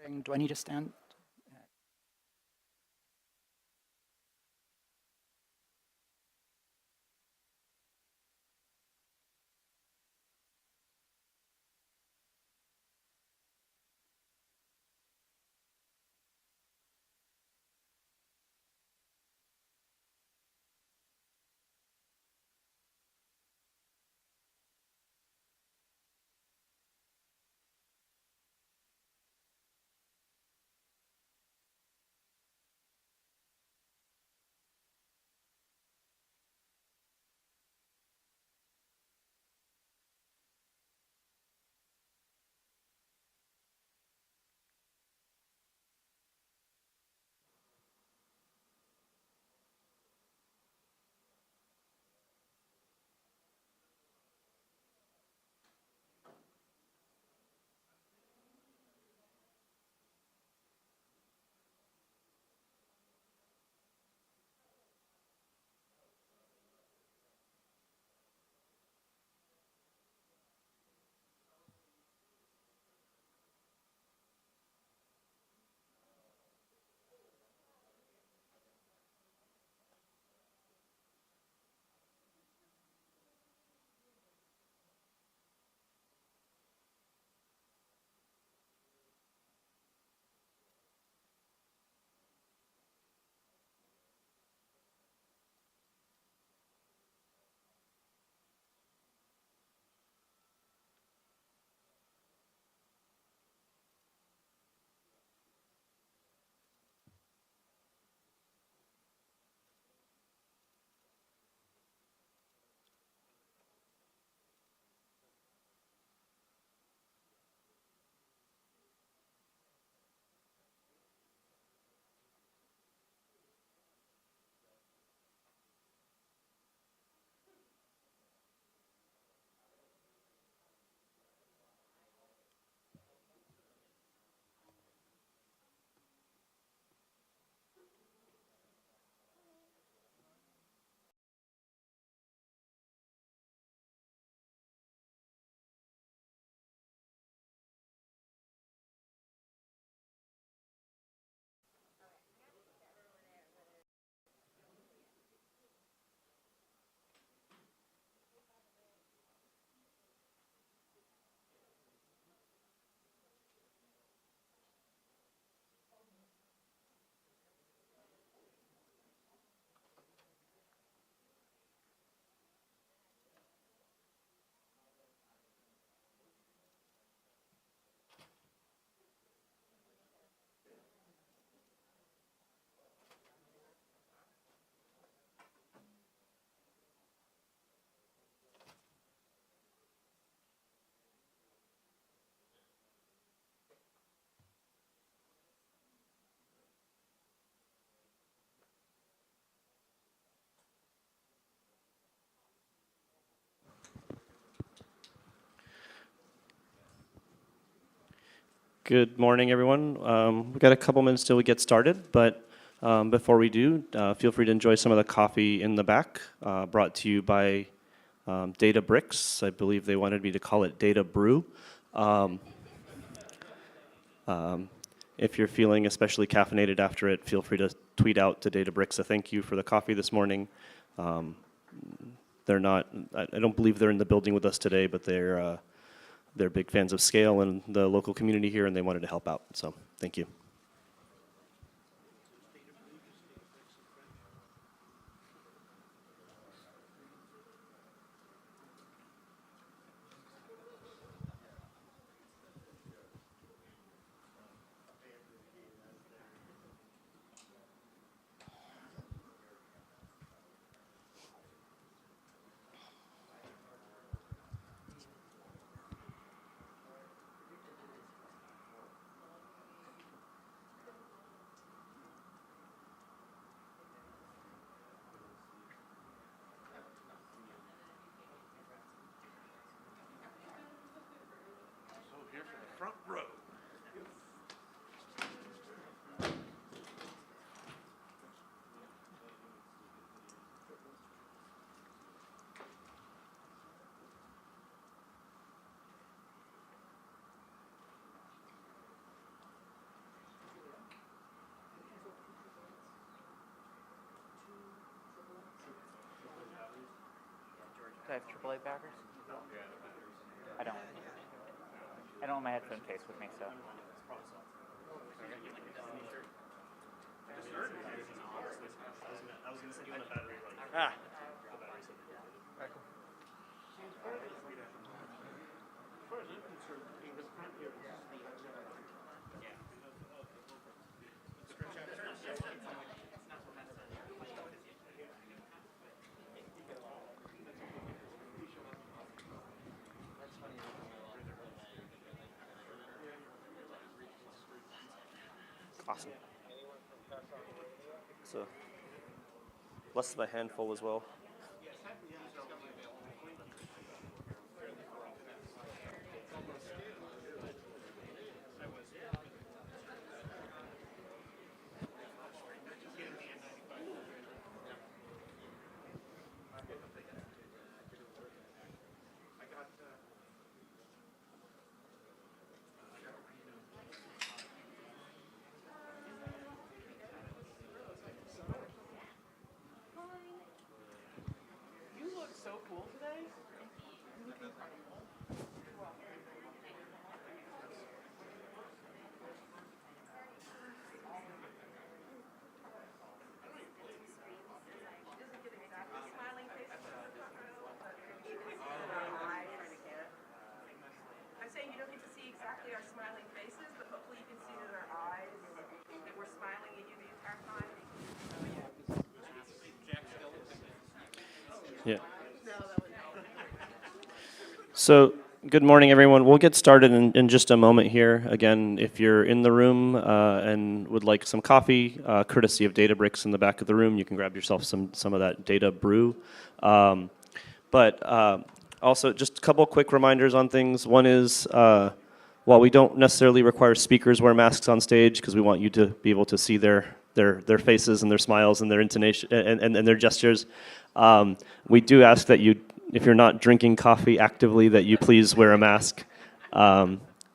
Do I need to stand? Good morning, everyone. We've got a couple minutes till we get started, but before we do, feel free to enjoy some of the coffee in the back, brought to you by Databricks. I believe they wanted me to call it Data Brew. If you're feeling especially caffeinated after it, feel free to tweet out to Databricks a thank you for the coffee this morning. They're not, I don't believe they're in the building with us today, but they're big fans of SCaLE and the local community here, and they wanted to help out. So thank you. batteries? I don't. I don't have my headphone case with me, so. Ah. Awesome. So, less than a handful as well. I'm saying you don't get to see exactly our smiling faces, but hopefully you can see that our eyes, that we're smiling at you the entire time. Yeah. So, good morning, everyone. We'll get started in just a moment here. Again, if you're in the room and would like some coffee, courtesy of Databricks in the back of the room, you can grab yourself some of that data brew. Also, just a couple quick reminders on things. One is, while we don't necessarily require speakers wear masks on stage because we want you to be able to see their faces and their smiles and their intonation and their gestures, we do ask that you, if you're not drinking coffee actively, that you please wear a mask.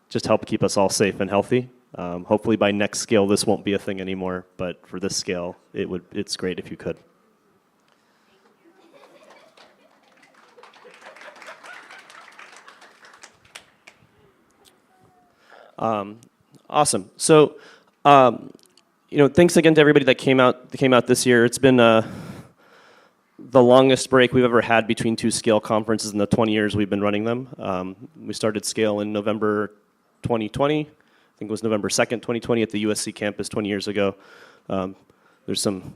Just help keep us all safe and healthy. Hopefully by next SCaLE this won't be a thing anymore, but for this SCaLE it's great if you could. Awesome. So, thanks again to everybody that came out this year. It's been the longest break we've ever had between two SCaLE conferences in the 20 years we've been running them. We started SCaLE in November 2020. I think it was November 2nd, 2020 at the USC campus 20 years ago. There's some.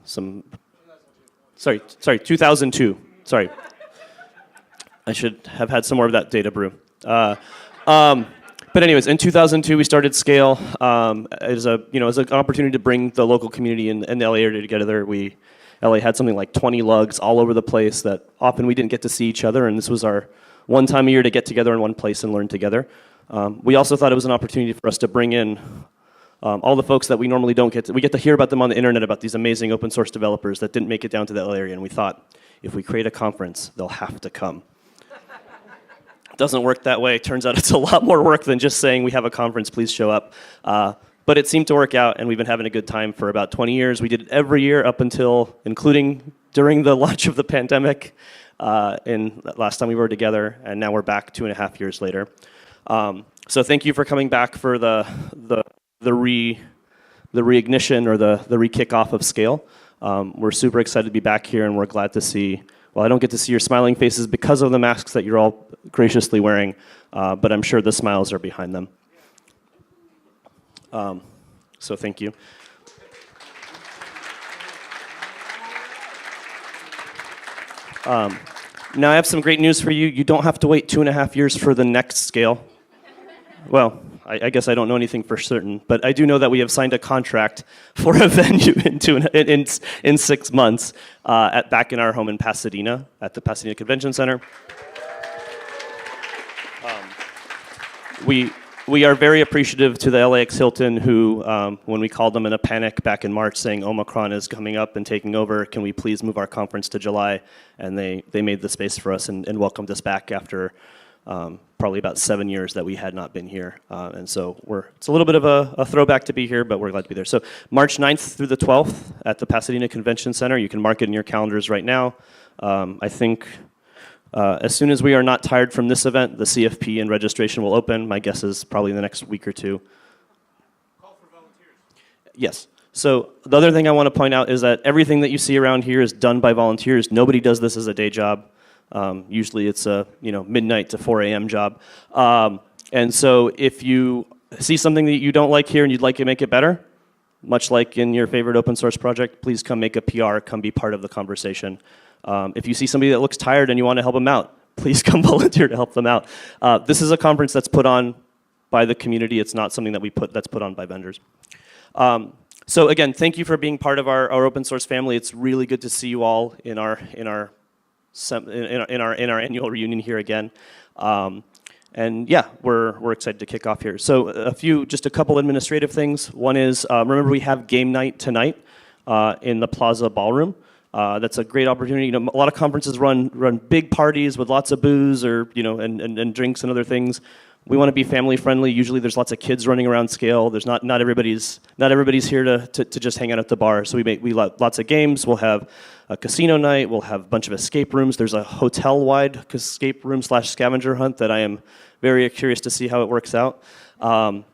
Sorry, 2002. Sorry. I should have had some more of that data brew. But anyways, in 2002 we started SCaLE as an opportunity to bring the local community in the LA area together. LA had something like 20 lugs all over the place that often we didn't get to see each other, and this was our one time a year to get together in one place and learn together. We also thought it was an opportunity for us to bring in all the folks that we normally don't get to. We get to hear about them on the internet, about these amazing open source developers that didn't make it down to the LA area, and we thought, if we create a conference, they'll have to come. Doesn't work that way. Turns out it's a lot more work than just saying we have a conference, please show up. But it seemed to work out, and we've been having a good time for about 20 years. We did it every year up until, including during the launch of the pandemic, in last time we were together, and now we're back 2.5 years later. So thank you for coming back for the reignition or the re-kickoff of SCaLE. We're super excited to be back here, and we're glad to see. Well, I don't get to see your smiling faces because of the masks that you're all graciously wearing, but I'm sure the smiles are behind them. So thank you. Now I have some great news for you. You don't have to wait 2.5 years for the next SCaLE. Well, I guess I don't know anything for certain, but I do know that we have signed a contract for a venue in 6 months back in our home in Pasadena, at the Pasadena Convention Center. We are very appreciative to the LAX Hilton who, when we called them in a panic back in March saying Omicron is coming up and taking over, can we please move our conference to July? And they made the space for us and welcomed us back after probably about 7 years that we had not been here. And so it's a little bit of a throwback to be here, but we're glad to be there. So March 9th through the 12th at the Pasadena Convention Center. You can mark it in your calendars right now. I think As soon as we are not tired from this event, the CFP and registration will open. My guess is probably in the next week or two. Call for volunteers. Yes. So the other thing I want to point out is that everything that you see around here is done by volunteers. Nobody does this as a day job. Usually it's a midnight to 4 a.m. job. And so if you see something that you don't like here and you'd like to make it better, much like in your favorite open source project, please come make a PR, come be part of the conversation. If you see somebody that looks tired and you want to help them out, please come volunteer to help them out. This is a conference that's put on by the community. It's not something that's put on by vendors. So again, thank you for being part of our open source family. It's really good to see you all in our annual reunion here again. And yeah, we're excited to kick off here. So just a couple administrative things. One is, remember we have game night tonight in the Plaza Ballroom. That's a great opportunity. A lot of conferences run big parties with lots of booze or and drinks and other things. We want to be family friendly. Usually there's lots of kids running around SCaLE. There's not everybody's here to just hang out at the bar. So we lots of games. We'll have a casino night. We'll have a bunch of escape rooms. There's a hotel-wide escape room / scavenger hunt that I am very curious to see how it works out. And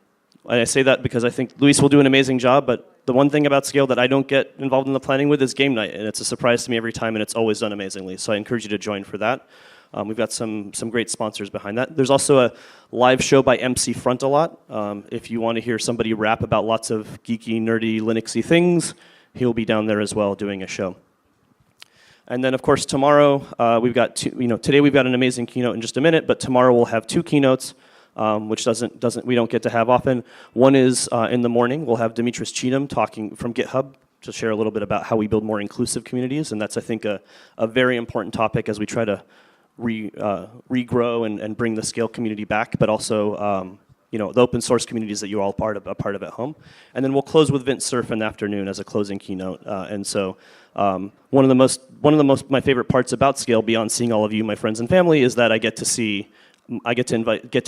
I say that because I think Luis will do an amazing job, but the one thing about SCaLE that I don't get involved in the planning with is game night, and it's a surprise to me every time, and it's always done amazingly. So I encourage you to join for that. We've got some great sponsors behind that. There's also a live show by MC Frontalot. If you want to hear somebody rap about lots of geeky, nerdy, Linuxy things, he'll be down there as well doing a show. And then, of course, tomorrow we've got today we've got an amazing keynote in just a minute, but tomorrow we'll have 2 keynotes, which we don't get to have often. One is in the morning. We'll have Dimitris Cheatham talking from GitHub to share a little bit about how we build more inclusive communities, and that's I think a very important topic as we try to regrow and bring the SCaLE community back, but also the open source communities that you're all a part of at home. And then we'll close with Vint Cerf in the afternoon as a closing keynote. And so one of the most my favorite parts about SCaLE, beyond seeing all of you, my friends and family, is that I get to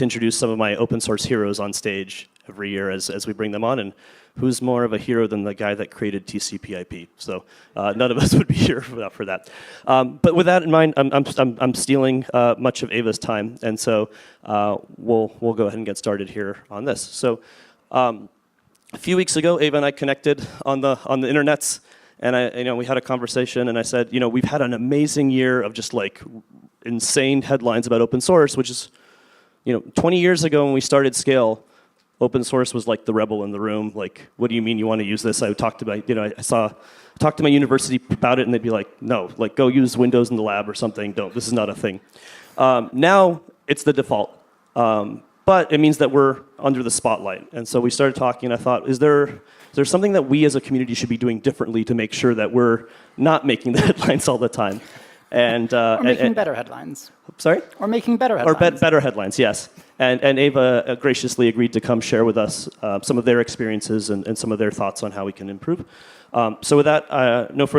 introduce some of my open source heroes on stage every year as we bring them on. And who's more of a hero than the guy that created TCP/IP? So none of us would be here for that. But with that in mind, I'm stealing much of Ava's time, and so we'll go ahead and get started here on this. So a few weeks ago, Ava and I connected on the internets, and we had a conversation, and I said, we've had an amazing year of just like insane headlines about open source, which is 20 years ago when we started SCaLE. Open source was like the rebel in the room. Like, what do you mean you want to use this? I talked to my university about it, and they'd be like, no, like go use Windows in the lab or something. Don't. This is not a thing. Now it's the default, but it means that we're under the spotlight. And so we started talking, and I thought, is there something that we as a community should be doing differently to make sure that we're not making the headlines all the time? And making better headlines. Sorry? Or making better headlines. Or better headlines, yes. And Ava graciously agreed to come share with us some of their experiences and some of their thoughts on how we can improve. So with that,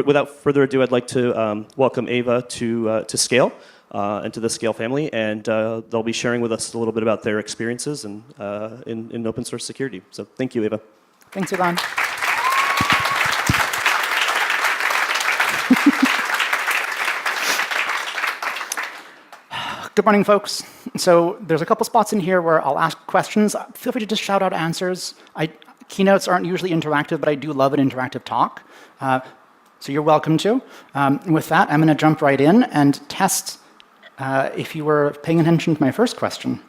without further ado, I'd like to welcome Ava to SCaLE and to the SCaLE family, and they'll be sharing with us a little bit about their experiences and in open source security. So thank you, Ava. Thanks, Ivan. Good morning, folks. So there's a couple spots in here where I'll ask questions. Feel free to just shout out answers. Keynotes aren't usually interactive, but I do love an interactive talk. So you're welcome to. With that, I'm going to jump right in and test if you were paying attention to my first question.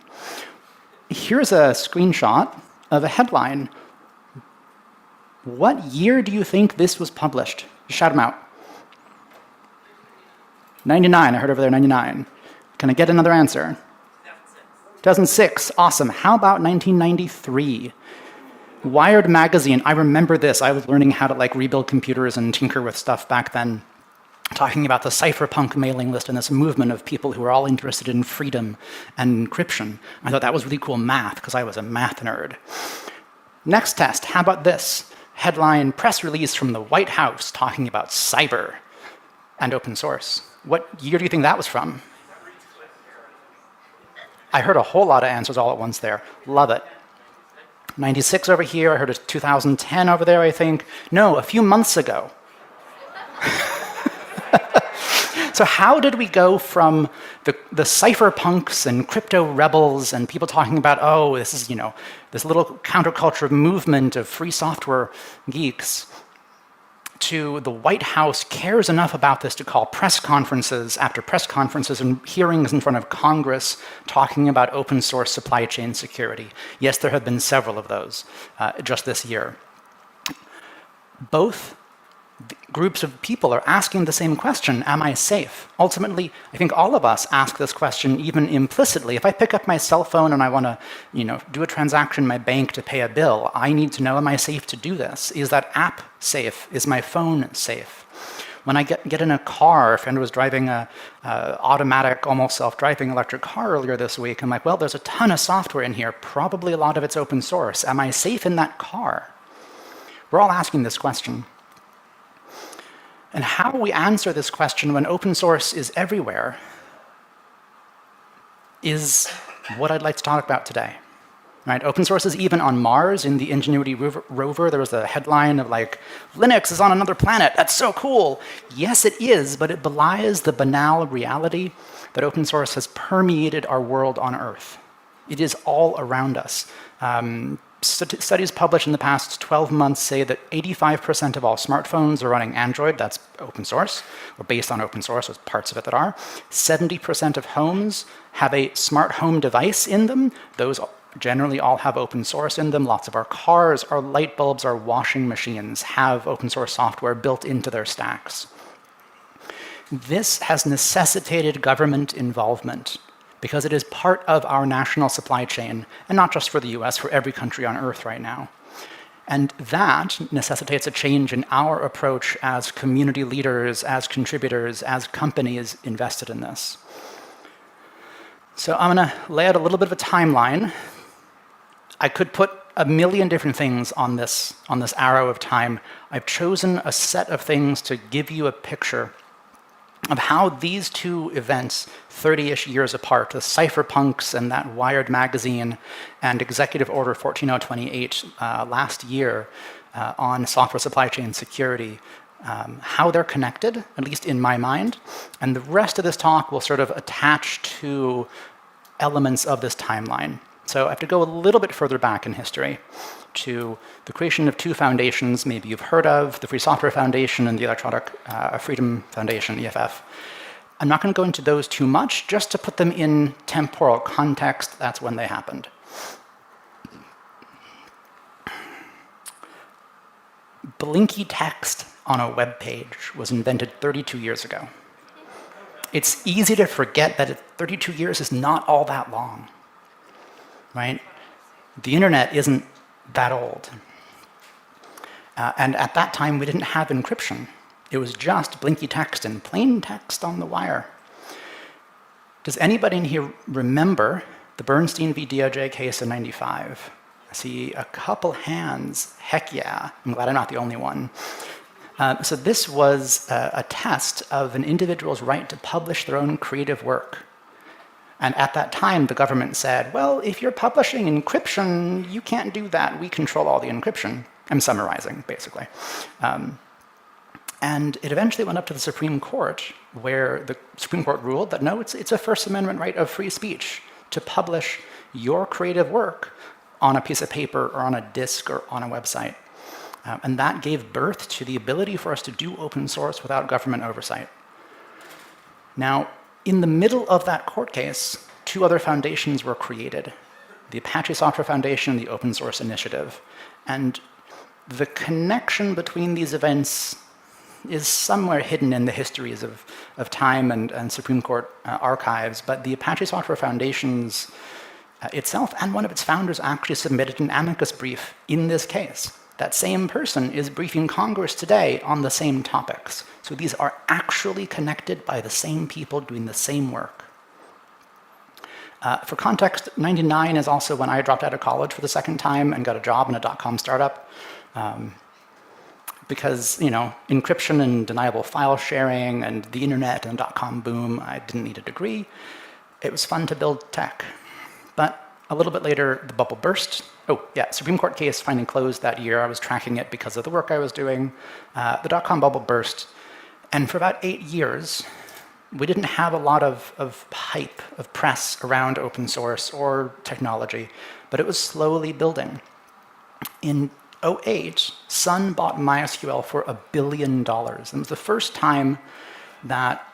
Here's a screenshot of a headline. What year do you think this was published? Shout them out. 99. I heard over there 99. Can I get another answer? 2006. Awesome. How about 1993? Wired magazine. I remember this. I was learning how to rebuild computers and tinker with stuff back then, talking about the cypherpunk mailing list and this movement of people who were all interested in freedom and encryption. I thought that was really cool math because I was a math nerd. Next test. How about this? Headline, press release from the White House talking about cyber and open source. What year do you think that was from? I heard a whole lot of answers all at once there. Love it. 96 over here. I heard it 2010 over there, I think. No, a few months ago. So how did we go from the cypherpunks and crypto rebels and people talking about, oh, this is, this little counterculture movement of free software geeks, to the White House cares enough about this to call press conferences after press conferences and hearings in front of Congress talking about open source supply chain security? Yes, there have been several of those just this year. Both groups of people are asking the same question, am I safe? Ultimately, I think all of us ask this question even implicitly. If I pick up my cell phone and I want to, do a transaction in my bank to pay a bill, I need to know, am I safe to do this? Is that app safe? Is my phone safe? When I get in a car, a friend was driving a automatic, almost self-driving electric car earlier this week. I'm like, well, there's a ton of software in here. Probably a lot of it's open source. Am I safe in that car? We're all asking this question. And how we answer this question when open source is everywhere is what I'd like to talk about today. Right? Open source is even on Mars. In the Ingenuity rover, there was a headline of like, Linux is on another planet. That's so cool. Yes, it is, but it belies the banal reality that open source has permeated our world on Earth. It is all around us. Studies published in the past 12 months say that 85% of all smartphones are running Android. That's open source, or based on open source, with parts of it that are. 70% of homes have a smart home device in them. Those generally all have open source in them. Lots of our cars, our light bulbs, our washing machines have open source software built into their stacks. This has necessitated government involvement, because it is part of our national supply chain, and not just for the US, for every country on Earth right now. And that necessitates a change in our approach as community leaders, as contributors, as companies invested in this. So I'm going to lay out a little bit of a timeline. I could put a million different things on this arrow of time. I've chosen a set of things to give you a picture of how these two events, 30-ish years apart, the cypherpunks and that Wired magazine and Executive Order 14028 last year on software supply chain security, how they're connected, at least in my mind. And the rest of this talk will sort of attach to elements of this timeline. So I have to go a little bit further back in history to the creation of two foundations maybe you've heard of, the Free Software Foundation and the Electronic Freedom Foundation, EFF. I'm not going to go into those too much, just to put them in temporal context. That's when they happened. Blinky text on a web page was invented 32 years ago. It's easy to forget that 32 years is not all that long, right? The internet isn't that old. And at that time, we didn't have encryption. It was just blinky text and plain text on the wire. Does anybody in here remember the Bernstein v. DOJ case in '95? I see a couple hands. Heck yeah. I'm glad I'm not the only one. So this was a test of an individual's right to publish their own creative work. And at that time, the government said, well, if you're publishing encryption, you can't do that. We control all the encryption. I'm summarizing, basically. And it eventually went up to the Supreme Court, where the Supreme Court ruled that, no, it's a First Amendment right of free speech to publish your creative work on a piece of paper or on a disk or on a website. And that gave birth to the ability for us to do open source without government oversight. Now, in the middle of that court case, two other foundations were created, the Apache Software Foundation and the Open Source Initiative. And the connection between these events is somewhere hidden in the histories of time and Supreme Court archives, but the Apache Software Foundation's itself and one of its founders actually submitted an amicus brief in this case. That same person is briefing Congress today on the same topics. So these are actually connected by the same people doing the same work. For context, '99 is also when I dropped out of college for the second time and got a job in a .com startup. Because, encryption and deniable file sharing and the internet and .com boom, I didn't need a degree. It was fun to build tech. But a little bit later, the bubble burst. Oh, yeah, Supreme Court case finally closed that year. I was tracking it because of the work I was doing. The .com bubble burst. And for about 8 years, We didn't have a lot of hype, of press around open source or technology, but it was slowly building. In '08, Sun bought MySQL for $1 billion. And it was the first time that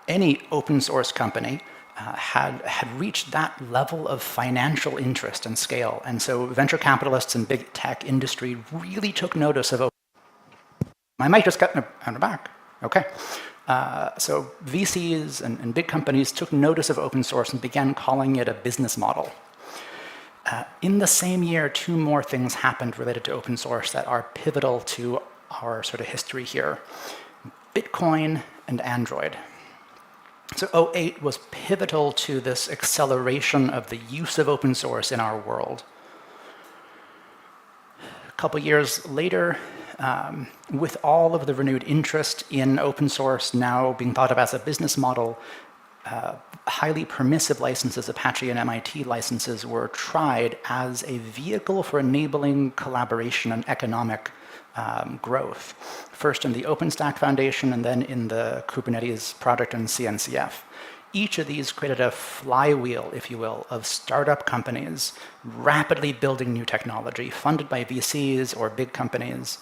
any open source company had reached that level of financial interest and scale. And so venture capitalists and big tech industry really took notice of open. My mic just got on the back. OK. So VCs and big companies took notice of open source and began calling it a business model. In the same year, 2 more things happened related to open source that are pivotal to our sort of history here: Bitcoin and Android. So '08 was pivotal to this acceleration of the use of open source in our world. A couple years later, with all of the renewed interest in open source now being thought of as a business model, highly permissive licenses, Apache and MIT licenses, were tried as a vehicle for enabling collaboration and economic growth. First in the OpenStack Foundation and then in the Kubernetes project and CNCF. Each of these created a flywheel, if you will, of startup companies rapidly building new technology, funded by VCs or big companies.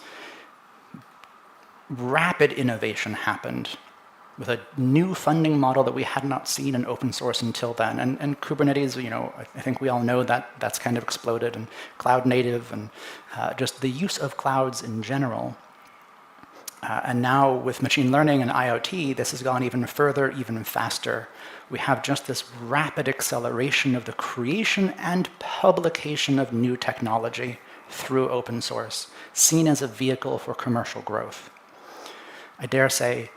Rapid innovation happened with a new funding model that we had not seen in open source until then. And Kubernetes, I think we all know that that's kind of exploded, and cloud native, and just the use of clouds in general. And now with machine learning and IoT, this has gone even further, even faster. We have just this rapid acceleration of the creation and publication of new technology through open source, seen as a vehicle for commercial growth. I dare say,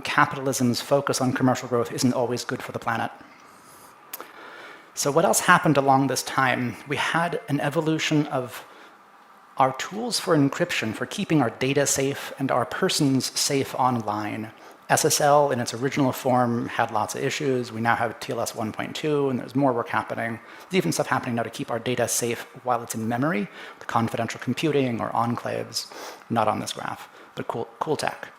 capitalism's focus on commercial growth isn't always good for the planet. So what else happened along this time? We had an evolution of our tools for encryption, for keeping our data safe and our persons safe online. SSL in its original form had lots of issues. We now have TLS 1.2, and there's more work happening. There's even stuff happening now to keep our data safe while it's in memory, with confidential computing or enclaves. Not on this graph, but cool tech.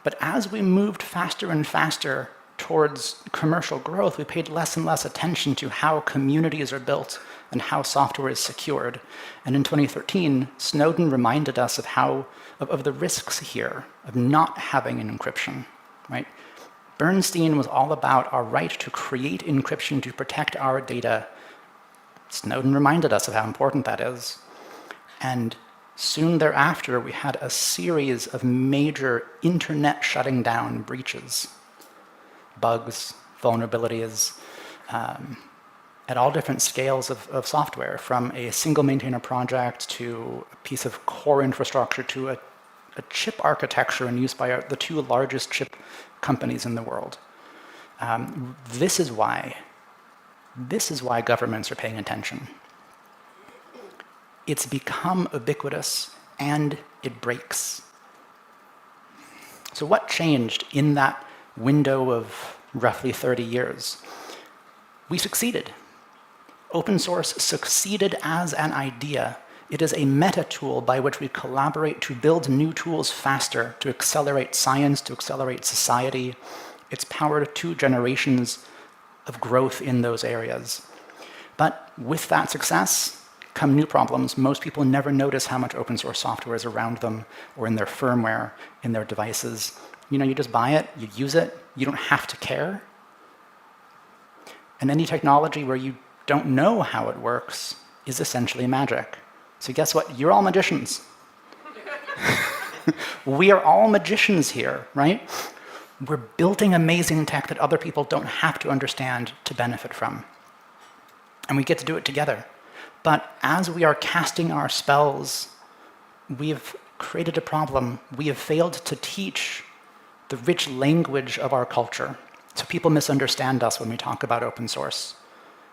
But as we moved faster and faster towards commercial growth, we paid less and less attention to how communities are built and how software is secured. And in 2013, Snowden reminded us of the risks here of not having an encryption, right? Bernstein was all about our right to create encryption to protect our data. Snowden reminded us of how important that is. And soon thereafter, we had a series of major internet shutting down breaches, bugs, vulnerabilities, at all different scales of software, from a single maintainer project to a piece of core infrastructure to a chip architecture and used by the 2 largest chip companies in the world. This is why governments are paying attention. It's become ubiquitous, and it breaks. So what changed in that window of roughly 30 years? We succeeded. Open source succeeded as an idea. It is a meta tool by which we collaborate to build new tools faster, to accelerate science, to accelerate society. It's powered 2 generations of growth in those areas. But with that success come new problems. Most people never notice how much open source software is around them or in their firmware, in their devices. You just buy it, you use it, you don't have to care. And any technology where you don't know how it works is essentially magic. So guess what? You're all magicians. We are all magicians here, right? We're building amazing tech that other people don't have to understand to benefit from. And we get to do it together. But as we are casting our spells, we've created a problem. We have failed to teach the rich language of our culture. So people misunderstand us when we talk about open source.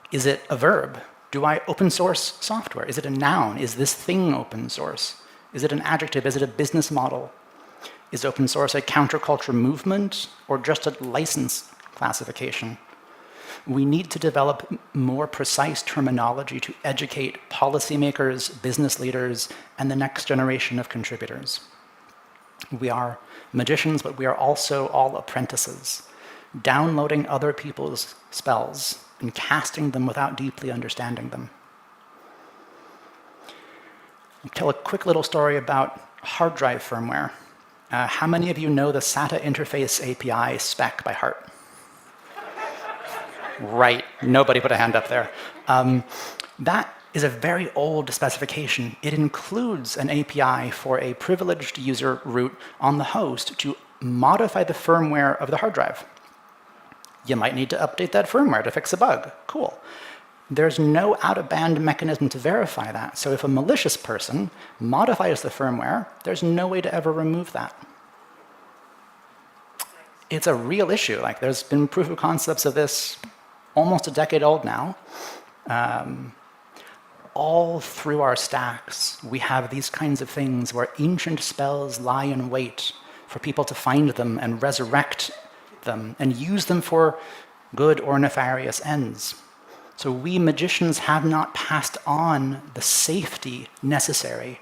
Is it a verb? Do I open source software? Is it a noun? Is this thing open source? Is it an adjective? Is it a business model? Is open source a counterculture movement or just a license classification? We need to develop more precise terminology to educate policymakers, business leaders, and the next generation of contributors. We are magicians, but we are also all apprentices, downloading other people's spells and casting them without deeply understanding them. I'll tell a quick little story about hard drive firmware. How many of you know the SATA interface API spec by heart? Right, nobody put a hand up there. That is a very old specification. It includes an API for a privileged user root on the host to modify the firmware of the hard drive. You might need to update that firmware to fix a bug. Cool. There's no out-of-band mechanism to verify that. So if a malicious person modifies the firmware, there's no way to ever remove that. It's a real issue. Like, there's been proof of concepts of this almost a decade old now. All through our stacks, we have these kinds of things where ancient spells lie in wait for people to find them and resurrect them and use them for good or nefarious ends. So we magicians have not passed on the safety necessary,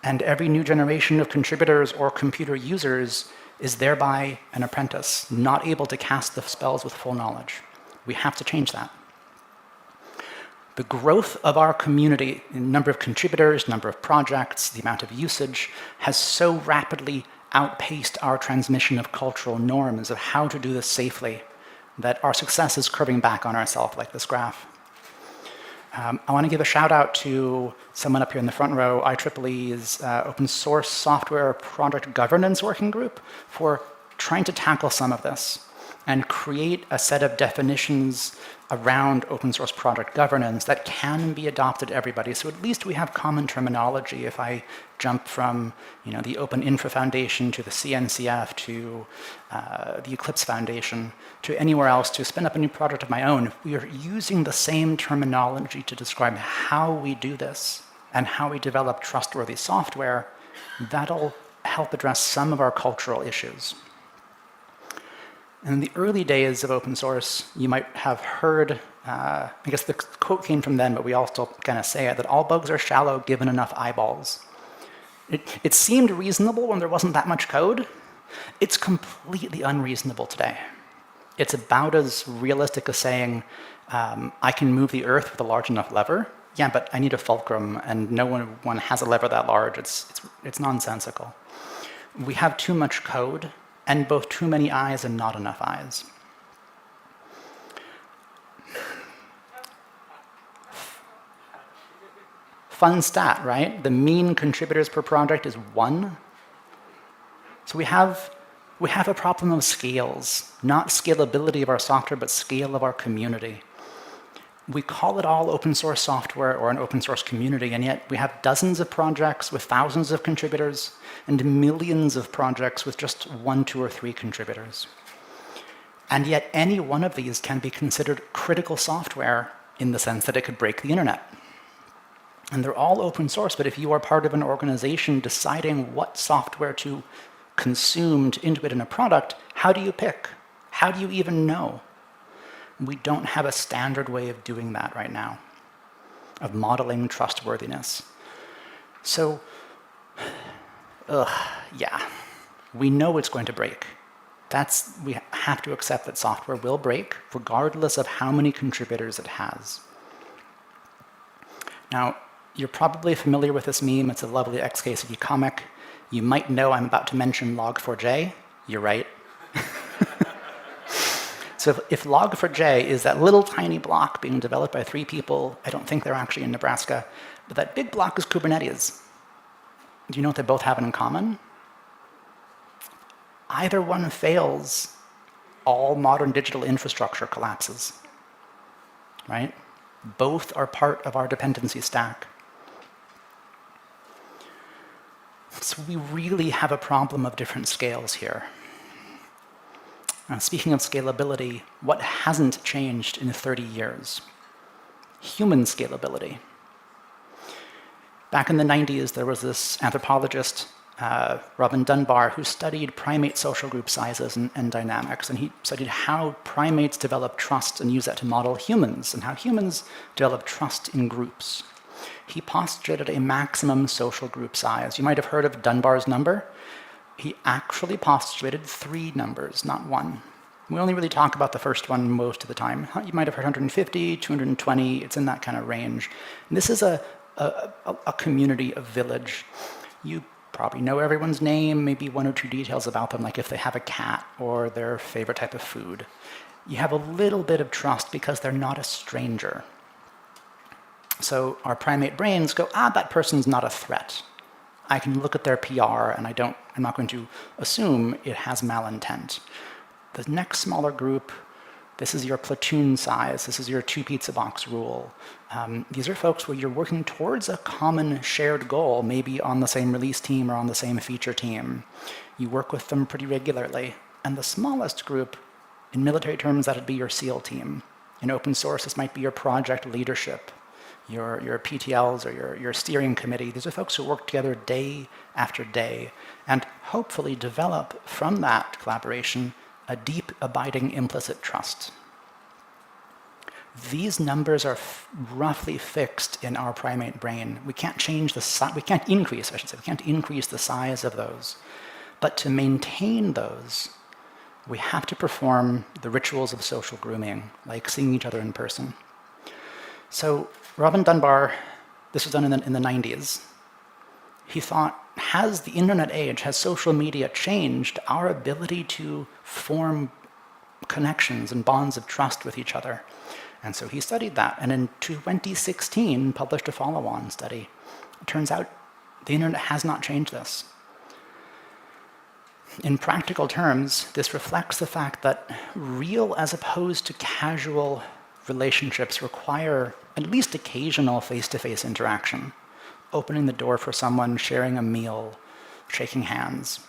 and every new generation of contributors or computer users is thereby an apprentice, not able to cast the spells with full knowledge. We have to change that. The growth of our community, in number of contributors, number of projects, the amount of usage, has so rapidly outpaced our transmission of cultural norms of how to do this safely that our success is curving back on ourselves like this graph. I want to give a shout out to someone up here in the front row, IEEE's open source software product governance working group, for trying to tackle some of this and create a set of definitions around open source product governance that can be adopted everybody. So at least we have common terminology. If I jump from the Open Infra Foundation to the CNCF to the Eclipse Foundation to anywhere else to spin up a new project of my own, we are using the same terminology to describe how we do this and how we develop trustworthy software. That'll help address some of our cultural issues. In the early days of open source, you might have heard, I guess the quote came from then, but we all still kind of say it, that all bugs are shallow given enough eyeballs. It seemed reasonable when there wasn't that much code. It's completely unreasonable today. It's about as realistic as saying, I can move the Earth with a large enough lever. Yeah, but I need a fulcrum, and no one has a lever that large. It's nonsensical. We have too much code, and both too many eyes and not enough eyes. Fun stat, right? The mean contributors per project is 1. So we have a problem of scales, not scalability of our software, but scale of our community. We call it all open source software or an open source community, and yet we have dozens of projects with thousands of contributors and millions of projects with just 1, 2, or 3 contributors. And yet any one of these can be considered critical software in the sense that it could break the internet. And they're all open source, but if you are part of an organization deciding what software to consume to integrate in a product, how do you pick? How do you even know? We don't have a standard way of doing that right now, of modeling trustworthiness. So, yeah, we know it's going to break. We have to accept that software will break, regardless of how many contributors it has. Now, you're probably familiar with this meme. It's a lovely XKCD comic. You might know I'm about to mention Log4j. You're right. So if Log4j is that little tiny block being developed by 3 people, I don't think they're actually in Nebraska, but that big block is Kubernetes. Do you know what they both have in common? Either one fails, all modern digital infrastructure collapses, right? Both are part of our dependency stack. So we really have a problem of different scales here. Speaking of scalability, what hasn't changed in 30 years? Human scalability. Back in the 90s, there was this anthropologist, Robin Dunbar, who studied primate social group sizes and dynamics, and he studied how primates develop trust and use that to model humans, and how humans develop trust in groups. He postulated a maximum social group size. You might have heard of Dunbar's number. he actually postulated 3 numbers, not 1. We only really talk about the first one most of the time. You might have heard 150, 220, it's in that kind of range. And this is a community, a village. You probably know everyone's name, maybe 1 or 2 details about them, like if they have a cat or their favorite type of food. You have a little bit of trust because they're not a stranger. So our primate brains go, that person's not a threat. I can look at their PR and I'm not going to assume it has malintent. The next smaller group, this is your platoon size, this is your 2 pizza box rule. These are folks where you're working towards a common shared goal, maybe on the same release team or on the same feature team. You work with them pretty regularly. And the smallest group, in military terms, that'd be your SEAL team. In open source, this might be your project leadership, your PTLs or your steering committee. These are folks who work together day after day and hopefully develop from that collaboration a deep, abiding, implicit trust. These numbers are roughly fixed in our primate brain. We can't change the size, we can't increase the size of those. But to maintain those, we have to perform the rituals of social grooming, like seeing each other in person. So Robin Dunbar, this was done in the 90s. He thought, has the internet age, has social media changed our ability to form connections and bonds of trust with each other? And so he studied that, and in 2016 published a follow-on study. It turns out the internet has not changed this. In practical terms, this reflects the fact that real as opposed to casual relationships require at least occasional face-to-face interaction, opening the door for someone, sharing a meal, shaking hands.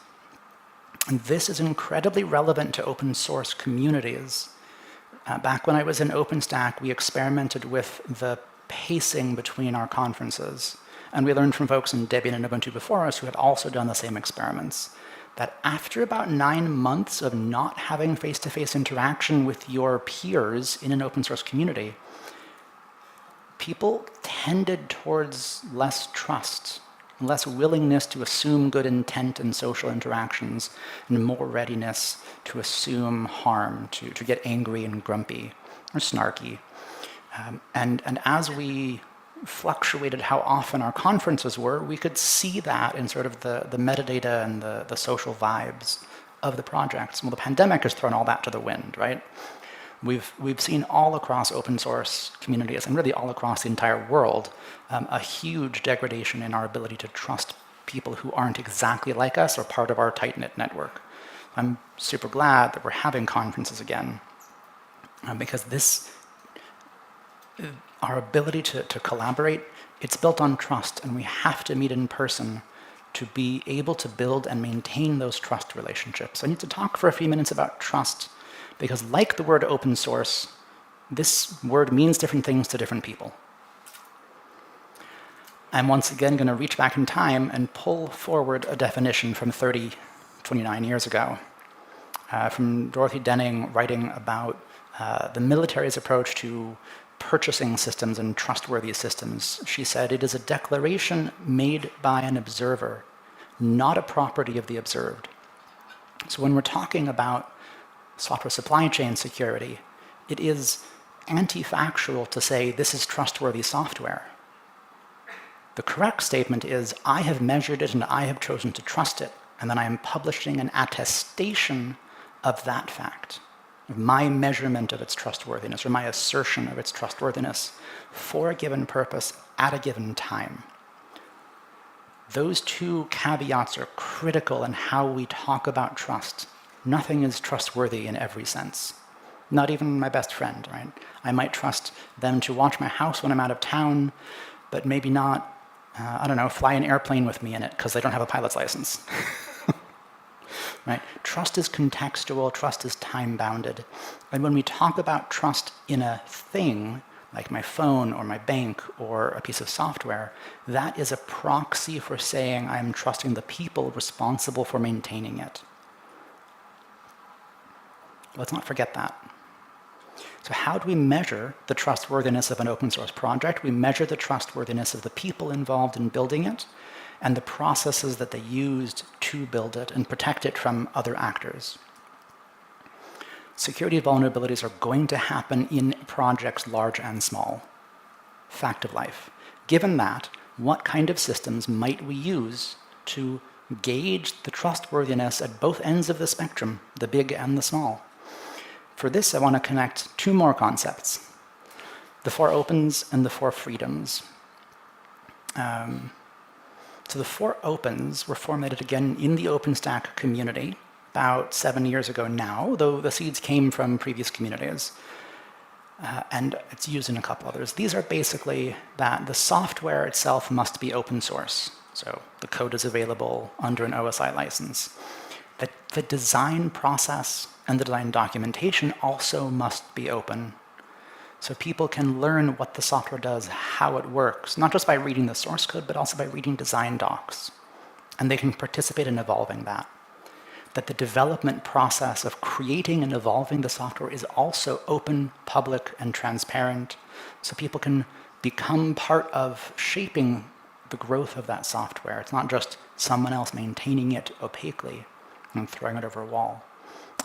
And this is incredibly relevant to open source communities. Back when I was in OpenStack, we experimented with the pacing between our conferences. And we learned from folks in Debian and Ubuntu before us who had also done the same experiments, that after about 9 months of not having face-to-face interaction with your peers in an open source community, people tended towards less trust, less willingness to assume good intent in social interactions, and more readiness to assume harm, to get angry and grumpy or snarky. And as we fluctuated how often our conferences were, we could see that in sort of the metadata and the social vibes of the projects. Well, the pandemic has thrown all that to the wind, right? We've seen all across open source communities, and really all across the entire world, a huge degradation in our ability to trust people who aren't exactly like us or part of our tight-knit network. I'm super glad that we're having conferences again, because our ability to collaborate, it's built on trust, and we have to meet in person to be able to build and maintain those trust relationships. I need to talk for a few minutes about trust, because like the word open source, this word means different things to different people. I'm once again going to reach back in time and pull forward a definition from 29 years ago, from Dorothy Denning writing about the military's approach to purchasing systems and trustworthy systems. She said, "It is a declaration made by an observer, not a property of the observed." So when we're talking about software supply chain security, it is anti-factual to say this is trustworthy software. The correct statement is, I have measured it and I have chosen to trust it, and then I am publishing an attestation of that fact, of my measurement of its trustworthiness, or my assertion of its trustworthiness for a given purpose at a given time. Those 2 caveats are critical in how we talk about trust. Nothing is trustworthy in every sense. Not even my best friend, right? I might trust them to watch my house when I'm out of town, but maybe not, fly an airplane with me in it because they don't have a pilot's license. Right? Trust is contextual, trust is time-bounded. And when we talk about trust in a thing, like my phone or my bank or a piece of software, that is a proxy for saying I'm trusting the people responsible for maintaining it. Let's not forget that. So how do we measure the trustworthiness of an open source project? We measure the trustworthiness of the people involved in building it, and the processes that they used to build it and protect it from other actors. Security vulnerabilities are going to happen in projects large and small. Fact of life. Given that, what kind of systems might we use to gauge the trustworthiness at both ends of the spectrum, the big and the small? For this, I want to connect two more concepts: the 4 opens and the 4 freedoms. So the 4 opens were formulated again in the OpenStack community about 7 years ago now, though the seeds came from previous communities. And it's used in a couple others. These are basically that the software itself must be open source. So the code is available under an OSI license. That the design process and the design documentation also must be open. So people can learn what the software does, how it works, not just by reading the source code, but also by reading design docs. And they can participate in evolving that. That the development process of creating and evolving the software is also open, public, and transparent, so people can become part of shaping the growth of that software. It's not just someone else maintaining it opaquely and throwing it over a wall.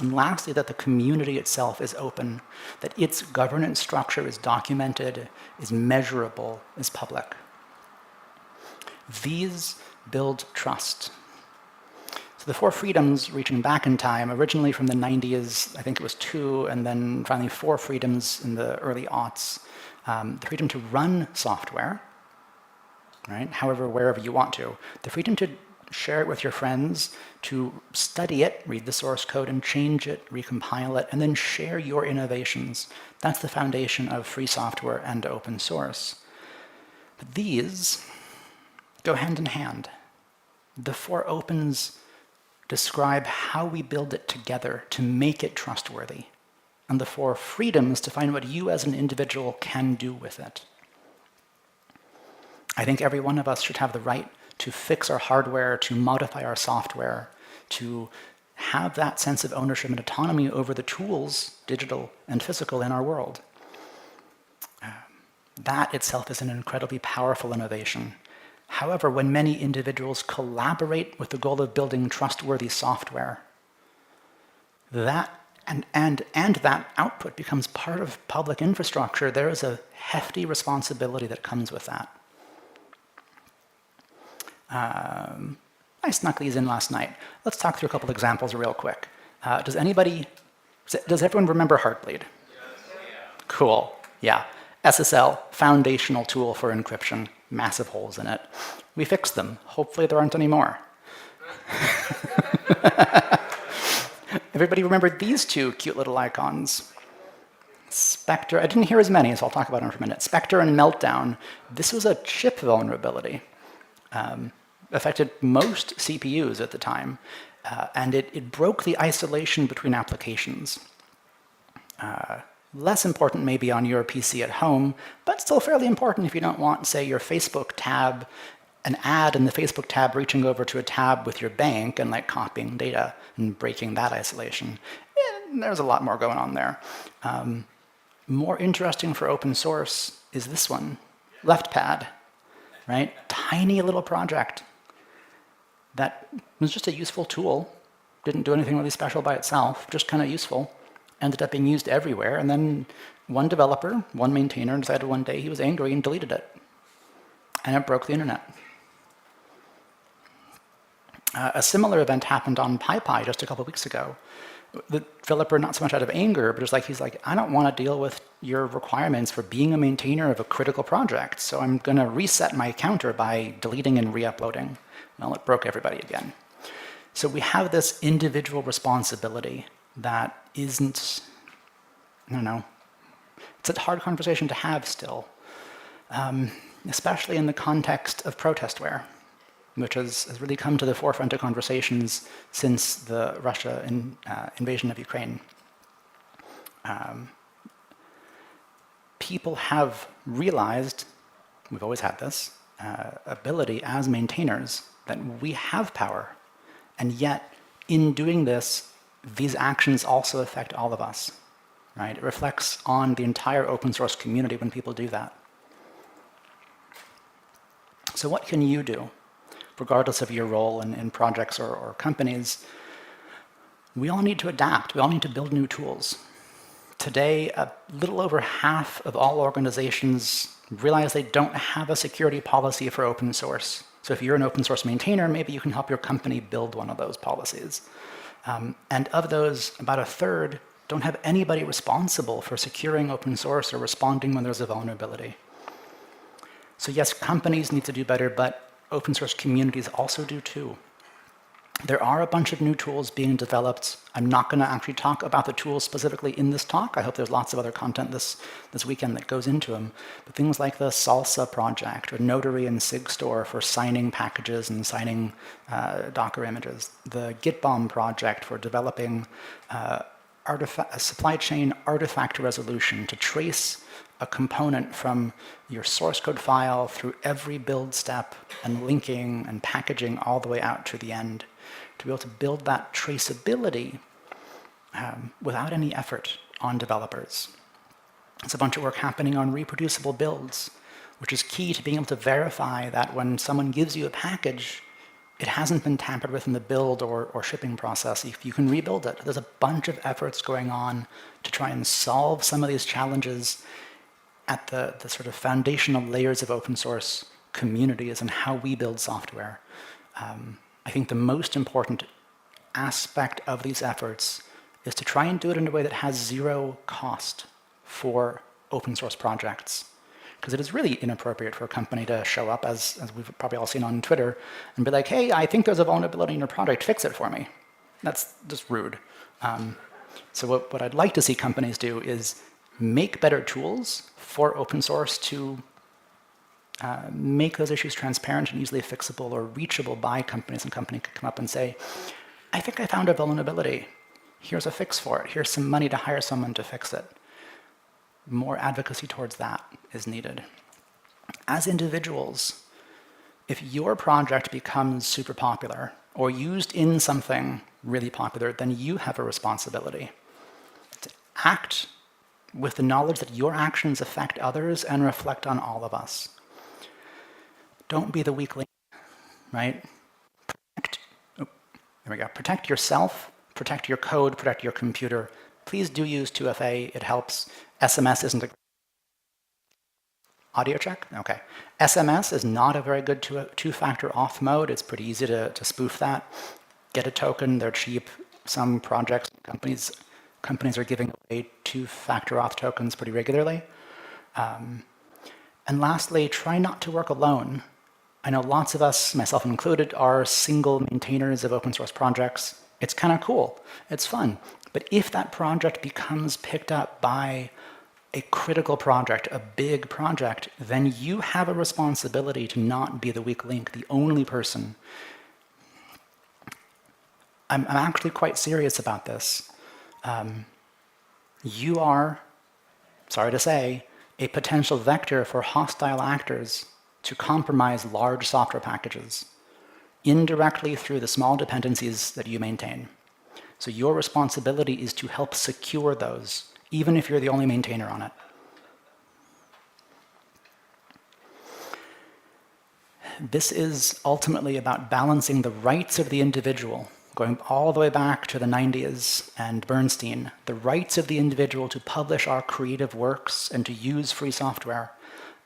And lastly, that the community itself is open, that its governance structure is documented, is measurable, is public. These build trust. So the 4 freedoms, reaching back in time, originally from the 90s, I think it was 2, and then finally 4 freedoms in the early aughts. The freedom to run software, right? However, wherever you want to. The freedom to share it with your friends, to study it, read the source code and change it, recompile it, and then share your innovations. That's the foundation of free software and open source. But these go hand in hand. The 4 opens describe how we build it together to make it trustworthy, and the 4 freedoms define what you as an individual can do with it. I think every one of us should have the right to fix our hardware, to modify our software, to have that sense of ownership and autonomy over the tools, digital and physical, in our world. That itself is an incredibly powerful innovation. However, when many individuals collaborate with the goal of building trustworthy software, that and that output becomes part of public infrastructure, there is a hefty responsibility that comes with that. I snuck these in last night. Let's talk through a couple examples real quick. Does everyone remember Heartbleed? Yes. Cool, yeah. SSL, foundational tool for encryption, massive holes in it. We fixed them. Hopefully there aren't any more. Everybody remember these 2 cute little icons? Spectre, I didn't hear as many, so I'll talk about them for a minute. Spectre and Meltdown. This was a chip vulnerability. Affected most CPUs at the time, and it broke the isolation between applications. Less important maybe on your PC at home, but still fairly important if you don't want, say, your Facebook tab, an ad in the Facebook tab reaching over to a tab with your bank and like copying data and breaking that isolation. And there's a lot more going on there. More interesting for open source is this one, LeftPad, right? Tiny little project that was just a useful tool, didn't do anything really special by itself, just kind of useful, ended up being used everywhere, and then one developer, one maintainer decided one day he was angry and deleted it. And it broke the internet. A similar event happened on PyPy just a couple of weeks ago. The developer, not so much out of anger, but just like he's like, I don't want to deal with your requirements for being a maintainer of a critical project, so I'm going to reset my counter by deleting and re-uploading. Well, it broke everybody again. So we have this individual responsibility that isn't, I don't know, it's a hard conversation to have still, especially in the context of protestware, which has really come to the forefront of conversations since the Russia invasion of Ukraine. People have realized, we've always had this, ability as maintainers that we have power, and yet in doing this, these actions also affect all of us, right? It reflects on the entire open source community when people do that. So what can you do? regardless of your role in projects or companies, we all need to adapt. We all need to build new tools. Today, a little over half of all organizations realize they don't have a security policy for open source. So if you're an open source maintainer, maybe you can help your company build one of those policies. And of those, about a third don't have anybody responsible for securing open source or responding when there's a vulnerability. So yes, companies need to do better, but open source communities also do too. There are a bunch of new tools being developed. I'm not going to actually talk about the tools specifically in this talk. I hope there's lots of other content this weekend that goes into them. But things like the Salsa project or Notary and SigStore for signing packages and signing Docker images. The GitBomb project for developing a supply chain artifact resolution to trace a component from your source code file through every build step and linking and packaging all the way out to the end, to be able to build that traceability without any effort on developers. There's a bunch of work happening on reproducible builds, which is key to being able to verify that when someone gives you a package, it hasn't been tampered with in the build or shipping process. If you can rebuild it, there's a bunch of efforts going on to try and solve some of these challenges at the sort of foundational layers of open source communities and how we build software. I think the most important aspect of these efforts is to try and do it in a way that has zero cost for open source projects. Because it is really inappropriate for a company to show up, as we've probably all seen on Twitter, and be like, hey, I think there's a vulnerability in your project, fix it for me. That's just rude. So what I'd like to see companies do is make better tools for open source to make those issues transparent and easily fixable or reachable by companies, and companies could come up and say, I think I found a vulnerability. Here's a fix for it. Here's some money to hire someone to fix it. More advocacy towards that is needed. As individuals, if your project becomes super popular or used in something really popular, then you have a responsibility to act with the knowledge that your actions affect others and reflect on all of us. Don't be the weak link, right? Protect yourself, protect your code, protect your computer. Please do use 2FA, it helps. SMS isn't a audio check? Okay. SMS is not a very good two-factor auth mode. It's pretty easy to spoof that. Get a token, they're cheap. Some projects, companies are giving away two-factor auth tokens pretty regularly. And lastly, try not to work alone. I know lots of us, myself included, are single maintainers of open source projects. It's kind of cool. It's fun. But if that project becomes picked up by a critical project, a big project, then you have a responsibility to not be the weak link, the only person. I'm actually quite serious about this. You are, sorry to say, a potential vector for hostile actors to compromise large software packages indirectly through the small dependencies that you maintain. So your responsibility is to help secure those, even if you're the only maintainer on it. This is ultimately about balancing the rights of the individual, going all the way back to the 90s and Bernstein, the rights of the individual to publish our creative works and to use free software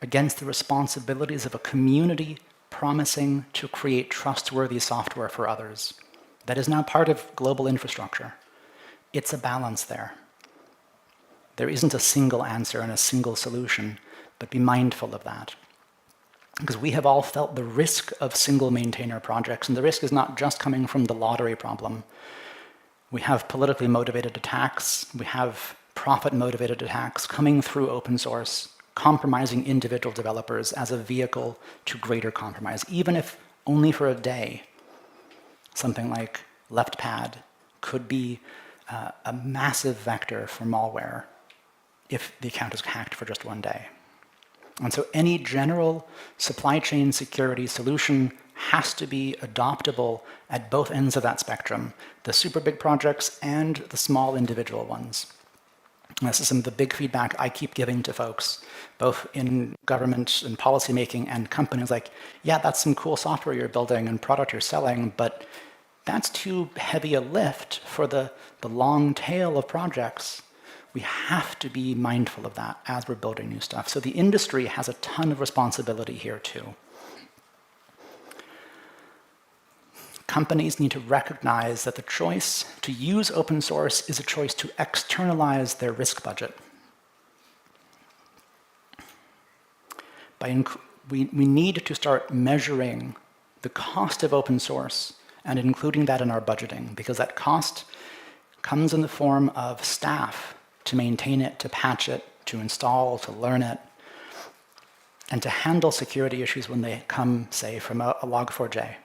against the responsibilities of a community promising to create trustworthy software for others. That is now part of global infrastructure. It's a balance there. There isn't a single answer and a single solution, but be mindful of that. Because we have all felt the risk of single maintainer projects, and the risk is not just coming from the lottery problem. We have politically motivated attacks, we have profit-motivated attacks coming through open source, compromising individual developers as a vehicle to greater compromise, even if only for a day. Something like LeftPad could be a massive vector for malware if the account is hacked for just one day. And so any general supply chain security solution has to be adoptable at both ends of that spectrum, the super big projects and the small individual ones. And this is some of the big feedback I keep giving to folks, both in government and policymaking and companies, like, yeah, that's some cool software you're building and product you're selling, but that's too heavy a lift for the long tail of projects. We have to be mindful of that as we're building new stuff. So the industry has a ton of responsibility here too. Companies need to recognize that the choice to use open source is a choice to externalize their risk budget. We need to start measuring the cost of open source and including that in our budgeting, because that cost comes in the form of staff to maintain it, to patch it, to install, to learn it, and to handle security issues when they come, say, from a Log4j.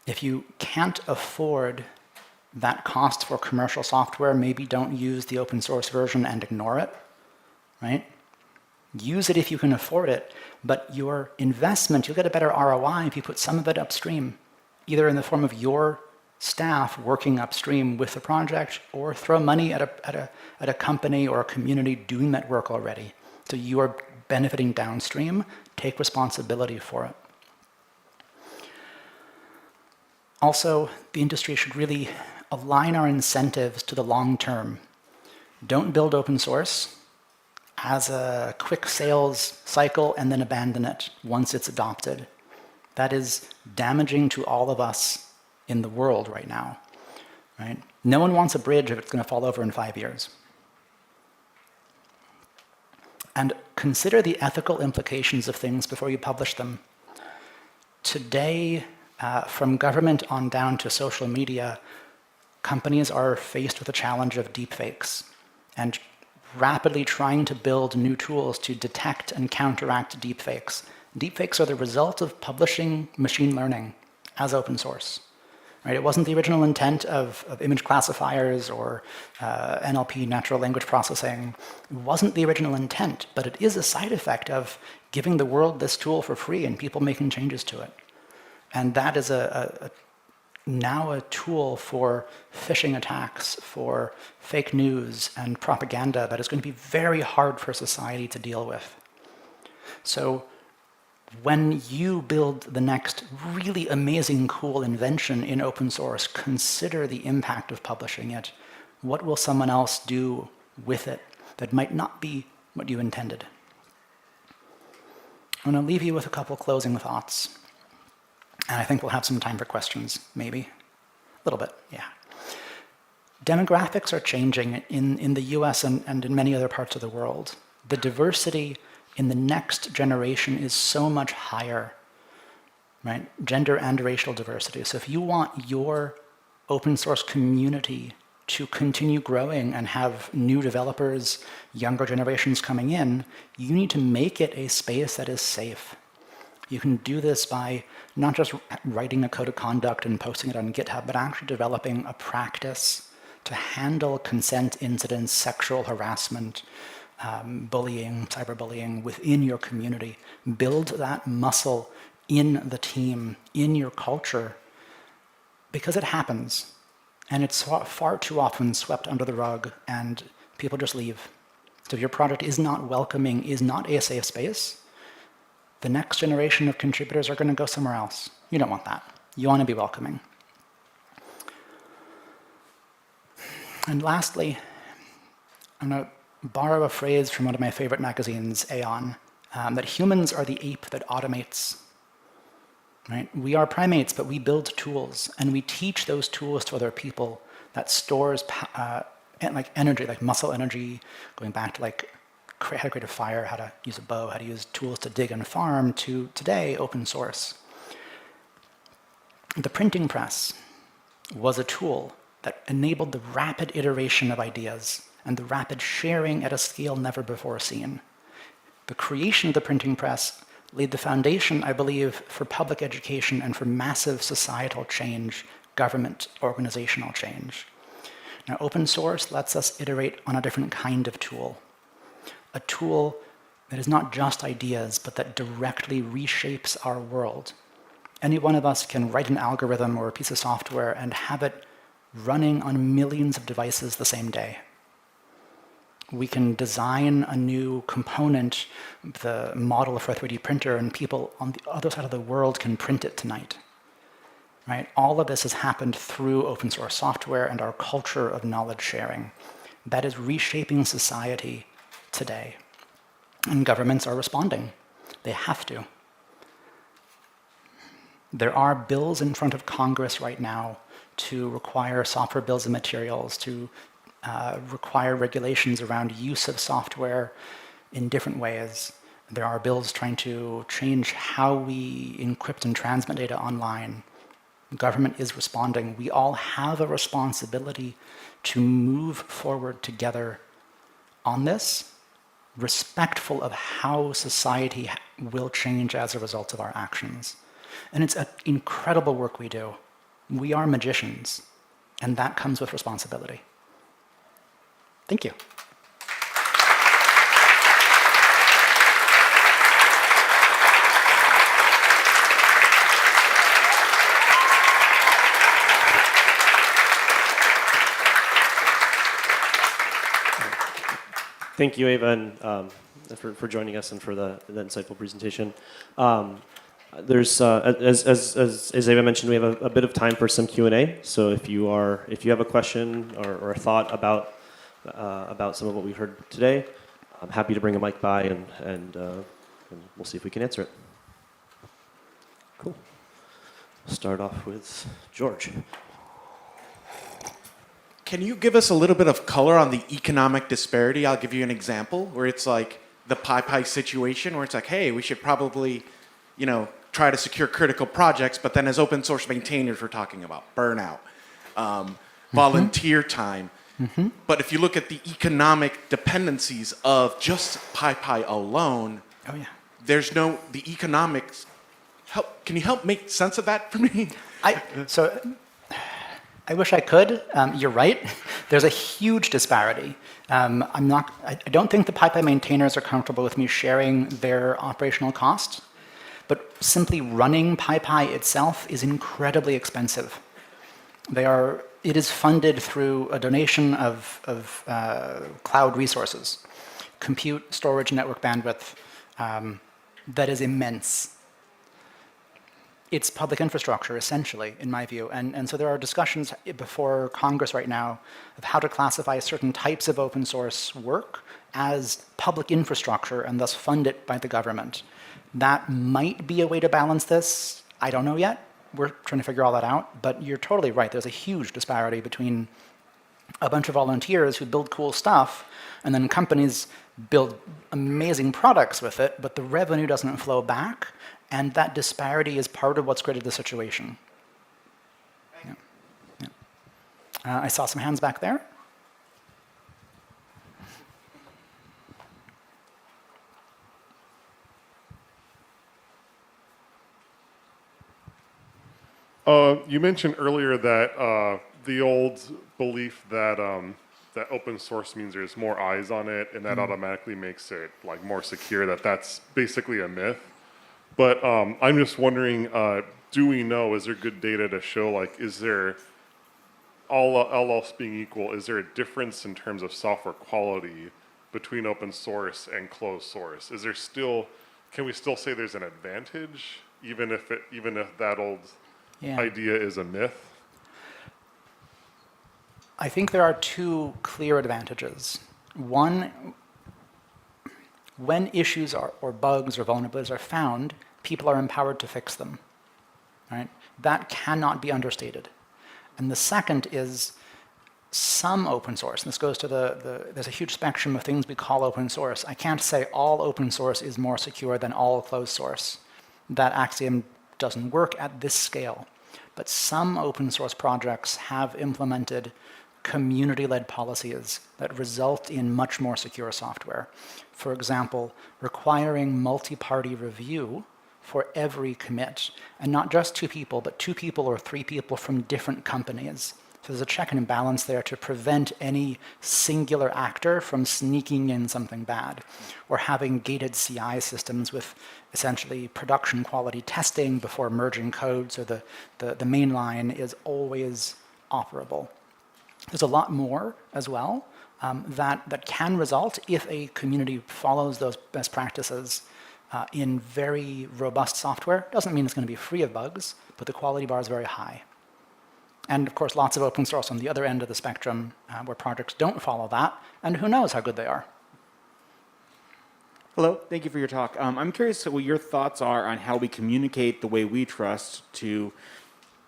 If you can't afford that cost for commercial software, maybe don't use the open source version and ignore it, right? Use it if you can afford it, but your investment, you'll get a better ROI if you put some of it upstream, either in the form of your staff working upstream with the project, or throw money at a company or a community doing that work already. So you are benefiting downstream, take responsibility for it. Also, the industry should really align our incentives to the long term. Don't build open source as a quick sales cycle and then abandon it once it's adopted. That is damaging to all of us in the world right now, right? No one wants a bridge if it's going to fall over in 5 years. And consider the ethical implications of things before you publish them. Today, from government on down to social media, companies are faced with the challenge of deepfakes and rapidly trying to build new tools to detect and counteract deepfakes. Deepfakes are the result of publishing machine learning as open source. Right? It wasn't the original intent of image classifiers or NLP, natural language processing. It wasn't the original intent, but it is a side effect of giving the world this tool for free and people making changes to it. And that is now a tool for phishing attacks, for fake news and propaganda that is going to be very hard for society to deal with. So when you build the next really amazing, cool invention in open source, consider the impact of publishing it. What will someone else do with it that might not be what you intended? I'm going to leave you with a couple closing thoughts. And I think we'll have some time for questions, maybe. A little bit, yeah. Demographics are changing in the US and in many other parts of the world. The diversity in the next generation is so much higher, right? Gender and racial diversity. So if you want your open source community to continue growing and have new developers, younger generations coming in, you need to make it a space that is safe. You can do this by not just writing a code of conduct and posting it on GitHub, but actually developing a practice to handle consent incidents, sexual harassment, bullying, cyberbullying within your community. Build that muscle in the team, in your culture, because it happens. And it's far too often swept under the rug and people just leave. So if your project is not welcoming, is not a safe space, the next generation of contributors are going to go somewhere else. You don't want that. You want to be welcoming. And lastly, I'm going to borrow a phrase from one of my favorite magazines, Aeon, that humans are the ape that automates. Right? We are primates, but we build tools, and we teach those tools to other people that stores like energy, like muscle energy, going back to like how to create a fire, how to use a bow, how to use tools to dig and farm, to today, open source. The printing press was a tool that enabled the rapid iteration of ideas and the rapid sharing at a scale never before seen. The creation of the printing press laid the foundation, I believe, for public education and for massive societal change, government, organizational change. Now, open source lets us iterate on a different kind of tool. A tool that is not just ideas, but that directly reshapes our world. Any one of us can write an algorithm or a piece of software and have it running on millions of devices the same day. We can design a new component, the model for a 3D printer, and people on the other side of the world can print it tonight. Right? All of this has happened through open source software and our culture of knowledge sharing. That is reshaping society today. And governments are responding. They have to. There are bills in front of Congress right now to require software bills of materials, to require regulations around use of software in different ways. There are bills trying to change how we encrypt and transmit data online. Government is responding. We all have a responsibility to move forward together on this, respectful of how society will change as a result of our actions. And it's an incredible work we do. We are magicians, and that comes with responsibility. Thank you. Thank you, Ava, and for joining us and for the insightful presentation. There's as Ava mentioned, we have a bit of time for some Q&A. So if you have a question or a thought about some of what we heard today, I'm happy to bring a mic by and we'll see if we can answer it. Cool. Start off with George. Can you give us a little bit of color on the economic disparity? I'll give you an example where it's like the PyPy situation where it's like, hey, we should probably, try to secure critical projects, but then as open source maintainers, we're talking about burnout, volunteer time. Mm-hmm. But if you look at the economic dependencies of just PyPy alone, there's the economics. Can you help make sense of that for me? I wish I could. You're right. There's a huge disparity. I don't think the PyPy maintainers are comfortable with me sharing their operational costs, but simply running PyPy itself is incredibly expensive. It is funded through a donation of cloud resources, compute, storage, network bandwidth, that is immense. It's public infrastructure, essentially, in my view. And so there are discussions before Congress right now of how to classify certain types of open source work as public infrastructure and thus fund it by the government. That might be a way to balance this. I don't know yet. We're trying to figure all that out. But you're totally right. There's a huge disparity between a bunch of volunteers who build cool stuff and then companies build amazing products with it, but the revenue doesn't flow back. And that disparity is part of what's created the situation. Yeah. I saw some hands back there. You mentioned earlier that the old belief that that open source means there's more eyes on it, and that automatically makes it like more secure. That's basically a myth. But I'm just wondering, do we know, is there good data to show, like, is there, all else being equal, is there a difference in terms of software quality between open source and closed source? Is there still, can we still say there's an advantage, even if that old idea is a myth? I think there are two clear advantages. One, when issues or bugs or vulnerabilities are found, people are empowered to fix them, right? That cannot be understated. And the second is some open source, and this goes to there's a huge spectrum of things we call open source. I can't say all open source is more secure than all closed source. That axiom doesn't work at this scale. But some open source projects have implemented community-led policies that result in much more secure software. For example, requiring multi-party review for every commit, and not just 2 people, but 2 people or 3 people from different companies. So there's a check and balance there to prevent any singular actor from sneaking in something bad, or having gated CI systems with essentially production quality testing before merging code, so the main line is always operable. There's a lot more as well, that can result, if a community follows those best practices in very robust software. Doesn't mean it's going to be free of bugs, but the quality bar is very high. And of course, lots of open source on the other end of the spectrum where projects don't follow that, and who knows how good they are. Hello, thank you for your talk. I'm curious what your thoughts are on how we communicate the way we trust to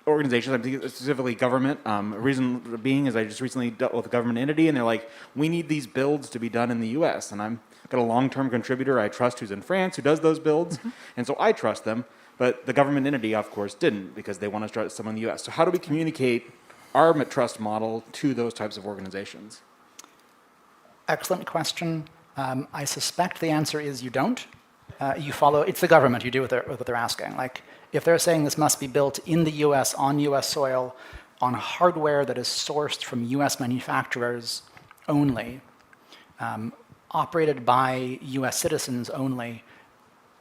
organizations, I'm thinking specifically government. Reason being is I just recently dealt with a government entity, and they're like, we need these builds to be done in the US. And I'm got a long-term contributor I trust who's in France who does those builds, and so I trust them. But the government entity, of course, didn't because they want to trust someone in the US. So how do we communicate our trust model to those types of organizations? Excellent question. I suspect the answer is you don't. You follow, it's the government, you do what they're asking. Like, if they're saying this must be built in the US, on US soil, on hardware that is sourced from US manufacturers only, operated by US citizens only,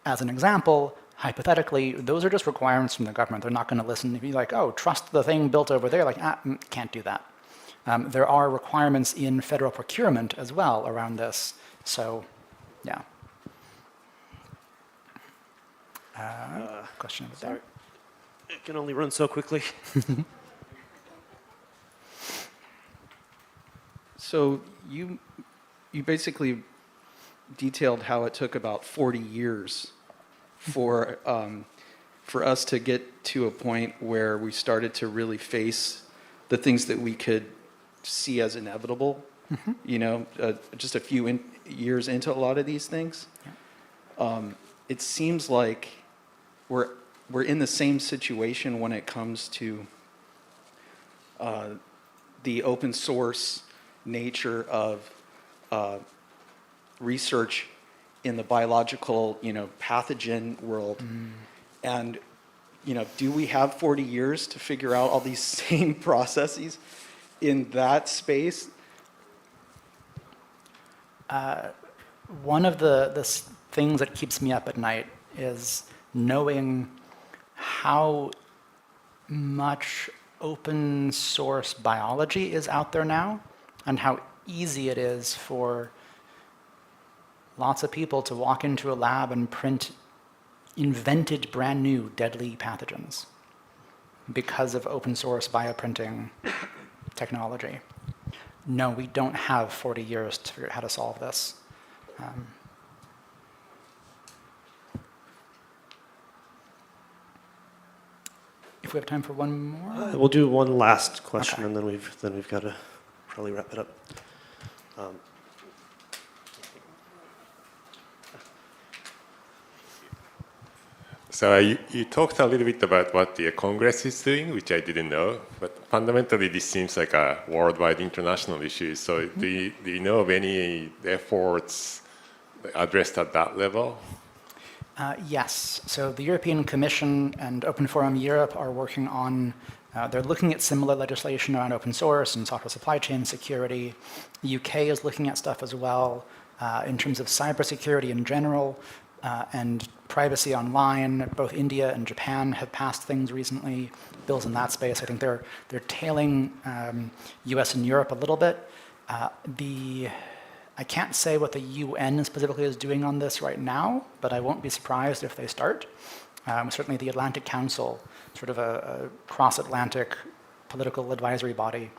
as an example, hypothetically, those are just requirements from the government. They're not going to listen and be like, oh, trust the thing built over there. Like, can't do that. There are requirements in federal procurement as well around this. So, yeah. Question over there. It can only run so quickly. So you basically detailed how it took about 40 years for us to get to a point where we started to really face the things that we could see as inevitable. Mm-hmm. You know, just a few years into a lot of these things. Yeah. It seems like we're in the same situation when it comes to the open source nature of research in the biological, pathogen world. Mm. And, do we have 40 years to figure out all these same processes in that space? One of the things that keeps me up at night is knowing how much open source biology is out there now and how easy it is for lots of people to walk into a lab and print invented brand new deadly pathogens because of open source bioprinting technology. No, we don't have 40 years to figure out how to solve this. If we have time for one more? We'll do one last question, Okay. and then we've got to probably wrap it up. So you talked a little bit about what the Congress is doing, which I didn't know, but fundamentally this seems like a worldwide international issue. So do you know of any efforts addressed at that level? Yes. So the European Commission and Open Forum Europe are working on, they're looking at similar legislation around open source and software supply chain security. The UK is looking at stuff as well in terms of cybersecurity in general and privacy online. Both India and Japan have passed things recently, bills in that space. I think they're tailing US and Europe a little bit. I can't say what the UN specifically is doing on this right now, but I won't be surprised if they start. Certainly the Atlantic Council, sort of a cross-Atlantic political advisory body,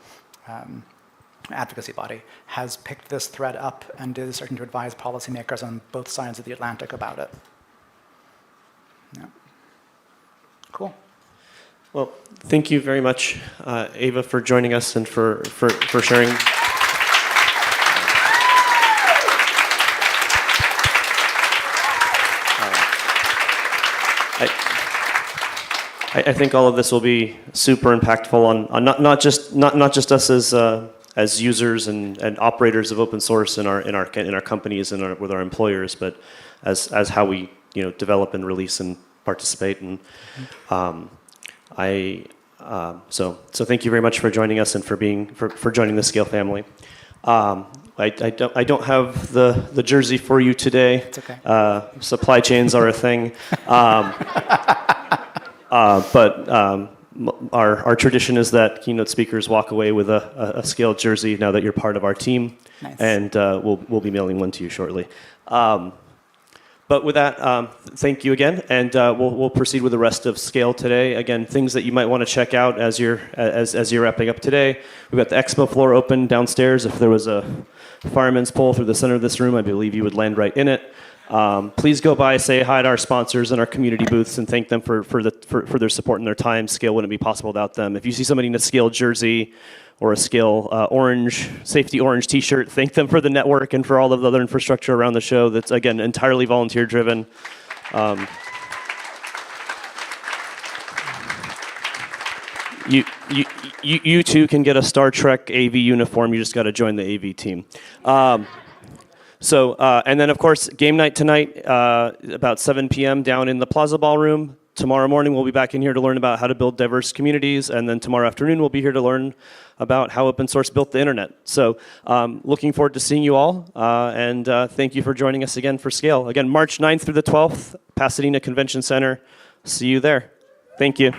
advocacy body, has picked this thread up and is starting to advise policymakers on both sides of the Atlantic about it. Yeah. Cool. Well, thank you very much, Ava, for joining us and for sharing. I think all of this will be super impactful on not just us as users and operators of open source in our companies and with our employers, but as how we develop and release and participate. And so thank you very much for joining us and for joining the SCaLE family. I don't have the jersey for you today. It's okay. our tradition is that keynote speakers walk away with a SCaLE jersey now that you're part of our team. Nice. And we'll be mailing one to you shortly. But with that, thank you again, and we'll proceed with the rest of SCaLE today. Again, things that you might want to check out as you're wrapping up today. We've got the expo floor open downstairs. If there was a fireman's pole through the center of this room, I believe you would land right in it. Please go by, say hi to our sponsors and our community booths, and thank them for their support and their time. SCaLE wouldn't be possible without them. If you see somebody in a SCaLE jersey or a SCaLE safety orange T-shirt, thank them for the network and for all of the other infrastructure around the show. That's again entirely volunteer driven. You too can get a Star Trek AV uniform. You just got to join the AV team. And then, of course, game night tonight, about 7 p.m. down in the Plaza Ballroom. Tomorrow morning, we'll be back in here to learn about how to build diverse communities. And then tomorrow afternoon, we'll be here to learn about how open source built the internet. So looking forward to seeing you all. And thank you for joining us again for SCaLE. Again, March 9th through the 12th, Pasadena Convention Center. See you there. Thank you.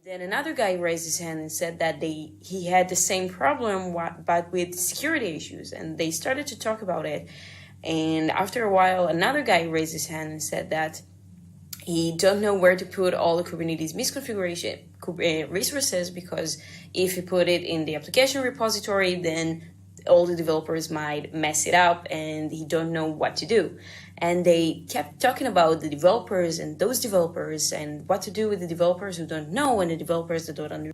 Then another guy raised his hand and said that he had the same problem, but with security issues, and they started to talk about it. And after a while, another guy raised his hand and said that he don't know where to put all the Kubernetes misconfiguration resources, because if you put it in the application repository, then all the developers might mess it up and he don't know what to do. And they kept talking about the developers and those developers and what to do with the developers who don't know and the developers that don't understand.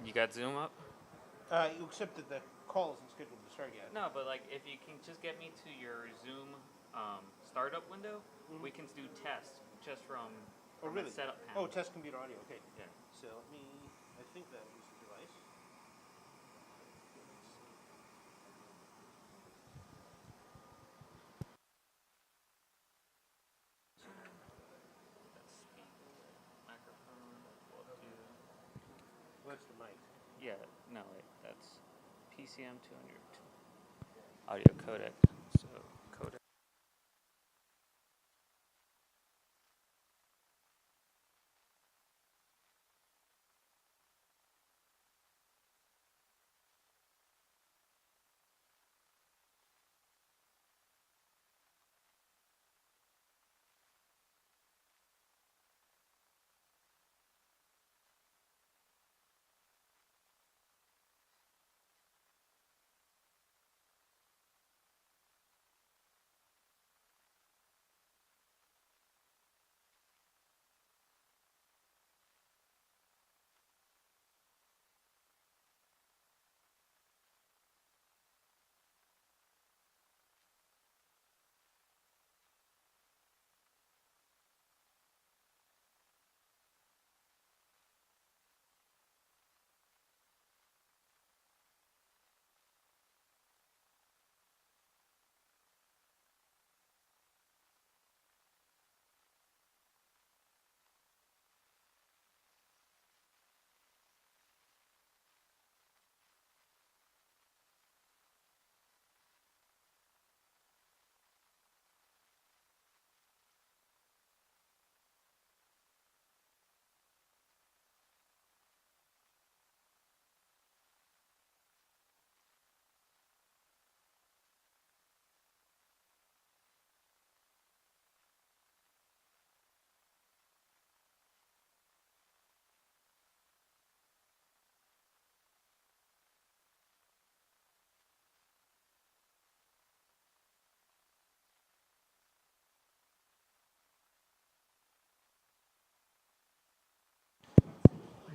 You got Zoom up? Except that the call isn't scheduled to start yet. No, but like if you can just get me to your Zoom startup window, we can do tests just from Oh, really? a setup panel. Oh, test computer audio. Okay. Yeah. So let me. I think that was the device. That's speaker, microphone. We'll do. What's the mic? Yeah, no, wait, that's PCM 200 audio codec. So codec.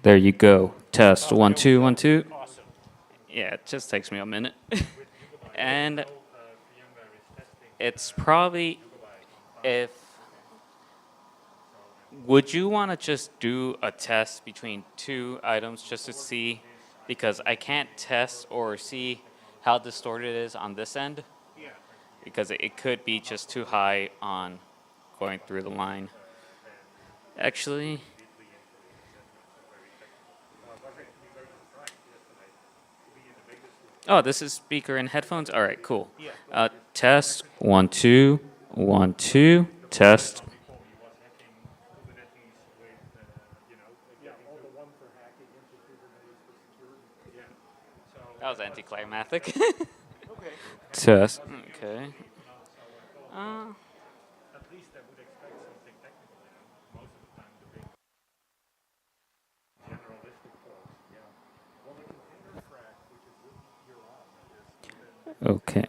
There you go. Test 1 2 1 2. Awesome. Yeah, it just takes me a minute. And it's probably if would you want to just do a test between two items just to see, because I can't test or see how distorted it is on this end Yeah. because it could be just too high on going through the line. Actually, oh, this is speaker and headphones. All right, cool. Test 1 2 1 2 test. That was anticlimactic. Okay. Test. Okay. Okay.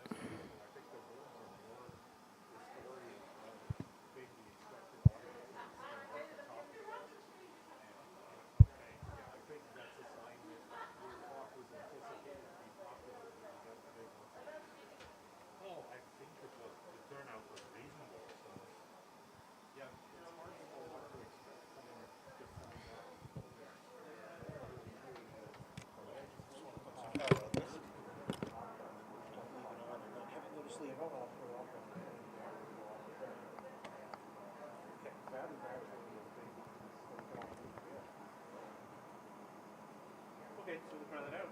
Okay, so we'll try that out.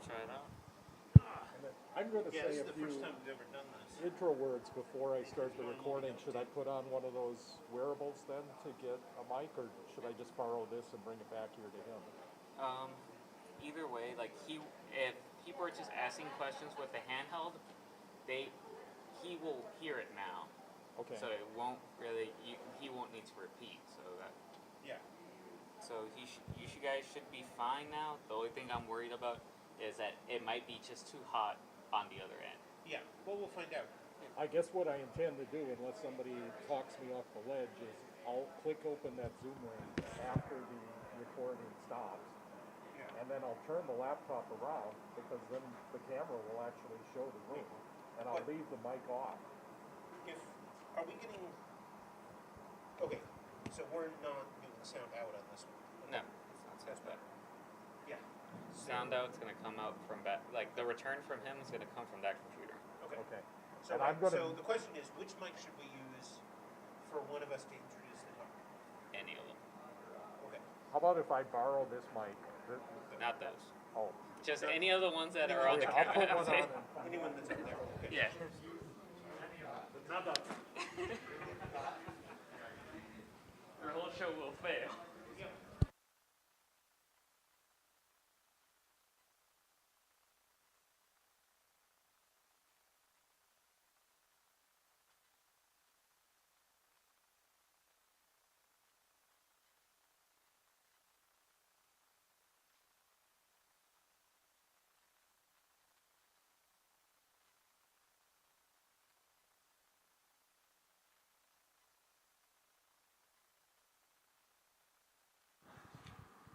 Try it out. I'm going to Yeah, this say is a the few first time we've ever done this. intro words before I start the recording. Should I put on one of those wearables then to get a mic, or should I just borrow this and bring it back here to him? Either way, like if people are just asking questions with the handheld, he will hear it now. Okay. So it won't really, he won't need to repeat. So that. Yeah. So you guys should be fine now. The only thing I'm worried about is that it might be just too hot on the other end. Yeah. Well, we'll find out. I guess what I intend to do, unless somebody talks me off the ledge, is I'll click open that Zoom link after the recording stops, and then I'll turn the laptop around because then the camera will actually show the room, and I'll leave the mic off. Are we getting? Okay, so we're not getting the sound out on this one. No, it's not bad. Yeah. Sound out's gonna come out from back. Like the return from him is gonna come from that computer. Okay. Okay. So, And I'm gonna- so the question is, which mic should we use for one of us to introduce the talk? Any of them. Okay. How about if I borrow this mic? Not those. Oh. Just any of the ones that are on the Yeah, I'll put one camera. on. Anyone that's up there. Okay. Yeah. Our whole show will fail.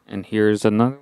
And here's another.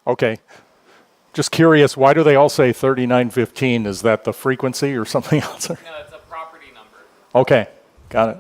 Okay. Just curious, why do they all say 3915? Is that the frequency or something else? No, it's a property number. Okay, got it.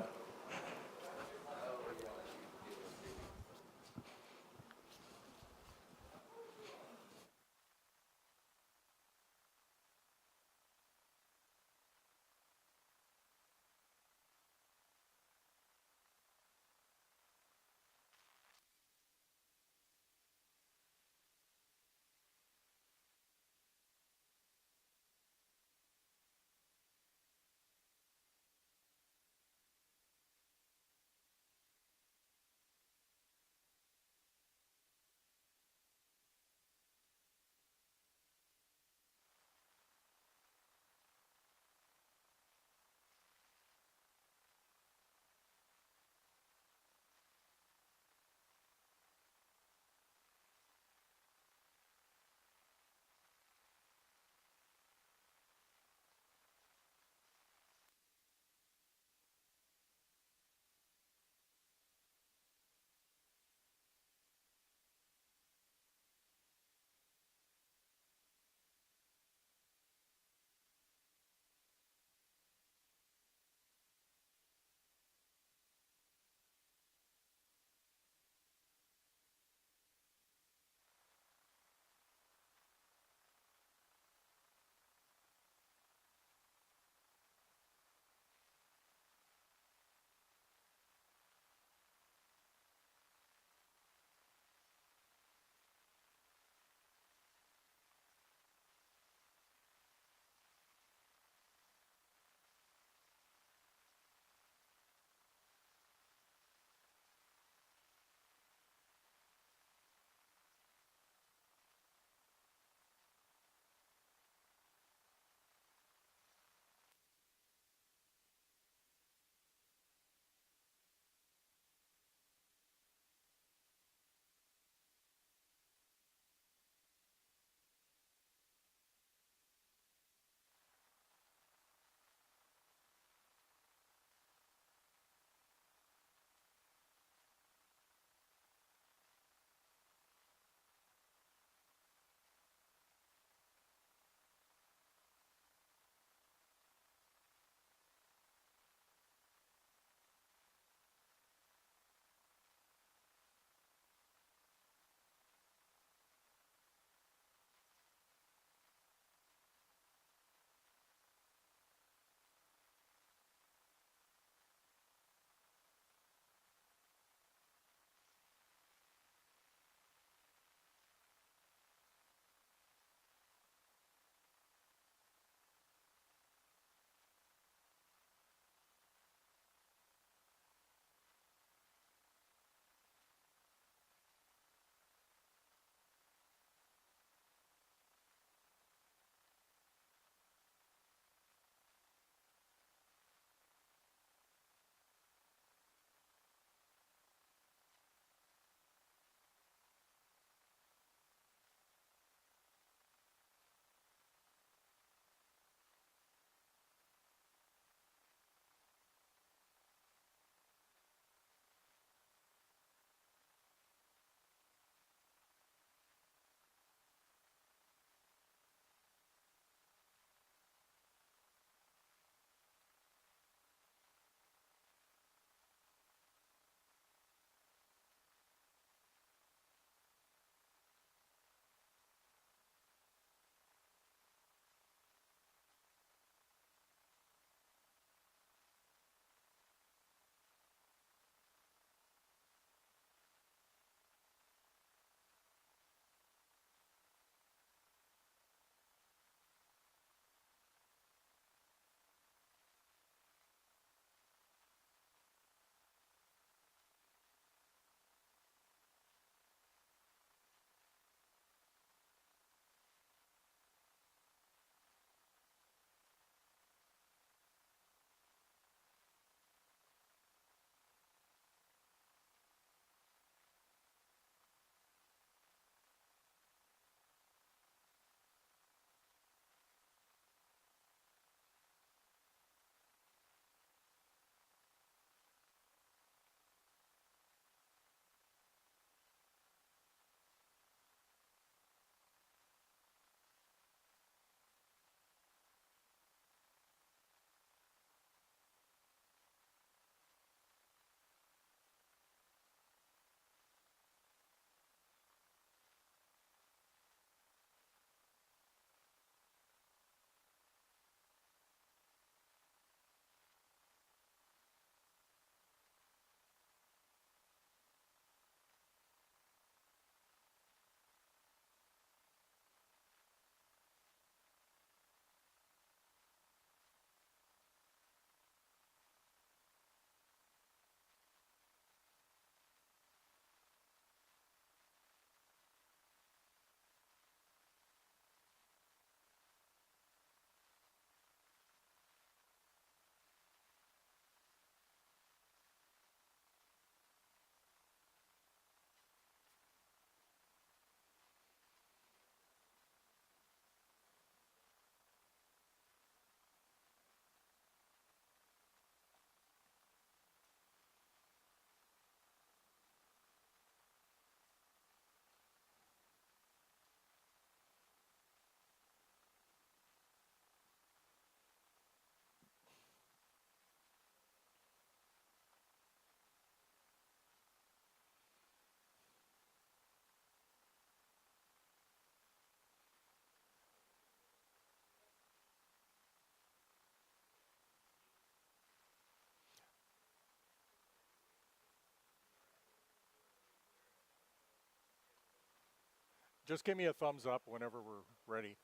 just give me a thumbs up whenever we're ready.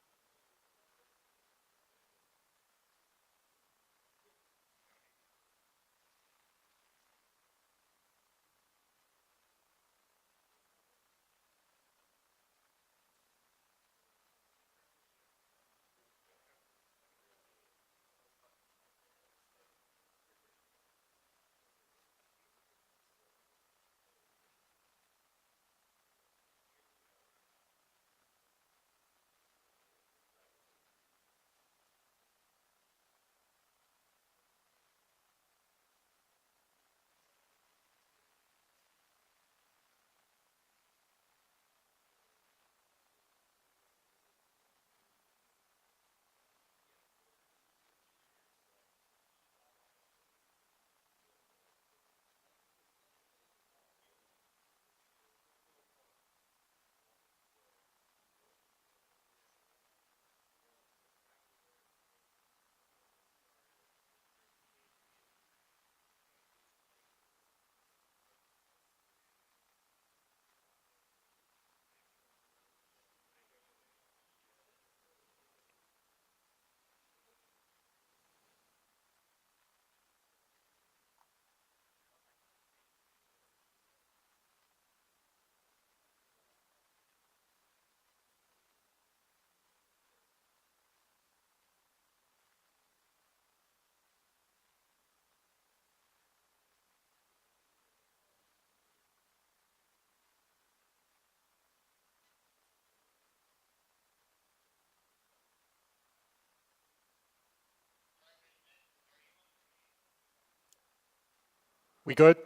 We good?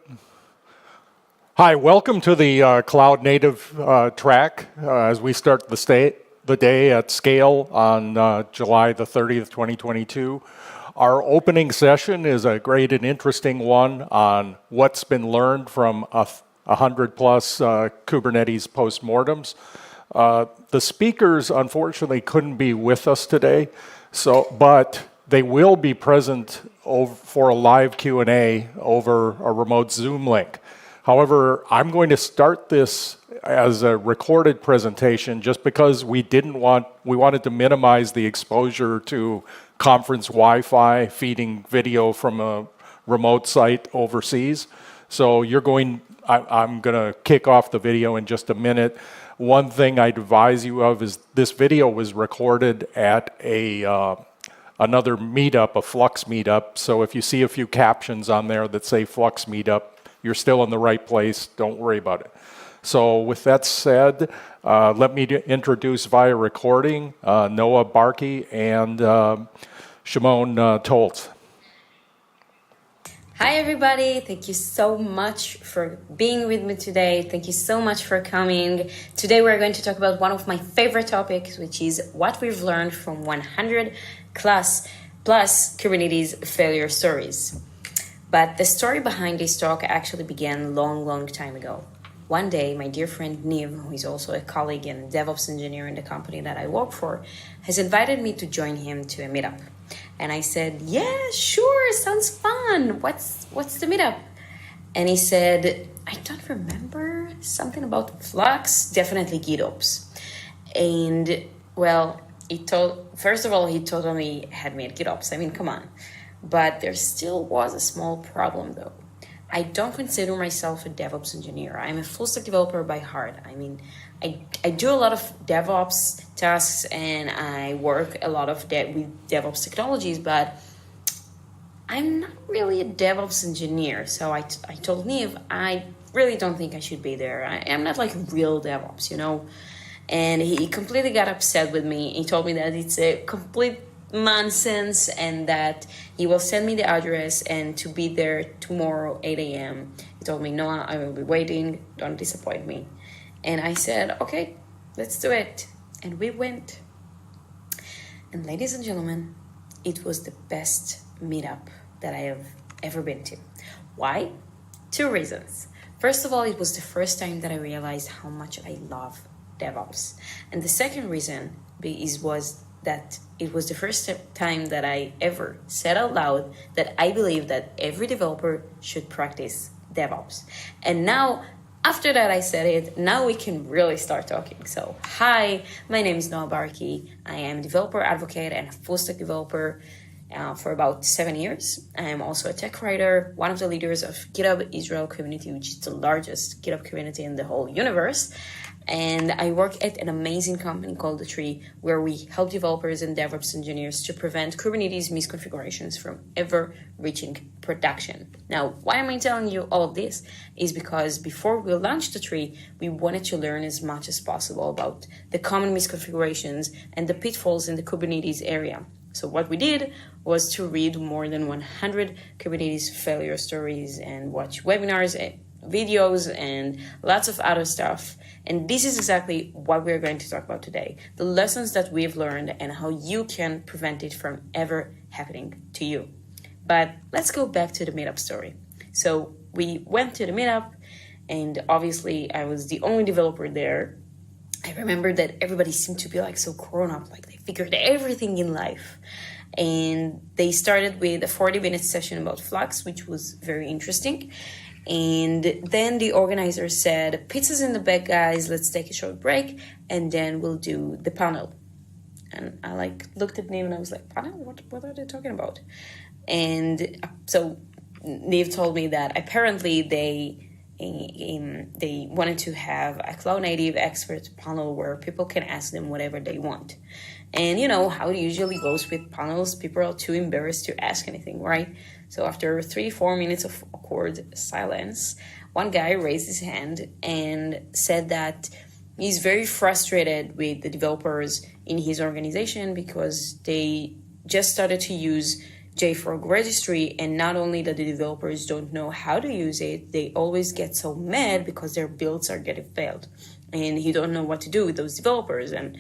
Hi, welcome to the Cloud Native track as we start the day at SCaLE on July the 30th, 2022. Our opening session is a great and interesting one on what's been learned from 100 plus Kubernetes postmortems. The speakers unfortunately couldn't be with us today, but they will be present for a live Q&A over a remote Zoom link. However, I'm going to start this as a recorded presentation just because we wanted to minimize the exposure to conference Wi-Fi feeding video from a remote site overseas. So I'm going to kick off the video in just a minute. One thing I'd advise you of is this video was recorded at another meetup, a Flux meetup. So if you see a few captions on there that say Flux meetup, you're still in the right place. Don't worry about it. So with that said, let me introduce via recording Noah Barkey and Shimon Toltz. Hi, everybody. Thank you so much for being with me today. Thank you so much for coming. Today, we're going to talk about one of my favorite topics, which is what we've learned from 100 plus Kubernetes failure stories. But the story behind this talk actually began a long time ago. One day, my dear friend Niv, who is also a colleague and DevOps engineer in the company that I work for, has invited me to join him to a meetup. And I said, yeah, sure, sounds fun. What's the meetup? And he said, I don't remember, something about Flux, definitely GitOps. And well, first of all, he totally had me at GitOps. I mean, come on. But there still was a small problem though. I don't consider myself a DevOps engineer. I'm a full stack developer by heart. I mean, I do a lot of DevOps tasks and I work a lot with DevOps technologies, but I'm not really a DevOps engineer. So I told Niv, I really don't think I should be there. I'm not like real DevOps, you know? And he completely got upset with me. He told me that it's a complete nonsense and that he will send me the address and to be there tomorrow 8 a.m. He told me, Noah, I will be waiting, don't disappoint me. And I said, okay, let's do it. And we went. And ladies and gentlemen, it was the best meetup that I have ever been to. Why? 2 reasons. First of all, it was the first time that I realized how much I love DevOps. And the second reason was that it was the first time that I ever said out loud that I believe that every developer should practice DevOps. And now After that, I said it. Now we can really start talking. So, hi, my name is Noah Barkey. I am a developer advocate and a full stack developer for about 7 years. I am also a tech writer, one of the leaders of GitHub Israel community, which is the largest GitHub community in the whole universe. And I work at an amazing company called The Tree, where we help developers and DevOps engineers to prevent Kubernetes misconfigurations from ever reaching production. Now, why am I telling you all of this? Is because before we launched The Tree, we wanted to learn as much as possible about the common misconfigurations and the pitfalls in the Kubernetes area. So what we did was to read more than 100 Kubernetes failure stories and watch webinars, videos, and lots of other stuff. And this is exactly what we're going to talk about today. The lessons that we've learned and how you can prevent it from ever happening to you. But let's go back to the meetup story. So we went to the meetup, and obviously I was the only developer there. I remember that everybody seemed to be like so grown up, like they figured everything in life. And they started with a 40-minute session about Flux, which was very interesting. And then the organizer said, pizza's in the back, guys, let's take a short break, and then we'll do the panel. And I looked at Neve and I was like, panel? What are they talking about? And so Neve told me that apparently they wanted to have a cloud native expert panel where people can ask them whatever they want. And you know how it usually goes with panels, people are too embarrassed to ask anything, right? So after 3-4 minutes of awkward silence, one guy raised his hand and said that he's very frustrated with the developers in his organization because they just started to use JFrog registry, and not only that the developers don't know how to use it, they always get so mad because their builds are getting failed. And he don't know what to do with those developers and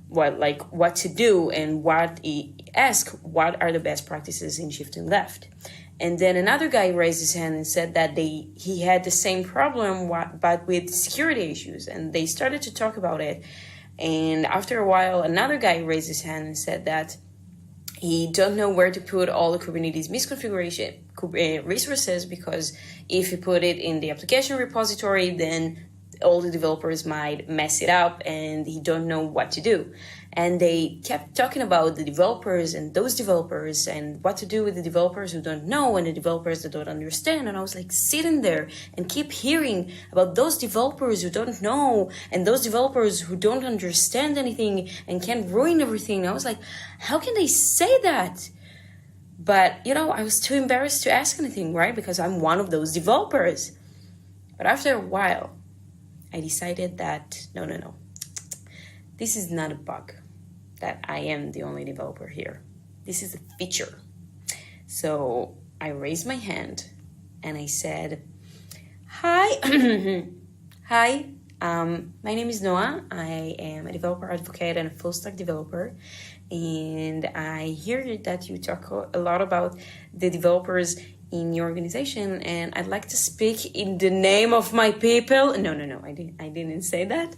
what to do, and what are the best practices in shifting left. And then another guy raised his hand and said that he had the same problem, but with security issues, and they started to talk about it. And after a while, another guy raised his hand and said that he don't know where to put all the Kubernetes misconfiguration resources, because if he put it in the application repository, then all the developers might mess it up and he don't know what to do. And they kept talking about the developers and those developers and what to do with the developers who don't know and the developers that don't understand. And I was like sitting there and keep hearing about those developers who don't know and those developers who don't understand anything and can ruin everything. And I was like, how can they say that? But, I was too embarrassed to ask anything, right? Because I'm one of those developers. But after a while, I decided that, no. This is not a bug, that I am the only developer here. This is a feature. So I raised my hand and I said, hi. Hi, my name is Noah. I am a developer advocate and a full stack developer. And I hear that you talk a lot about the developers in your organization, and I'd like to speak in the name of my people. No, I didn't say that.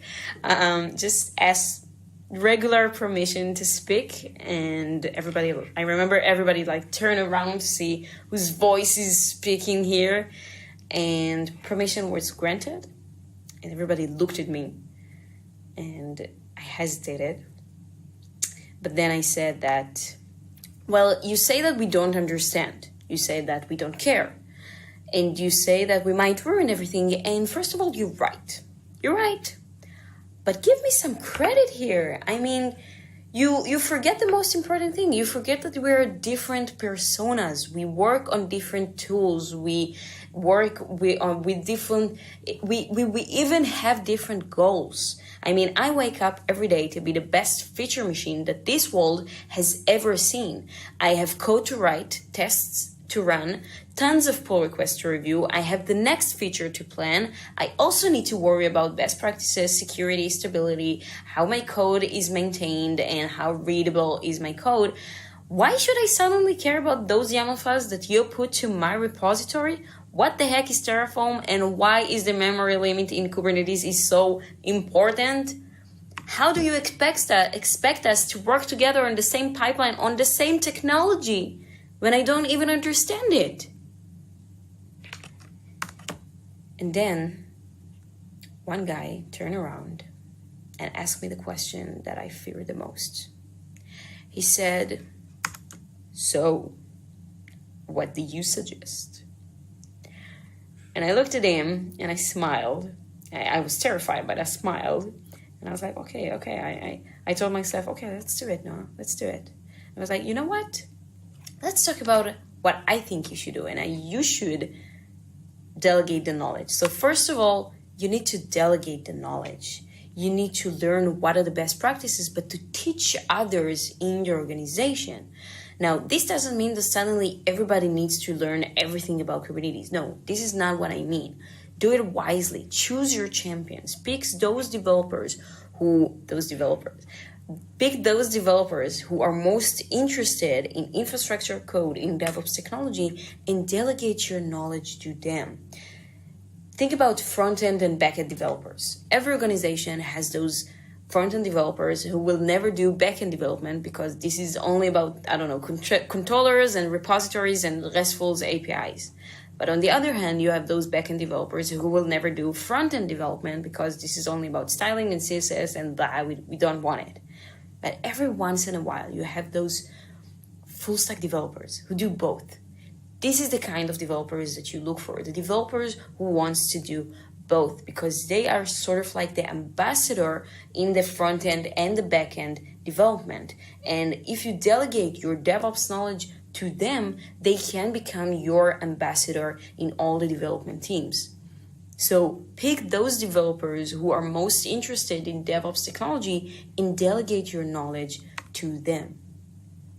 Just ask regular permission to speak, and I remember everybody turn around to see whose voice is speaking here, and permission was granted, and everybody looked at me, and I hesitated. But then I said that, well, you say that we don't understand. You say that we don't care. And you say that we might ruin everything. And first of all, you're right. You're right. But give me some credit here. I mean, you forget the most important thing. You forget that we're different personas. We work on different tools. We work with different, we even have different goals. I mean, I wake up every day to be the best feature machine that this world has ever seen. I have code to write, tests to run, tons of pull requests to review. I have the next feature to plan. I also need to worry about best practices, security, stability, how my code is maintained, and how readable is my code. Why should I suddenly care about those YAML files that you put to my repository? What the heck is Terraform, and why is the memory limit in Kubernetes is so important? How do you expect us to work together on the same pipeline, on the same technology, when I don't even understand it? And then one guy turned around and asked me the question that I fear the most. He said, "So, what do you suggest?" And I looked at him and I smiled. I was terrified, but I smiled. And I was like, okay. I told myself, okay, let's do it, Noah. Let's do it. I was like, you know what? Let's talk about what I think you should do. And you should delegate the knowledge. So first of all, you need to delegate the knowledge. You need to learn what are the best practices, but to teach others in your organization. Now, this doesn't mean that suddenly everybody needs to learn everything about Kubernetes. No, this is not what I mean. Do it wisely. Choose your champions. Pick those developers who are most interested in infrastructure code, in DevOps technology, and delegate your knowledge to them. Think about front-end and back-end developers. Every organization has those front-end developers who will never do back-end development because this is only about, controllers and repositories and RESTful APIs. But on the other hand, you have those back-end developers who will never do front-end development because this is only about styling and CSS and blah, we don't want it. But every once in a while, you have those full-stack developers who do both. This is the kind of developers that you look for, the developers who wants to do both, because they are sort of like the ambassador in the front end and the back end development. And if you delegate your DevOps knowledge to them, they can become your ambassador in all the development teams. So pick those developers who are most interested in DevOps technology and delegate your knowledge to them.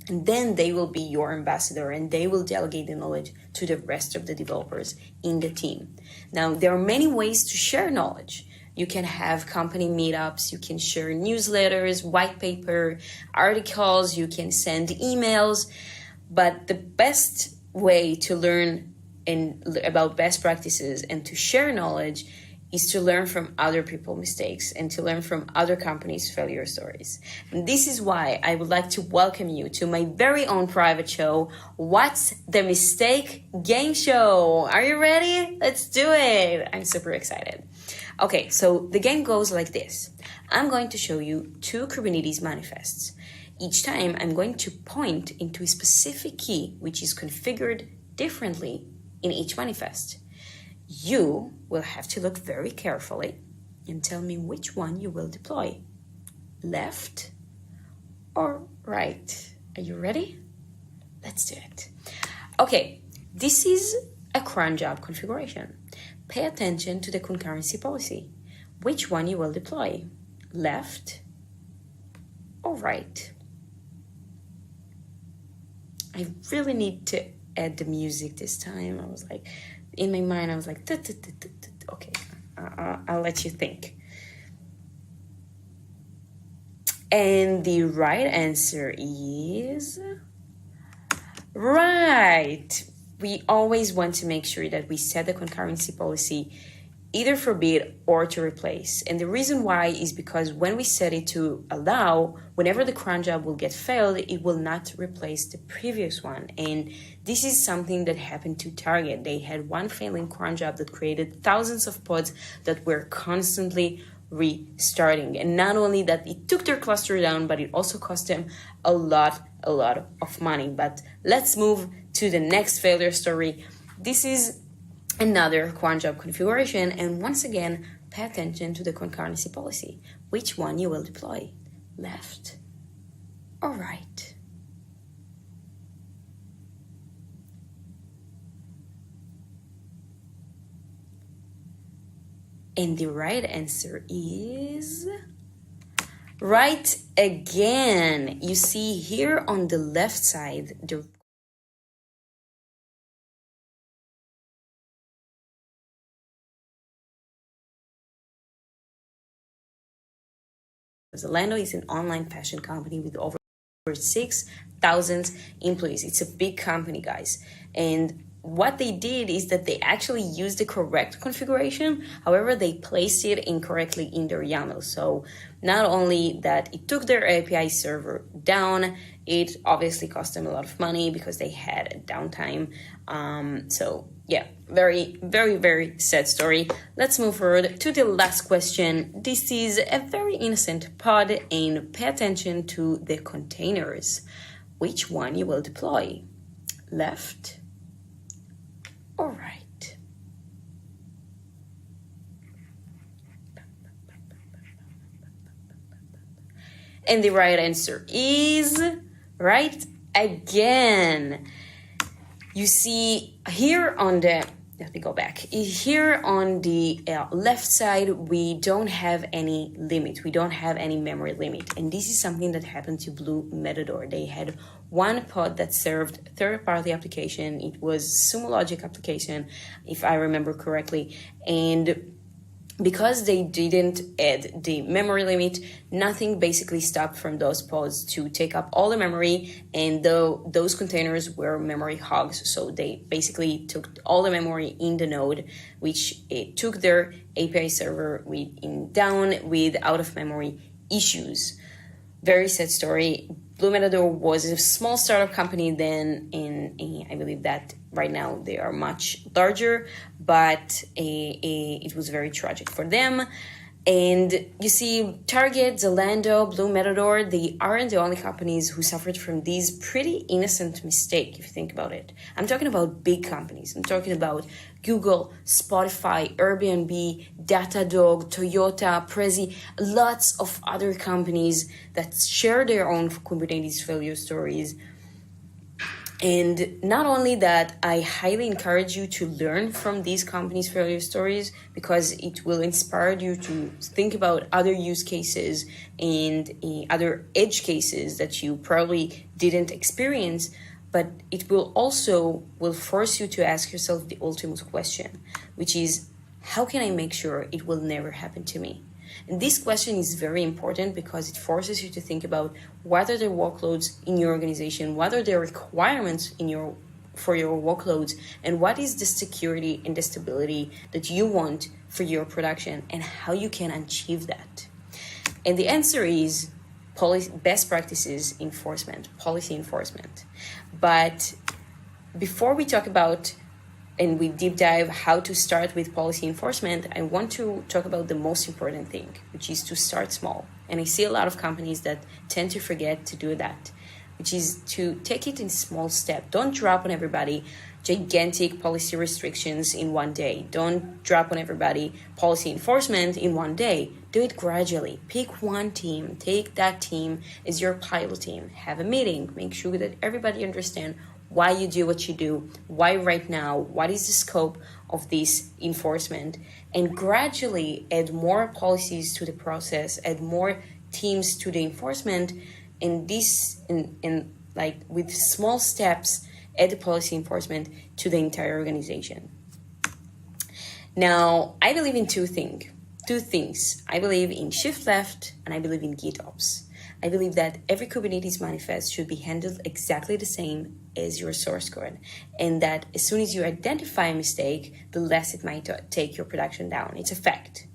And then they will be your ambassador and they will delegate the knowledge to the rest of the developers in the team. Now, there are many ways to share knowledge. You can have company meetups, you can share newsletters, white paper, articles, you can send emails. But the best way to learn about best practices and to share knowledge is to learn from other people's mistakes and to learn from other companies' failure stories. And this is why I would like to welcome you to my very own private show, What's the Mistake Game Show. Are you ready? Let's do it. I'm super excited. Okay, so the game goes like this. I'm going to show you 2 Kubernetes manifests. Each time I'm going to point into a specific key which is configured differently in each manifest. You will have to look very carefully and tell me which one you will deploy. Left or right? Are you ready? Let's do it. Okay, this is a cron job configuration. Pay attention to the concurrency policy. Which one you will deploy? Left or right? I really need to add the music this time. I was like, in my mind, I was like, okay, I'll let you think. And the right answer is right. We always want to make sure that we set the concurrency policy either forbid or to replace. And the reason why is because when we set it to allow, whenever the cron job will get failed, it will not replace the previous one. And this is something that happened to Target. They had one failing cron job that created thousands of pods that were constantly restarting. And not only that, it took their cluster down, but it also cost them a lot of money. But let's move to the next failure story. This is another cron job configuration, and once again, pay attention to the concurrency policy. Which one you will deploy, left or right? And the right answer is right again. You see here on the left side, the Zalando is an online fashion company with over 6,000 employees. It's a big company, guys. And what they did is that they actually used the correct configuration. However, they placed it incorrectly in their YAML. So not only that it took their API server down, it obviously cost them a lot of money because they had a downtime. So yeah, very, very, very sad story. Let's move forward to the last question. This is a very innocent pod, and pay attention to the containers. Which one you will deploy? Left or right? And the right answer is right again. You see here on the, let me go back. Here on the left side, we don't have any limit. We don't have any memory limit. And this is something that happened to Blue Metador. They had one pod that served third-party application. It was Sumo Logic application, if I remember correctly. And because they didn't add the memory limit, nothing basically stopped from those pods to take up all the memory, and though those containers were memory hogs, so they basically took all the memory in the node, which it took their API server down with out-of-memory issues. Very sad story. Blue Metador was a small startup company then, and I believe that right now they are much larger, but it was very tragic for them. And you see, Target, Zalando, Blue Metador, they aren't the only companies who suffered from these pretty innocent mistake, if you think about it. I'm talking about big companies. I'm talking about Google, Spotify, Airbnb, Datadog, Toyota, Prezi, lots of other companies that share their own Kubernetes failure stories. And not only that, I highly encourage you to learn from these companies' failure stories, because it will inspire you to think about other use cases and other edge cases that you probably didn't experience. But it will force you to ask yourself the ultimate question, which is, how can I make sure it will never happen to me? And this question is very important because it forces you to think about what are the workloads in your organization, what are the requirements for your workloads, and what is the security and the stability that you want for your production, and how you can achieve that. And the answer is best practices enforcement, policy enforcement. But before we talk about and we deep dive how to start with policy enforcement, I want to talk about the most important thing, which is to start small. And I see a lot of companies that tend to forget to do that, which is to take it in small steps. Don't drop on everybody gigantic policy restrictions in one day. Don't drop on everybody policy enforcement in one day. Do it gradually. Pick one team. Take that team as your pilot team. Have a meeting. Make sure that everybody understands why you do what you do, why right now, what is the scope of this enforcement, and gradually add more policies to the process, add more teams to the enforcement, and this, like with small steps, add the policy enforcement to the entire organization. Now, I believe in two things. I believe in shift left, and I believe in GitOps. I believe that every Kubernetes manifest should be handled exactly the same as your source code, and that as soon as you identify a mistake, the less it might take your production down. It's a fact.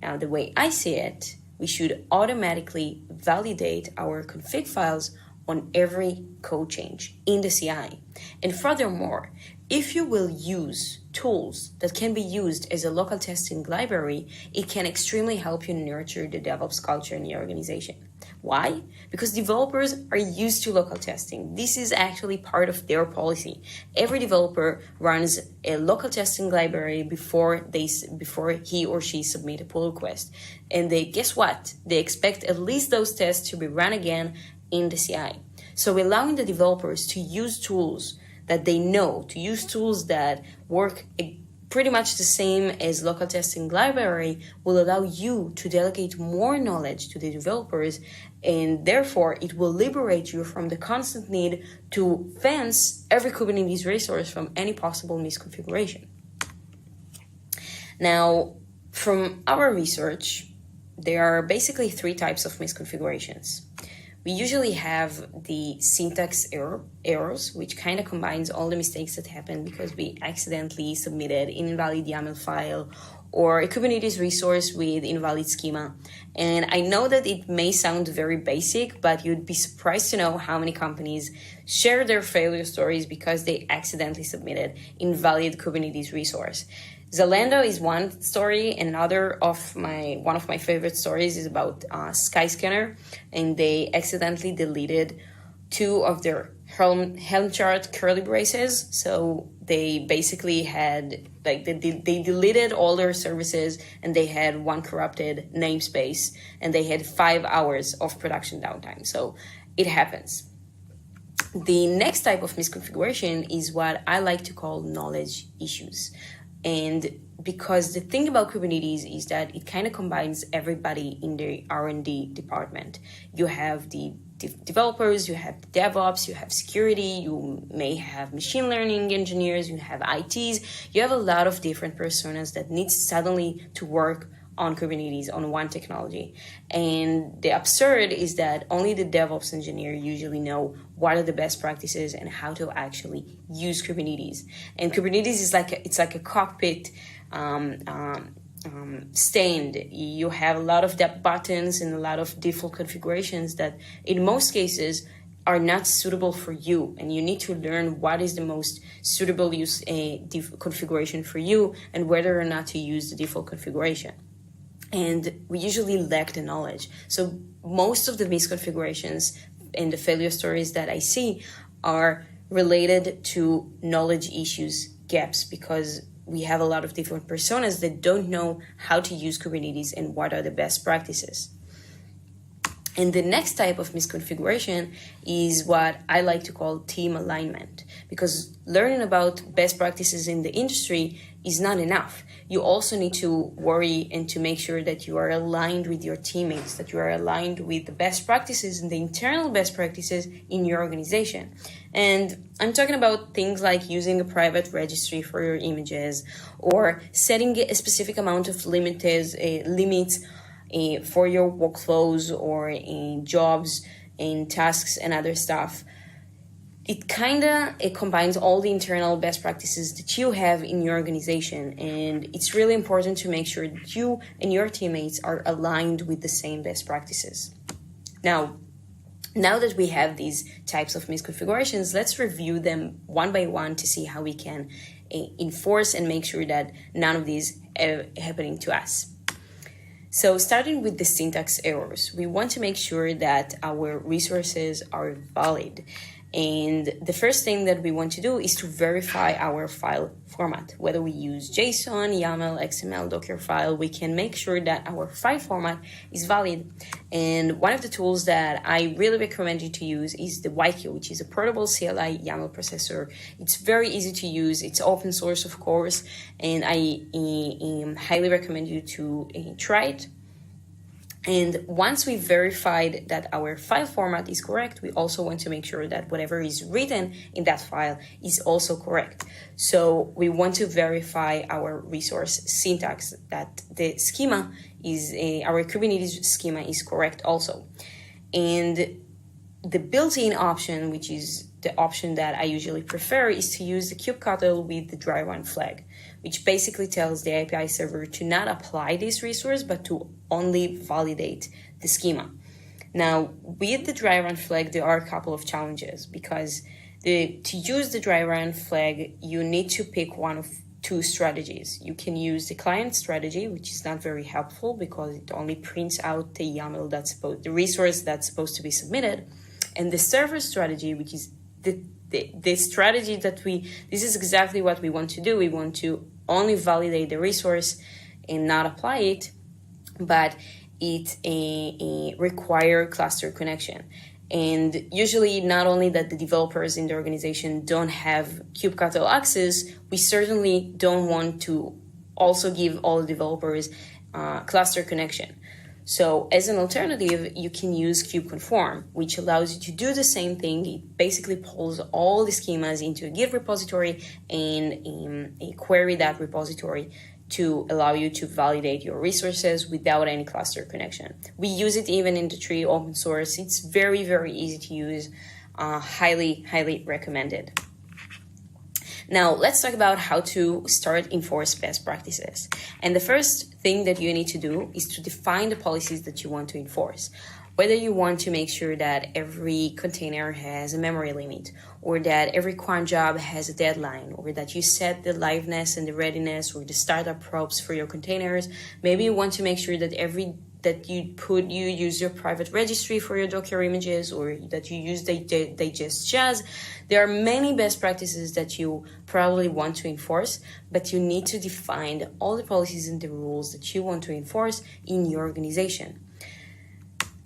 Now, the way I see it, we should automatically validate our config files on every code change in the CI. And furthermore, if you will use tools that can be used as a local testing library, it can extremely help you nurture the DevOps culture in your organization. Why? Because developers are used to local testing. This is actually part of their policy. Every developer runs a local testing library before he or she submit a pull request. And guess what? They expect at least those tests to be run again in the CI. So allowing the developers to use tools that they know, to use tools that work pretty much the same as local testing library, will allow you to delegate more knowledge to the developers, and therefore it will liberate you from the constant need to fence every Kubernetes resource from any possible misconfiguration. Now, from our research, there are basically three types of misconfigurations. we usually have the syntax errors, which kind of combines all the mistakes that happen because we accidentally submitted an invalid YAML file or a Kubernetes resource with invalid schema. And I know that it may sound very basic, but you'd be surprised to know how many companies share their failure stories because they accidentally submitted invalid Kubernetes resource. Zalando is one story. Another of one of my favorite stories is about Skyscanner, and they accidentally deleted 2 of their Helm chart curly braces. So they basically had they deleted all their services, and they had 1 corrupted namespace, and they had 5 hours of production downtime. So it happens. The next type of misconfiguration is what I like to call knowledge issues. And because the thing about Kubernetes is that it kind of combines everybody in the R&D department. You have the developers, you have DevOps, you have security, you may have machine learning engineers, you have ITs. You have a lot of different personas that need suddenly to work on Kubernetes, on one technology. And the absurd is that only the DevOps engineer usually know what are the best practices and how to actually use Kubernetes. And Kubernetes is like a cockpit stand. You have a lot of buttons and a lot of default configurations that in most cases are not suitable for you, and you need to learn what is the most suitable configuration for you and whether or not to use the default configuration. And we usually lack the knowledge. So most of the misconfigurations and the failure stories that I see are related to knowledge issues gaps, because we have a lot of different personas that don't know how to use Kubernetes and what are the best practices. And the next type of misconfiguration is what I like to call team alignment, because learning about best practices in the industry is not enough. You also need to worry and to make sure that you are aligned with your teammates, that you are aligned with the best practices and the internal best practices in your organization. And I'm talking about things like using a private registry for your images, or setting a specific amount of limits for your workflows or in jobs and tasks and other stuff. It combines all the internal best practices that you have in your organization, and it's really important to make sure that you and your teammates are aligned with the same best practices. Now that we have these types of misconfigurations, let's review them one by one to see how we can enforce and make sure that none of these are happening to us. So starting with the syntax errors, we want to make sure that our resources are valid. And the first thing that we want to do is to verify our file format. Whether we use JSON, YAML, XML, Docker file, we can make sure that our file format is valid. And one of the tools that I really recommend you to use is the YQ, which is a portable CLI YAML processor. It's very easy to use. It's open source, of course, and I highly recommend you to try it. And once we verified that our file format is correct, we also want to make sure that whatever is written in that file is also correct. So we want to verify our resource syntax, that the schema is, our Kubernetes schema is correct also. And the built-in option, which is the option that I usually prefer, is to use the kubectl with the dry run flag, which basically tells the API server to not apply this resource, but to only validate the schema. Now, with the dry run flag, there are a couple of challenges, because to use the dry run flag, you need to pick one of 2 strategies. You can use the client strategy, which is not very helpful because it only prints out the YAML the resource that's supposed to be submitted, and the server strategy, which is the strategy that this is exactly what we want to do. We want to only validate the resource and not apply it, but it require cluster connection. And usually not only that the developers in the organization don't have kubectl access, we certainly don't want to also give all the developers cluster connection. So as an alternative, you can use Cubeconform, which allows you to do the same thing. It basically pulls all the schemas into a Git repository and query that repository to allow you to validate your resources without any cluster connection. We use it even in the tree open source. It's very, very easy to use. Highly, highly recommended. Now, let's talk about how to start enforce best practices. And the first thing that you need to do is to define the policies that you want to enforce. Whether you want to make sure that every container has a memory limit, or that every cron job has a deadline, or that you set the liveness and the readiness or the startup probes for your containers. Maybe you want to make sure that you use your private registry for your Docker images, or that you use digest jazz. There are many best practices that you probably want to enforce, but you need to define all the policies and the rules that you want to enforce in your organization.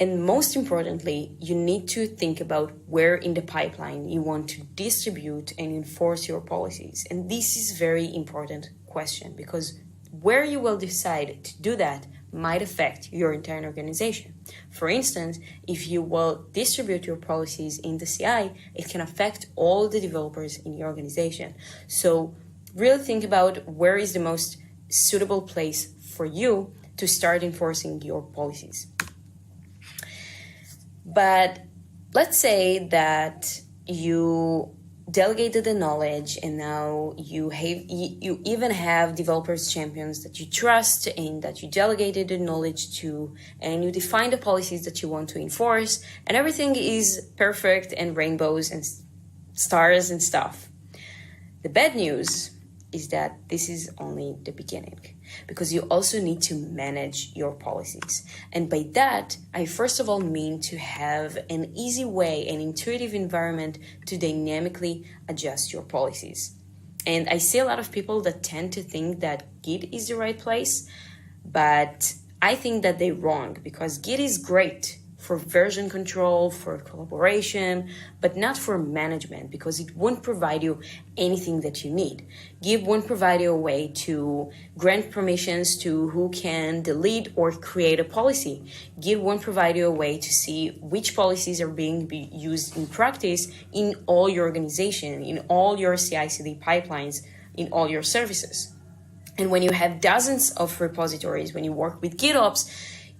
And most importantly, you need to think about where in the pipeline you want to distribute and enforce your policies. And this is a very important question, because where you will decide to do that might affect your entire organization. For instance, if you will distribute your policies in the CI, it can affect all the developers in your organization. So really think about where is the most suitable place for you to start enforcing your policies. But let's say that you delegated the knowledge, and now you even have developers champions that you trust and that you delegated the knowledge to, and you define the policies that you want to enforce, and everything is perfect and rainbows and stars and stuff. The bad news is that this is only the beginning, because you also need to manage your policies. And by that, I first of all mean to have an easy way, an intuitive environment to dynamically adjust your policies. And I see a lot of people that tend to think that Git is the right place, but I think that they're wrong, because Git is great for version control, for collaboration, but not for management, because it won't provide you anything that you need. Git won't provide you a way to grant permissions to who can delete or create a policy. Git won't provide you a way to see which policies are being used in practice in all your organization, in all your CI/CD pipelines, in all your services. And when you have dozens of repositories, when you work with GitOps,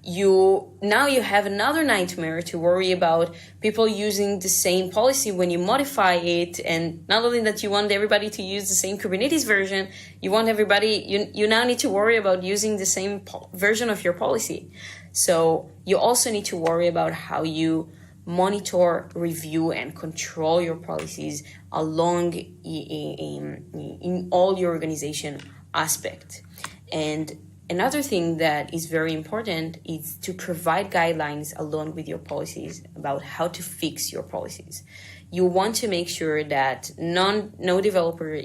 you have another nightmare to worry about people using the same policy when you modify it. And not only that you want everybody to use the same Kubernetes version, you want everybody, you now need to worry about using the same version of your policy. So you also need to worry about how you monitor, review, and control your policies along in all your organization aspect. And another thing that is very important is to provide guidelines along with your policies about how to fix your policies. You want to make sure that no developer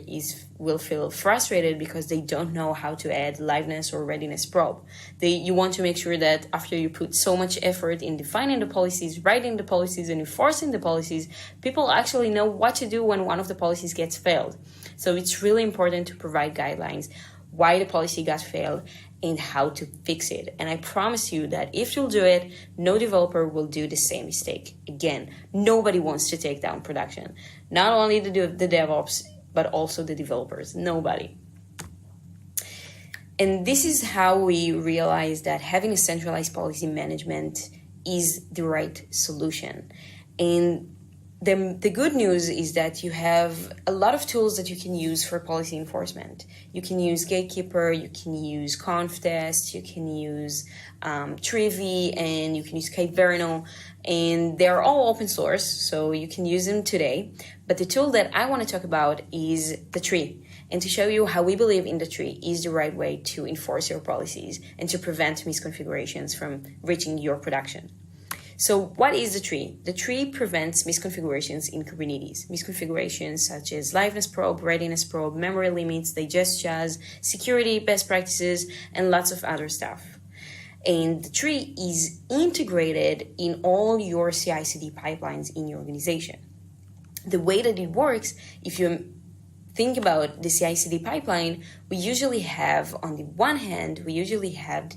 will feel frustrated because they don't know how to add liveness or readiness probe. You want to make sure that after you put so much effort in defining the policies, writing the policies, and enforcing the policies, people actually know what to do when one of the policies gets failed. So it's really important to provide guidelines why the policy got failed and how to fix it. And I promise you that if you'll do it, no developer will do the same mistake. Again, nobody wants to take down production. Not only the DevOps, but also the developers. Nobody. And this is how we realize that having a centralized policy management is the right solution. And the good news is that you have a lot of tools that you can use for policy enforcement. You can use Gatekeeper, you can use Conftest, you can use Trivi, and you can use Kyverno, and they're all open source, so you can use them today. But the tool that I want to talk about is the tree, and to show you how we believe in the tree is the right way to enforce your policies and to prevent misconfigurations from reaching your production. So what is the tree? The tree prevents misconfigurations in Kubernetes. Misconfigurations such as liveness probe, readiness probe, memory limits, digest jazz, security, best practices, and lots of other stuff. And the tree is integrated in all your CI/CD pipelines in your organization. The way that it works, if you think about the CI/CD pipeline, we usually have, on the one hand, the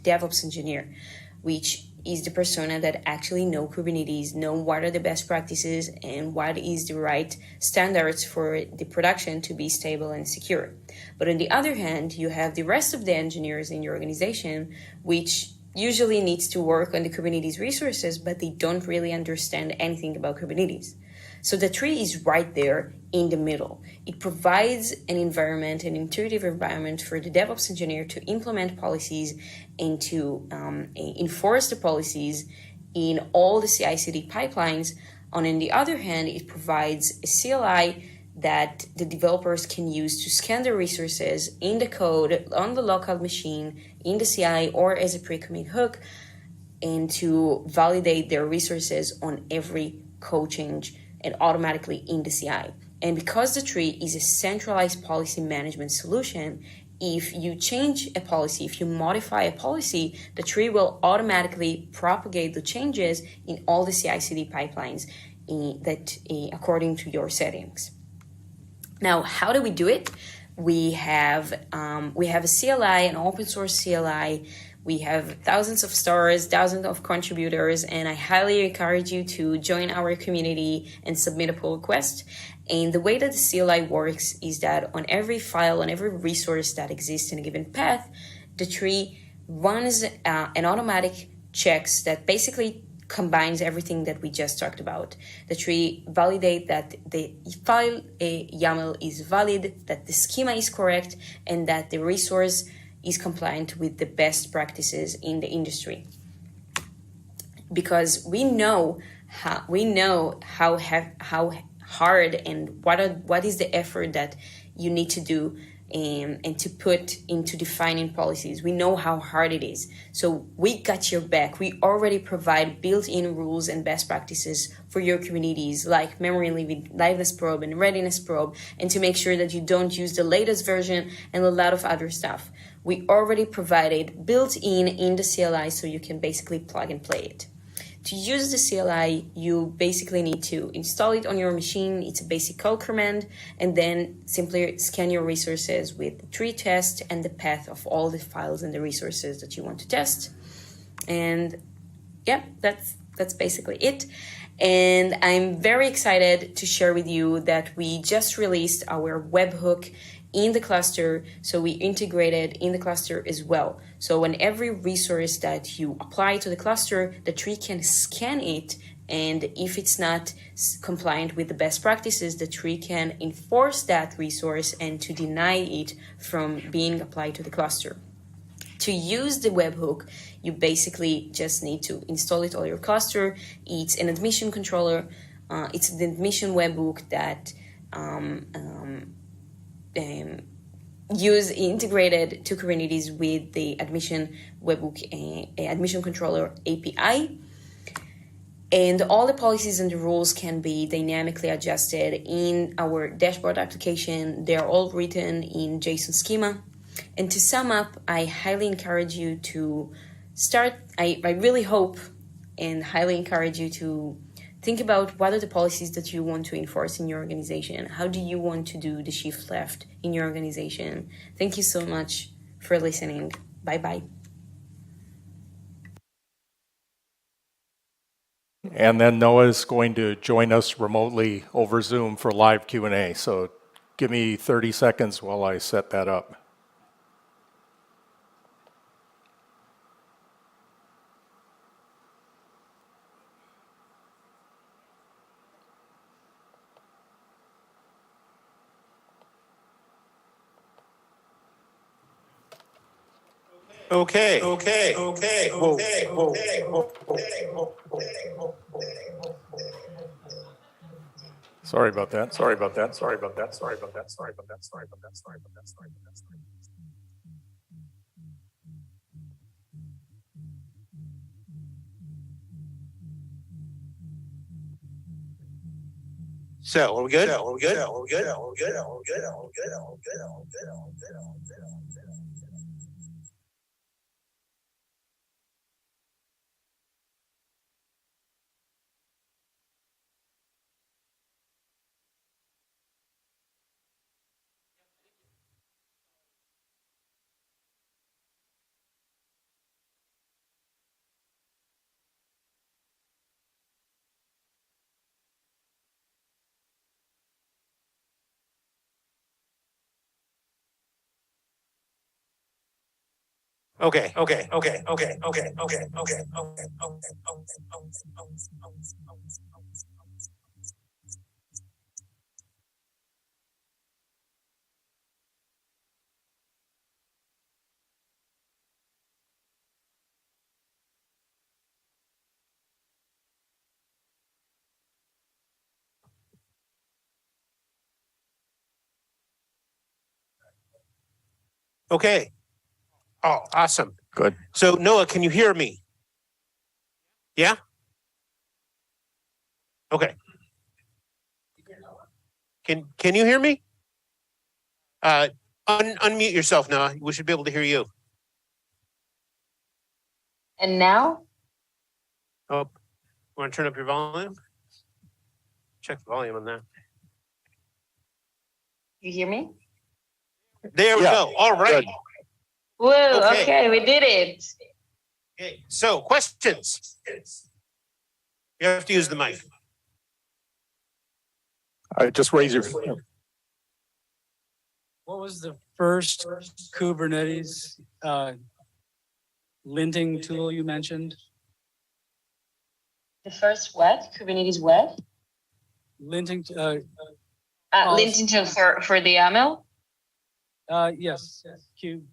DevOps engineer, which is the persona that actually know Kubernetes, know what are the best practices and what is the right standards for the production to be stable and secure. But on the other hand, you have the rest of the engineers in your organization, which usually needs to work on the Kubernetes resources, but they don't really understand anything about Kubernetes. So the tree is right there in the middle. It provides an environment, an intuitive environment for the DevOps engineer to implement policies and to enforce the policies in all the CI/CD pipelines. On the other hand, it provides a CLI that the developers can use to scan the resources in the code, on the local machine, in the CI, or as a pre-commit hook, and to validate their resources on every code change and automatically in the CI. And because the tree is a centralized policy management solution, if you change a policy, if you modify a policy, the tree will automatically propagate the changes in all the CI/CD pipelines according to your settings. Now, how do we do it? We have a CLI, an open source CLI. We have thousands of stars, thousands of contributors, and I highly encourage you to join our community and submit a pull request. And the way that the CLI works is that on every file, on every resource that exists in a given path, the tree runs an automatic checks that basically combines everything that we just talked about. The tree validates that the file YAML is valid, that the schema is correct, and that the resource is compliant with the best practices in the industry. Because we know how hard and what is the effort that you need to do and to put into defining policies. We know how hard it is. So we got your back. We already provide built-in rules and best practices for your communities, like memory liveness probe and readiness probe, and to make sure that you don't use the latest version and a lot of other stuff. We already provided built-in the CLI, so you can basically plug and play it. To use the CLI, you basically need to install it on your machine. It's a basic code command, and then simply scan your resources with the tree test and the path of all the files and the resources that you want to test. And yeah, that's basically it. And I'm very excited to share with you that we just released our webhook in the cluster, so we integrated in the cluster as well. So on every resource that you apply to the cluster, the tree can scan it, and if it's not compliant with the best practices, the tree can enforce that resource and to deny it from being applied to the cluster. To use the webhook, you basically just need to install it on your cluster. It's an admission controller. It's the admission webhook that integrated to Kubernetes with the admission webhook admission controller API. And all the policies and the rules can be dynamically adjusted in our dashboard application. They're all written in JSON schema. And to sum up, I highly encourage you to start, I really hope and highly encourage you to think about what are the policies that you want to enforce in your organization. How do you want to do the shift left in your organization? Thank you so much for listening. Bye-bye. And then Noah's going to join us remotely over Zoom for live Q&A. So give me 30 seconds while I set that up. Okay. Sorry about that. So, are we good? Okay. Okay. Oh, awesome. Good. So Noah, can you hear me? Yeah? Okay. Can you hear me? Unmute yourself, Noah. We should be able to hear you. And now? Oh, want to turn up your volume? Check the volume on that. You hear me? There we go. All right. Good. Whoa, Okay. okay, we did it. Okay. So questions. You have to use the mic. Just raise your. What was the first Kubernetes linting tool you mentioned? The first what? Kubernetes what? Linting, Linting tool for the YAML? yes, Q,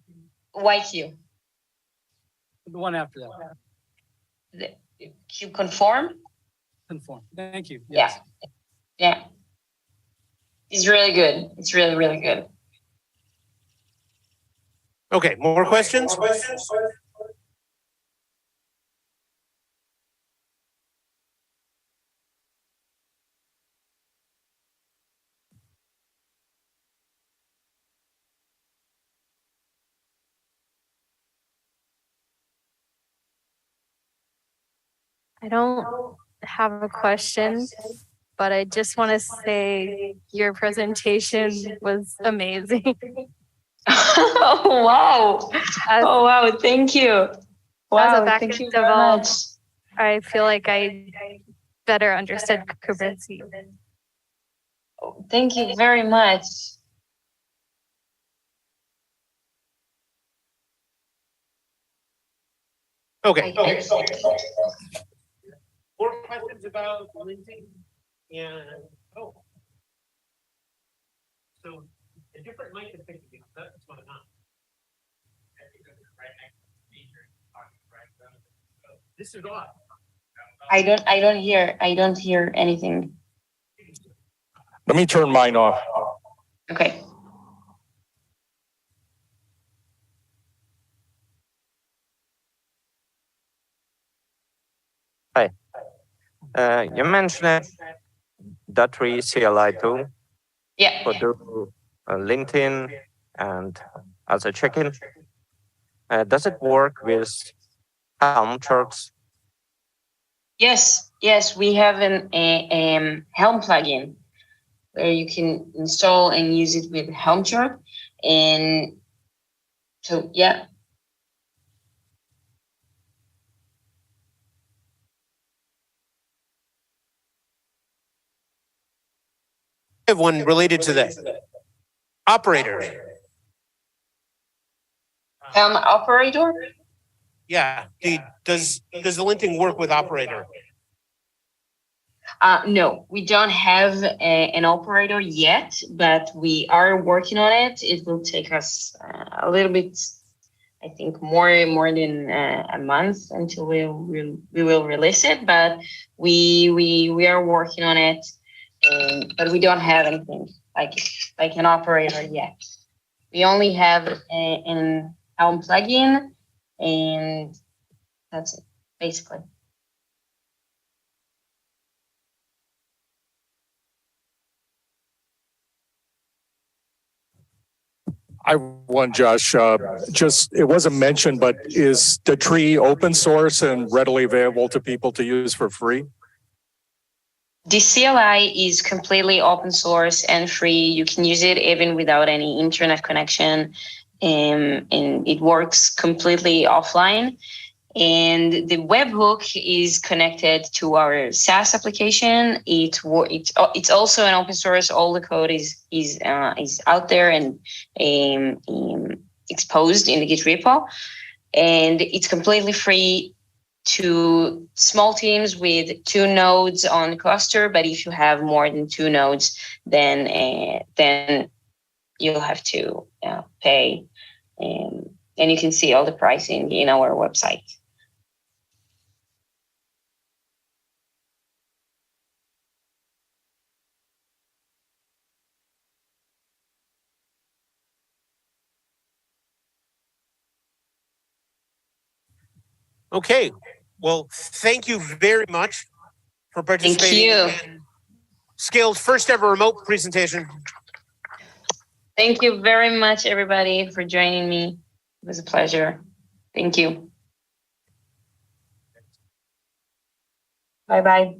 YQ. the one after that, The Cubeconform? conform. Thank you. Yeah. Yes. Yeah. It's really good. It's really, really good. Okay. More questions? I don't have a question, but I just want to say your presentation was amazing. Oh, wow. Oh, wow. Thank you. As Wow. a Thank you backend very much. developer, I feel like I better understood Kubernetes. Thank you very much. Okay. More questions about linting? And so a different mic is picking me up. That's what I'm not. This is off. I don't hear anything. Let me turn mine off. Okay. Hi. You mentioned that tree CLI tool Yeah. for do linting and as a check-in. Does it work with Helm charts? Yes. We have a Helm plugin where you can install and use it with Helm chart. And so, yeah. I have one related to that. Operator. Helm operator? Yeah. Does the linting work with operator? No, we don't have an operator yet, but we are working on it. It will take us a little bit, I think, more than a month until we will release it. But we are working on it, but we don't have anything like an operator yet. We only have an Helm plugin, and that's it, basically. I won, Josh. Just it wasn't mentioned, but is the tree open source and readily available to people to use for free? The CLI is completely open source and free. You can use it even without any internet connection, and it works completely offline. And the webhook is connected to our SaaS application. It's also an open source. All the code is out there and exposed in the Git repo. and it's completely free to small teams with 2 nodes on cluster. But if you have more than 2 nodes, then you'll have to pay. And you can see all the pricing in our website. Okay. Well, thank you very much for participating in SCaLE's first ever remote presentation. Thank you very much, everybody, for joining me. It was a pleasure. Thank you. Bye-bye.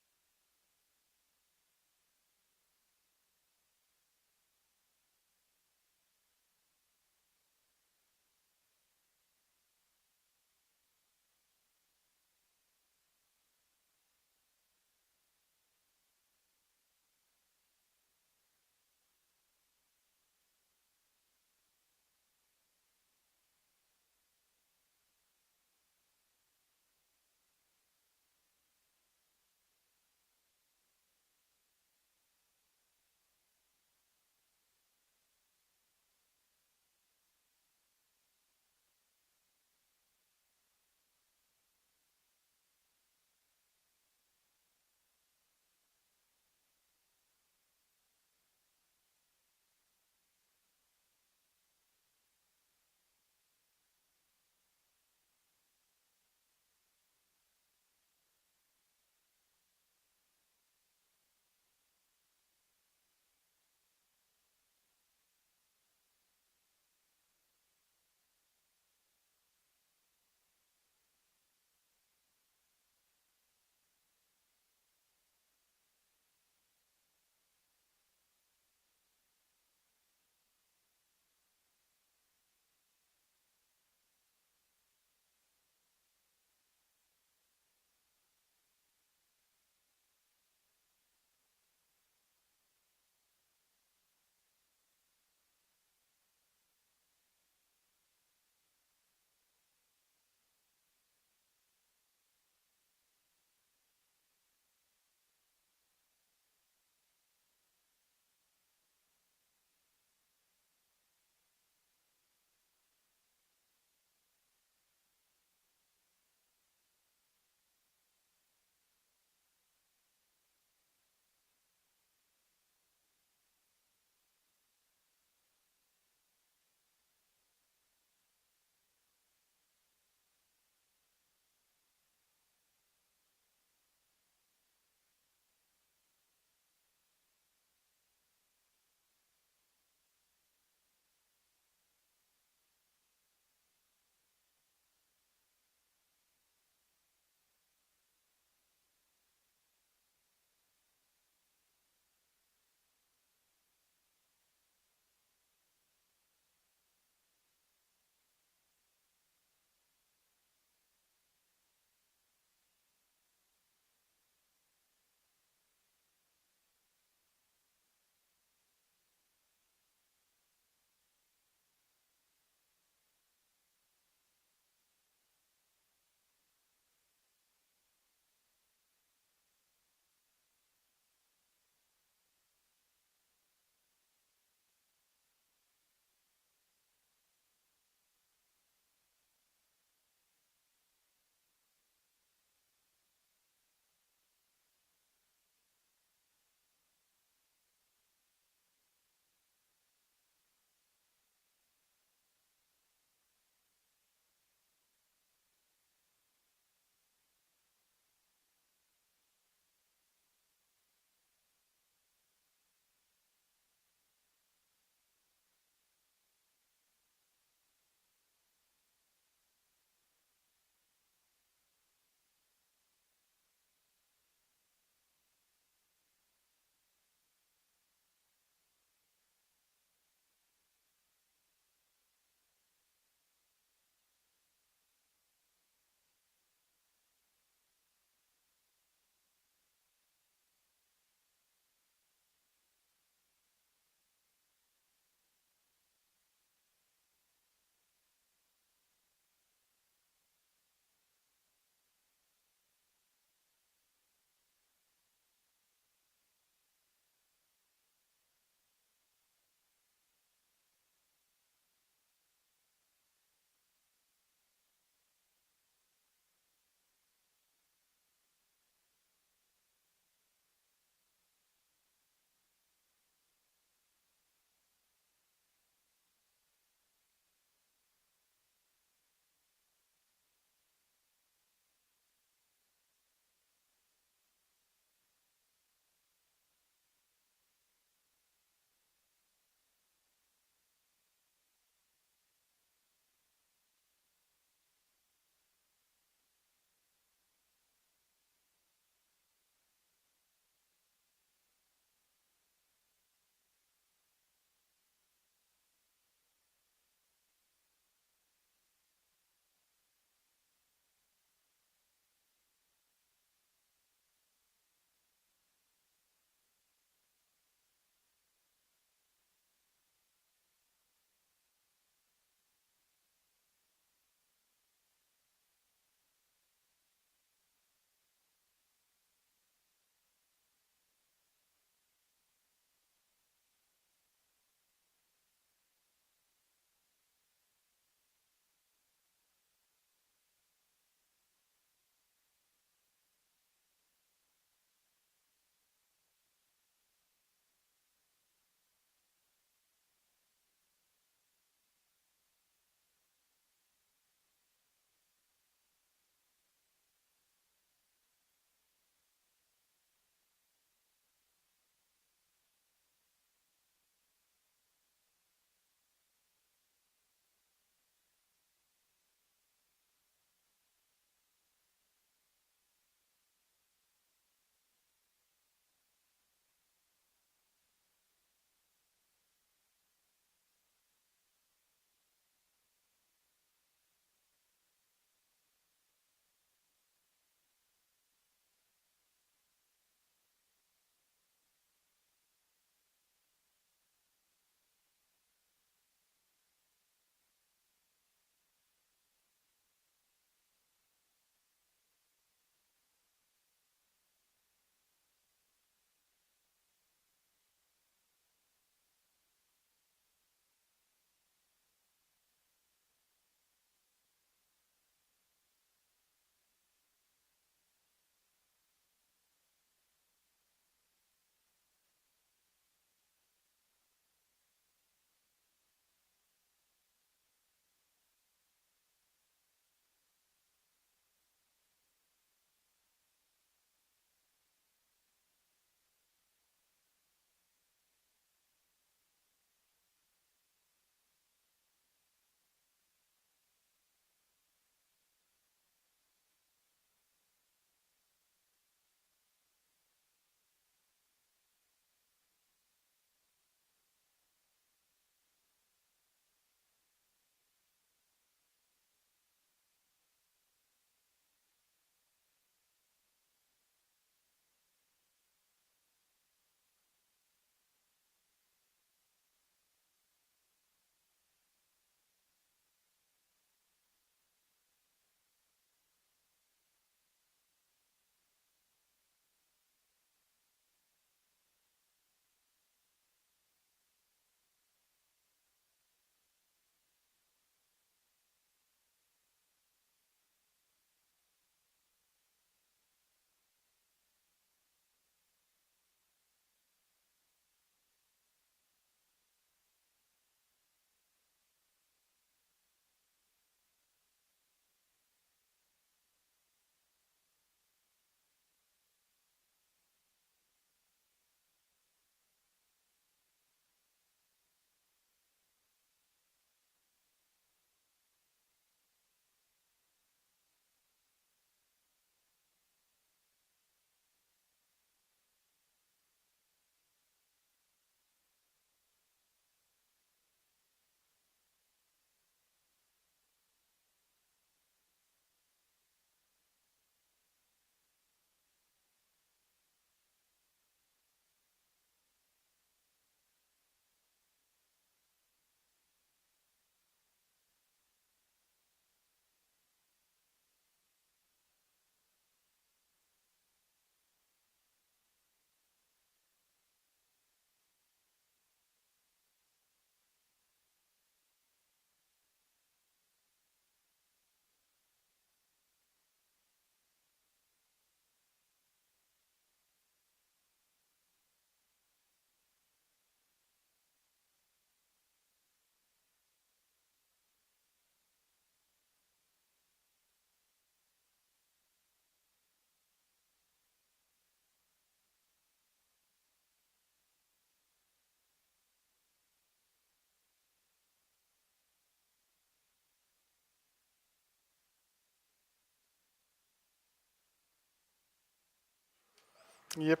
Yep.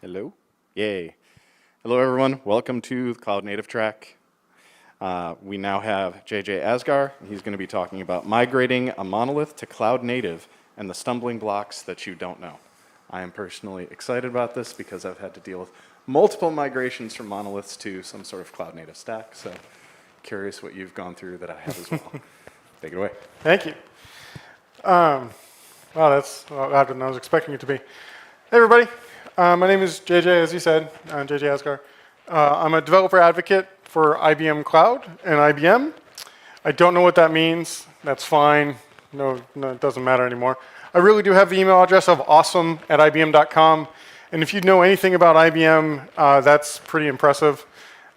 Hello? Yay. Hello, everyone. Welcome to the Cloud Native track. We now have JJ Asgar. He's going to be talking about migrating a monolith to cloud native and the stumbling blocks that you don't know. I am personally excited about this because I've had to deal with multiple migrations from monoliths to some sort of cloud native stack. So curious what you've gone through that I have as well. Take it away. Thank you. Wow, that's louder than I was expecting it to be. Hey, everybody. My name is JJ, as you said, JJ Asgar. I'm a developer advocate for IBM Cloud and IBM. I don't know what that means. That's fine. No, it doesn't matter anymore. I really do have the email address of awesome@ibm.com. And if you know anything about IBM, that's pretty impressive.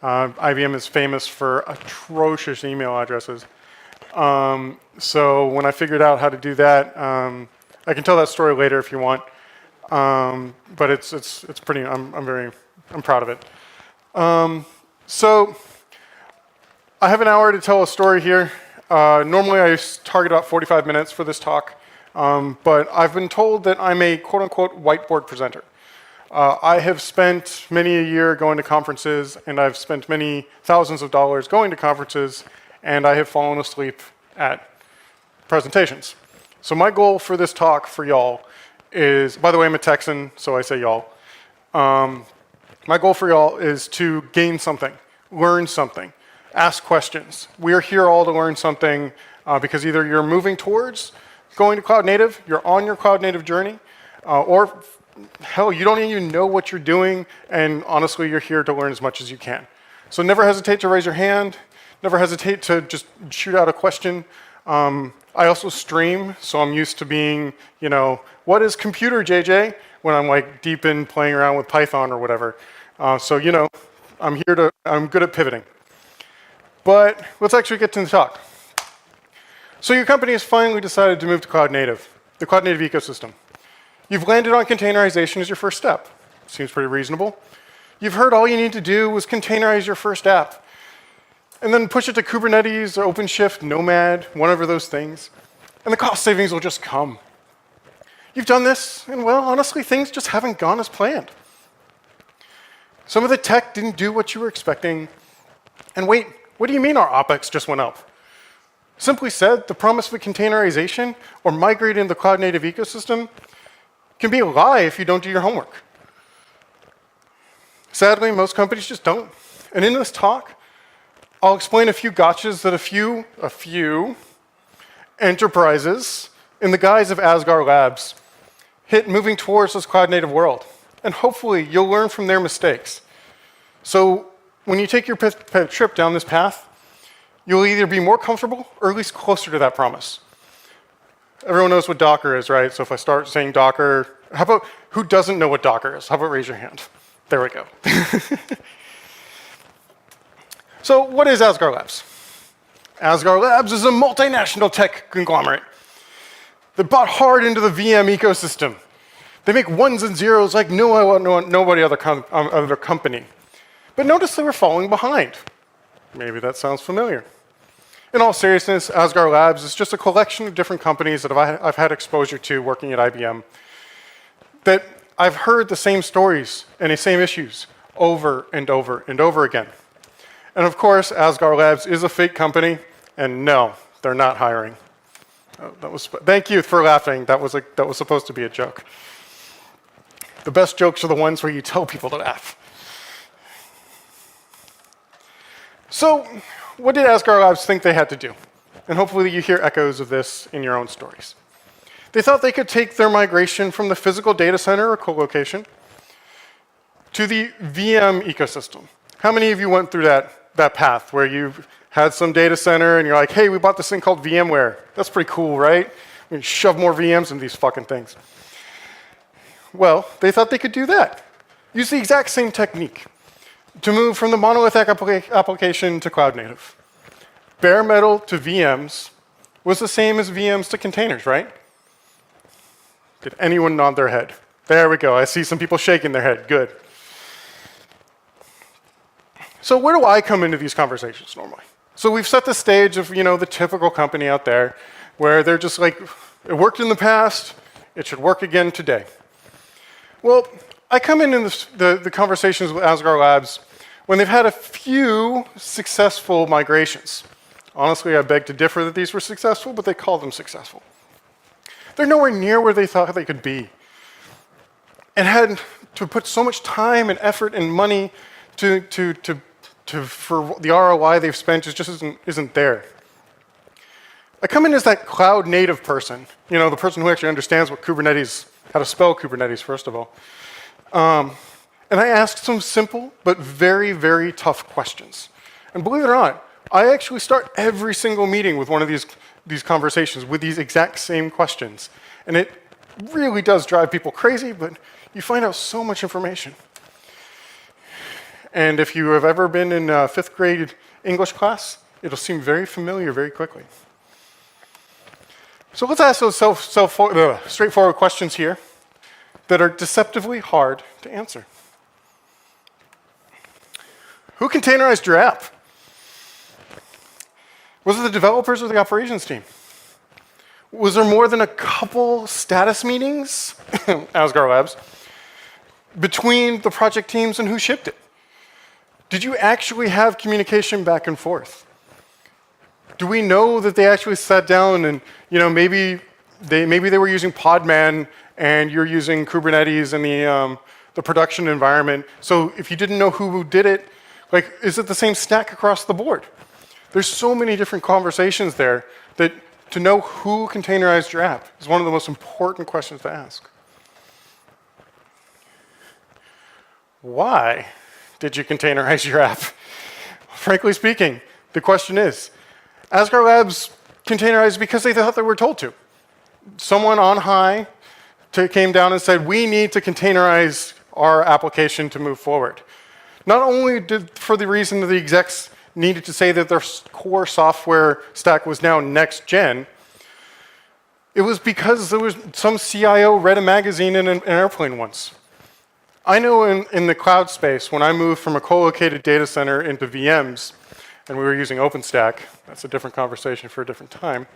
IBM is famous for atrocious email addresses. So when I figured out how to do that, I can tell that story later if you want. But it's pretty. I'm proud of it. So I have an hour to tell a story here. Normally I target about 45 minutes for this talk, but I've been told that I'm a quote-unquote whiteboard presenter. I have spent many a year going to conferences, and I've spent many thousands of dollars going to conferences, and I have fallen asleep at presentations. So my goal for this talk for y'all is, by the way, I'm a Texan, so I say y'all. My goal for y'all is to gain something, learn something, ask questions. We are here all to learn something because either you're moving towards going to cloud native, you're on your cloud native journey, or hell, you don't even know what you're doing, and honestly, you're here to learn as much as you can. So never hesitate to raise your hand. never hesitate to just shoot out a question. I also stream, so I'm used to being, what is computer, JJ? When I'm like deep in playing around with Python or whatever. So, I'm good at pivoting. But let's actually get to the talk. So your company has finally decided to move to cloud native, the cloud native ecosystem. You've landed on containerization as your first step. Seems pretty reasonable. You've heard all you need to do was containerize your first app, and then push it to Kubernetes or OpenShift, Nomad, one of those things, and the cost savings will just come. You've done this, and well, honestly, things just haven't gone as planned. Some of the tech didn't do what you were expecting, and wait, what do you mean our OpEx just went up? Simply said, the promise of containerization or migrating the cloud native ecosystem can be a lie if you don't do your homework. Sadly, most companies just don't. And in this talk, I'll explain a few gotchas that a few enterprises in the guise of Asgard Labs hit moving towards this cloud native world. And hopefully you'll learn from their mistakes. So when you take your trip down this path, you'll either be more comfortable or at least closer to that promise. Everyone knows what Docker is, right? So if I start saying Docker, how about who doesn't know what Docker is? How about raise your hand? There we go. So what is Asgard Labs? Asgard Labs is a multinational tech conglomerate that bought hard into the VM ecosystem. They make ones and zeros like nobody other company. But notice they were falling behind. Maybe that sounds familiar. In all seriousness, Asgard Labs is just a collection of different companies that I've had exposure to working at IBM that I've heard the same stories and the same issues over and over and over again. And of course, Asgard Labs is a fake company, and no, they're not hiring. Thank you for laughing. That was supposed to be a joke. The best jokes are the ones where you tell people to laugh. So, what did Asgard Labs think they had to do? And hopefully you hear echoes of this in your own stories. They thought they could take their migration from the physical data center or co-location to the VM ecosystem. How many of you went through that path where you've had some data center and you're like, hey, we bought this thing called VMware. That's pretty cool, right? We can shove more VMs in these fucking things. Well, they thought they could do that. Use the exact same technique to move from the Monolith application to cloud native. Bare metal to VMs was the same as VMs to containers, right? Did anyone nod their head? There we go. I see some people shaking their head. Good. So where do I come into these conversations normally? So we've set the stage of, the typical company out there where they're just like, it worked in the past, it should work again today. Well, I come in the conversations with Asgard Labs when they've had a few successful migrations. Honestly, I beg to differ that these were successful, but they call them successful. They're nowhere near where they thought they could be, and had to put so much time and effort and money for the ROI they've spent just isn't there. I come in as that cloud native person, the person who actually understands what Kubernetes, how to spell Kubernetes, first of all. And I ask some simple but very, very tough questions. And believe it or not, I actually start every single meeting with one of these conversations with these exact same questions. And it really does drive people crazy, but you find out so much information. And if you have ever been in a 5th grade English class, it'll seem very familiar very quickly. So let's ask those straightforward questions here that are deceptively hard to answer. Who containerized your app? Was it the developers or the operations team? Was there more than a couple status meetings, Asgard Labs, between the project teams and who shipped it? Did you actually have communication back and forth? Do we know that they actually sat down and, maybe they were using Podman and you're using Kubernetes in the production environment. So if you didn't know who did it, is it the same stack across the board? There's so many different conversations there that to know who containerized your app is one of the most important questions to ask. Why did you containerize your app? Frankly speaking, The question is, Asgard Labs containerized because they thought they were told to. Someone on high came down and said, we need to containerize our application to move forward. Not only for the reason that the execs needed to say that their core software stack was now next gen, it was because there was some CIO read a magazine in an airplane once. I know in the cloud space, when I moved from a co-located data center into VMs, and we were using OpenStack, that's a different conversation for a different time,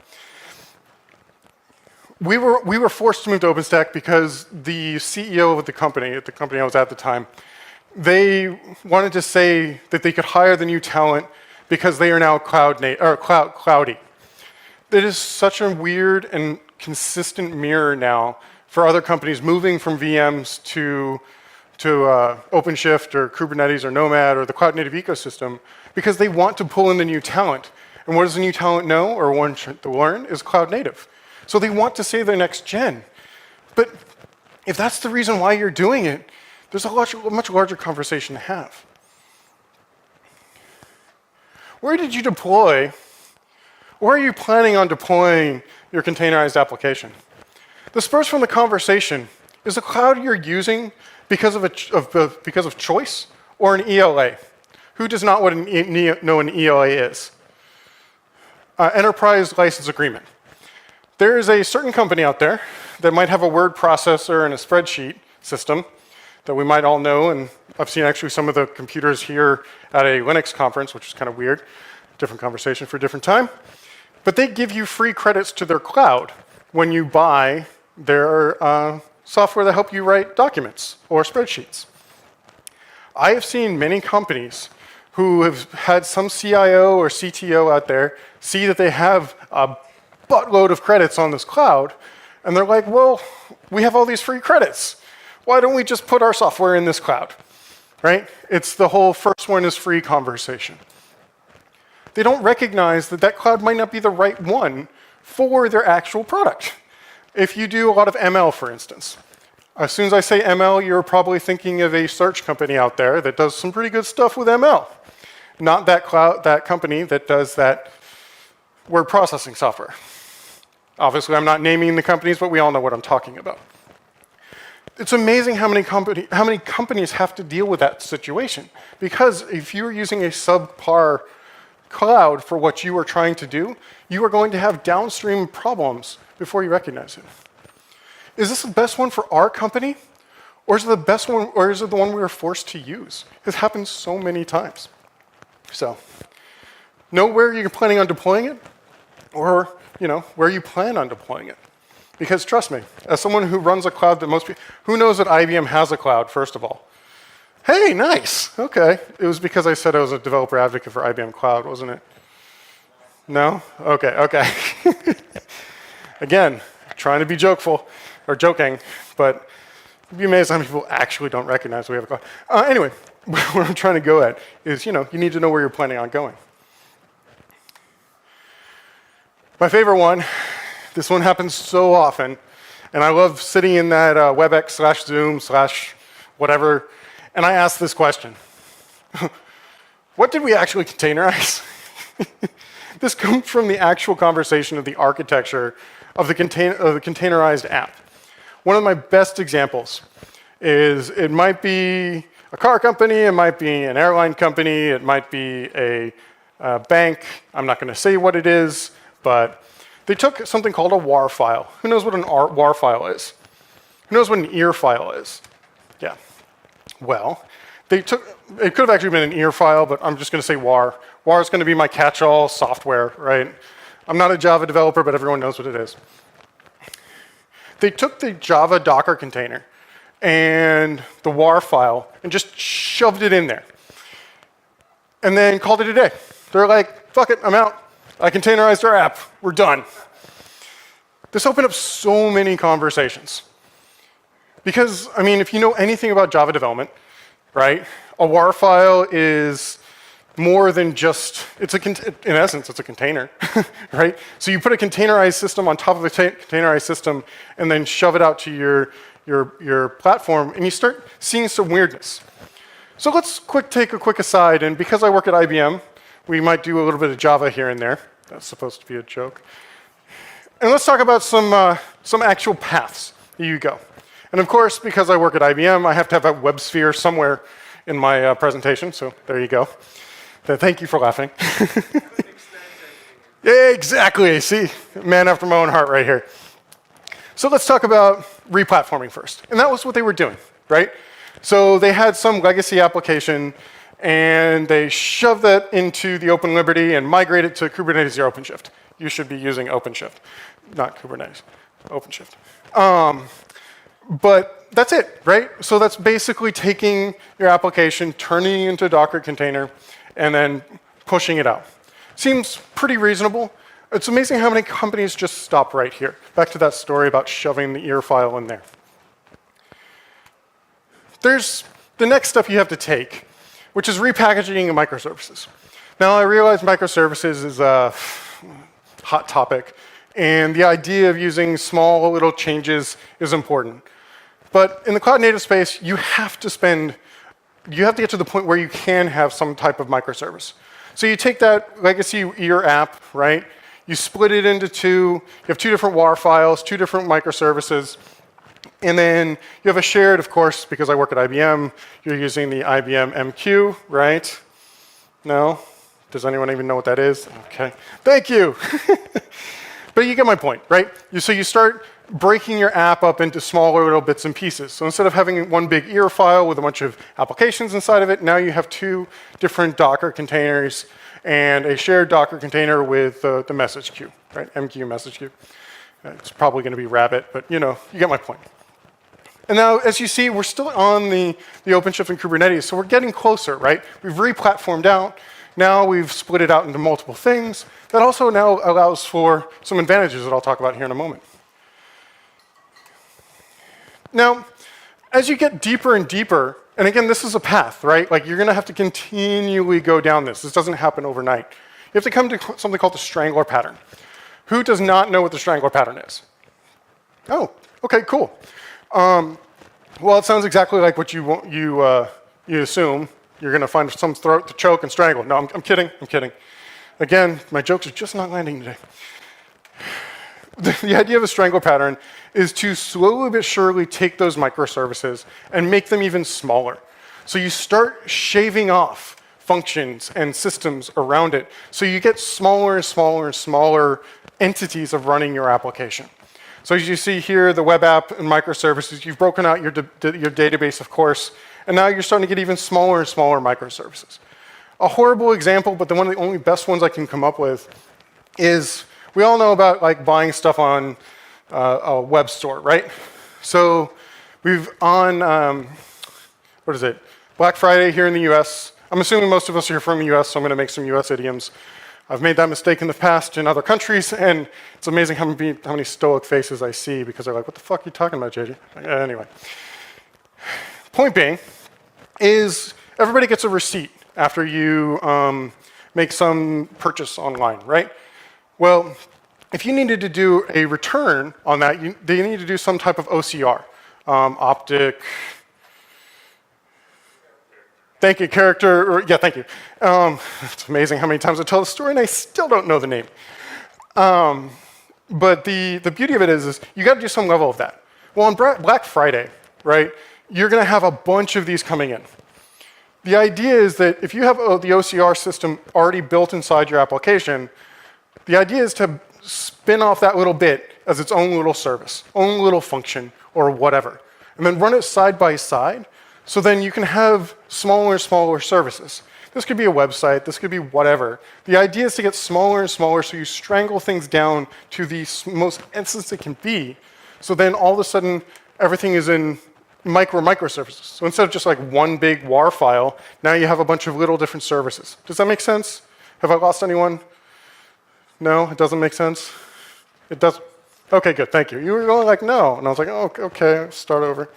we were forced to move to OpenStack because the CEO of the company I was at the time, they wanted to say that they could hire the new talent because they are now cloudy. That is such a weird and consistent mirror now for other companies moving from VMs to OpenShift or Kubernetes or Nomad or the cloud native ecosystem because they want to pull in the new talent. And what does the new talent know or want to learn is cloud native. So they want to say they're next gen. But if that's the reason why you're doing it, there's a much larger conversation to have. Where did you deploy? Where are you planning on deploying your containerized application? The spurs from the conversation is the cloud you're using because of choice or an ELA. Who does not know an ELA is? Enterprise License Agreement. There is a certain company out there that might have a word processor and a spreadsheet system that we might all know, and I've seen actually some of the computers here at a Linux conference, which is kind of weird. Different conversation for a different time. But they give you free credits to their cloud when you buy their software that help you write documents or spreadsheets. I have seen many companies who have had some CIO or CTO out there see that they have a buttload of credits on this cloud, and they're like, well, we have all these free credits. Why don't we just put our software in this cloud, right? It's the whole first one is free conversation. They don't recognize that that cloud might not be the right one for their actual product. If you do a lot of ML, for instance, as soon as I say ML, you're probably thinking of a search company out there that does some pretty good stuff with ML. Not that company that does that word processing software. Obviously, I'm not naming the companies, but we all know what I'm talking about. It's amazing how many companies have to deal with that situation. Because if you're using a subpar cloud for what you are trying to do, you are going to have downstream problems before you recognize it. Is this the best one for our company? Or is it the best one, or is it the one we were forced to use? It's happened so many times. So, know where you're planning on deploying it, or where you plan on deploying it. Because trust me, as someone who runs a cloud that most people, who knows that IBM has a cloud, first of all? Hey, nice, okay. It was because I said I was a developer advocate for IBM Cloud, wasn't it? No? Okay. Again, trying to be joking, but you'd be amazed how many people actually don't recognize we have a cloud. Anyway, where I'm trying to go at is, you need to know where you're planning on going. My favorite one, this one happens so often, and I love sitting in that WebEx/Zoom/whatever, and I ask this question. What did we actually containerize? This comes from the actual conversation of the architecture of the containerized app. One of my best examples is it might be a car company, it might be an airline company, it might be a bank. I'm not going to say what it is, but they took something called a WAR file. Who knows what an WAR file is? Who knows what an EAR file is? Yeah. Well, it could have actually been an EAR file, but I'm just going to say WAR. WAR is going to be my catch-all software, right? I'm not a Java developer, but everyone knows what it is. They took the Java Docker container and the WAR file and just shoved it in there. And then called it a day. They're like, fuck it, I'm out. I containerized our app. We're done. This opened up so many conversations. Because, if you know anything about Java development, right, a WAR file is more than just, in essence, it's a container, right? So you put a containerized system on top of a containerized system and then shove it out to your platform, and you start seeing some weirdness. So let's take a quick aside, and because I work at IBM, We might do a little bit of Java here and there. That's supposed to be a joke. And let's talk about some actual paths that you go. And of course, because I work at IBM, I have to have a web sphere somewhere in my presentation, so there you go. Thank you for laughing. Yeah, exactly. See, man after my own heart right here. So let's talk about replatforming first. And that was what they were doing, right? So they had some legacy application, and they shoved that into the Open Liberty and migrated to Kubernetes or OpenShift. You should be using OpenShift, not Kubernetes, OpenShift. But that's it, right? So that's basically taking your application, turning it into a Docker container, and then pushing it out. Seems pretty reasonable. It's amazing how many companies just stop right here. Back to that story about shoving the ear file in there. There's the next step you have to take, which is repackaging microservices. Now, I realize microservices is a hot topic, and the idea of using small little changes is important. But in the cloud native space, you have to get to the point where you can have some type of microservice. So you take that legacy ear app, right? You split it into two. You have two different WAR files, two different microservices. And then you have a shared, of course, because I work at IBM, you're using the IBM MQ, right? No? Does anyone even know what that is? Okay. Thank you. But you get my point, right? So you start breaking your app up into smaller little bits and pieces. So instead of having one big ear file with a bunch of applications inside of it, now you have two different Docker containers and a shared Docker container with the message queue, right? MQ message queue. It's probably going to be Rabbit, but you get my point. And now, as you see, we're still on the OpenShift and Kubernetes, so we're getting closer, right? We've replatformed out. Now we've split it out into multiple things. That also now allows for some advantages that I'll talk about here in a moment. Now, as you get deeper and deeper, and again, this is a path, right? Like you're going to have to continually go down this. This doesn't happen overnight. You have to come to something called the Strangler Pattern. Who does not know what the Strangler Pattern is? Oh, okay, cool. Well, it sounds exactly like what you assume. You're going to find some throat to choke and strangle. No, I'm kidding. I'm kidding. Again, my jokes are just not landing today. The idea of a Strangler Pattern is to slowly but surely take those microservices and make them even smaller. So you start shaving off functions and systems around it. So you get smaller and smaller and smaller entities of running your application. So as you see here, the web app and microservices, you've broken out your database, of course, and now you're starting to get even smaller and smaller microservices. A horrible example, but one of the only best ones I can come up with is, we all know about like buying stuff on a web store, right? So we've on, what is it? Black Friday here in the US. I'm assuming most of us are from the US, so I'm gonna make some US idioms. I've made that mistake in the past in other countries, and it's amazing how many stoic faces I see because they're like, what the fuck are you talking about, JJ? Anyway. Point being is everybody gets a receipt after you make some purchase online, right? Well, if you needed to do a return on that, they need to do some type of OCR, optic. Thank you, character. Yeah, thank you. It's amazing how many times I tell the story and I still don't know the name. But the beauty of it is you got to do some level of that. Well, on Black Friday, right, you're going to have a bunch of these coming in. The idea is that if you have the OCR system already built inside your application, the idea is to spin off that little bit as its own little service, own little function, or whatever, and then run it side by side, so then you can have smaller and smaller services. This could be a website, this could be whatever. The idea is to get smaller and smaller so you strangle things down to the most essence it can be, so then all of a sudden everything is in microservices. So instead of just like one big WAR file, now you have a bunch of little different services. Does that make sense? Have I lost anyone? No, it doesn't make sense? It does? Okay, good, thank you. You were going like, no. And I was like, oh, okay, start over.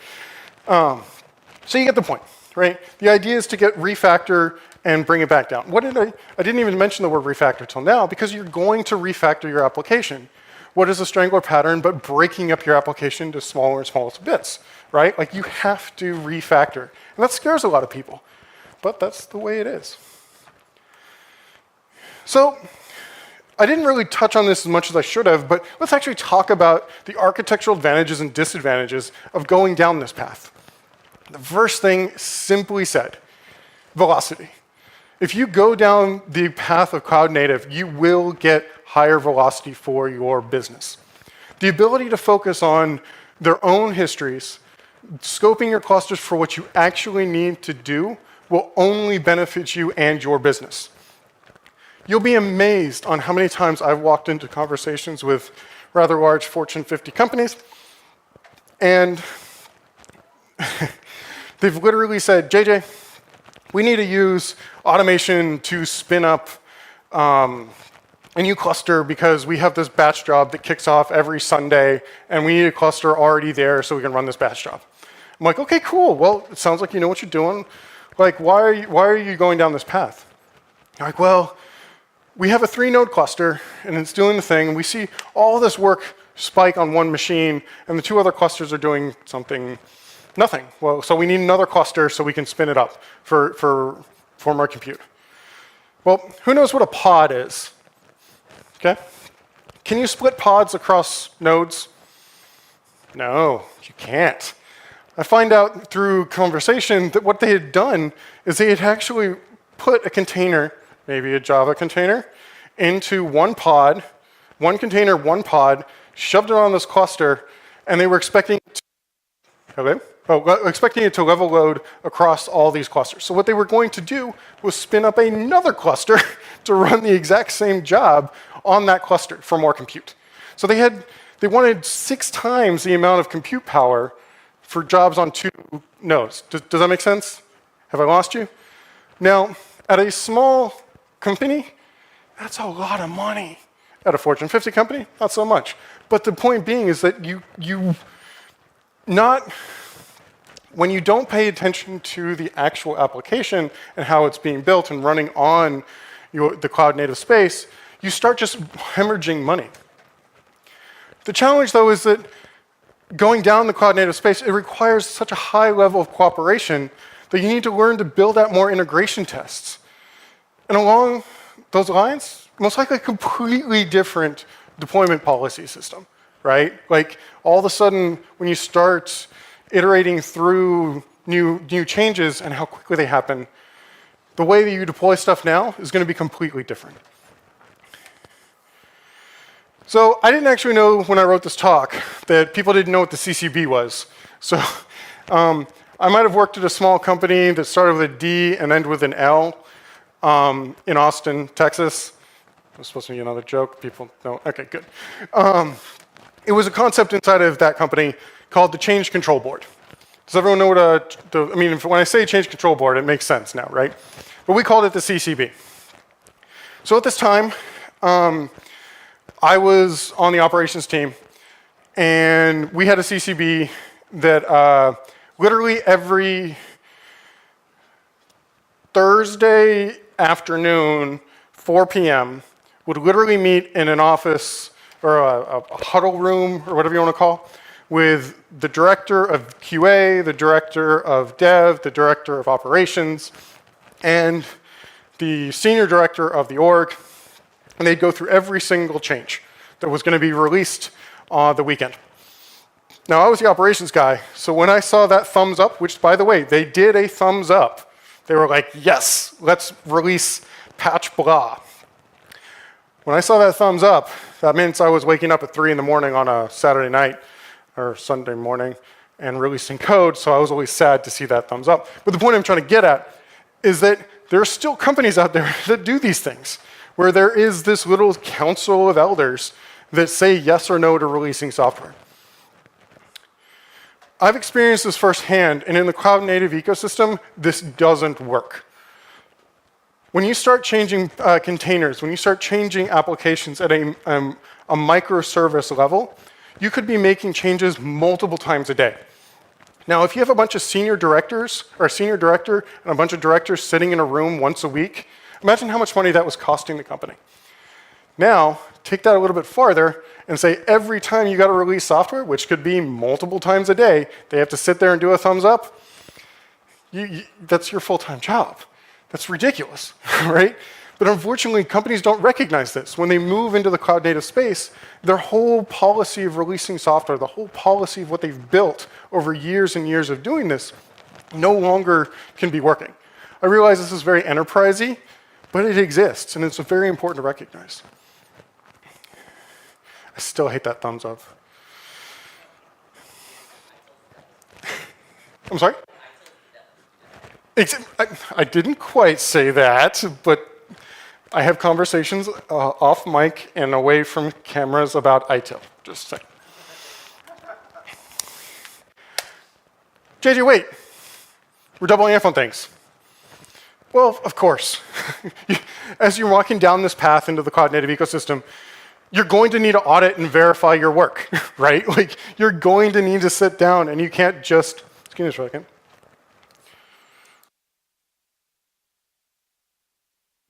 So you get the point, right? The idea is to get refactor and bring it back down. I didn't even mention the word refactor till now because you're going to refactor your application. What is a Strangler pattern but breaking up your application into smaller and smaller bits, right? Like you have to refactor. And that scares a lot of people, but that's the way it is. So I didn't really touch on this as much as I should have, but let's actually talk about the architectural advantages and disadvantages of going down this path. The first thing simply said, velocity. If you go down the path of cloud native, you will get higher velocity for your business. The ability to focus on their own histories, scoping your clusters for what you actually need to do will only benefit you and your business. You'll be amazed on how many times I've walked into conversations with rather large Fortune 50 companies, and they've literally said, JJ, we need to use automation to spin up a new cluster because we have this batch job that kicks off every Sunday, and we need a cluster already there so we can run this batch job. I'm like, okay, cool. Well, it sounds like you know what you're doing. Like, why are you going down this path? They're like, well, we have a 3-node cluster, and it's doing the thing, and we see all this work spike on one machine, and the 2 other clusters are doing nothing. Well, so we need another cluster so we can spin it up for more compute. Well, who knows what a pod is? Okay? Can you split pods across nodes? No, you can't. I find out through conversation that what they had done is they had actually put a container, maybe a Java container, into one pod, one container, one pod, shoved it on this cluster, and they were expecting it to level load across all these clusters. So what they were going to do was spin up another cluster to run the exact same job on that cluster for more compute. So they wanted 6 times the amount of compute power for jobs on 2 nodes. Does that make sense? Have I lost you? Now, at a small company, that's a lot of money. At a Fortune 50 company, not so much. But the point being is that when you don't pay attention to the actual application and how it's being built and running on the cloud native space, you start just hemorrhaging money. The challenge, though, is that going down the cloud native space, it requires such a high level of cooperation that you need to learn to build out more integration tests. And along those lines, most likely a completely different deployment policy system, right? Like all of a sudden, when you start iterating through new changes and how quickly they happen, the way that you deploy stuff now is going to be completely different. So I didn't actually know when I wrote this talk that people didn't know what the CCB was. So I might have worked at a small company that started with a D and ended with an L in Austin, Texas. That was supposed to be another joke. People know. Okay, good. It was a concept inside of that company called the change control board. Does everyone know what when I say change control board, it makes sense now, right? But we called it the CCB. So at this time, I was on the operations team, and we had a CCB that literally every Thursday afternoon, 4 p.m., would literally meet in an office or a huddle room or whatever you want to call, with the director of QA, the director of dev, the director of operations, and the senior director of the org. And they'd go through every single change that was going to be released on the weekend. Now, I was the operations guy, so when I saw that thumbs up, which, by the way, they did a thumbs up, they were like, yes, let's release patch blah. When I saw that thumbs up, that meant I was waking up at 3 in the morning on a Saturday night or Sunday morning and releasing code, so I was always sad to see that thumbs up. But the point I'm trying to get at is that there are still companies out there that do these things, where there is this little council of elders that say yes or no to releasing software. I've experienced this firsthand, and in the cloud native ecosystem, this doesn't work. When you start changing containers, when you start changing applications at a microservice level, you could be making changes multiple times a day. Now, if you have a bunch of senior directors, or a senior director and a bunch of directors sitting in a room once a week, imagine how much money that was costing the company. Now, take that a little bit farther and say every time you got to release software, which could be multiple times a day, they have to sit there and do a thumbs up. That's your full-time job. That's ridiculous, right? But unfortunately, companies don't recognize this. When they move into the cloud native space, their whole policy of releasing software, the whole policy of what they've built over years and years of doing this, no longer can be working. I realize this is very enterprisey, but it exists, and it's very important to recognize. I still hate that thumbs up. I'm sorry? I didn't quite say that, but I have conversations off mic and away from cameras about ITIL, just saying. JJ, wait. We're doubling up on things. Well, of course. As you're walking down this path into the cloud native ecosystem, you're going to need to audit and verify your work, right? Like, you're going to need to sit down, and you can't just, excuse me a second.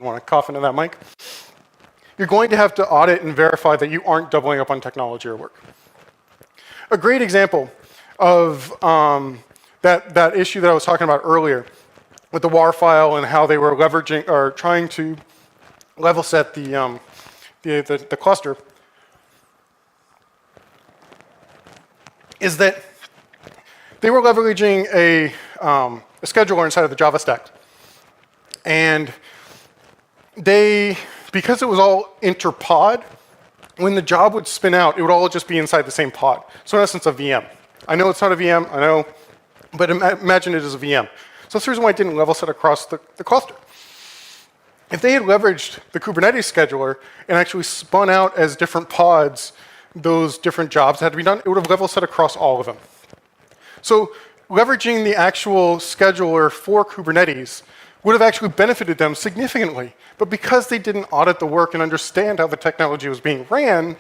Want to cough into that mic? You're going to have to audit and verify that you aren't doubling up on technology or work. A great example of that issue that I was talking about earlier with the WAR file and how they were leveraging or trying to level set the cluster is that they were leveraging a scheduler inside of the Java stack. And because it was all interpod, when the job would spin out, it would all just be inside the same pod. So in essence, a VM. I know it's not a VM, I know, but imagine it as a VM. So that's the reason why it didn't level set across the cluster. If they had leveraged the Kubernetes scheduler and actually spun out as different pods those different jobs that had to be done, it would have level set across all of them. So leveraging the actual scheduler for Kubernetes would have actually benefited them significantly. But because they didn't audit the work and understand how the technology was being ran,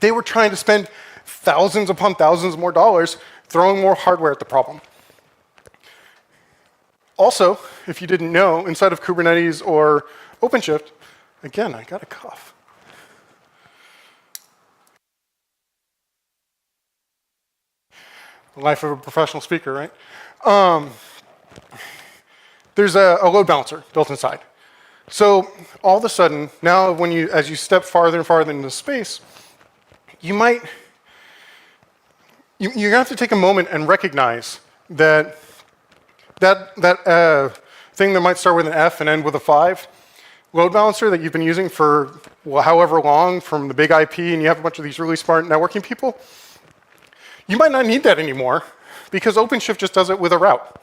they were trying to spend thousands upon thousands more dollars throwing more hardware at the problem. Also, if you didn't know, inside of Kubernetes or OpenShift, again, I got a cough. The life of a professional speaker, right? There's a load balancer built inside. So all of a sudden, now as you step farther and farther into space, you're gonna have to take a moment and recognize that thing that might start with an F and end with a 5, load balancer that you've been using for however long from the big IP, and you have a bunch of these really smart networking people, you might not need that anymore because OpenShift just does it with a route.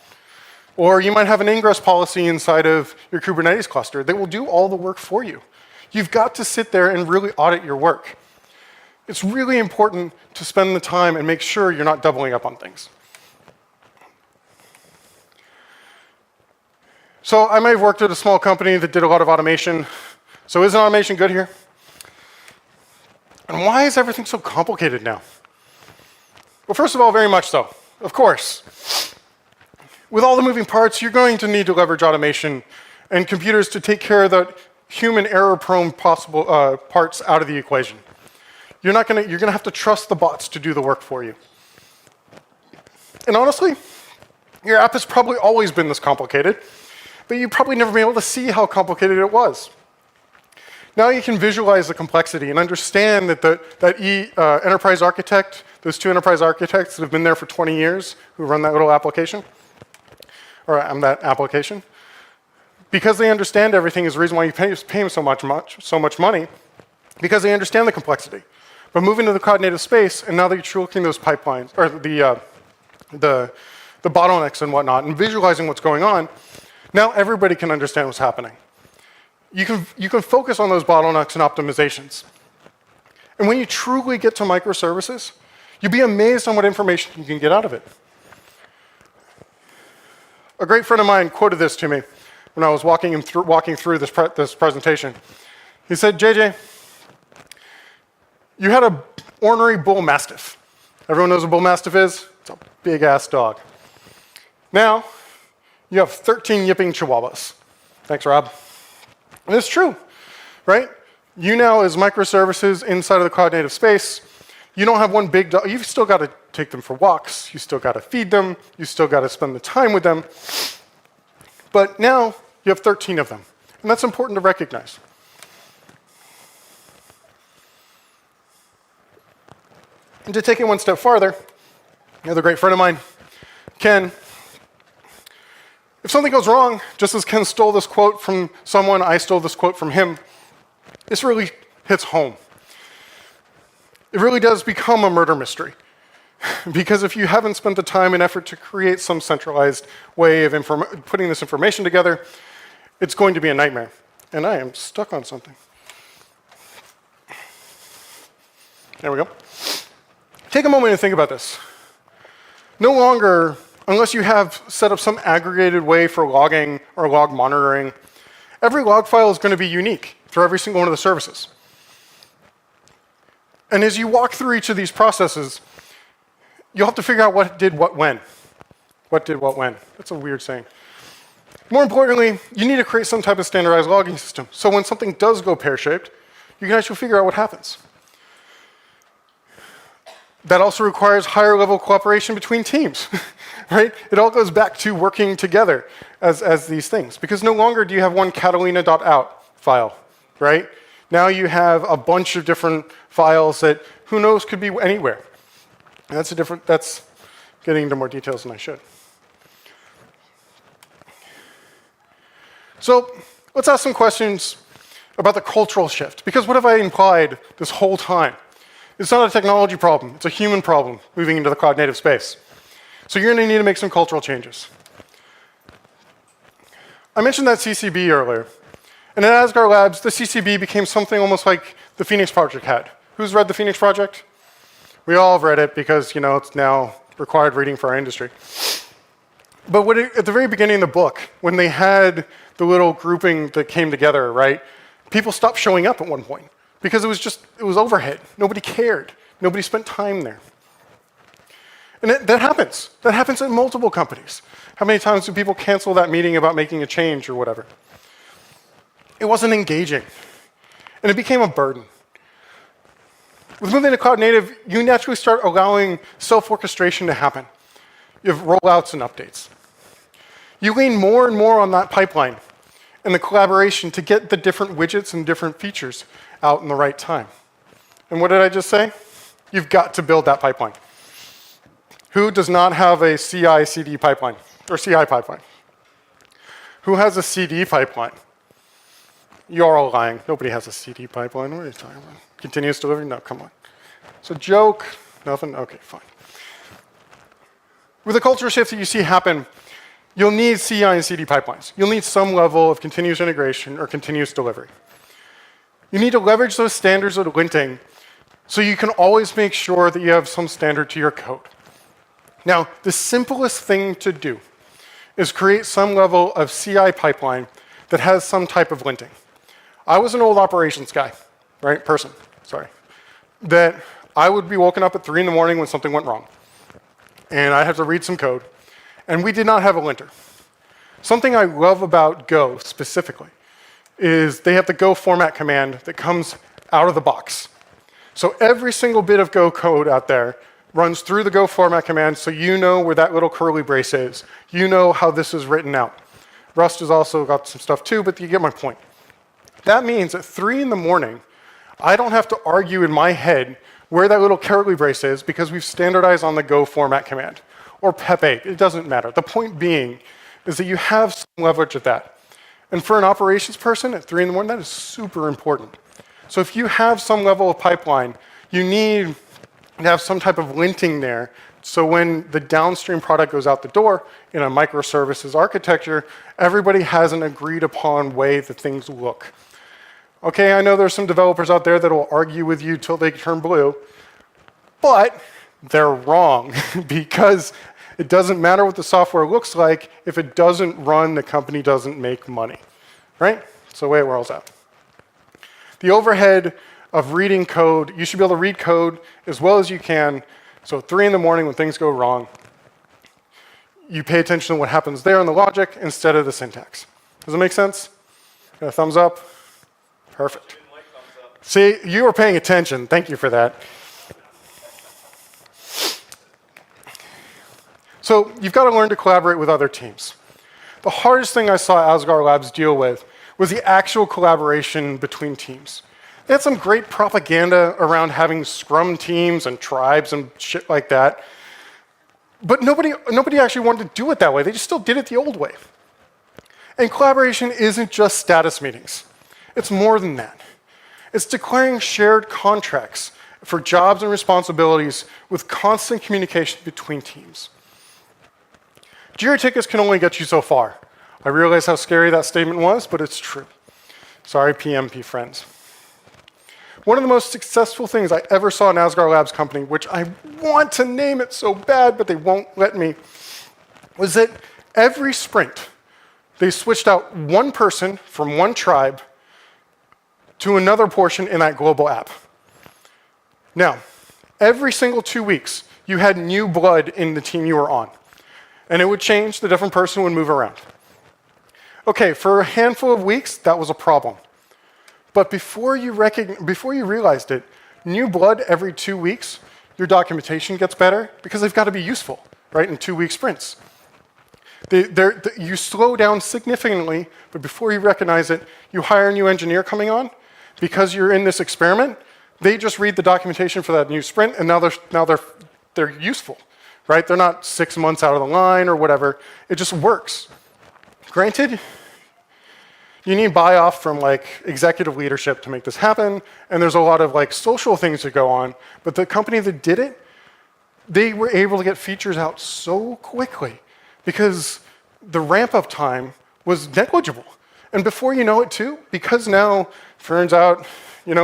Or you might have an ingress policy inside of your Kubernetes cluster that will do all the work for you. You've got to sit there and really audit your work. It's really important to spend the time and make sure you're not doubling up on things. So I may have worked at a small company that did a lot of automation. So isn't automation good here? And why is everything so complicated now? Well, first of all, very much so, of course. With all the moving parts, you're going to need to leverage automation and computers to take care of the human error-prone possible parts out of the equation. You're gonna have to trust the bots to do the work for you. And honestly, your app has probably always been this complicated, but you've probably never been able to see how complicated it was. Now you can visualize the complexity and understand that enterprise architect, those two enterprise architects that have been there for 20 years who run that little application, or that application, because they understand everything is the reason why you pay them so much money, because they understand the complexity. But moving to the cloud native space, and now that you're looking at those pipelines, or the bottlenecks and whatnot, and visualizing what's going on, now everybody can understand what's happening. You can focus on those bottlenecks and optimizations. And when you truly get to microservices, you'll be amazed on what information you can get out of it. A great friend of mine quoted this to me when I was walking through this presentation. He said, JJ, you had a ornery bull mastiff. Everyone knows what a bull mastiff is? It's a big-ass dog. Now, you have 13 yipping chihuahuas. Thanks, Rob. And it's true, right? You now, as microservices inside of the cloud native space, you don't have one big dog. You've still got to take them for walks. You still got to feed them. You still got to spend the time with them. But now you have 13 of them. And that's important to recognize. And to take it one step farther, another great friend of mine, Ken, if something goes wrong, just as Ken stole this quote from someone, I stole this quote from him, this really hits home. It really does become a murder mystery. Because if you haven't spent the time and effort to create some centralized way of putting this information together, it's going to be a nightmare. And I am stuck on something. There we go. Take a moment and think about this. No longer, unless you have set up some aggregated way for logging or log monitoring, every log file is going to be unique for every single one of the services. And as you walk through each of these processes, you'll have to figure out what did what when. What did what when. That's a weird saying. More importantly, you need to create some type of standardized logging system. So when something does go pear-shaped, you can actually figure out what happens. That also requires higher level cooperation between teams, right? It all goes back to working together as these things. Because no longer do you have one Catalina.out file, right? Now you have a bunch of different files that who knows could be anywhere. And that's getting into more details than I should. So let's ask some questions about the cultural shift. Because what have I implied this whole time? It's not a technology problem. It's a human problem moving into the cloud native space. So you're going to need to make some cultural changes. I mentioned that CCB earlier. And at Asgard Labs, the CCB became something almost like the Phoenix Project had. Who's read the Phoenix Project? We all have read it because, it's now required reading for our industry. But at the very beginning of the book, when they had the little grouping that came together, right, people stopped showing up at one point because it was overhead. Nobody cared. Nobody spent time there. And that happens. That happens at multiple companies. How many times do people cancel that meeting about making a change or whatever? It wasn't engaging. And it became a burden. With moving to cloud native, you naturally start allowing self-orchestration to happen. You have rollouts and updates. You lean more and more on that pipeline and the collaboration to get the different widgets and different features out in the right time. And what did I just say? You've got to build that pipeline. Who does not have a CI/CD pipeline or CI pipeline? Who has a CD pipeline? You're all lying. Nobody has a CD pipeline. What are you talking about? Continuous delivery? No, come on. So joke, nothing? Okay, fine. With the culture shift that you see happen, you'll need CI and CD pipelines. You'll need some level of continuous integration or continuous delivery. You need to leverage those standards of linting so you can always make sure that you have some standard to your code. Now, the simplest thing to do is create some level of CI pipeline that has some type of linting. I was an old operations guy, right? That I would be woken up at 3 in the morning when something went wrong. And I had to read some code. And we did not have a linter. Something I love about Go specifically is they have the Go format command that comes out of the box. So every single bit of Go code out there runs through the Go format command so you know where that little curly brace is. You know how this is written out. Rust has also got some stuff too, but you get my point. That means at 3 in the morning, I don't have to argue in my head where that little curly brace is because we've standardized on the Go format command. Or PEP8, it doesn't matter. The point being is that you have some leverage of that. And for an operations person at 3 in the morning, that is super important. So if you have some level of pipeline, you need to have some type of linting there. So when the downstream product goes out the door in a microservices architecture, everybody has an agreed upon way that things look. Okay, I know there's some developers out there that will argue with you till they turn blue, but they're wrong because it doesn't matter what the software looks like. If it doesn't run, the company doesn't make money, right? It's the way it rolls out. The overhead of reading code, you should be able to read code as well as you can. So at 3 in the morning when things go wrong, you pay attention to what happens there in the logic instead of the syntax. Does that make sense? Got a thumbs up? Perfect. See, you were paying attention. Thank you for that. So you've got to learn to collaborate with other teams. The hardest thing I saw Asgard Labs deal with was the actual collaboration between teams. They had some great propaganda around having scrum teams and tribes and shit like that. But nobody actually wanted to do it that way. They just still did it the old way. And collaboration isn't just status meetings. It's more than that. It's declaring shared contracts for jobs and responsibilities with constant communication between teams. Jira tickets can only get you so far. I realize how scary that statement was, but it's true. Sorry, PMP friends. One of the most successful things I ever saw in Asgard Labs company, which I want to name it so bad, but they won't let me, was that every sprint, they switched out one person from one tribe to another portion in that global app. Now, every single 2 weeks, you had new blood in the team you were on. And it would change, the different person would move around. Okay, for a handful of weeks, that was a problem. But before you realized it, new blood every 2 weeks, your documentation gets better because they've got to be useful, right, in 2-week sprints. You slow down significantly, but before you recognize it, you hire a new engineer coming on. Because you're in this experiment, they just read the documentation for that new sprint, and now they're useful, right? They're not 6 months out of the line or whatever. It just works. Granted, you need buy-off from like executive leadership to make this happen, and there's a lot of like social things that go on. But the company that did it, they were able to get features out so quickly because the ramp-up time was negligible. And before you know it too, because now turns out,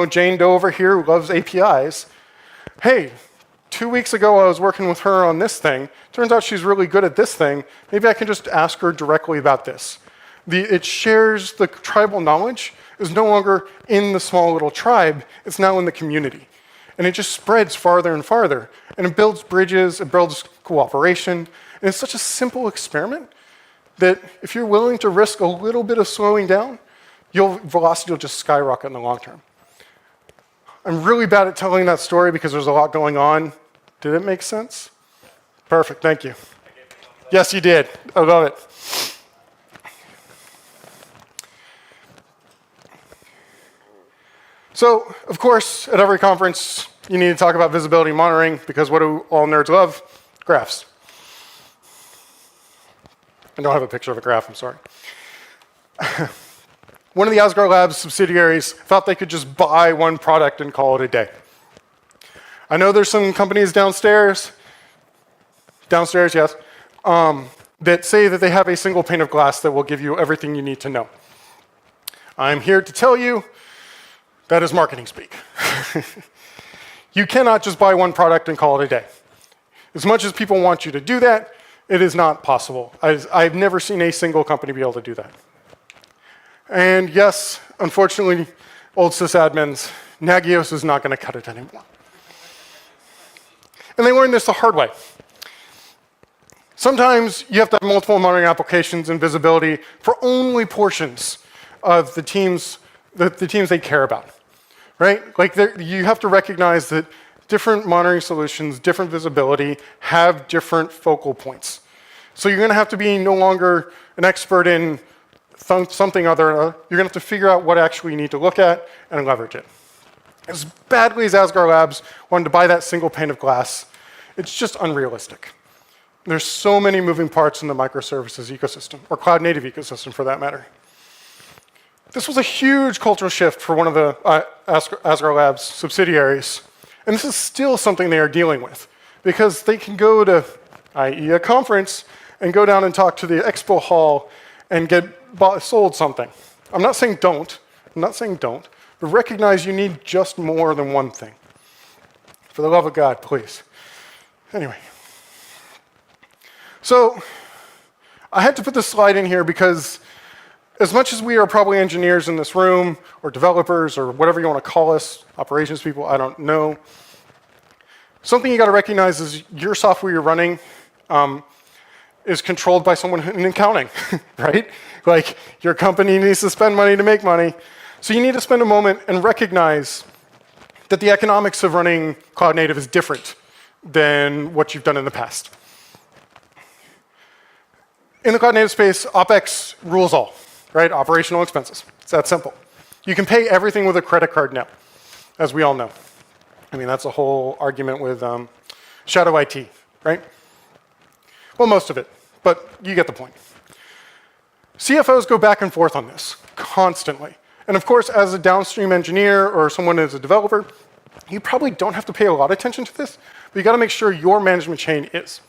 Jane Doe over here who loves APIs, hey, 2 weeks ago I was working with her on this thing. Turns out she's really good at this thing. Maybe I can just ask her directly about this. It shares the tribal knowledge is no longer in the small little tribe, it's now in the community. And it just spreads farther and farther. And it builds bridges, it builds cooperation. And it's such a simple experiment that if you're willing to risk a little bit of slowing down, your velocity will just skyrocket in the long term. I'm really bad at telling that story because there's a lot going on. Did it make sense? Perfect, thank you. Yes, you did. I love it. So, of course, at every conference, you need to talk about visibility monitoring because what do all nerds love? Graphs. I don't have a picture of a graph, I'm sorry. One of the Asgard Labs subsidiaries thought they could just buy one product and call it a day. I know there's some companies downstairs, yes, that say that they have a single pane of glass that will give you everything you need to know. I'm here to tell you that is marketing speak. You cannot just buy one product and call it a day. As much as people want you to do that, it is not possible. I've never seen a single company be able to do that. And yes, unfortunately, old sysadmins, Nagios is not going to cut it anymore. And they learned this the hard way. Sometimes you have to have multiple monitoring applications and visibility for only portions of the teams they care about, right? Like you have to recognize that different monitoring solutions, different visibility, have different focal points. So you're going to have to be no longer an expert in something other. You're going to have to figure out what actually you need to look at and leverage it. As badly as Asgard Labs wanted to buy that single pane of glass, it's just unrealistic. There's so many moving parts in the microservices ecosystem, or cloud-native ecosystem for that matter. This was a huge cultural shift for one of the Asgard Labs subsidiaries. And this is still something they are dealing with, because they can go to, i.e. a conference, and go down and talk to the expo hall and get sold something. I'm not saying don't, but recognize you need just more than one thing. For the love of God, please. Anyway. So, I had to put this slide in here because as much as we are probably engineers in this room, or developers, or whatever you want to call us, operations people, I don't know, something you got to recognize is your software you're running is controlled by someone in accounting, right? Like, your company needs to spend money to make money. So you need to spend a moment and recognize that the economics of running cloud native is different than what you've done in the past. In the cloud native space, OpEx rules all. right? Operational expenses. It's that simple. You can pay everything with a credit card now, as we all know. I mean, that's a whole argument with shadow IT, right? Well, most of it, but you get the point. CFOs go back and forth on this constantly. And of course, as a downstream engineer or someone as a developer, you probably don't have to pay a lot of attention to this, but you got to make sure your management chain is.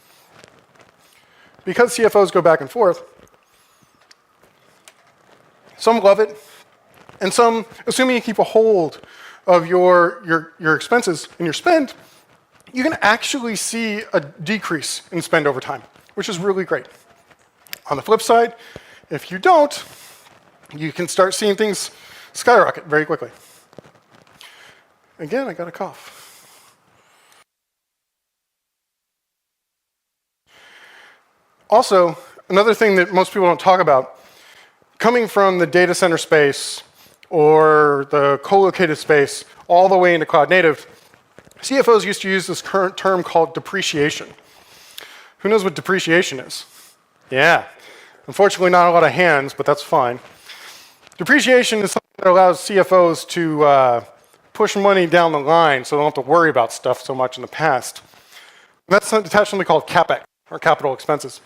Because CFOs go back and forth, some love it, and some, assuming you keep a hold of your expenses and your spend, you can actually see a decrease in spend over time, which is really great. On the flip side, if you don't, you can start seeing things skyrocket very quickly. Again, I got a cough. Also, another thing that most people don't talk about, coming from the data center space or the co-located space all the way into cloud native, CFOs used to use this current term called depreciation. Who knows what depreciation is? Yeah. Unfortunately, not a lot of hands, but that's fine. Depreciation is something that allows CFOs to push money down the line so they don't have to worry about stuff so much in the past. And that's attachment called CapEx, or capital expenses.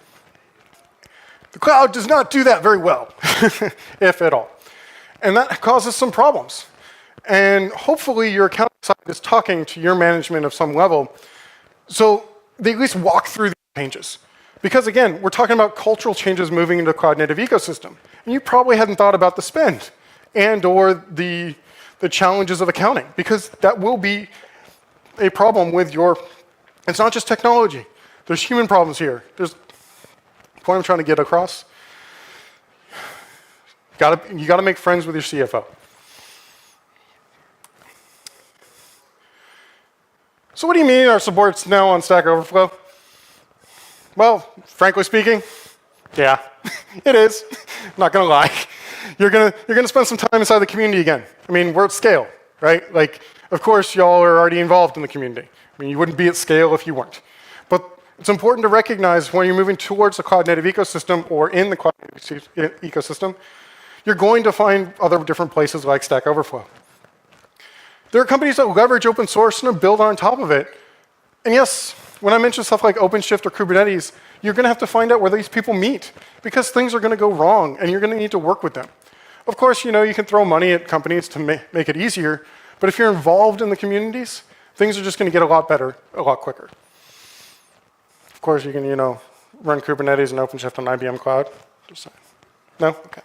The cloud does not do that very well, if at all. And that causes some problems. And hopefully your accounting side is talking to your management of some level, so they at least walk through the changes. Because again, we're talking about cultural changes moving into a cloud native ecosystem. And you probably hadn't thought about the spend and or the challenges of accounting, because that will be a problem with your, it's not just technology. There's human problems here. There's the point I'm trying to get across. You gotta make friends with your CFO. So what do you mean our support's now on Stack Overflow? Well, frankly speaking, yeah, it is. Not gonna lie. You're gonna spend some time inside the community again. I mean, we're at SCaLE, right? Like, of course, y'all are already involved in the community. I mean, you wouldn't be at SCaLE if you weren't. But it's important to recognize when you're moving towards the cloud native ecosystem or in the cloud native ecosystem, you're going to find other different places like Stack Overflow. There are companies that leverage open source and build on top of it. And yes, when I mention stuff like OpenShift or Kubernetes, you're going to have to find out where these people meet, because things are going to go wrong and you're going to need to work with them. Of course, you can throw money at companies to make it easier, but if you're involved in the communities, things are just going to get a lot better, a lot quicker. Of course, you can, run Kubernetes and OpenShift on IBM Cloud. Just saying. No? Okay.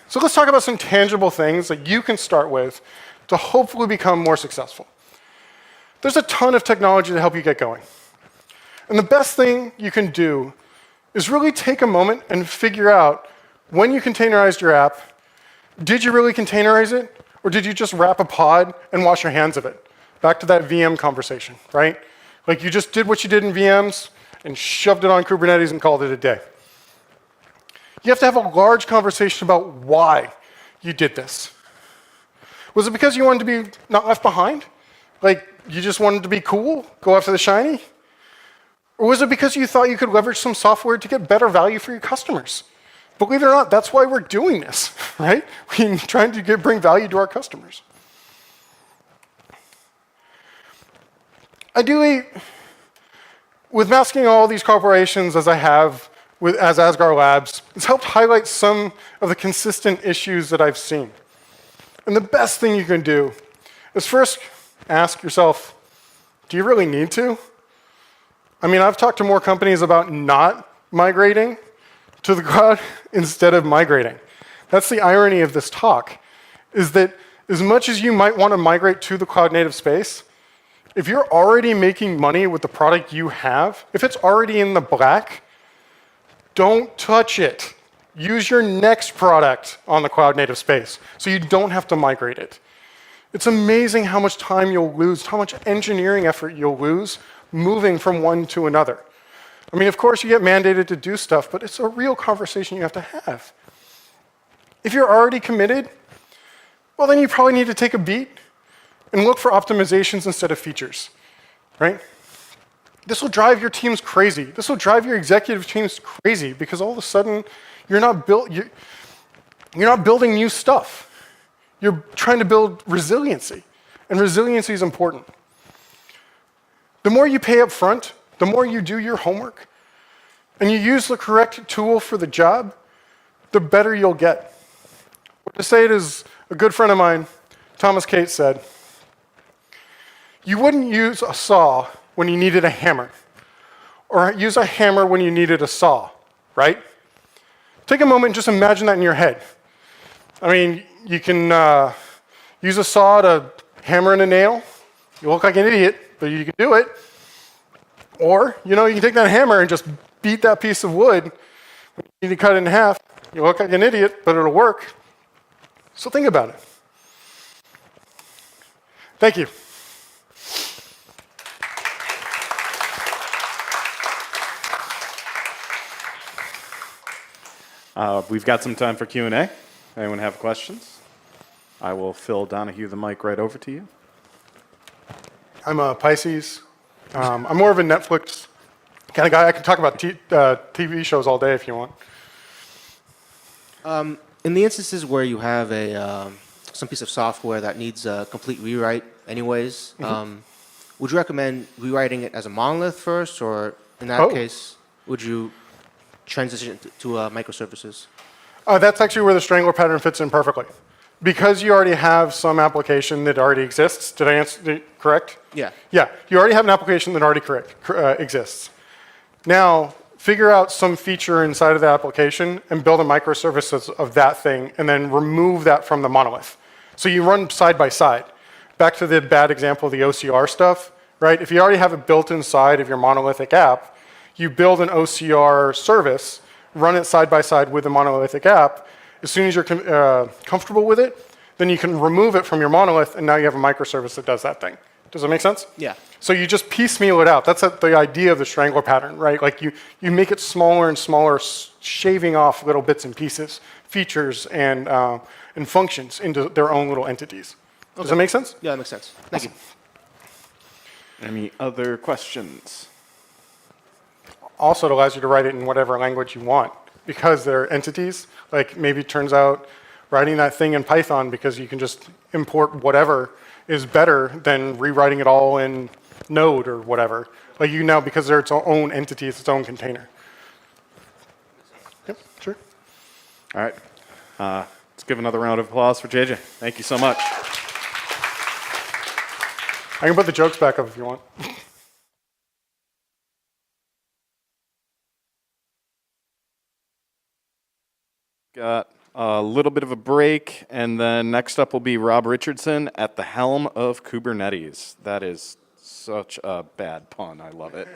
So let's talk about some tangible things that you can start with to hopefully become more successful. There's a ton of technology to help you get going. And the best thing you can do is really take a moment and figure out, when you containerized your app, did you really containerize it? Or did you just wrap a pod and wash your hands of it? Back to that VM conversation, right? Like you just did what you did in VMs and shoved it on Kubernetes and called it a day. You have to have a large conversation about why you did this. Was it because you wanted to be not left behind? Like you just wanted to be cool, go after the shiny? Or was it because you thought you could leverage some software to get better value for your customers? Believe it or not, that's why we're doing this, right? We're trying to bring value to our customers. Ideally, with masking all these corporations as I have as Asgard Labs, it's helped highlight some of the consistent issues that I've seen. And the best thing you can do is first ask yourself, do you really need to? I mean, I've talked to more companies about not migrating to the cloud instead of migrating. That's the irony of this talk, is that as much as you might want to migrate to the cloud native space, if you're already making money with the product you have, if it's already in the black, don't touch it. Use your next product on the cloud native space so you don't have to migrate it. It's amazing how much time you'll lose, how much engineering effort you'll lose moving from one to another. I mean, of course, you get mandated to do stuff, but it's a real conversation you have to have. If you're already committed, well, then you probably need to take a beat and look for optimizations instead of features, right? This will drive your teams crazy. This will drive your executive teams crazy, because all of a sudden, You're not building new stuff. You're trying to build resiliency, and resiliency is important. The more you pay up front, the more you do your homework, and you use the correct tool for the job, the better you'll get. To say it as a good friend of mine, Thomas Cates, said, you wouldn't use a saw when you needed a hammer, or use a hammer when you needed a saw, right? Take a moment and just imagine that in your head. I mean, you can use a saw to hammer in a nail. You look like an idiot, but you can do it. Or, you can take that hammer and just beat that piece of wood. When you need to cut it in half. You look like an idiot, but it'll work. So think about it. Thank you. We've got some time for Q&A. Anyone have questions? I will Phil Donahue the mic right over to you. I'm a Pisces. I'm more of a Netflix kind of guy. I can talk about TV shows all day if you want. In the instances where you have some piece of software that needs a complete rewrite anyways, would you recommend rewriting it as a monolith first, or in that case, would you transition to microservices? That's actually where the Strangler pattern fits in perfectly. Because you already have some application that already exists. Did I answer correct? Yeah. Yeah, you already have an application that already exists. Now, figure out some feature inside of the application and build a microservice of that thing, and then remove that from the monolith. So you run side by side. Back to the bad example of the OCR stuff, right? If you already have it built inside of your monolithic app, you build an OCR service, run it side by side with the monolithic app. As soon as you're comfortable with it, then you can remove it from your monolith, and now you have a microservice that does that thing. Does that make sense? Yeah. So you just piecemeal it out. That's the idea of the Strangler pattern, right? Like you make it smaller and smaller, shaving off little bits and pieces, features, and functions into their own little entities. Does that make sense? Yeah, that makes sense. Thank you. Any other questions? Also, it allows you to write it in whatever language you want because they're entities. Like maybe it turns out writing that thing in Python because you can just import whatever is better than rewriting it all in Node or whatever. Like now, because they're its own entity, it's its own container. Yep, sure. All right. Let's give another round of applause for JJ. Thank you so much. I can put the jokes back up if you want. Got a little bit of a break, and then next up will be Rob Richardson at the helm of Kubernetes. That is such a bad pun. I love it.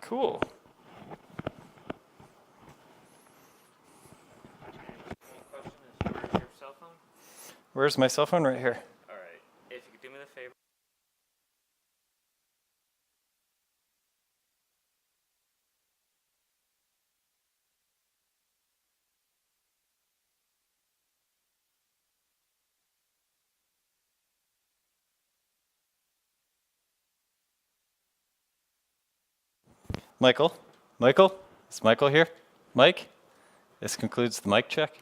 Cool. Your cell phone? Where's my cell phone? Right here. All right. If you could do me the favor. Michael? Michael? Is Michael here? Mike? This concludes the mic check.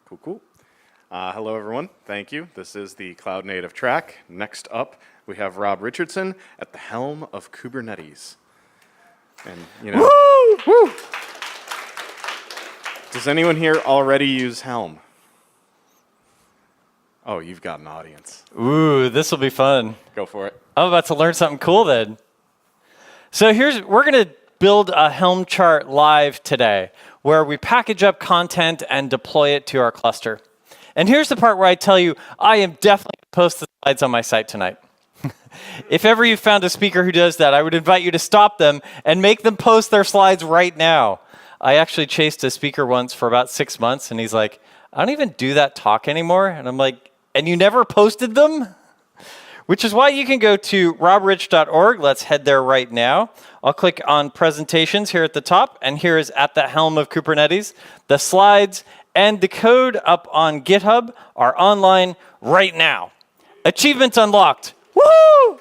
Cool, cool. Hello, everyone. Thank you. This is the Cloud Native track. Next up, we have Rob Richardson at the helm of Kubernetes. And, you know, woo! Does anyone here already use Helm? Oh, you've got an audience. Ooh, this will be fun. Go for it. I'm about to learn something cool then. So we're going to build a Helm chart live today where we package up content and deploy it to our cluster. And here's the part where I tell you, I am definitely going to post the slides on my site tonight. If ever you found a speaker who does that, I would invite you to stop them and make them post their slides right now. I actually chased a speaker once for about 6 months, and he's like, I don't even do that talk anymore. And I'm like, and you never posted them? Which is why you can go to robrich.org. Let's head there right now. I'll click on presentations here at the top, and here is at the helm of Kubernetes. The slides and the code up on GitHub are online right now. Achievements unlocked. Woo!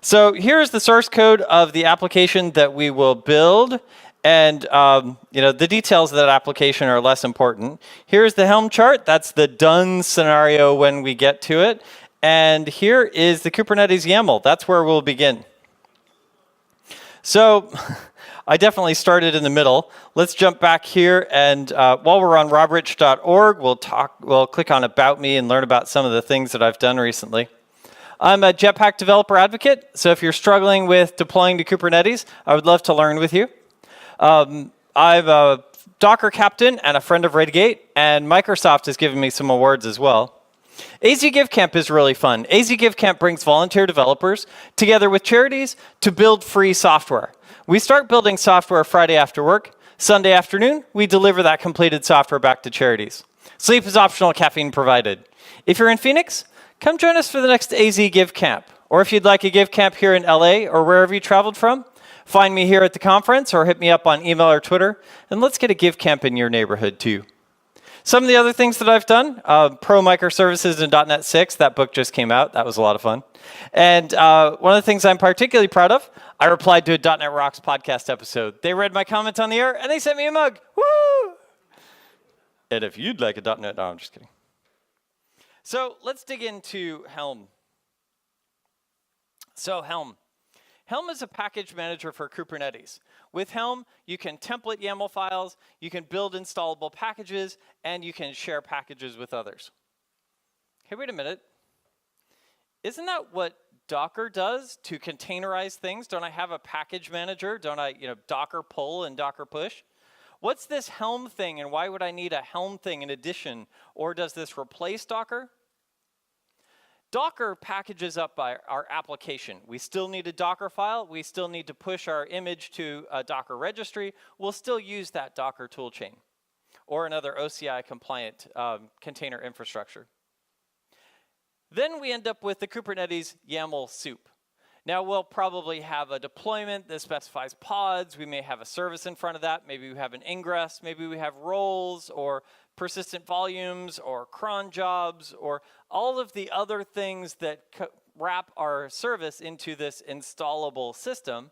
So here's the source code of the application that we will build. And the details of that application are less important. Here's the Helm chart. That's the done scenario when we get to it. And here is the Kubernetes YAML. That's where we'll begin. So I definitely started in the middle. Let's jump back here. And while we're on robrich.org, we'll click on About Me and learn about some of the things that I've done recently. I'm a Jetpack developer advocate. So if you're struggling with deploying to Kubernetes, I would love to learn with you. I'm a Docker captain and a friend of Redgate, and Microsoft has given me some awards as well. AZ GiveCamp is really fun. AZ GiveCamp brings volunteer developers together with charities to build free software. We start building software Friday after work. Sunday afternoon, we deliver that completed software back to charities. Sleep is optional, caffeine provided. If you're in Phoenix, come join us for the next AZ GiveCamp. Or if you'd like a GiveCamp here in LA or wherever you traveled from, find me here at the conference or hit me up on email or Twitter, and let's get a GiveCamp in your neighborhood too. Some of the other things that I've done, Pro Microservices in .NET 6, that book just came out. That was a lot of fun. And one of the things I'm particularly proud of, I replied to a .NET Rocks podcast episode. They read my comment on the air, and they sent me a mug. Woo! And if you'd like a .NET, no, I'm just kidding. So let's dig into Helm. So Helm. Helm is a package manager for Kubernetes. With Helm, you can template YAML files, you can build installable packages, and you can share packages with others. Hey, wait a minute. Isn't that what Docker does to containerize things? Don't I have a package manager? Don't I, Docker pull and Docker push? What's this Helm thing, and why would I need a Helm thing in addition? Or does this replace Docker? Docker packages up by our application. We still need a Docker file. We still need to push our image to a Docker registry. We'll still use that Docker toolchain or another OCI compliant container infrastructure. Then we end up with the Kubernetes YAML soup. Now we'll probably have a deployment that specifies pods. We may have a service in front of that. Maybe we have an ingress. Maybe we have roles or persistent volumes or cron jobs or all of the other things that wrap our service into this installable system.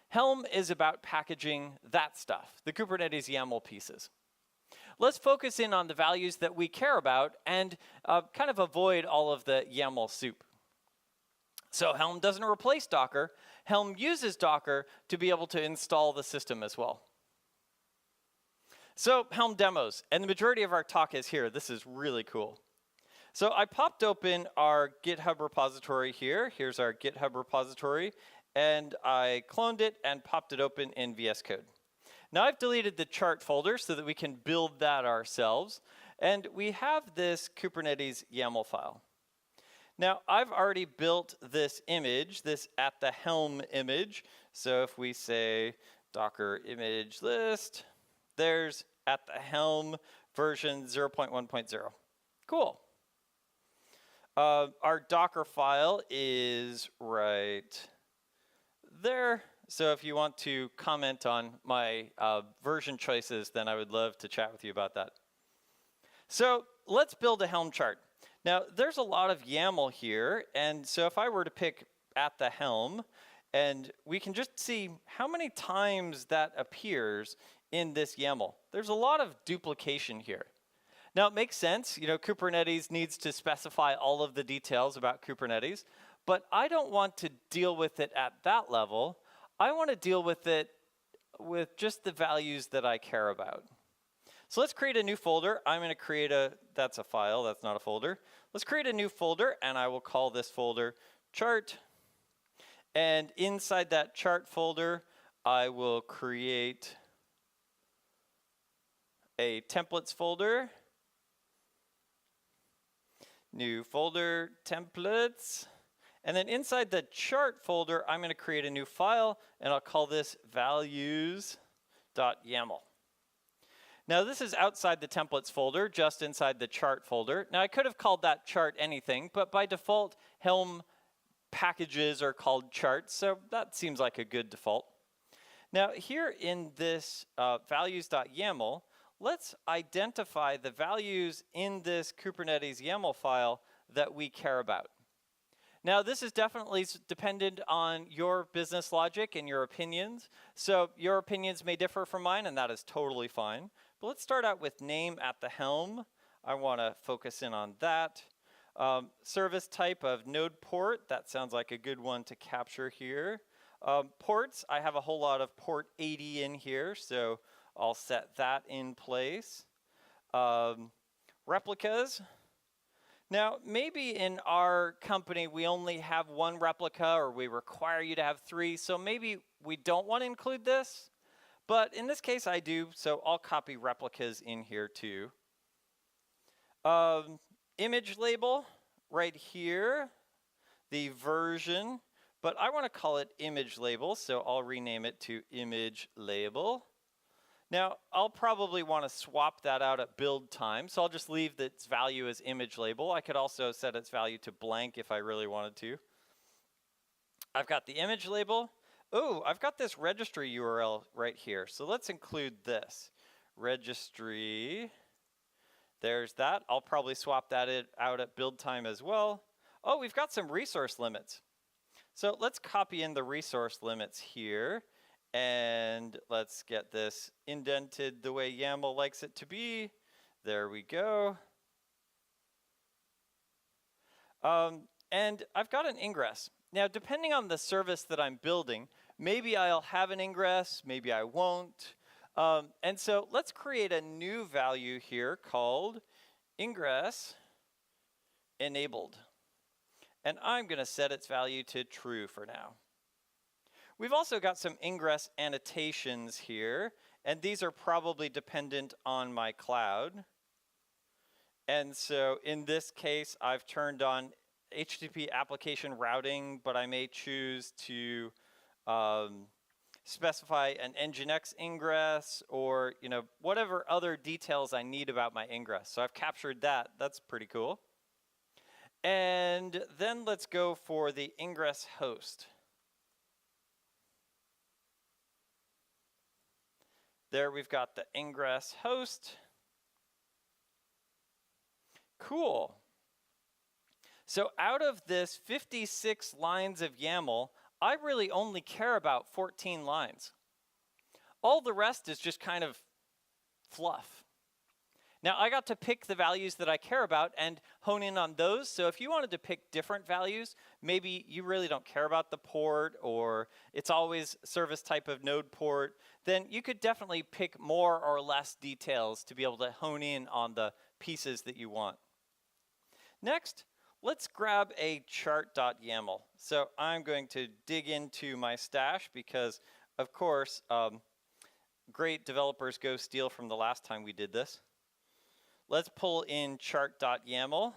Helm is about packaging that stuff, the Kubernetes YAML pieces. Let's focus in on the values that we care about and kind of avoid all of the YAML soup. So Helm doesn't replace Docker. Helm uses Docker to be able to install the system as well. So Helm demos, and the majority of our talk is here. This is really cool. So I popped open our GitHub repository here. Here's our GitHub repository, and I cloned it and popped it open in VS Code. Now I've deleted the chart folder so that we can build that ourselves, and we have this Kubernetes YAML file. Now, I've already built this image, this at the Helm image. So if we say Docker image list, there's at the Helm version 0.1.0. Cool. Our Docker file is right there. So if you want to comment on my version choices, then I would love to chat with you about that. So let's build a Helm chart. Now, there's a lot of YAML here, and so if I were to pick at the Helm, and we can just see how many times that appears in this YAML. There's a lot of duplication here. Now, it makes sense. Kubernetes needs to specify all of the details about Kubernetes, but I don't want to deal with it at that level. I want to deal with it with just the values that I care about. So let's create a new folder. I'm going to create that's a file, that's not a folder. Let's create a new folder, and I will call this folder chart. And inside that chart folder, I will create a templates folder. New folder, templates. And then inside the chart folder, I'm going to create a new file, and I'll call this values.yaml. Now, this is outside the templates folder, just inside the chart folder. Now, I could have called that chart anything, but by default, Helm packages are called charts, so that seems like a good default. Now, here in this values.yaml, let's identify the values in this Kubernetes YAML file that we care about. Now, this is definitely dependent on your business logic and your opinions. So your opinions may differ from mine, and that is totally fine. But let's start out with name at the helm. I want to focus in on that. Service type of node port. That sounds like a good one to capture here. Ports, I have a whole lot of port 80 in here, so I'll set that in place. Replicas. Now, maybe in our company, we only have one replica, or we require you to have 3, so maybe we don't want to include this. But in this case, I do, so I'll copy replicas in here too. Image label, right here, the version, but I want to call it image label, so I'll rename it to image label. Now, I'll probably want to swap that out at build time, so I'll just leave its value as image label. I could also set its value to blank if I really wanted to. I've got the image label. Oh, I've got this registry URL right here, so let's include this. Registry, there's that. I'll probably swap that out at build time as well. Oh, we've got some resource limits. So let's copy in the resource limits here. And let's get this indented the way YAML likes it to be. There we go. And I've got an ingress. Now, depending on the service that I'm building, maybe I'll have an ingress, maybe I won't. And so let's create a new value here called ingress enabled. And I'm going to set its value to true for now. We've also got some ingress annotations here, and these are probably dependent on my cloud. And so in this case, I've turned on HTTP application routing, but I may choose to specify an Nginx ingress or whatever other details I need about my ingress. So I've captured that. That's pretty cool. And then let's go for the ingress host. There we've got the ingress host. Cool. So out of this 56 lines of YAML, I really only care about 14 lines. All the rest is just kind of fluff. Now, I got to pick the values that I care about and hone in on those. So if you wanted to pick different values, maybe you really don't care about the port or it's always service type of node port, then you could definitely pick more or less details to be able to hone in on the pieces that you want. Next, let's grab a chart.yaml. So I'm going to dig into my stash because, of course, great developers go steal from the last time we did this. Let's pull in chart.yaml.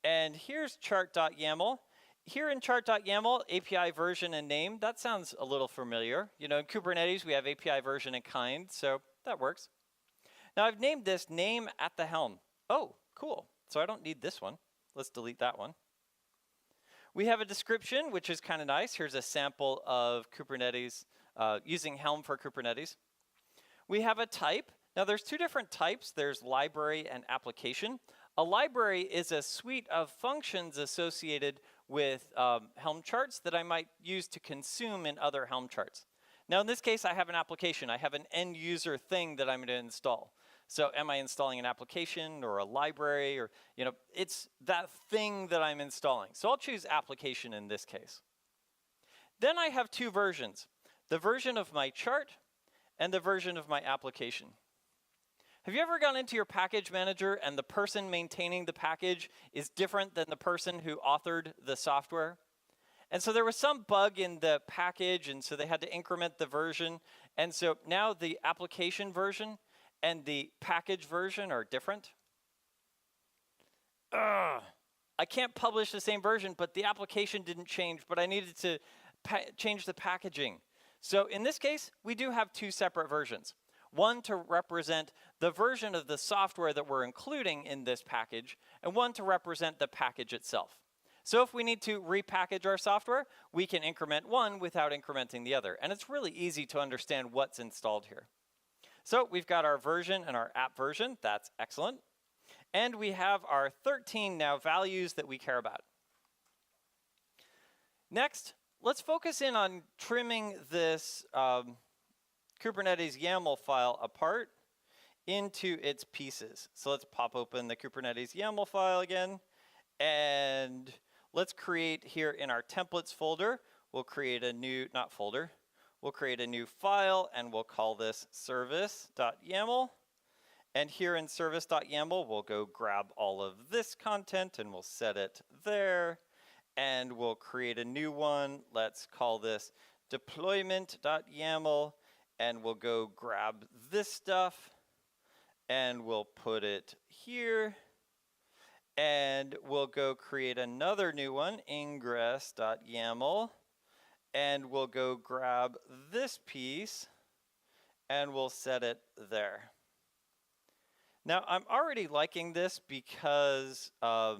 And here's chart.yaml. Here in chart.yaml, API version and name, that sounds a little familiar. In Kubernetes, we have API version and kind, so that works. Now I've named this name at the helm. Oh, cool. So I don't need this one. Let's delete that one. We have a description, which is kind of nice. Here's a sample of Kubernetes, using Helm for Kubernetes. We have a type. Now there's two different types. There's library and application. A library is a suite of functions associated with Helm charts that I might use to consume in other Helm charts. Now in this case, I have an application. I have an end user thing that I'm going to install. So am I installing an application or a library, or it's that thing that I'm installing. So I'll choose application in this case. Then I have two versions, the version of my chart and the version of my application. Have you ever gone into your package manager and the person maintaining the package is different than the person who authored the software? And so there was some bug in the package, and so they had to increment the version. And so now the application version and the package version are different. I can't publish the same version, but the application didn't change, but I needed to change the packaging. So in this case, we do have two separate versions. One to represent the version of the software that we're including in this package, and one to represent the package itself. So if we need to repackage our software, we can increment one without incrementing the other. And it's really easy to understand what's installed here. So we've got our version and our app version. That's excellent. And we have our 13 now values that we care about. Next, let's focus in on trimming this Kubernetes YAML file apart into its pieces. So let's pop open the Kubernetes YAML file again. And let's create here in our templates folder, we'll create a new, not folder, we'll create a new file and we'll call this service.yaml. And here in service.yaml, we'll go grab all of this content and we'll set it there. And we'll create a new one. Let's call this deployment.yaml. And we'll go grab this stuff and we'll put it here. And we'll go create another new one, ingress.yaml. And we'll go grab this piece and we'll set it there. Now, I'm already liking this because I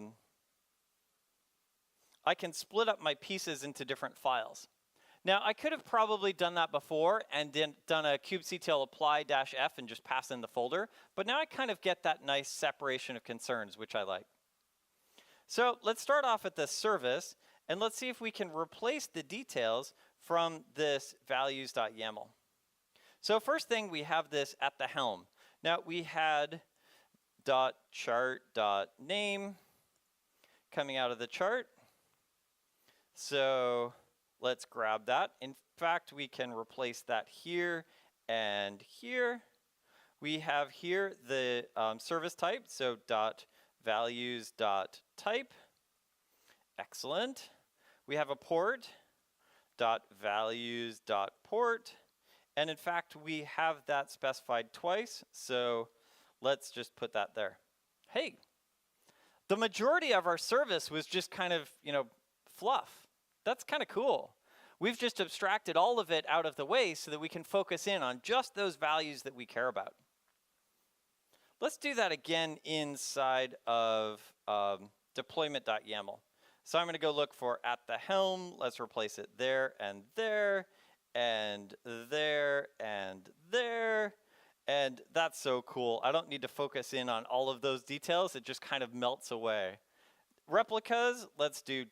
can split up my pieces into different files. Now, I could have probably done that before and then done a kubectl apply-f and just pass in the folder. But now I kind of get that nice separation of concerns, which I like. So let's start off at the service, and let's see if we can replace the details from this values.yaml. So first thing, we have this at the helm. Now, we had .chart.name coming out of the chart. So let's grab that. In fact, we can replace that here and here. We have here the service type, so .values.type. Excellent. We have a port, .values.port. And in fact, we have that specified twice, so let's just put that there. Hey, the majority of our service was just kind of, fluff. That's kind of cool. We've just abstracted all of it out of the way so that we can focus in on just those values that we care about. Let's do that again inside of deployment.yaml. So I'm going to go look for at the helm. Let's replace it there and there and there and there. And that's so cool. I don't need to focus in on all of those details. It just kind of melts away. Replicas, let's do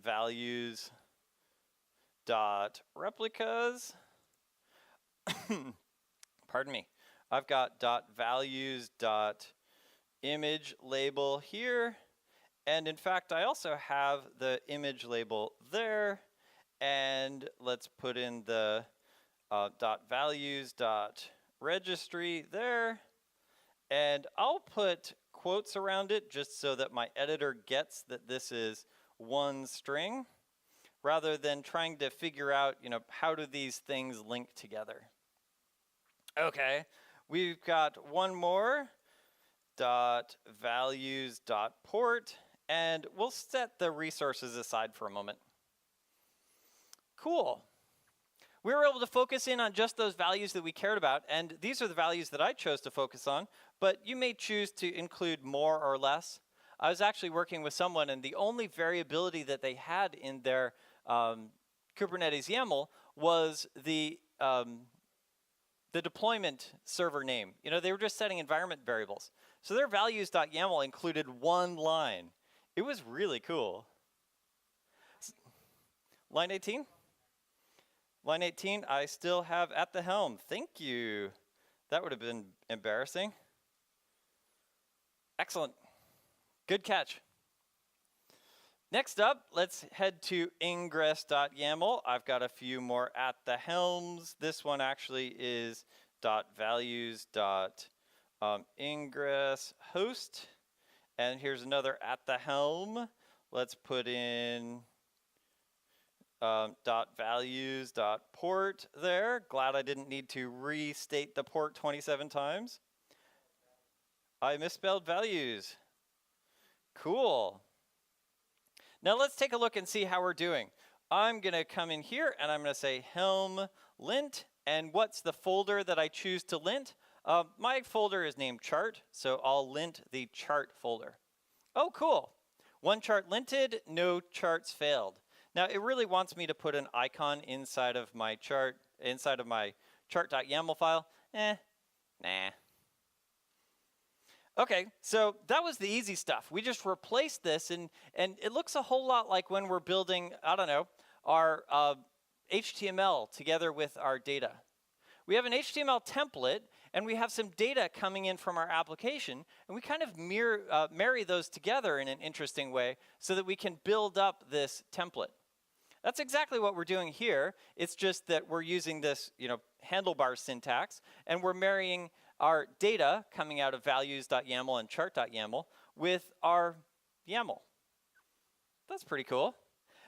.values.replicas. Pardon me. I've got .values.image label here. And in fact, I also have the image label there. And let's put in the .values.registry there. And I'll put quotes around it just so that my editor gets that this is one string, rather than trying to figure out, how do these things link together. Okay, we've got one more, .values.port, and we'll set the resources aside for a moment. Cool. We were able to focus in on just those values that we cared about, and these are the values that I chose to focus on, but you may choose to include more or less. I was actually working with someone, and the only variability that they had in their Kubernetes YAML was the deployment server name. They were just setting environment variables. So their values.yaml included one line. It was really cool. Line 18? Line 18, I still have at the helm. Thank you. That would have been embarrassing. Excellent. Good catch. Next up, let's head to ingress.yaml. I've got a few more at the helms. This one actually is .values.ingress host. And here's another at the helm. Let's put in .values.port there. Glad I didn't need to restate the port 27 times. I misspelled values. Cool. Now let's take a look and see how we're doing. I'm going to come in here and I'm going to say helm lint. And what's the folder that I choose to lint? My folder is named chart, so I'll lint the chart folder. Oh, cool. One chart linted, no charts failed. Now it really wants me to put an icon inside of my chart, inside of my chart.yaml file. Nah. Okay, so that was the easy stuff. We just replaced this, and it looks a whole lot like when we're building, I don't know, our HTML together with our data. We have an HTML template, and we have some data coming in from our application, and we kind of marry those together in an interesting way so that we can build up this template. That's exactly what we're doing here. It's just that we're using this, handlebar syntax, and we're marrying our data coming out of values.yaml and chart.yaml with our YAML. That's pretty cool.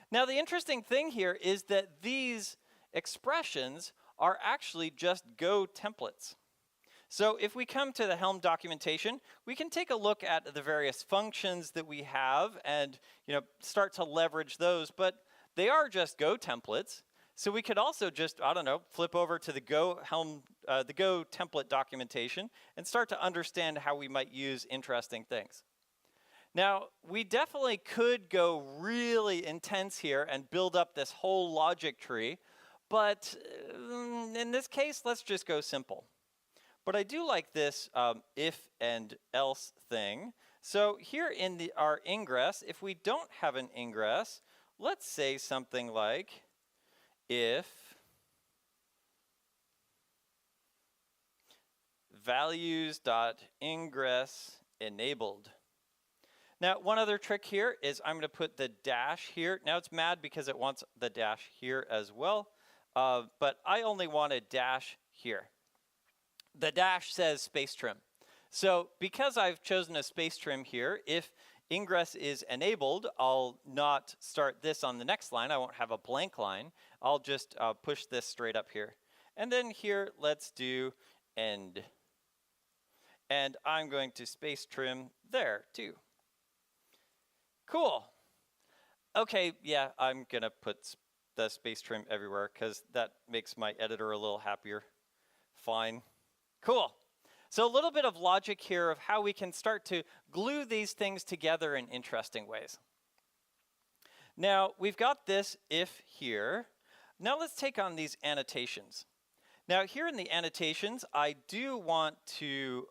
Now, the interesting thing here is that these expressions are actually just Go templates. So if we come to the Helm documentation, we can take a look at the various functions that we have and start to leverage those, but they are just Go templates. So we could also just, flip over to the Go template documentation and start to understand how we might use interesting things. Now, we definitely could go really intense here and build up this whole logic tree, but in this case, let's just go simple. But I do like this if and else thing. So here in our ingress, if we don't have an ingress, let's say something like if values.ingress enabled. Now, one other trick here is I'm going to put the dash here. Now it's mad because it wants the dash here as well, but I only want a dash here. The dash says space trim. So because I've chosen a space trim here, if ingress is enabled, I'll not start this on the next line. I won't have a blank line. I'll just push this straight up here. And then here, let's do end. And I'm going to space trim there too. Cool. Okay, yeah, I'm going to put the space trim everywhere because that makes my editor a little happier. Fine. Cool. So a little bit of logic here of how we can start to glue these things together in interesting ways. Now, we've got this if here. Now let's take on these annotations. Now here in the annotations, I do want to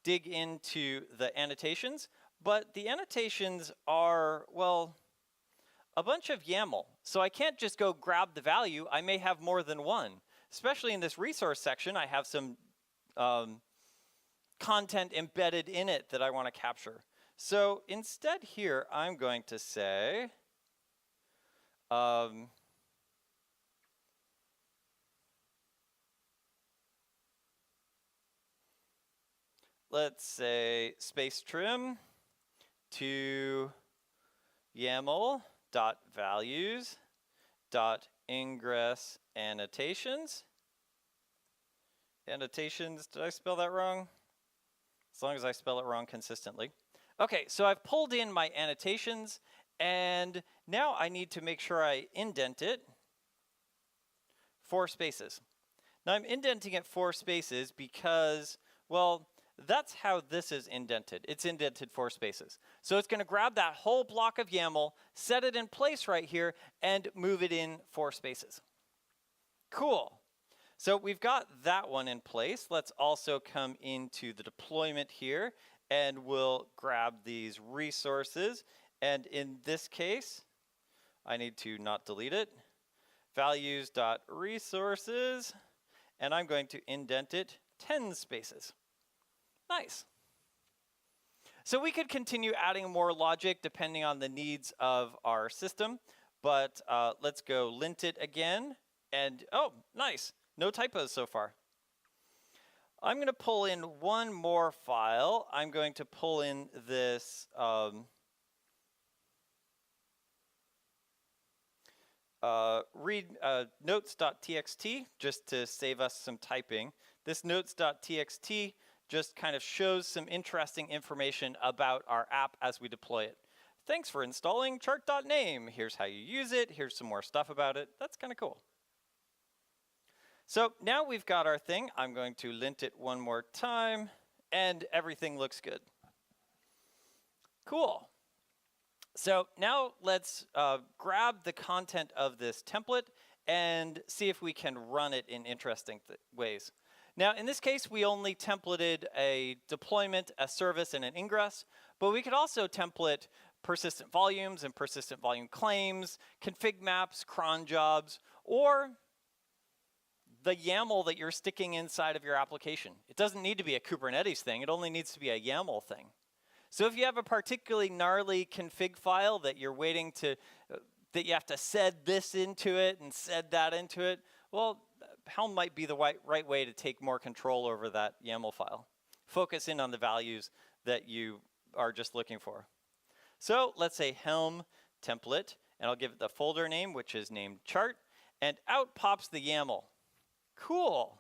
dig into the annotations, but the annotations are, well, a bunch of YAML. So I can't just go grab the value. I may have more than one. Especially in this resource section, I have some content embedded in it that I want to capture. So instead here, I'm going to say, let's say space trim to YAML.values.ingress annotations. Annotations, did I spell that wrong? As long as I spell it wrong consistently. Okay, so I've pulled in my annotations, and now I need to make sure I indent it 4 spaces. Now I'm indenting it 4 spaces because, well, that's how this is indented. It's indented 4 spaces. So it's going to grab that whole block of YAML, set it in place right here, and move it in 4 spaces. Cool. So we've got that one in place. Let's also come into the deployment here, and we'll grab these resources. And in this case, I need to not delete it. values.resources, and I'm going to indent it 10 spaces. Nice. So we could continue adding more logic depending on the needs of our system, but let's go lint it again. And oh, nice. No typos so far. I'm going to pull in one more file. I'm going to pull in this notes.txt just to save us some typing. This notes.txt just kind of shows some interesting information about our app as we deploy it. Thanks for installing chart.name. Here's how you use it. Here's some more stuff about it. That's kind of cool. So now we've got our thing. I'm going to lint it one more time, and everything looks good. Cool. So now let's grab the content of this template and see if we can run it in interesting ways. Now, in this case, we only templated a deployment, a service, and an ingress, but we could also template persistent volumes and persistent volume claims, config maps, cron jobs, or the YAML that you're sticking inside of your application. It doesn't need to be a Kubernetes thing. It only needs to be a YAML thing. So if you have a particularly gnarly config file that you're waiting to, that you have to sed this into it and sed that into it, well, Helm might be the right way to take more control over that YAML file. Focus in on the values that you are just looking for. So let's say Helm template, and I'll give it the folder name, which is named chart, and out pops the YAML. Cool.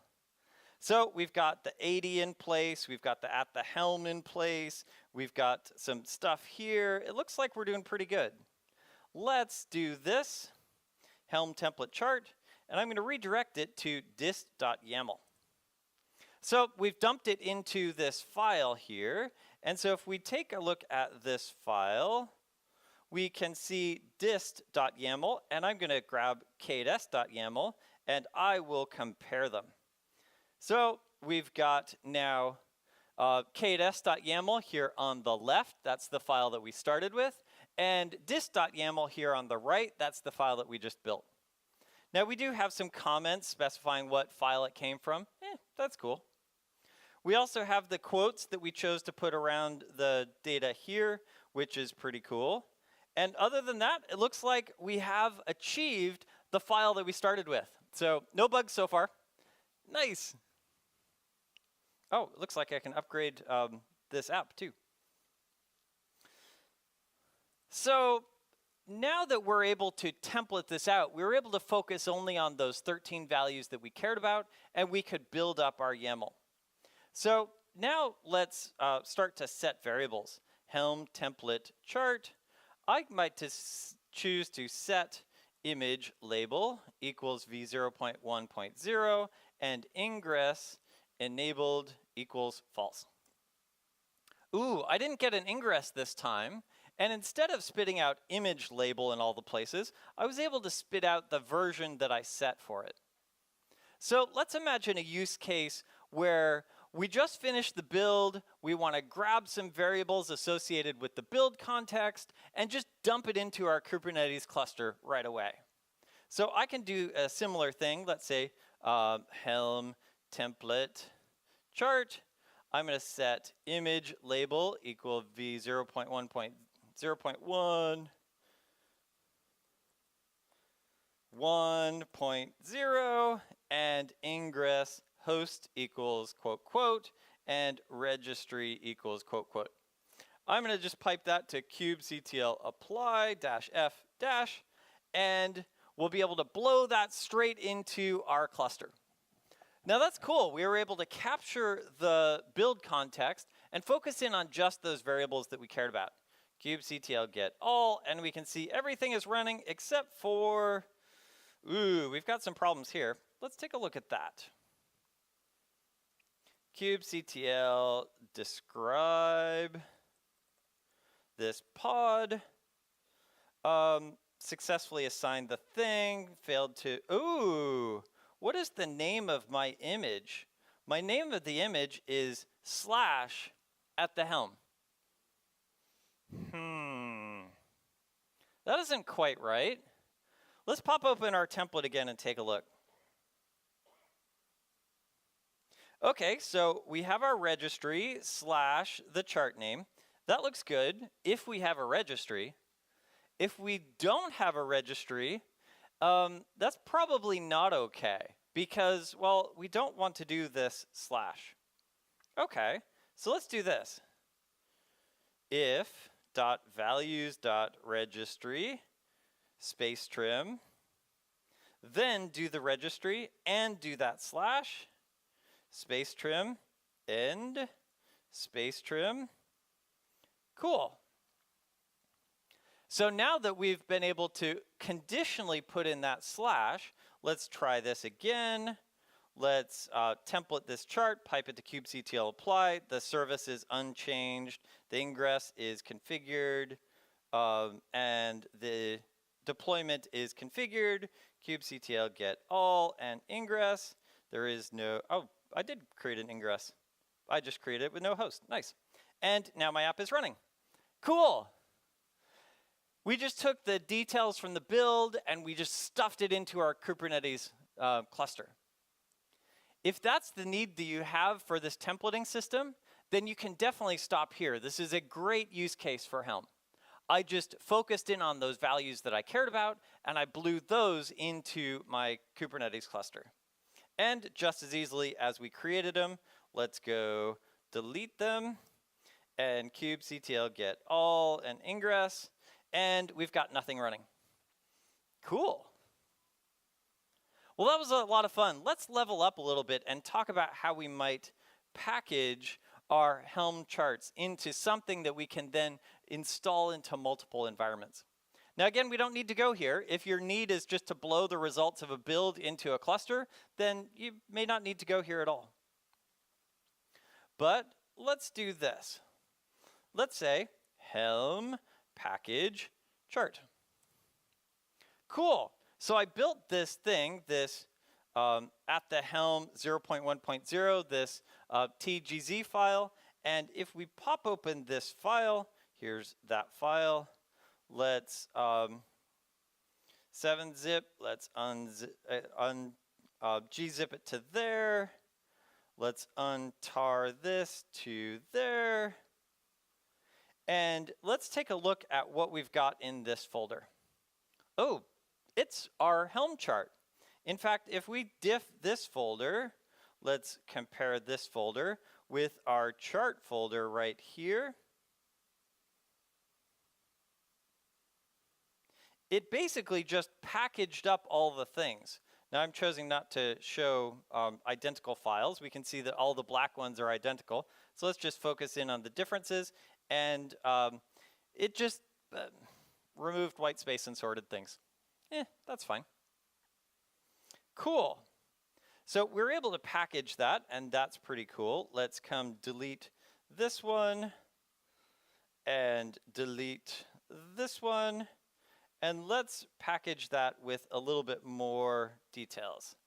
So we've got the 80 in place, we've got the at the helm in place, we've got some stuff here. It looks like we're doing pretty good. Let's do this, Helm template chart, and I'm going to redirect it to dist.yaml. So we've dumped it into this file here, and so if we take a look at this file, we can see dist.yaml, and I'm going to grab kds.yaml, and I will compare them. So we've got now kds.yaml here on the left. That's the file that we started with. And dist.yaml here on the right. That's the file that we just built. Now we do have some comments specifying what file it came from. That's cool. We also have the quotes that we chose to put around the data here, which is pretty cool. And other than that, it looks like we have achieved the file that we started with. So no bugs so far. Nice. Oh, it looks like I can upgrade this app too. So now that we're able to template this out, we were able to focus only on those 13 values that we cared about, and we could build up our YAML. So now let's start to set variables. Helm template chart. I might just choose to set image label equals v0.1.0 and ingress enabled equals false. Ooh, I didn't get an ingress this time. And instead of spitting out image label in all the places, I was able to spit out the version that I set for it. So let's imagine a use case where we just finished the build, we want to grab some variables associated with the build context and just dump it into our Kubernetes cluster right away. So I can do a similar thing. Let's say Helm template chart. I'm going to set image label equal v0.1.0.1 1.0 and ingress host equals quote quote and registry equals quote quote. I'm going to just pipe that to kubectl apply -f dash, and we'll be able to blow that straight into our cluster. Now that's cool. We were able to capture the build context and focus in on just those variables that we cared about. Kubectl get all, and we can see everything is running except for, ooh, we've got some problems here. Let's take a look at that. Kubectl describe this pod. Successfully assigned the thing, failed to, ooh, what is the name of my image? My name of the image is /at the helm. That isn't quite right. Let's pop open our template again and take a look. Okay, so we have our registry / the chart name. That looks good if we have a registry. If we don't have a registry, that's probably not okay because, well, we don't want to do this /. Okay, so let's do this. If.values.registry space trim, then do the registry and do that / space trim end space trim. Cool. So now that we've been able to conditionally put in that /, let's try this again. Let's template this chart, pipe it to kubectl apply. The service is unchanged. The ingress is configured. And the deployment is configured. Kubectl get all and ingress. There is no, oh, I did create an ingress. I just created it with no host. Nice. And now my app is running. Cool. We just took the details from the build and we just stuffed it into our Kubernetes cluster. If that's the need that you have for this templating system, then you can definitely stop here. This is a great use case for Helm. I just focused in on those values that I cared about and I blew those into my Kubernetes cluster. And just as easily as we created them, let's go delete them and kubectl get all and ingress. And we've got nothing running. Cool. Well, that was a lot of fun. Let's level up a little bit and talk about how we might package our Helm charts into something that we can then install into multiple environments. Now, again, we don't need to go here. If your need is just to blow the results of a build into a cluster, then you may not need to go here at all. But let's do this. Let's say Helm package chart. Cool. So I built this thing, this at the Helm 0.1.0, this TGZ file. And if we pop open this file, here's that file. Let's 7-zip. Let's gzip it to there. Let's untar this to there. And let's take a look at what we've got in this folder. Oh, it's our Helm chart. In fact, if we diff this folder, let's compare this folder with our chart folder right here. It basically just packaged up all the things. Now I'm choosing not to show identical files. We can see that all the black ones are identical. So let's just focus in on the differences. And it just removed white space and sorted things. That's fine. Cool. So we're able to package that, and that's pretty cool. Let's come delete this one and delete this one. And let's package that with a little bit more details.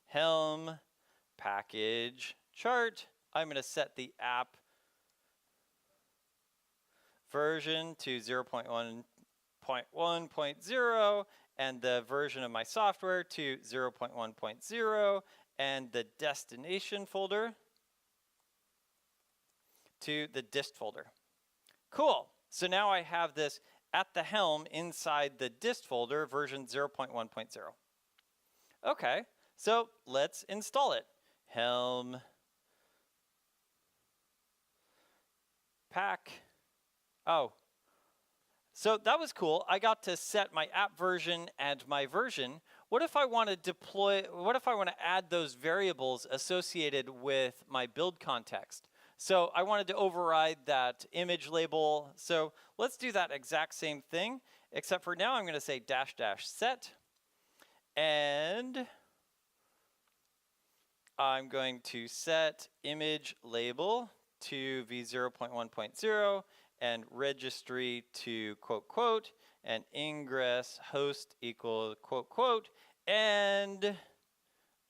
Helm package chart. I'm going to set the app version to 0.1.1.0 and the version of my software to 0.1.0 and the destination folder to the dist folder. Cool. So now I have this at the Helm inside the dist folder version 0.1.0. Okay, so let's install it. Helm pack. Oh, so that was cool. I got to set my app version and my version. What if I want to deploy, what if I want to add those variables associated with my build context? So I wanted to override that image label. So let's do that exact same thing, except for now I'm going to say -- set. And I'm going to set image label to v0.1.0 and registry to quote, quote, and ingress host equal quote, quote, and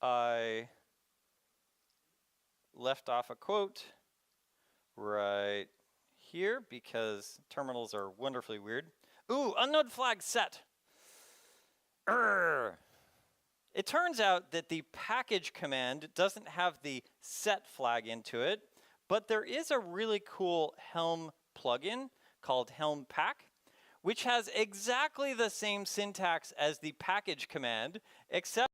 I left off a quote right here because terminals are wonderfully weird. Ooh, unknown flag set. It turns out that the package command doesn't have the set flag into it, but there is a really cool Helm plugin called Helm Pack, which has exactly the same syntax as the package command, except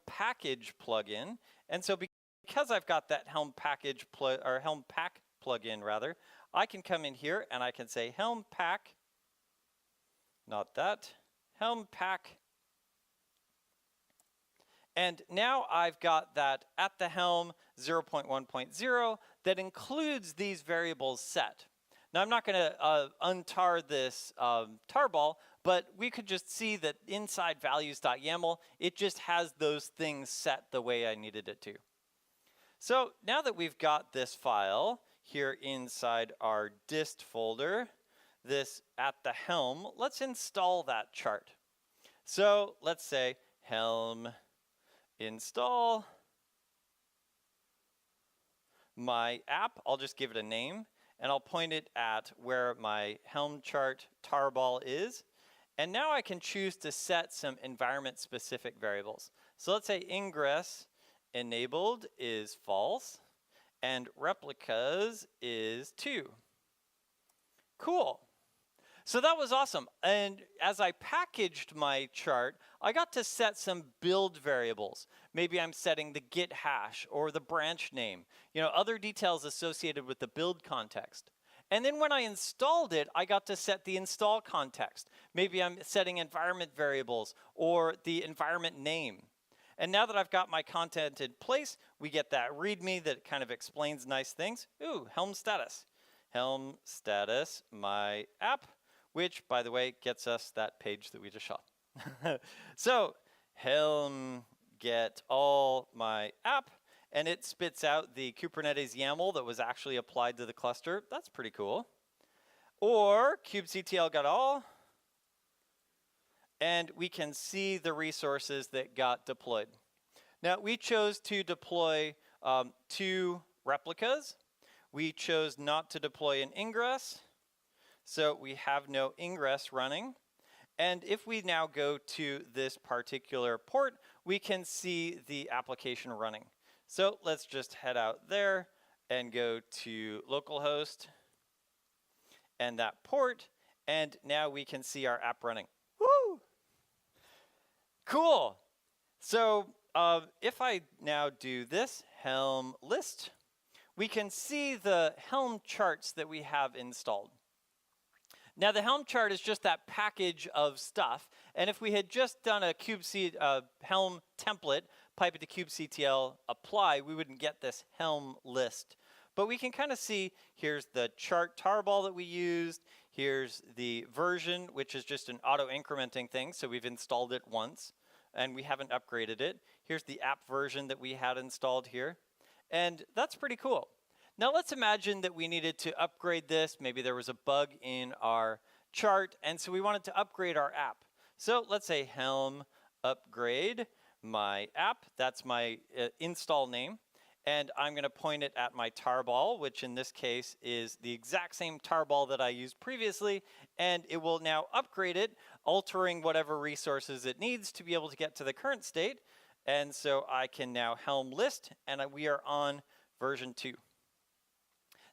package plugin. And so because I've got that Helm package or Helm Pack plugin rather, I can come in here and I can say Helm Pack, not that, Helm Pack. And now I've got that at the helm 0.1.0 that includes these variables set. Now I'm not going to untar this tarball, but we could just see that inside values.yaml, it just has those things set the way I needed it to. So now that we've got this file here inside our dist folder, this at the helm, let's install that chart. So let's say helm install my app. I'll just give it a name, and I'll point it at where my Helm chart tarball is. And now I can choose to set some environment-specific variables. So let's say ingress enabled is false, and replicas is 2. Cool. So that was awesome. And as I packaged my chart, I got to set some build variables. Maybe I'm setting the git hash or the branch name, other details associated with the build context. And then when I installed it, I got to set the install context. Maybe I'm setting environment variables or the environment name. And now that I've got my content in place, we get that README that kind of explains nice things. Ooh, Helm status. Helm status, my app, which, by the way, gets us that page that we just saw. So Helm get all my app, and it spits out the Kubernetes YAML that was actually applied to the cluster. That's pretty cool. Or kubectl got all, and we can see the resources that got deployed. Now, we chose to deploy 2 replicas. We chose not to deploy an ingress, so we have no ingress running. And if we now go to this particular port, we can see the application running. So let's just head out there and go to localhost and that port, and now we can see our app running. Woo! Cool. So if I now do this, Helm list, we can see the Helm charts that we have installed. Now the Helm chart is just that package of stuff, and if we had just done a Helm template, pipe it to kubectl apply, we wouldn't get this Helm list. But we can kind of see, here's the chart tarball that we used, here's the version, which is just an auto-incrementing thing, so we've installed it once, and we haven't upgraded it. Here's the app version that we had installed here, and that's pretty cool. Now let's imagine that we needed to upgrade this. Maybe there was a bug in our chart, and so we wanted to upgrade our app. So let's say Helm upgrade my app. That's my install name. And I'm going to point it at my tarball, which in this case is the exact same tarball that I used previously. And it will now upgrade it, altering whatever resources it needs to be able to get to the current state. And so I can now Helm list, and we are on version 2.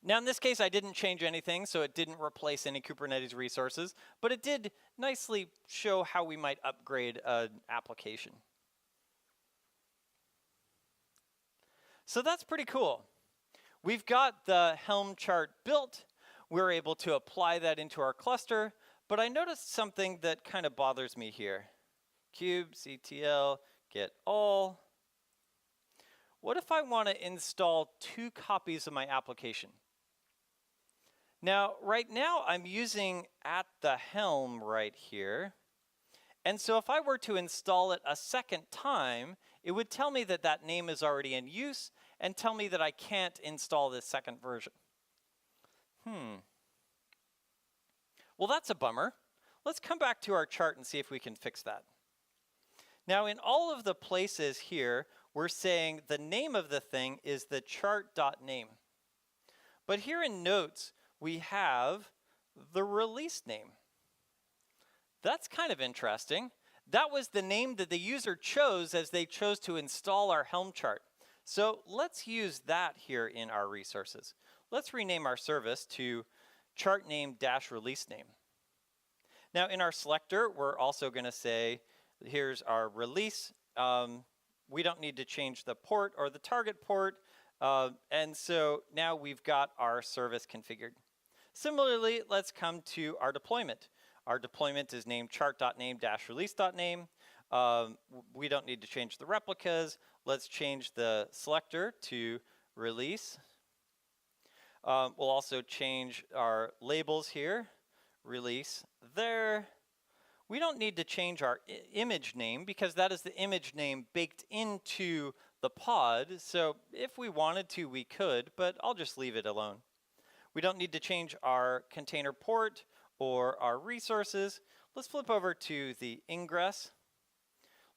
Now in this case, I didn't change anything, so it didn't replace any Kubernetes resources, but it did nicely show how we might upgrade an application. So that's pretty cool. We've got the Helm chart built. We're able to apply that into our cluster, but I noticed something that kind of bothers me here. Kubectl get all. What if I want to install 2 copies of my application? Now, right now, I'm using at the helm right here. And so if I were to install it a second time, it would tell me that that name is already in use and tell me that I can't install this second version. Well, that's a bummer. Let's come back to our chart and see if we can fix that. Now, in all of the places here we're saying the name of the thing is the chart.name. But here in notes, we have the release name. That's kind of interesting. That was the name that the user chose as they chose to install our Helm chart. So let's use that here in our resources. Let's rename our service to chart name - release name. Now in our selector, we're also going to say, here's our release. We don't need to change the port or the target port. And so now we've got our service configured. Similarly, let's come to our deployment. Our deployment is named chart.name - release.name. We don't need to change the replicas. Let's change the selector to release. We'll also change our labels here. Release there. We don't need to change our image name because that is the image name baked into the pod. So if we wanted to, we could, but I'll just leave it alone. We don't need to change our container port or our resources. Let's flip over to the ingress.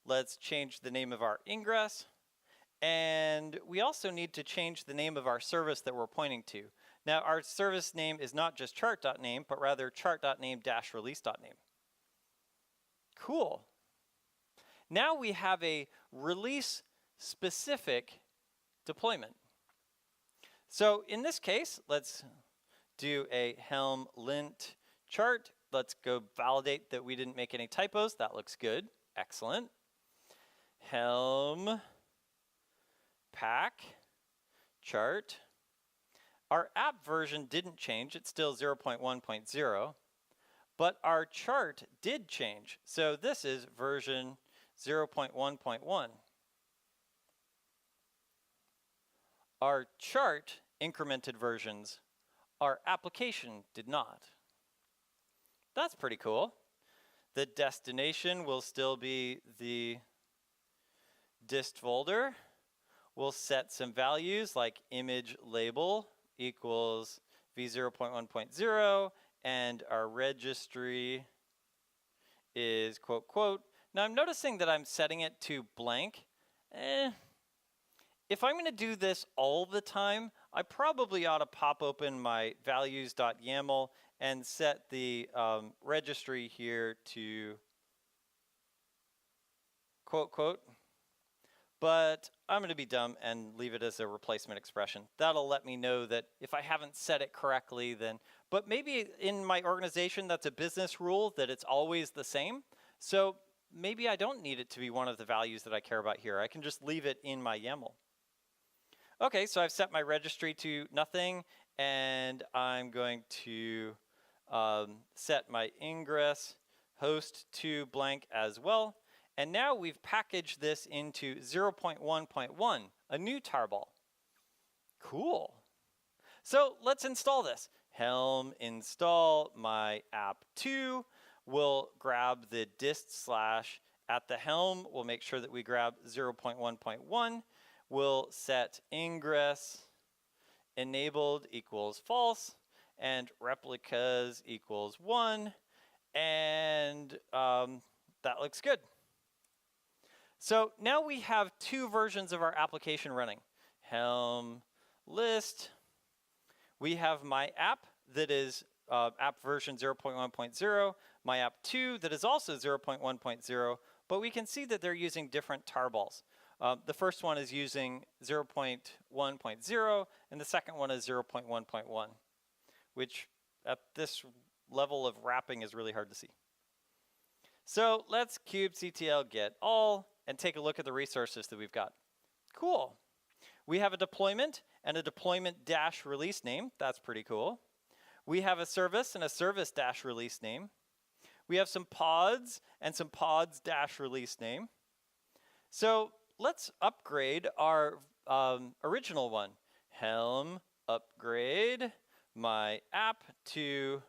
Let's change the name of our ingress. And we also need to change the name of our service that we're pointing to. Now, our service name is not just chart.name, but rather chart.name - release.name. Cool. Now we have a release-specific deployment. So in this case, let's do a Helm lint chart. Let's go validate that we didn't make any typos. That looks good. Excellent. Helm pack chart. Our app version didn't change. It's still 0.1.0. But our chart did change. So this is version 0.1.1. Our chart incremented versions. Our application did not. That's pretty cool. The destination will still be the dist folder. We'll set some values like image label equals v0.1.0, and our registry is quote, quote. Now I'm noticing that I'm setting it to blank. If I'm going to do this all the time, I probably ought to pop open my values.yaml and set the registry here to quote, quote. But I'm going to be dumb and leave it as a replacement expression. That'll let me know that if I haven't set it correctly, then... But maybe in my organization, that's a business rule that it's always the same. So maybe I don't need it to be one of the values that I care about here. I can just leave it in my YAML. Okay, so I've set my registry to nothing, and I'm going to set my ingress host to blank as well. And now we've packaged this into 0.1.1, a new tarball. Cool. So let's install this. Helm install my app2. We'll grab the dist / at the helm. We'll make sure that we grab 0.1.1. We'll set ingress enabled equals false and replicas equals 1. And that looks good. So now we have two versions of our application running. Helm list. We have my app that is app version 0.1.0, my app 2 that is also 0.1.0, but we can see that they're using different tarballs. The first one is using 0.1.0, and the second one is 0.1.1, which at this level of wrapping is really hard to see. So let's kubectl get all and take a look at the resources that we've got. Cool. We have a deployment and a deployment - release name. That's pretty cool. We have a service and a service - release name. We have some pods and some pods - release name. So let's upgrade our original one. Helm upgrade my app to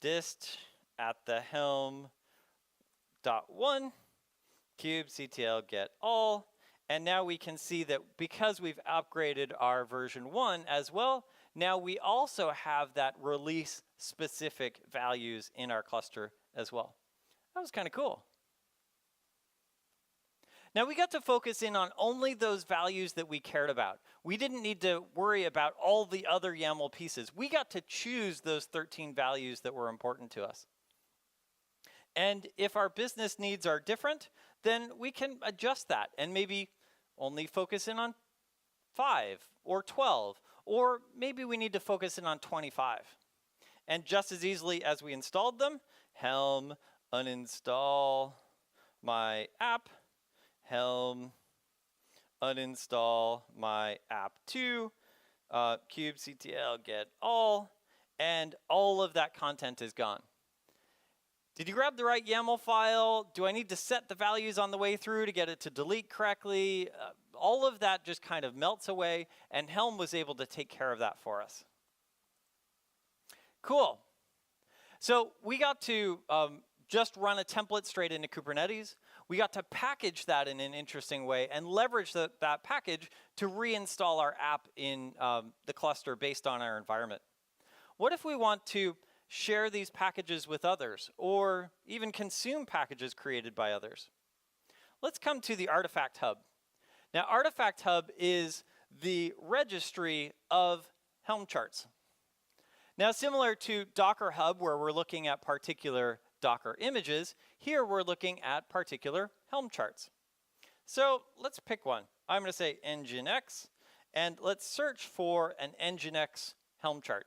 dist at the helm .1 kubectl get all. And now we can see that because we've upgraded our version 1 as well, now we also have that release specific values in our cluster as well. That was kind of cool. Now we got to focus in on only those values that we cared about. We didn't need to worry about all the other YAML pieces. We got to choose those 13 values that were important to us. And if our business needs are different, then we can adjust that and maybe only focus in on 5 or 12, or maybe we need to focus in on 25. And just as easily as we installed them, Helm uninstall my app, Helm uninstall my app2, kubectl get all, and all of that content is gone. Did you grab the right YAML file? Do I need to set the values on the way through to get it to delete correctly? All of that just kind of melts away, and Helm was able to take care of that for us. Cool. So we got to just run a template straight into Kubernetes. We got to package that in an interesting way and leverage that package to reinstall our app in the cluster based on our environment. What if we want to share these packages with others, or even consume packages created by others? Let's come to the Artifact Hub. Now, Artifact Hub is the registry of Helm charts. Now, similar to Docker Hub, where we're looking at particular Docker images, here we're looking at particular Helm charts. So let's pick one. I'm going to say Nginx, and let's search for an Nginx Helm chart.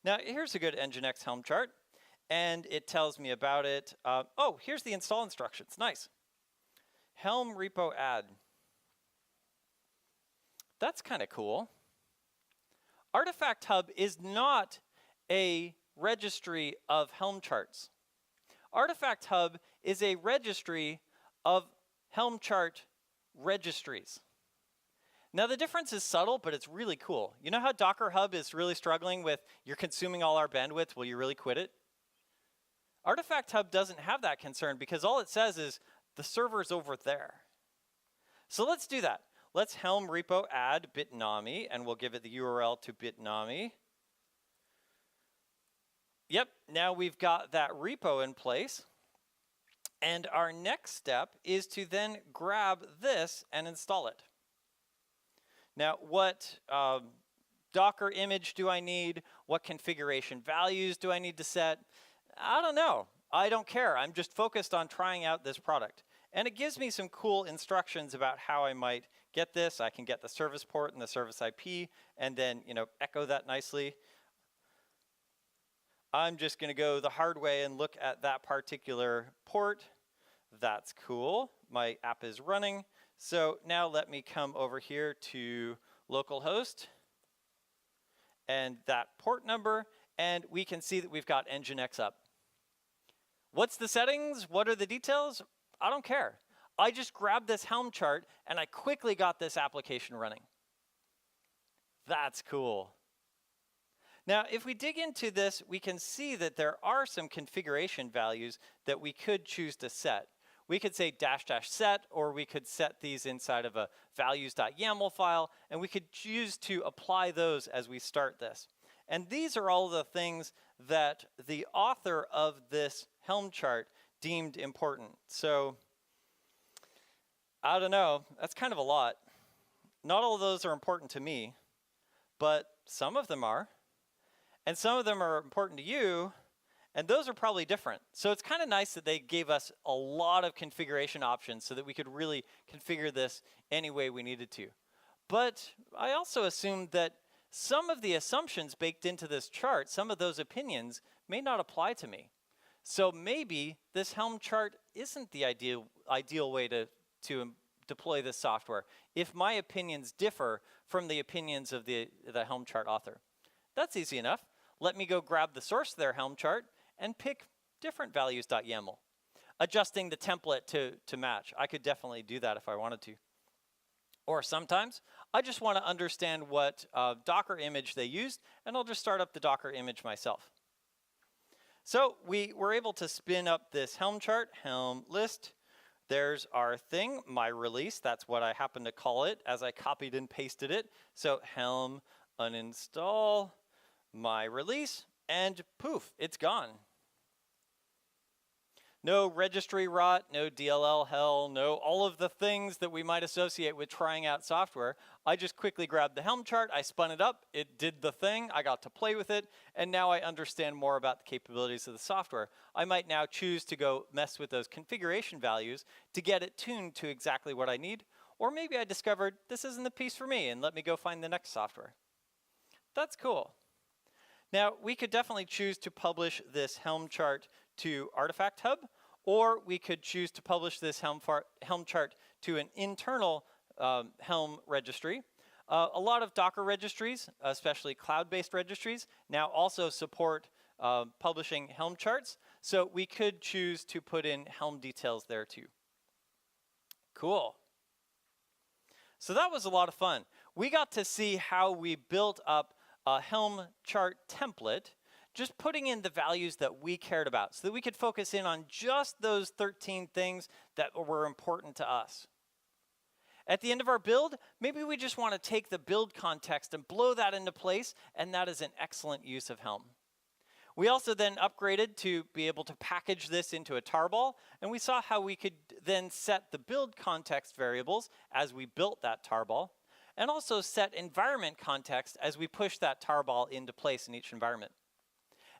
Now, here's a good Nginx Helm chart, and it tells me about it. Oh, here's the install instructions. Nice. Helm repo add. That's kind of cool. Artifact Hub is not a registry of Helm charts. Artifact Hub is a registry of Helm chart registries. Now, the difference is subtle, but it's really cool. You know how Docker Hub is really struggling with, you're consuming all our bandwidth, will you really quit it? Artifact Hub doesn't have that concern because all it says is, the server's over there. So let's do that. Let's Helm repo add Bitnami, and we'll give it the URL to Bitnami. Yep, now we've got that repo in place. And our next step is to then grab this and install it. Now, what Docker image do I need? What configuration values do I need to set? I don't know. I don't care. I'm just focused on trying out this product. And it gives me some cool instructions about how I might get this. I can get the service port and the service IP and then, echo that nicely. I'm just going to go the hard way and look at that particular port. That's cool. My app is running. So now let me come over here to localhost and that port number, and we can see that we've got Nginx up. What's the settings? What are the details? I don't care. I just grabbed this Helm chart and I quickly got this application running. That's cool. Now, if we dig into this, we can see that there are some configuration values that we could choose to set. We could say --set, or we could set these inside of a values.yaml file, and we could choose to apply those as we start this. And these are all the things that the author of this Helm chart deemed important. So, I don't know, that's kind of a lot. Not all of those are important to me, but some of them are. And some of them are important to you, and those are probably different. So it's kind of nice that they gave us a lot of configuration options so that we could really configure this any way we needed to. But I also assumed that some of the assumptions baked into this chart, some of those opinions, may not apply to me. So maybe this Helm chart isn't the ideal way to deploy this software if my opinions differ from the opinions of the Helm chart author. That's easy enough. Let me go grab the source of their Helm chart and pick different values.yaml, adjusting the template to match. I could definitely do that if I wanted to. Or sometimes I just want to understand what Docker image they used, and I'll just start up the Docker image myself. So we were able to spin up this Helm chart, Helm list. There's our thing, my release. That's what I happen to call it as I copied and pasted it. So Helm uninstall my release, and poof, it's gone. No registry rot, no DLL hell, no all of the things that we might associate with trying out software. I just quickly grabbed the Helm chart, I spun it up, it did the thing, I got to play with it, and now I understand more about the capabilities of the software. I might now choose to go mess with those configuration values to get it tuned to exactly what I need, or maybe I discovered this isn't the piece for me and let me go find the next software. That's cool. Now, we could definitely choose to publish this Helm chart to Artifact Hub, or we could choose to publish this Helm chart to an internal Helm registry. A lot of Docker registries, especially cloud-based registries, now also support publishing Helm charts, so we could choose to put in Helm details there too. Cool. So that was a lot of fun. We got to see how we built up a Helm chart template, just putting in the values that we cared about so that we could focus in on just those 13 things that were important to us. At the end of our build, maybe we just want to take the build context and blow that into place, and that is an excellent use of Helm. We also then upgraded to be able to package this into a tarball, and we saw how we could then set the build context variables as we built that tarball, and also set environment context as we push that tarball into place in each environment.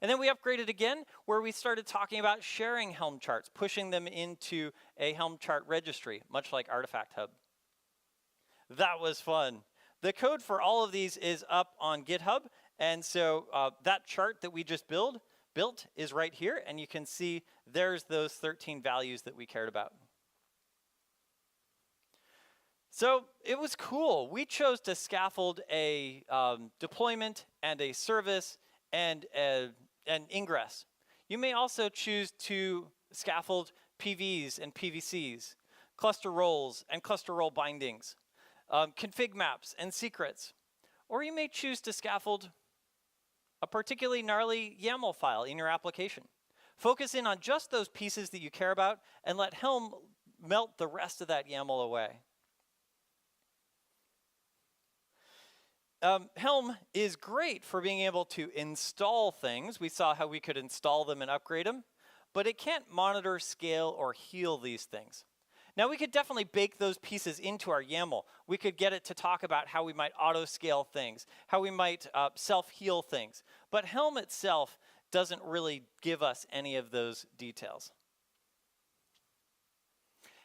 And then we upgraded again, where we started talking about sharing Helm charts, pushing them into a Helm chart registry, much like Artifact Hub. That was fun. The code for all of these is up on GitHub, and so that chart that we just built is right here, and you can see there's those 13 values that we cared about. So it was cool. We chose to scaffold a deployment and a service and an ingress. You may also choose to scaffold PVs and PVCs, cluster roles and cluster role bindings, config maps and secrets. Or you may choose to scaffold a particularly gnarly YAML file in your application. Focus in on just those pieces that you care about and let Helm melt the rest of that YAML away. Helm is great for being able to install things. We saw how we could install them and upgrade them, but it can't monitor, scale, or heal these things. Now, we could definitely bake those pieces into our YAML. We could get it to talk about how we might auto-scale things, how we might self-heal things. But Helm itself doesn't really give us any of those details.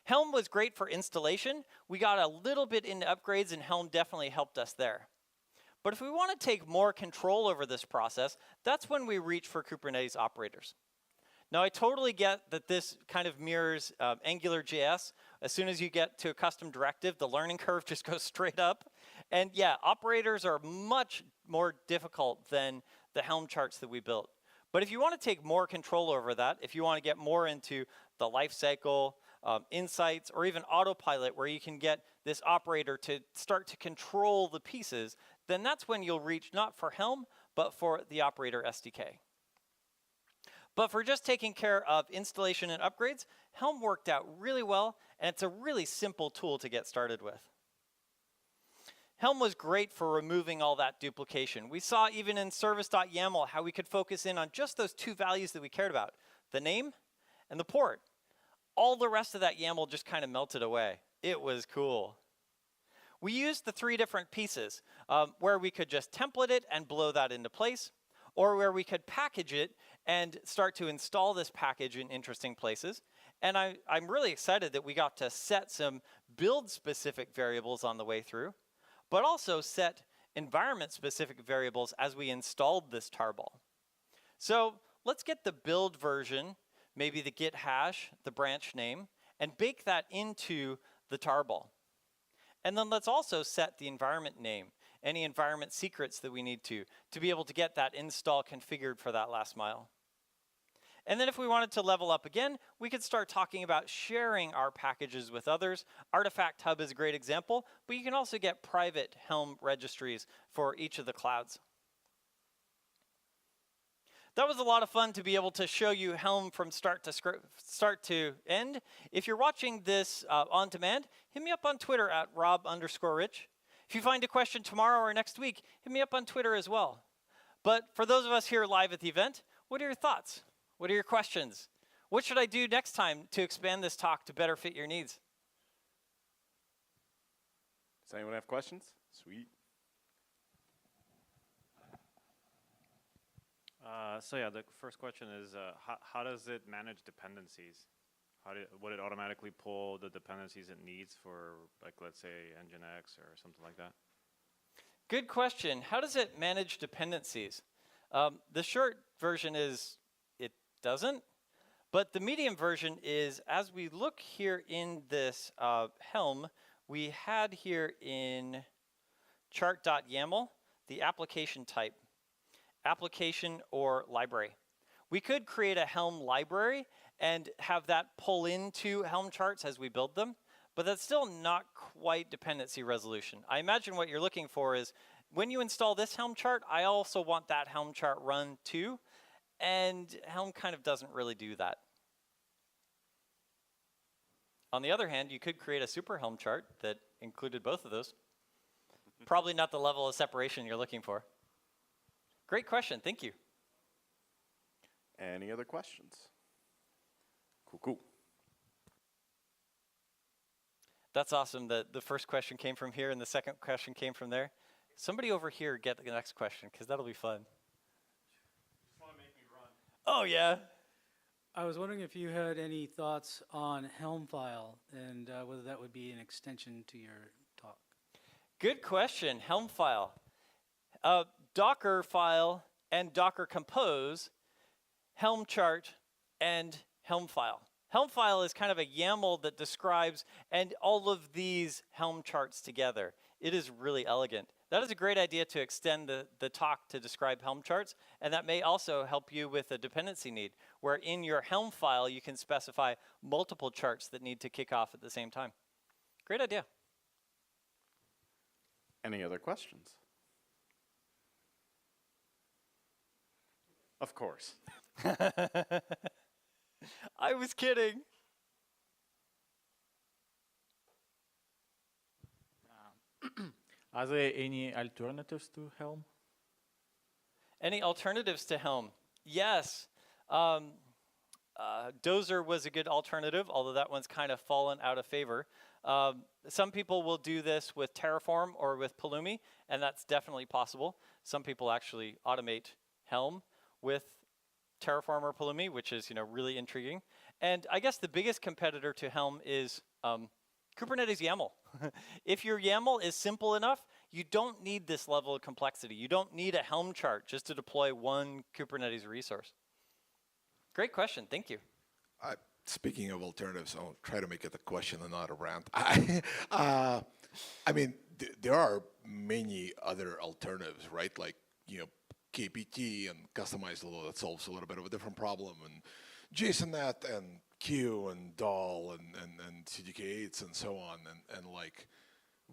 Helm was great for installation. We got a little bit into upgrades, and Helm definitely helped us there. But if we want to take more control over this process, that's when we reach for Kubernetes operators. Now, I totally get that this kind of mirrors AngularJS. As soon as you get to a custom directive, the learning curve just goes straight up. And yeah, operators are much more difficult than the Helm charts that we built. But if you want to take more control over that, if you want to get more into the lifecycle, insights, or even autopilot, where you can get this operator to start to control the pieces, then that's when you'll reach not for Helm, but for the operator SDK. But for just taking care of installation and upgrades, Helm worked out really well, and it's a really simple tool to get started with. Helm was great for removing all that duplication. We saw even in service.yaml how we could focus in on just those two values that we cared about, the name and the port. All the rest of that YAML just kind of melted away. It was cool. We used the three different pieces where we could just template it and blow that into place, or where we could package it and start to install this package in interesting places. And I'm really excited that we got to set some build-specific variables on the way through, but also set environment-specific variables as we installed this tarball. So let's get the build version, maybe the git hash, the branch name, and bake that into the tarball. And then let's also set the environment name, any environment secrets that we need to be able to get that install configured for that last mile. And then if we wanted to level up again, we could start talking about sharing our packages with others. Artifact Hub is a great example, but you can also get private Helm registries for each of the clouds. That was a lot of fun to be able to show you Helm from start to end. If you're watching this on demand, hit me up on Twitter at Rob_Rich. If you find a question tomorrow or next week, hit me up on Twitter as well. But for those of us here live at the event, what are your thoughts? What are your questions? What should I do next time to expand this talk to better fit your needs? Does anyone have questions? Sweet. So yeah, the first question is, how does it manage dependencies? Would it automatically pull the dependencies it needs for, like, let's say, Nginx or something like that? Good question. How does it manage dependencies? The short version is it doesn't. But the medium version is, as we look here in this Helm, we had here in chart.yaml the application type, application or library. We could create a Helm library and have that pull into Helm charts as we build them, but that's still not quite dependency resolution. I imagine what you're looking for is, when you install this Helm chart, I also want that Helm chart run too, and Helm kind of doesn't really do that. On the other hand, you could create a super Helm chart that included both of those. Probably not the level of separation you're looking for. Great question, thank you. Any other questions? Cool. That's awesome that the first question came from here and the second question came from there. Somebody over here get the next question, because that'll be fun. Just want to make me run. Oh, yeah. I was wondering if you had any thoughts on Helm file and whether that would be an extension to your talk. Good question, Helm file. Docker file and Docker compose, Helm chart, and Helm file. Helm file is kind of a YAML that describes and all of these Helm charts together. It is really elegant. That is a great idea to extend the talk to describe Helm charts, and that may also help you with a dependency need, where in your Helm file you can specify multiple charts that need to kick off at the same time. Great idea. Any other questions? Of course. I was kidding. Are there any alternatives to Helm? Any alternatives to Helm? Yes. Dozer was a good alternative, although that one's kind of fallen out of favor. Some people will do this with Terraform or with Pulumi, and that's definitely possible. Some people actually automate Helm with Terraform or Pulumi, which is really intriguing. And I guess the biggest competitor to Helm is Kubernetes YAML. If your YAML is simple enough, you don't need this level of complexity. You don't need a Helm chart just to deploy one Kubernetes resource. Great question. Thank you. Speaking of alternatives, I'll try to make it a question and not a rant. I mean, there are many other alternatives, right? Like, KPT and customized load that solves a little bit of a different problem, and JSONnet and Q and DAL and CDK8s and so on. And like,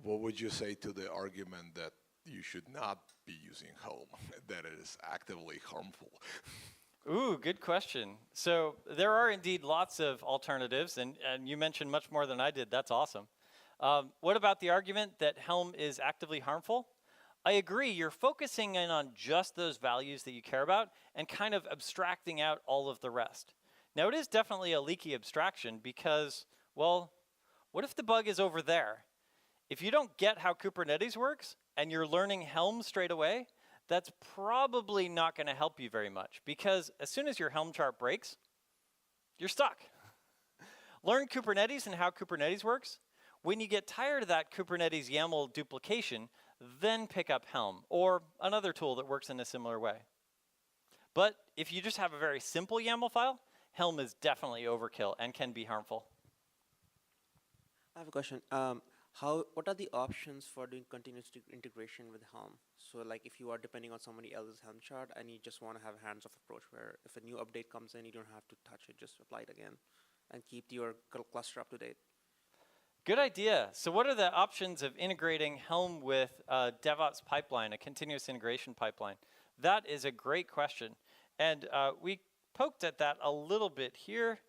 what would you say to the argument that you should not be using Helm, that it is actively harmful? Ooh, good question. So there are indeed lots of alternatives, and you mentioned much more than I did. That's awesome. What about the argument that Helm is actively harmful? I agree. You're focusing in on just those values that you care about and kind of abstracting out all of the rest. Now, it is definitely a leaky abstraction because, well, what if the bug is over there? If you don't get how Kubernetes works and you're learning Helm straight away, that's probably not going to help you very much, because as soon as your Helm chart breaks, you're stuck. Learn Kubernetes and how Kubernetes works. When you get tired of that Kubernetes YAML duplication, then pick up Helm or another tool that works in a similar way. But if you just have a very simple YAML file, Helm is definitely overkill and can be harmful. I have a question. What are the options for doing continuous integration with Helm? So like if you are depending on somebody else's Helm chart and you just want to have a hands-off approach where if a new update comes in, you don't have to touch it, just apply it again and keep your cluster up to date. Good idea. So what are the options of integrating Helm with a DevOps pipeline, a continuous integration pipeline? That is a great question. And we poked at that a little bit here.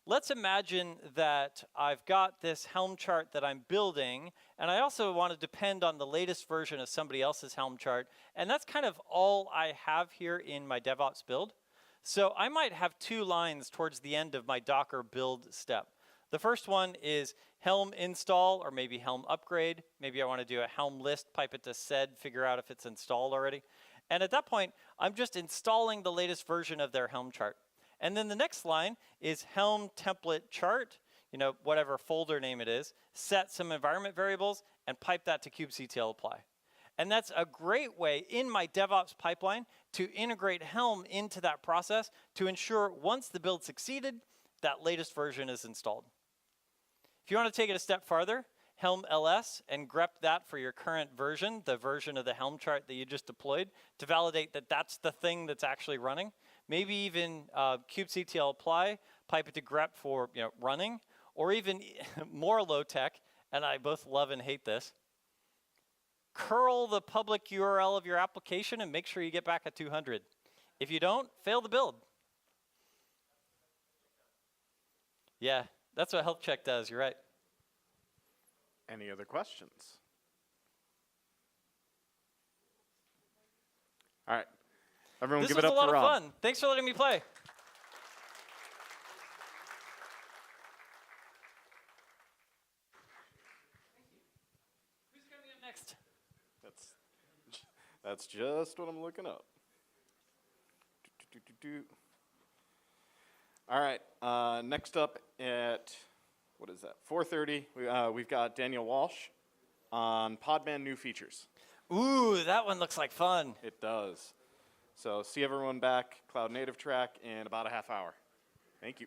Let's imagine that I've got this Helm chart that I'm building, and I also want to depend on the latest version of somebody else's Helm chart, and that's kind of all I have here in my DevOps build. So I might have 2 lines towards the end of my Docker build step. The first one is Helm install or maybe Helm upgrade. Maybe I want to do a Helm list, pipe it to sed, figure out if it's installed already. And at that point, I'm just installing the latest version of their Helm chart. And then the next line is Helm template chart, whatever folder name it is, set some environment variables, and pipe that to kubectl apply. And that's a great way in my DevOps pipeline to integrate Helm into that process to ensure once the build succeeded, that latest version is installed. If you want to take it a step farther, Helm ls and grep that for your current version, the version of the Helm chart that you just deployed, to validate that that's the thing that's actually running. Maybe even kubectl apply, pipe it to grep for running, or even more low tech, and I both love and hate this, curl the public URL of your application and make sure you get back at 200. If you don't, fail the build. Yeah, that's what health check does, you're right. Any other questions? All right. Everyone This give was it up a lot for of Rob. fun. Thanks for letting me play. Who's coming up next? That's just what I'm looking up. All right. Next up at, what is that, 4:30, we've got Daniel Walsh on Podman new features. Ooh, that one looks like fun. It does. So see everyone back, Cloud Native track, in about a half hour. Thank you.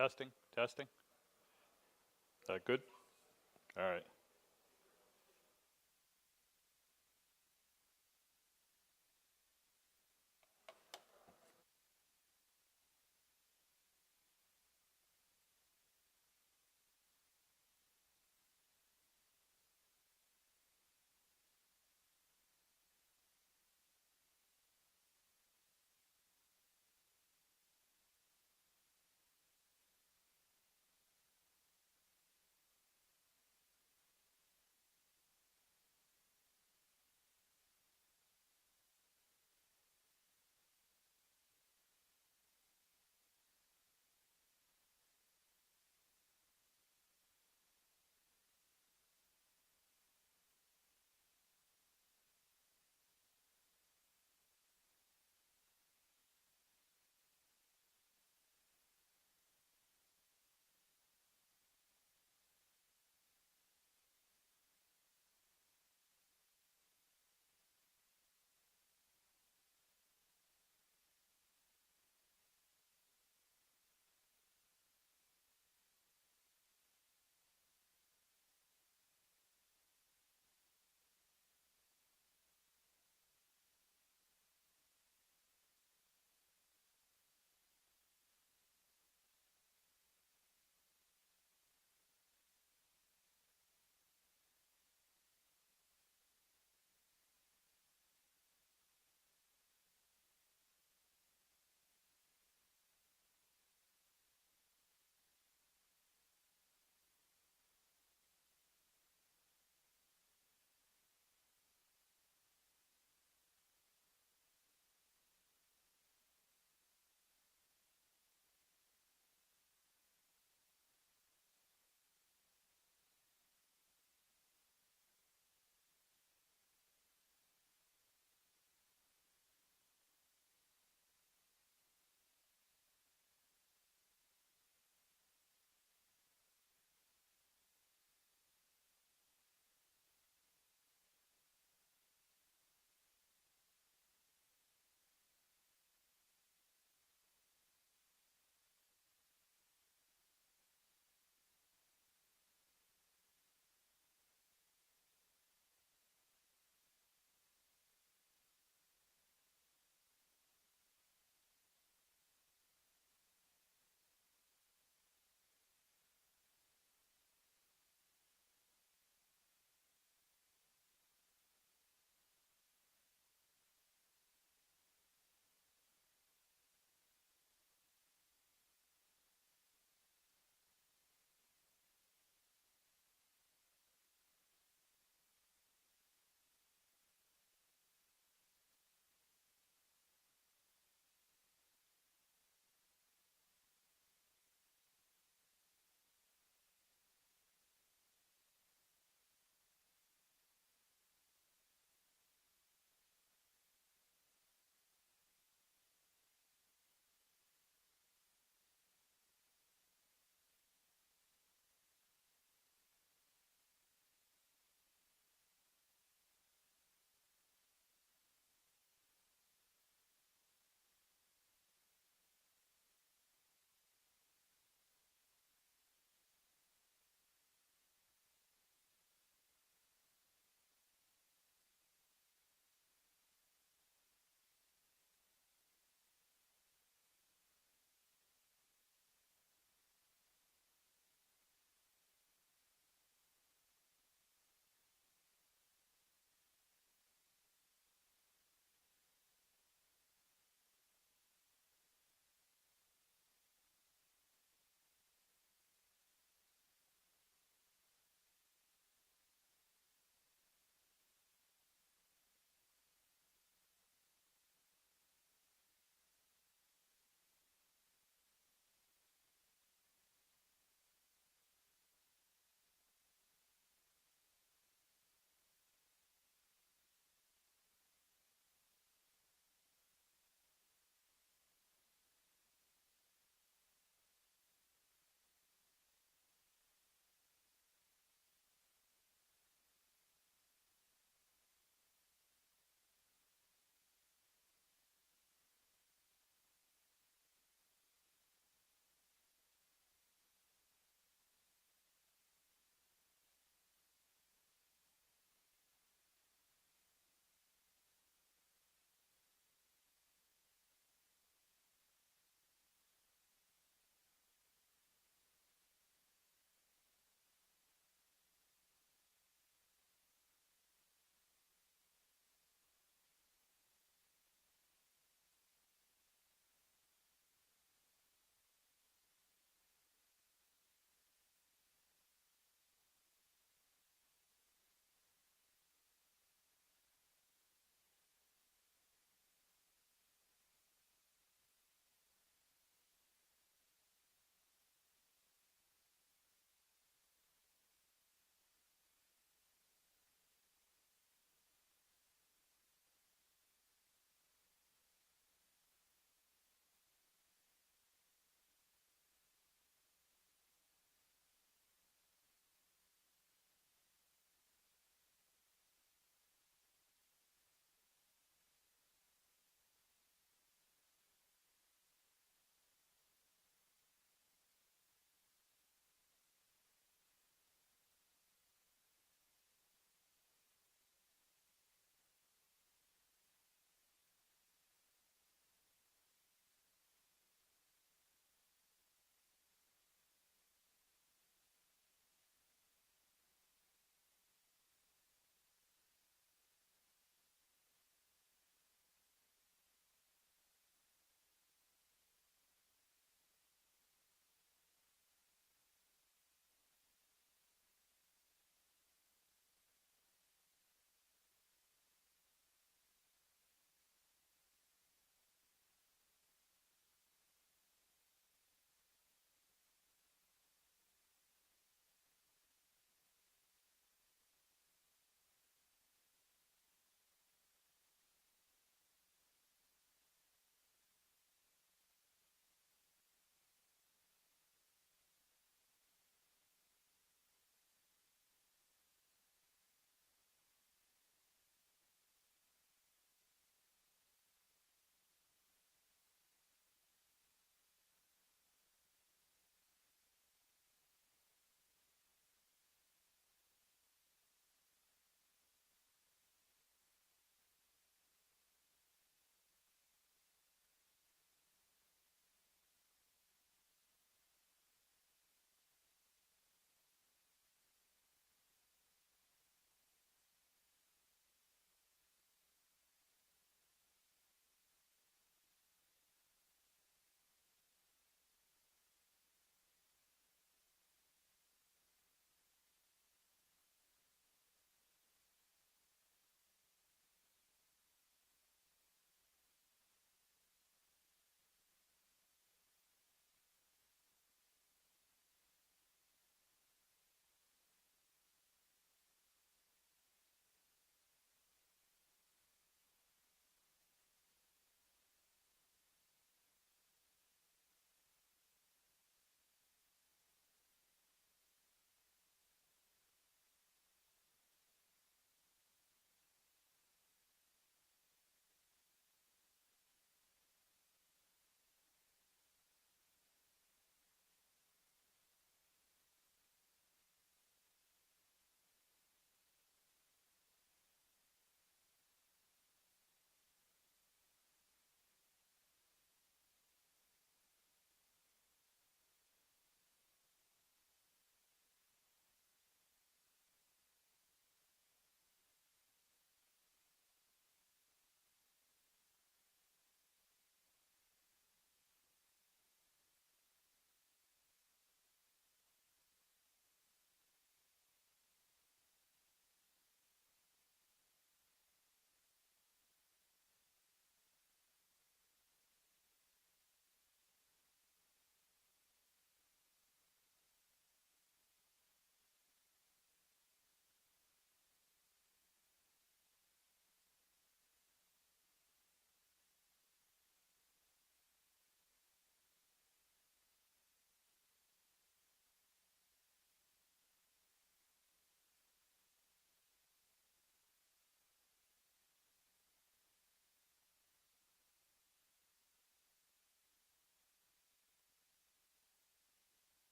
Testing, testing. Is that good? All right.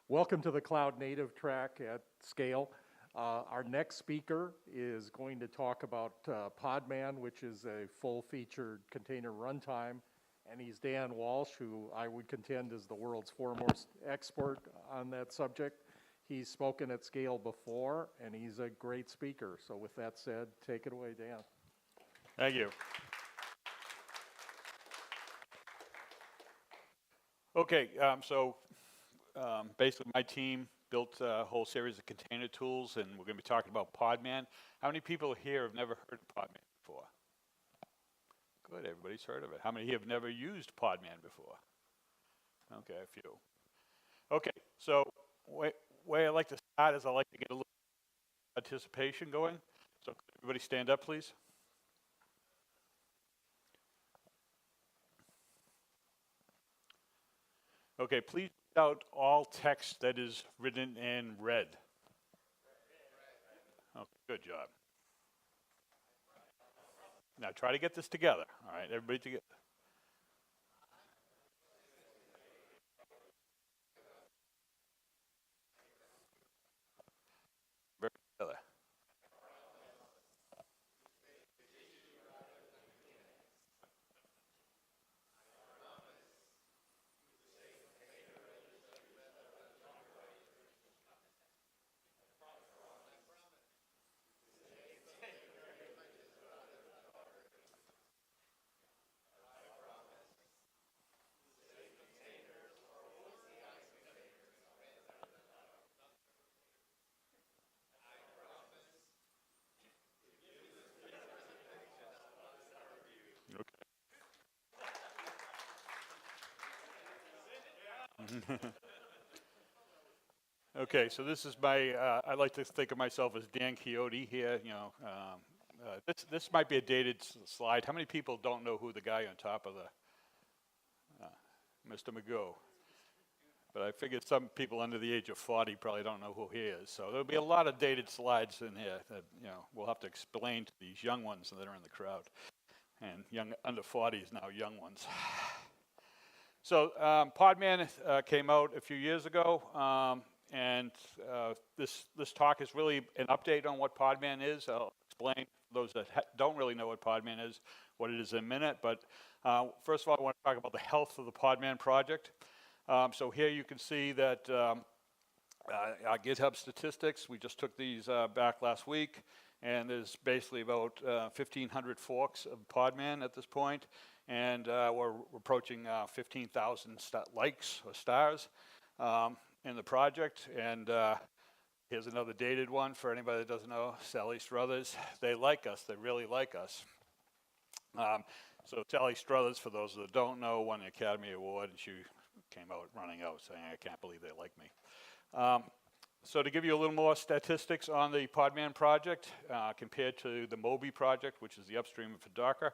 Welcome to the Cloud Native track at SCaLE. Our next speaker is going to talk about Podman, which is a full-featured container runtime, and he's Dan Walsh, who I would contend is the world's foremost expert on that subject. He's spoken at SCaLE before, and he's a great speaker. So with that said, take it away, Dan. Thank you. Okay, basically my team built a whole series of container tools, and we're going to be talking about Podman. How many people here have never heard of Podman before? Good, everybody's heard of it. How many have never used Podman before? Okay, a few. Okay, so way I like to start is I like to get a little participation going. So could everybody stand up, please? Okay, please read out all text that is written in red. Okay, good job. Now try to get this together. All right, everybody together. Very together. Okay, so this is my, I like to think of myself as Dan Quixote here, you know. This might be a dated slide. How many people don't know who the guy on top of the, Mr. Magoo? But I figured some people under the age of 40 probably don't know who he is. So there'll be a lot of dated slides in here that, you know, we'll have to explain to these young ones that are in the crowd. And young under 40 is now young ones. So Podman came out a few years ago, and this talk is really an update on what Podman is. I'll explain for those that don't really know what Podman is, what it is in a minute. But first of all, I want to talk about the health of the Podman project. So here you can see that our GitHub statistics, we just took these back last week, and there's basically about 1,500 forks of Podman at this point, and we're approaching 15,000 likes or stars in the project. And here's another dated one for anybody that doesn't know, Sally Struthers. They like us, they really like us. So Sally Struthers, for those that don't know, won the Academy Award, and she came out running out saying, I can't believe they like me. So to give you a little more statistics on the Podman project compared to the Moby project, which is the upstream for Docker,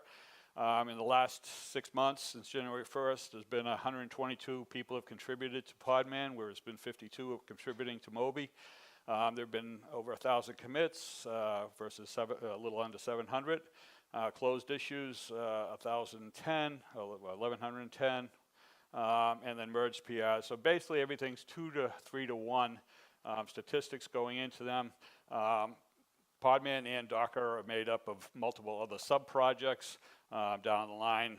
in the last 6 months, since January 1st, there's been 122 people have contributed to Podman, whereas been 52 contributing to Moby. There have been over 1,000 commits versus a little under 700. Closed issues, 1,010, 1,110. And then merged PRs. So basically everything's 2 to 3 to 1 statistics going into them. Podman and Docker are made up of multiple other sub-projects down the line.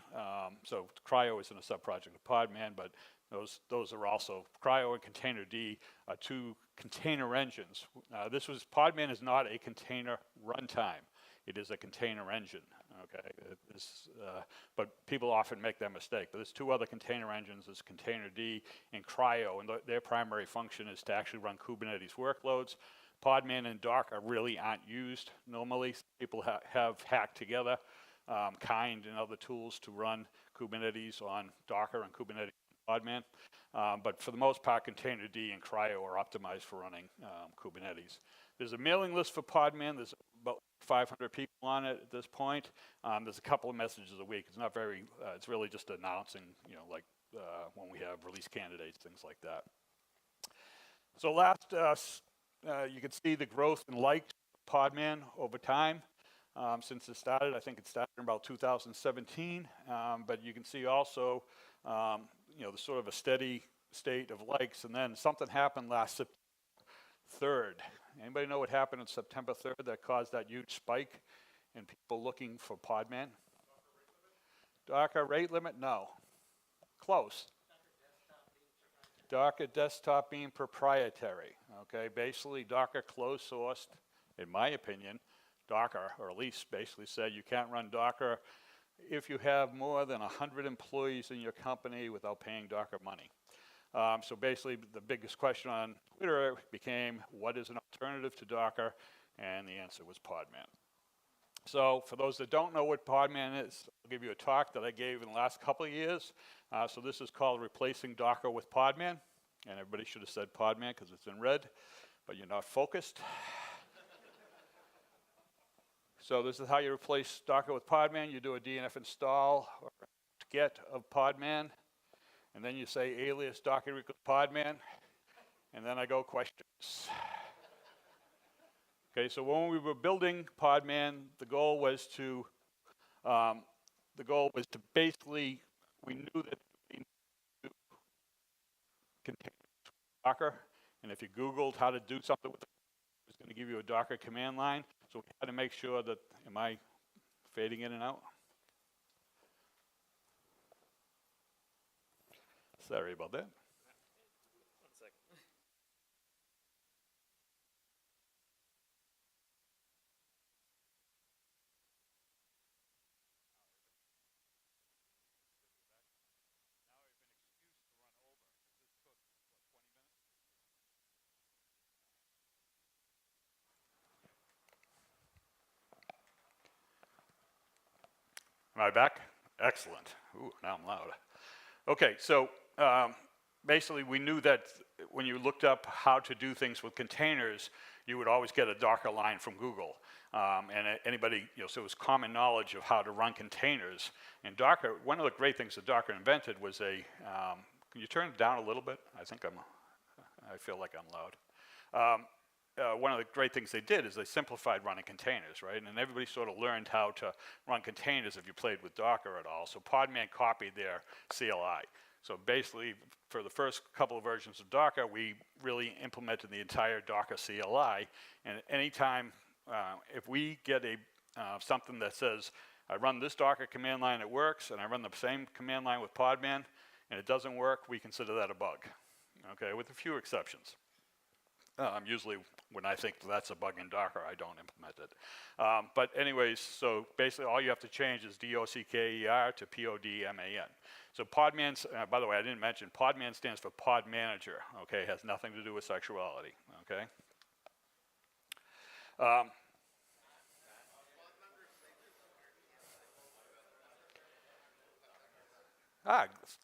So Cryo isn't a sub-project of Podman, but those are also, Cryo and Containerd are 2 container engines. Podman is not a container runtime. It is a container engine, okay? But people often make that mistake. But there's 2 other container engines, there's Containerd and Cryo, and their primary function is to actually run Kubernetes workloads. Podman and Docker really aren't used normally. People have hacked together Kind and other tools to run Kubernetes on Docker and Kubernetes on Podman. But for the most part, Containerd and Cryo are optimized for running Kubernetes. There's a mailing list for Podman. There's about 500 people on it at this point. There's a couple of messages a week. It's not very, it's really just announcing, you know, like when we have release candidates, things like that. So last, you can see the growth in likes of Podman over time. Since it started, I think it started in about 2017, but you can see also, you know, there's sort of a steady state of likes, and then something happened last September 3rd. Anybody know what happened on September 3rd that caused that huge spike in people looking for Podman? Docker rate limit? No. Close. Docker desktop being proprietary. Okay, basically Docker closed sourced, in my opinion, Docker, or at least basically said you can't run Docker if you have more than 100 employees in your company without paying Docker money. So basically the biggest question on Twitter became, what is an alternative to Docker? And the answer was Podman. So for those that don't know what Podman is, I'll give you a talk that I gave in the last couple of years. So this is called Replacing Docker with Podman. And everybody should have said Podman because it's in red, but you're not focused. So this is how you replace Docker with Podman. You do a DNF install or get of Podman, and then you say alias Docker equals Podman, and then I go questions. Okay, so when we were building Podman, the goal was to basically, we knew that we needed to contain Docker, and if you Googled how to do something with it, it was going to give you a Docker command line. So we had to make sure that, am I fading in and out? Sorry about that. 1 second. Am I back? Excellent. Ooh, now I'm loud. Okay, so basically we knew that when you looked up how to do things with containers, you would always get a Docker line from Google. And anybody, so it was common knowledge of how to run containers. And Docker, one of the great things that Docker invented was can you turn it down a little bit? I feel like I'm loud. One of the great things they did is they simplified running containers, right? And everybody sort of learned how to run containers if you played with Docker at all. So Podman copied their CLI. So basically, for the first couple of versions of Docker, we really implemented the entire Docker CLI. And anytime, if we get something that says, I run this Docker command line, it works, and I run the same command line with Podman, and it doesn't work, we consider that a bug, okay, with a few exceptions. Usually when I think that's a bug in Docker, I don't implement it. But anyways, so basically all you have to change is DOCKER to PODMAN. So Podman, by the way, I didn't mention, Podman stands for Pod Manager, okay? It has nothing to do with sexuality, okay?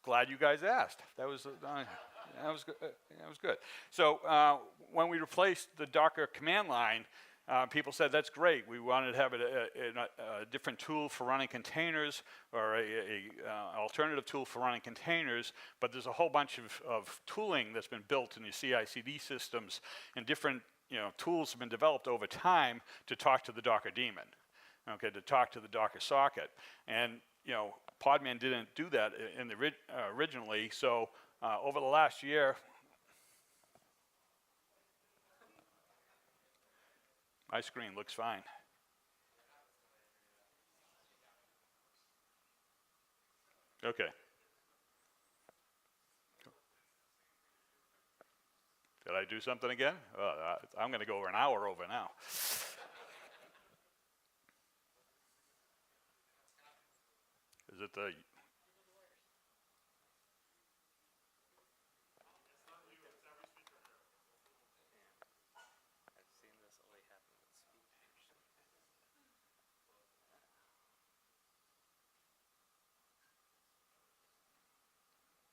Glad you guys asked. That was good. So when we replaced the Docker command line, people said that's great. We wanted to have a different tool for running containers, or a alternative tool for running containers. But there's a whole bunch of tooling that's been built in the CI/CD systems, and different tools have been developed over time to talk to the Docker daemon, okay, to talk to the Docker socket, and Podman didn't do that originally. So over the last year, my screen looks fine. Okay. Did I do something again? I'm going to go over an hour over now. Is it the...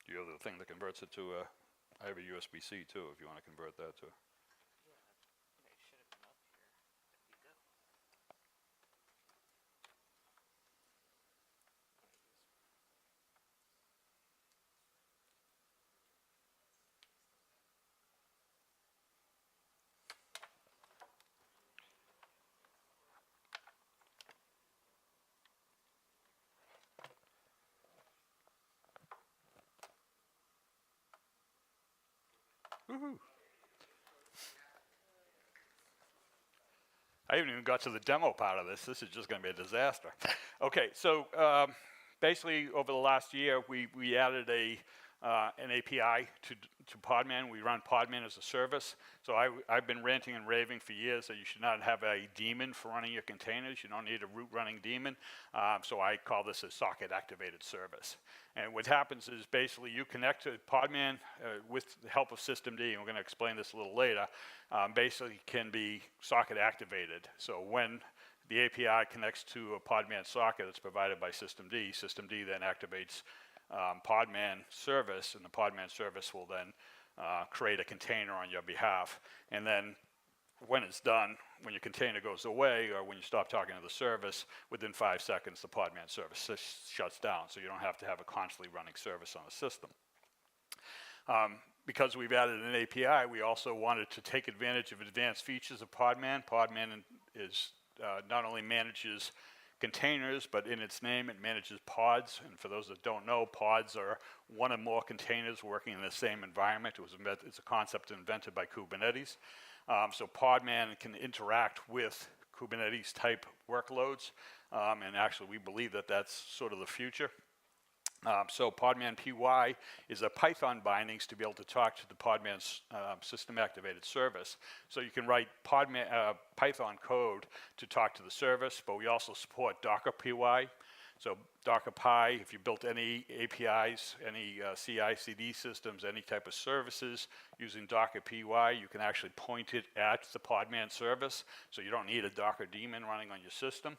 You have the thing that converts it to I have a USB-C too, if you want to convert that to. Woohoo. I haven't even got to the demo part of this. This is just going to be a disaster. Okay, so basically over the last year, we added an API to Podman. We run Podman as a service. So I've been ranting and raving for years that you should not have a daemon for running your containers. You don't need a root running daemon. So I call this a socket activated service. And what happens is basically you connect to Podman with the help of systemd, and we're going to explain this a little later, basically can be socket activated. So when the API connects to a Podman socket that's provided by systemd then activates Podman service, and the Podman service will then create a container on your behalf. And then when it's done, when your container goes away or when you stop talking to the service, within 5 seconds the Podman service shuts down, so you don't have to have a constantly running service on the system. Because we've added an API, we also wanted to take advantage of advanced features of Podman. Podman is not only manages containers, but in its name it manages pods. And for those that don't know, pods are one or more containers working in the same environment. It's a concept invented by Kubernetes. So Podman can interact with Kubernetes type workloads, and actually we believe that that's sort of the future. So Podman PY is a Python bindings to be able to talk to the Podman system activated service. So you can write Python code to talk to the service, but we also support Docker PY. So Docker Py, if you built any APIs, any CI/CD systems, any type of services using Docker PY, you can actually point it at the Podman service, so you don't need a Docker daemon running on your system.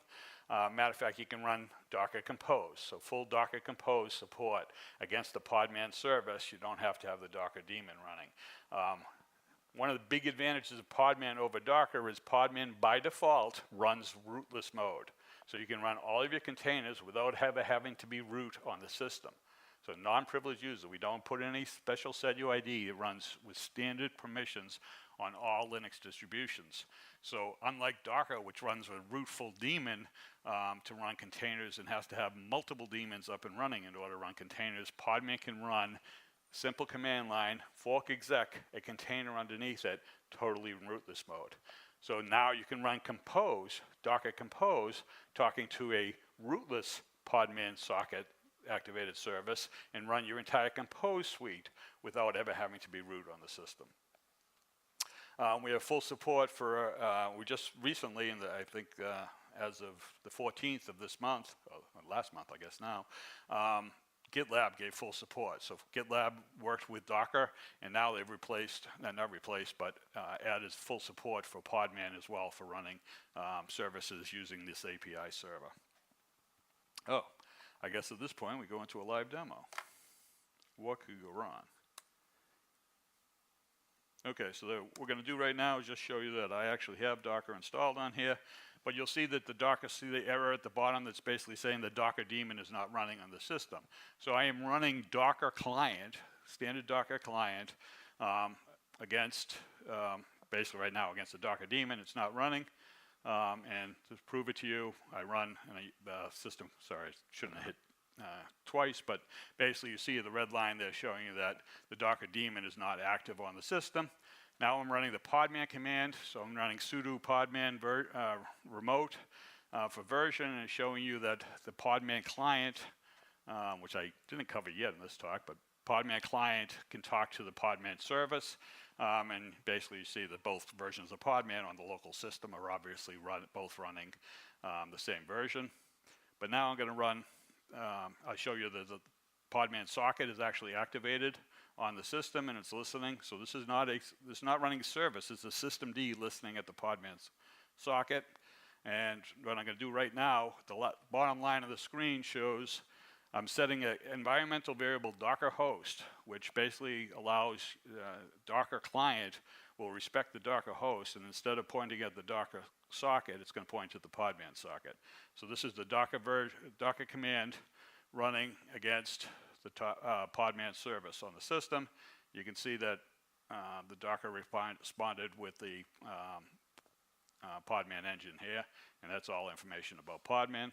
Matter of fact, you can run Docker Compose, so full Docker Compose support against the Podman service. You don't have to have the Docker daemon running. One of the big advantages of Podman over Docker is Podman by default runs rootless mode. So you can run all of your containers without having to be root on the system. So non-privileged user, we don't put any special setuid. It runs with standard permissions on all Linux distributions. So unlike Docker, which runs a rootful daemon to run containers and has to have multiple daemons up and running in order to run containers, Podman can run simple command line, fork exec, a container underneath it, totally in rootless mode. So now you can run Compose, Docker Compose, talking to a rootless Podman socket activated service and run your entire Compose suite without ever having to be root on the system. We have full support for, we just recently, I think as of the 14th of this month, or last month I guess now, GitLab gave full support. So GitLab worked with Docker, and now they've replaced, not replaced, but added full support for Podman as well for running services using this API server. Oh, I guess at this point we go into a live demo. What could go wrong? Okay, so what we're going to do right now is just show you that I actually have Docker installed on here. But you'll see that the Docker, see the error at the bottom that's basically saying the Docker daemon is not running on the system. So I am running Docker client, standard Docker client, against, basically right now against the Docker daemon. It's not running. And to prove it to you, I run the system, sorry, shouldn't have hit twice, but basically you see the red line there showing you that the Docker daemon is not active on the system. Now I'm running the podman command, so I'm running sudo podman remote for version, and it's showing you that the podman client, which I didn't cover yet in this talk, but podman client can talk to the podman service, and basically you see that both versions of podman on the local system are obviously both running the same version. But now I'm going to run, I'll show you that the podman socket is actually activated on the system and it's listening. So this is not running a service, it's a systemd listening at the podman socket. And what I'm going to do right now, the bottom line of the screen shows I'm setting an environmental variable Docker host, which basically allows Docker client will respect the Docker host, and instead of pointing at the Docker socket, it's going to point to the podman socket. So this is the Docker command running against the podman service on the system. You can see that the Docker responded with the podman engine here, and that's all information about podman.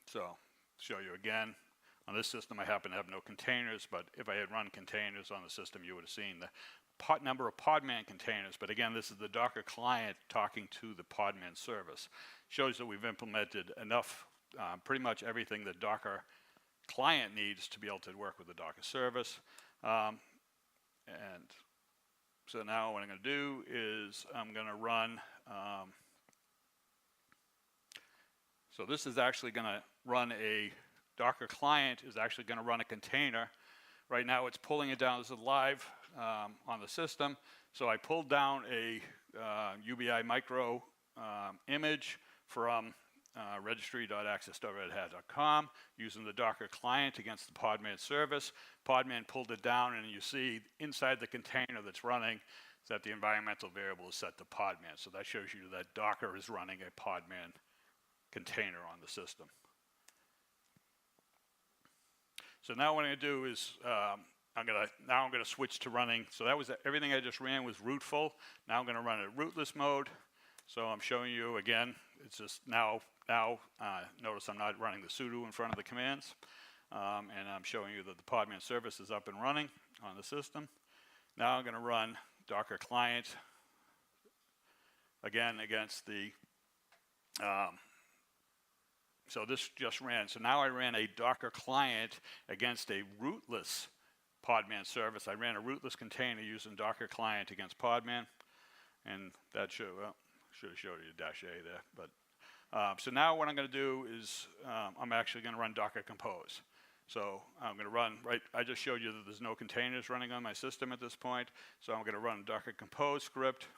So show you again, On this system, I happen to have no containers, but if I had run containers on the system, you would have seen the number of Podman containers. But again, this is the Docker client talking to the Podman service. Shows that we've implemented enough, pretty much everything the Docker client needs to be able to work with the Docker service. And so now what I'm going to do is I'm going to run, so this is actually going to run a Docker client is actually going to run a container. Right now it's pulling it down. This is live on the system. So I pulled down a UBI micro image from registry.access.redhat.com using the Docker client against the Podman service. Podman pulled it down, and you see inside the container that's running that the environmental variable is set to Podman. So that shows you that Docker is running a Podman container on the system. So now what I'm going to do is I'm going to switch to running. So that was everything I just ran was rootful. Now I'm going to run it rootless mode. So I'm showing you again. It's just now notice I'm not running the sudo in front of the commands, and I'm showing you that the Podman service is up and running on the system. Now I'm going to run Docker client again against the. So this just ran. So now I ran a Docker client against a rootless Podman service. I ran a rootless container using Docker client against Podman, and that should have showed you -A there. But so now what I'm going to do is I'm actually going to run Docker Compose. So I'm going to run I just showed you that there's no containers running on my system at this point. So I'm going to run Docker Compose script.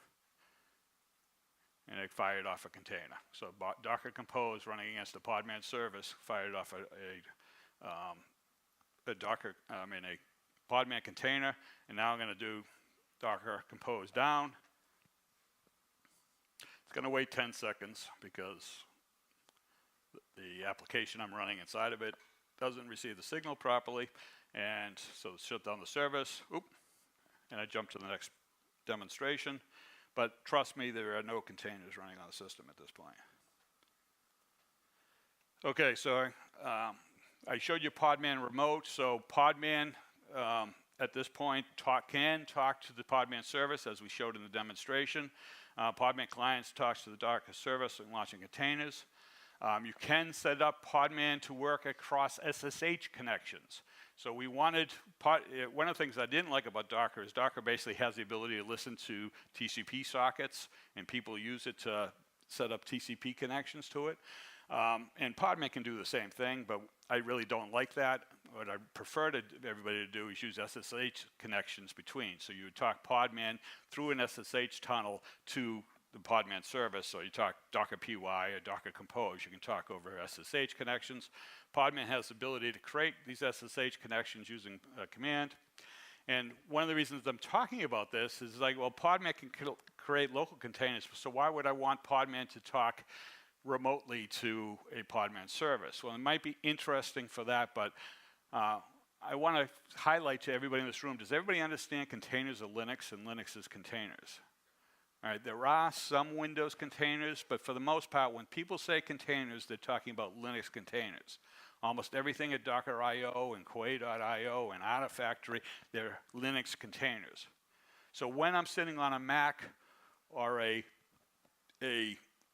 And it fired off a container. So Docker Compose running against the Podman service fired off a Podman container. And now I'm going to do Docker Compose down. It's going to wait 10 seconds because the application I'm running inside of it doesn't receive the signal properly. And so shut down the service. And I jump to the next demonstration. But trust me, there are no containers running on the system at this point. Okay, so I showed you Podman remote. So Podman, at this point, can talk to the Podman service, as we showed in the demonstration. Podman clients talks to the Docker service and launching containers. You can set up Podman to work across SSH connections. So we wanted, one of the things I didn't like about Docker is Docker basically has the ability to listen to TCP sockets, and people use it to set up TCP connections to it. And Podman can do the same thing, but I really don't like that. What I prefer everybody to do is use SSH connections between. So you would talk Podman through an SSH tunnel to the Podman service. So you talk Docker PY or Docker Compose, you can talk over SSH connections. Podman has the ability to create these SSH connections using a command. And one of the reasons I'm talking about this is like, well, Podman can create local containers, so why would I want Podman to talk remotely to a Podman service? Well, it might be interesting for that, but I want to highlight to everybody in this room, does everybody understand containers are Linux and Linux is containers? All right, there are some Windows containers, but for the most part, when people say containers, they're talking about Linux containers. Almost everything at Docker.io and Quay.io and Artifactory, they're Linux containers. So when I'm sitting on a Mac or a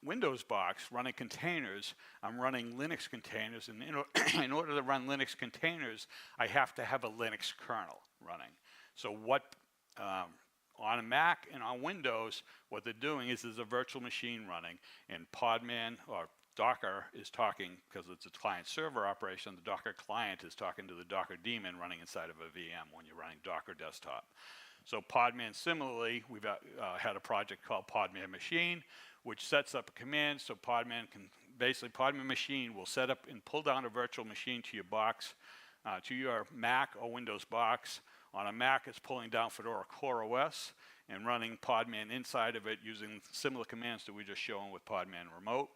Windows box running containers, I'm running Linux containers, and in order to run Linux containers, I have to have a Linux kernel running. So what on a Mac and on Windows, what they're doing is there's a virtual machine running, and Podman or Docker is talking, because it's a client-server operation, the Docker client is talking to the Docker daemon running inside of a VM when you're running Docker desktop. So Podman, similarly, we've had a project called Podman Machine, which sets up a command so Podman can, basically Podman Machine will set up and pull down a virtual machine to your box, to your Mac or Windows box. On a Mac, it's pulling down Fedora Core OS and running Podman inside of it using similar commands that we just shown with Podman Remote.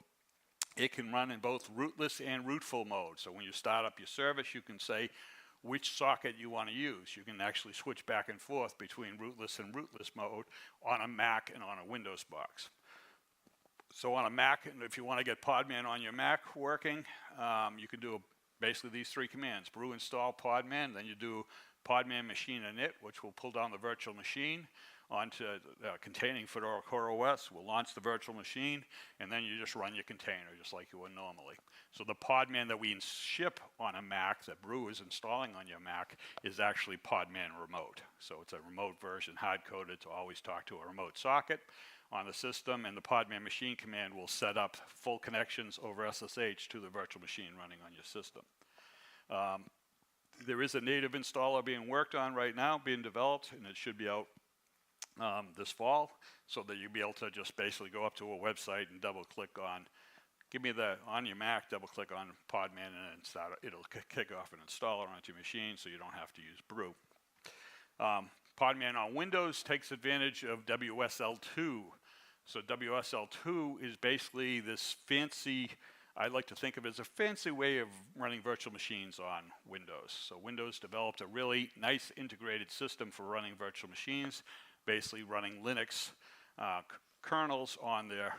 It can run in both rootless and rootful mode. So when you start up your service, you can say which socket you want to use. You can actually switch back and forth between rootless and rootless mode on a Mac and on a Windows box. So on a Mac, and if you want to get Podman on your Mac working, you can do basically these three commands: brew, install, podman. Then you do podman machine init, which will pull down the virtual machine onto containing Fedora Core OS. Will launch the virtual machine, and then you just run your container just like you would normally. So the podman that we ship on a Mac, that Brew is installing on your Mac, is actually podman remote. So it's a remote version, hard-coded to always talk to a remote socket on the system, and the podman machine command will set up full connections over SSH to the virtual machine running on your system. There is a native installer being worked on right now, being developed, and it should be out this fall, so that you'll be able to just basically go up to a website and double-click on, on your Mac, double-click on podman, and then it'll kick off an installer onto your machine, so you don't have to use Brew. Podman on Windows takes advantage of WSL2. So WSL2 is basically this fancy, I like to think of it as a fancy way of running virtual machines on Windows. So Windows developed a really nice integrated system for running virtual machines, basically running Linux kernels on their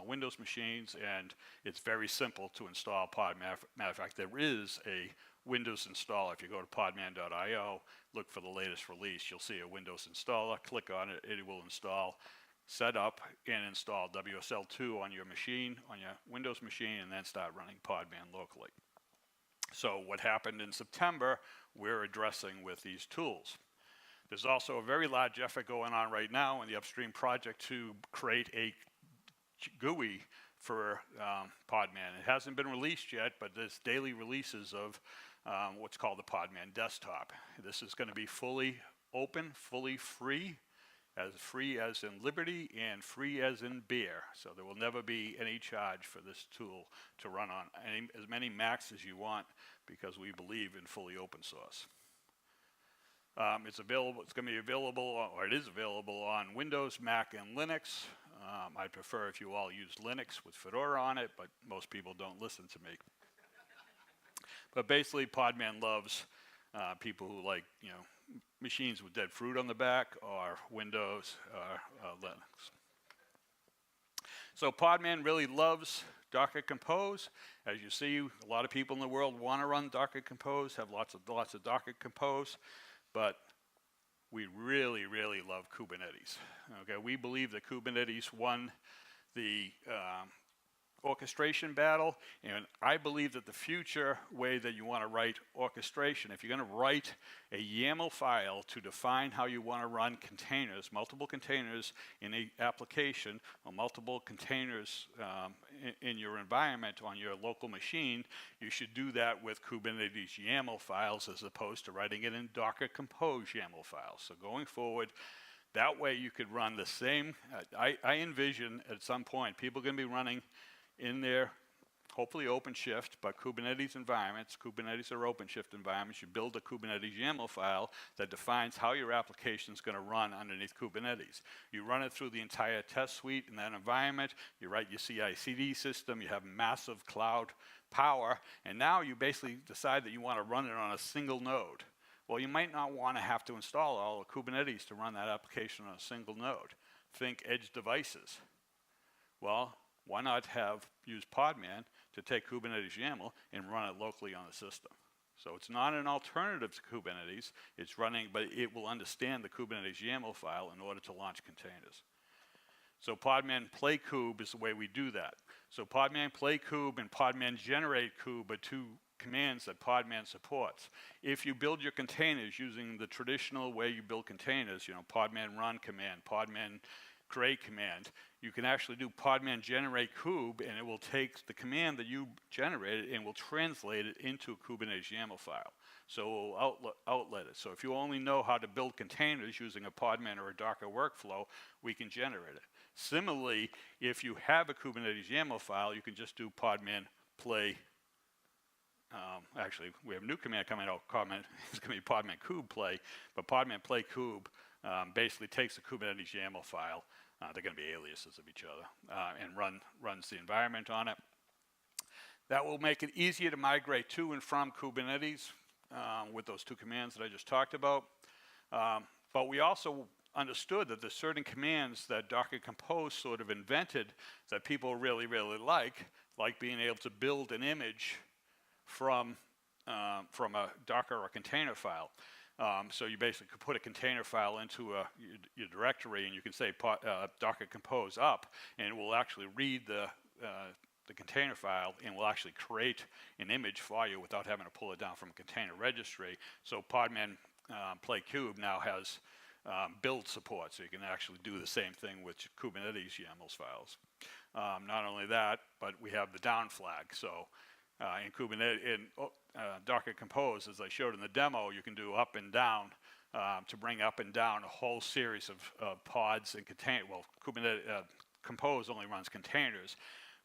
Windows machines, and it's very simple to install Podman. Matter of fact, there is a Windows installer. If you go to podman.io, look for the latest release, you'll see a Windows installer. Click on it, it will install, set up, and install WSL2 on your machine, on your Windows machine, and then start running Podman locally. So what happened in September, we're addressing with these tools. There's also a very large effort going on right now in the upstream project to create a GUI for Podman. It hasn't been released yet, but there's daily releases of what's called the Podman desktop. This is going to be fully open, fully free as in liberty and free as in beer. So there will never be any charge for this tool to run on as many Macs as you want, because we believe in fully open source. It's available. It's going to be available, or it is available on Windows, Mac, and Linux. I prefer if you all use Linux with Fedora on it, but most people don't listen to me. But basically, Podman loves people who like, machines with dead fruit on the back, or Windows, or Linux. So Podman really loves Docker Compose. As you see, a lot of people in the world want to run Docker Compose, have lots of Docker Compose. But we really, really love Kubernetes. Okay, we believe that Kubernetes won the orchestration battle, and I believe that the future way that you want to write orchestration, if you're going to write a YAML file to define how you want to run containers, multiple containers in an application, or multiple containers in your environment on your local machine, you should do that with Kubernetes YAML files as opposed to writing it in Docker Compose YAML files. So going forward, that way you could run the same, I envision at some point people are going to be running in their, hopefully OpenShift, but Kubernetes environments, Kubernetes or OpenShift environments, you build a Kubernetes YAML file that defines how your application is going to run underneath Kubernetes. You run it through the entire test suite in that environment, you write your CI/CD system, you have massive cloud power, and now you basically decide that you want to run it on a single node. Well, you might not want to have to install all of Kubernetes to run that application on a single node. Think edge devices. Well, why not use Podman to take Kubernetes YAML and run it locally on the system? So it's not an alternative to Kubernetes, it's running, but it will understand the Kubernetes YAML file in order to launch containers. So Podman play kube is the way we do that. So Podman play kube and Podman generate kube are two commands that Podman supports. If you build your containers using the traditional way you build containers, Podman run command, Podman create command, you can actually do Podman generate kube, and it will take the command that you generated and will translate it into a Kubernetes YAML file. So it will outlet it. So if you only know how to build containers using a Podman or a Docker workflow, we can generate it. Similarly, if you have a Kubernetes YAML file, you can just do Podman play. Actually, we have a new command coming out. It's going to be Podman kube play, but Podman play kube basically takes the Kubernetes YAML file. They're going to be aliases of each other, and runs the environment on it. That will make it easier to migrate to and from Kubernetes with those two commands that I just talked about. But we also understood that there's certain commands that Docker Compose sort of invented that people really, really like being able to build an image from from a Docker or container file. So you basically could put a container file into your directory, and you can say Docker compose up, and it will actually read the container file and will actually create an image for you without having to pull it down from a container registry. So Podman Play Cube now has build support, so you can actually do the same thing with Kubernetes YAML files. Not only that, but we have the down flag. So in Kubernetes, in Docker Compose, as I showed in the demo, you can do up and down to bring up and down a whole series of pods and container. Well, Kubernetes Compose only runs containers,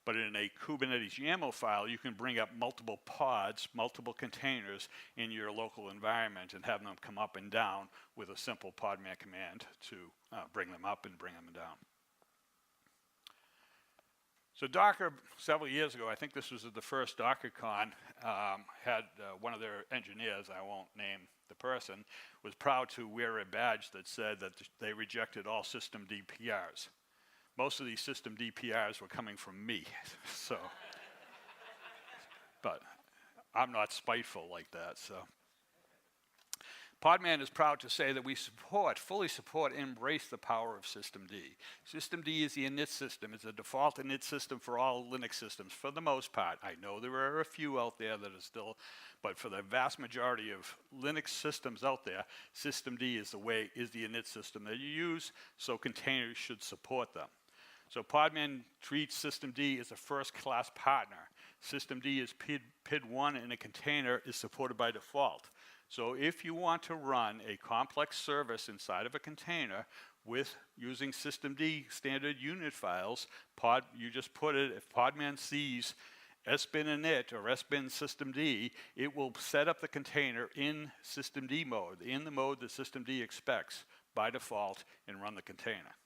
but in a Kubernetes YAML file, you can bring up multiple pods, multiple containers in your local environment and have them come up and down with a simple podman command to bring them up and bring them down. So Docker, several years ago, I think this was at the first DockerCon, had one of their engineers, I won't name the person, was proud to wear a badge that said that they rejected all system DPRs. Most of these system DPRs were coming from me, so. But I'm not spiteful like that, so. Podman is proud to say that we fully support, and embrace the power of systemd. Systemd is the init system. It's a default init system for all Linux systems, for the most part. I know there are a few out there that are still, but for the vast majority of Linux systems out there, systemd is the init system that you use, so containers should support them. So Podman treats systemd as a first-class partner. Systemd is PID1, and a container is supported by default. So if you want to run a complex service inside of a container with using systemd standard unit files, you just put it, if Podman sees sbin init or sbin systemd, it will set up the container in systemd mode, in the mode that systemd expects by default, and run the container.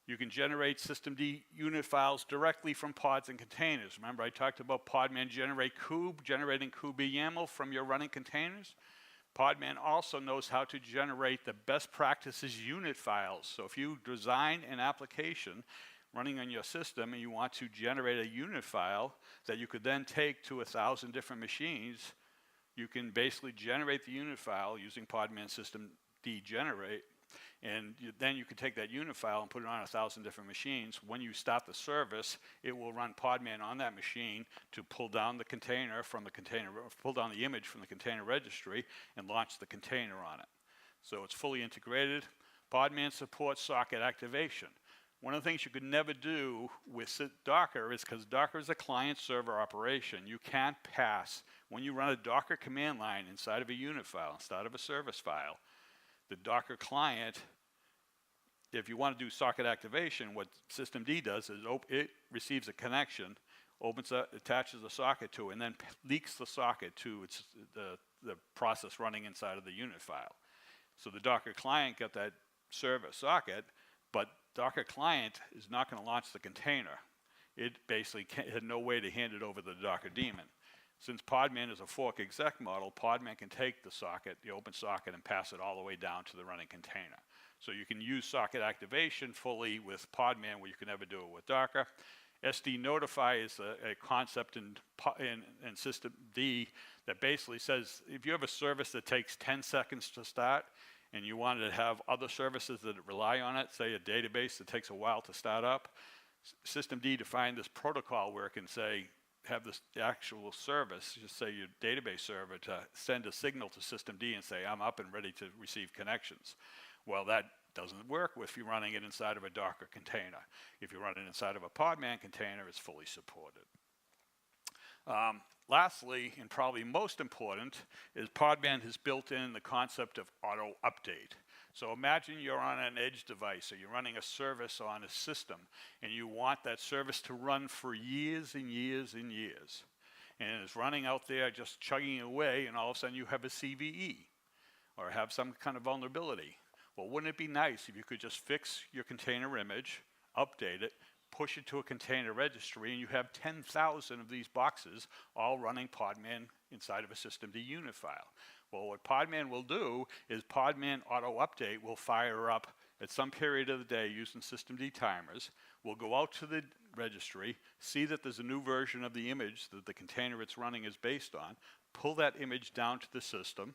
You can generate systemd unit files directly from pods and containers. Remember, I talked about Podman generate kube, generating kube YAML from your running containers. Podman also knows how to generate the best practices unit files. So if you design an application running on your system and you want to generate a unit file that you could then take to 1,000 different machines, you can basically generate the unit file using Podman systemd generate. And then you can take that unit file and put it on 1,000 different machines. When you start the service, it will run Podman on that machine to pull down the container from the container, pull down the image from the container registry and launch the container on it. So it's fully integrated. Podman supports socket activation. One of the things you could never do with Docker is, because Docker is a client-server operation, you can't pass, when you run a Docker command line inside of a unit file, inside of a service file, the Docker client, if you want to do socket activation, what systemd does is it receives a connection, attaches a socket to it, and then leaks the socket to the process running inside of the unit file. So the Docker client got that server socket, but Docker client is not going to launch the container. It basically had no way to hand it over to the Docker daemon. Since Podman is a fork exec model, Podman can take the socket, the open socket, and pass it all the way down to the running container. So you can use socket activation fully with Podman where you can never do it with Docker. SD notify is a concept in systemd that basically says if you have a service that takes 10 seconds to start and you wanted to have other services that rely on it, say a database that takes a while to start up, systemd defined this protocol where it can say, have this actual service, just say your database server, to send a signal to systemd and say, I'm up and ready to receive connections. Well, that doesn't work if you're running it inside of a Docker container. If you run it inside of a Podman container, it's fully supported. Lastly, and probably most important, is Podman has built in the concept of auto update. So imagine you're on an edge device or you're running a service on a system and you want that service to run for years and years and years. And it's running out there just chugging away, and all of a sudden you have a CVE or have some kind of vulnerability. Well, wouldn't it be nice if you could just fix your container image, update it, push it to a container registry, and you have 10,000 of these boxes all running Podman inside of a systemd unit file. Well, what Podman will do is Podman auto update will fire up at some period of the day using systemd timers. We'll go out to the registry, see that there's a new version of the image that the container it's running is based on, pull that image down to the system,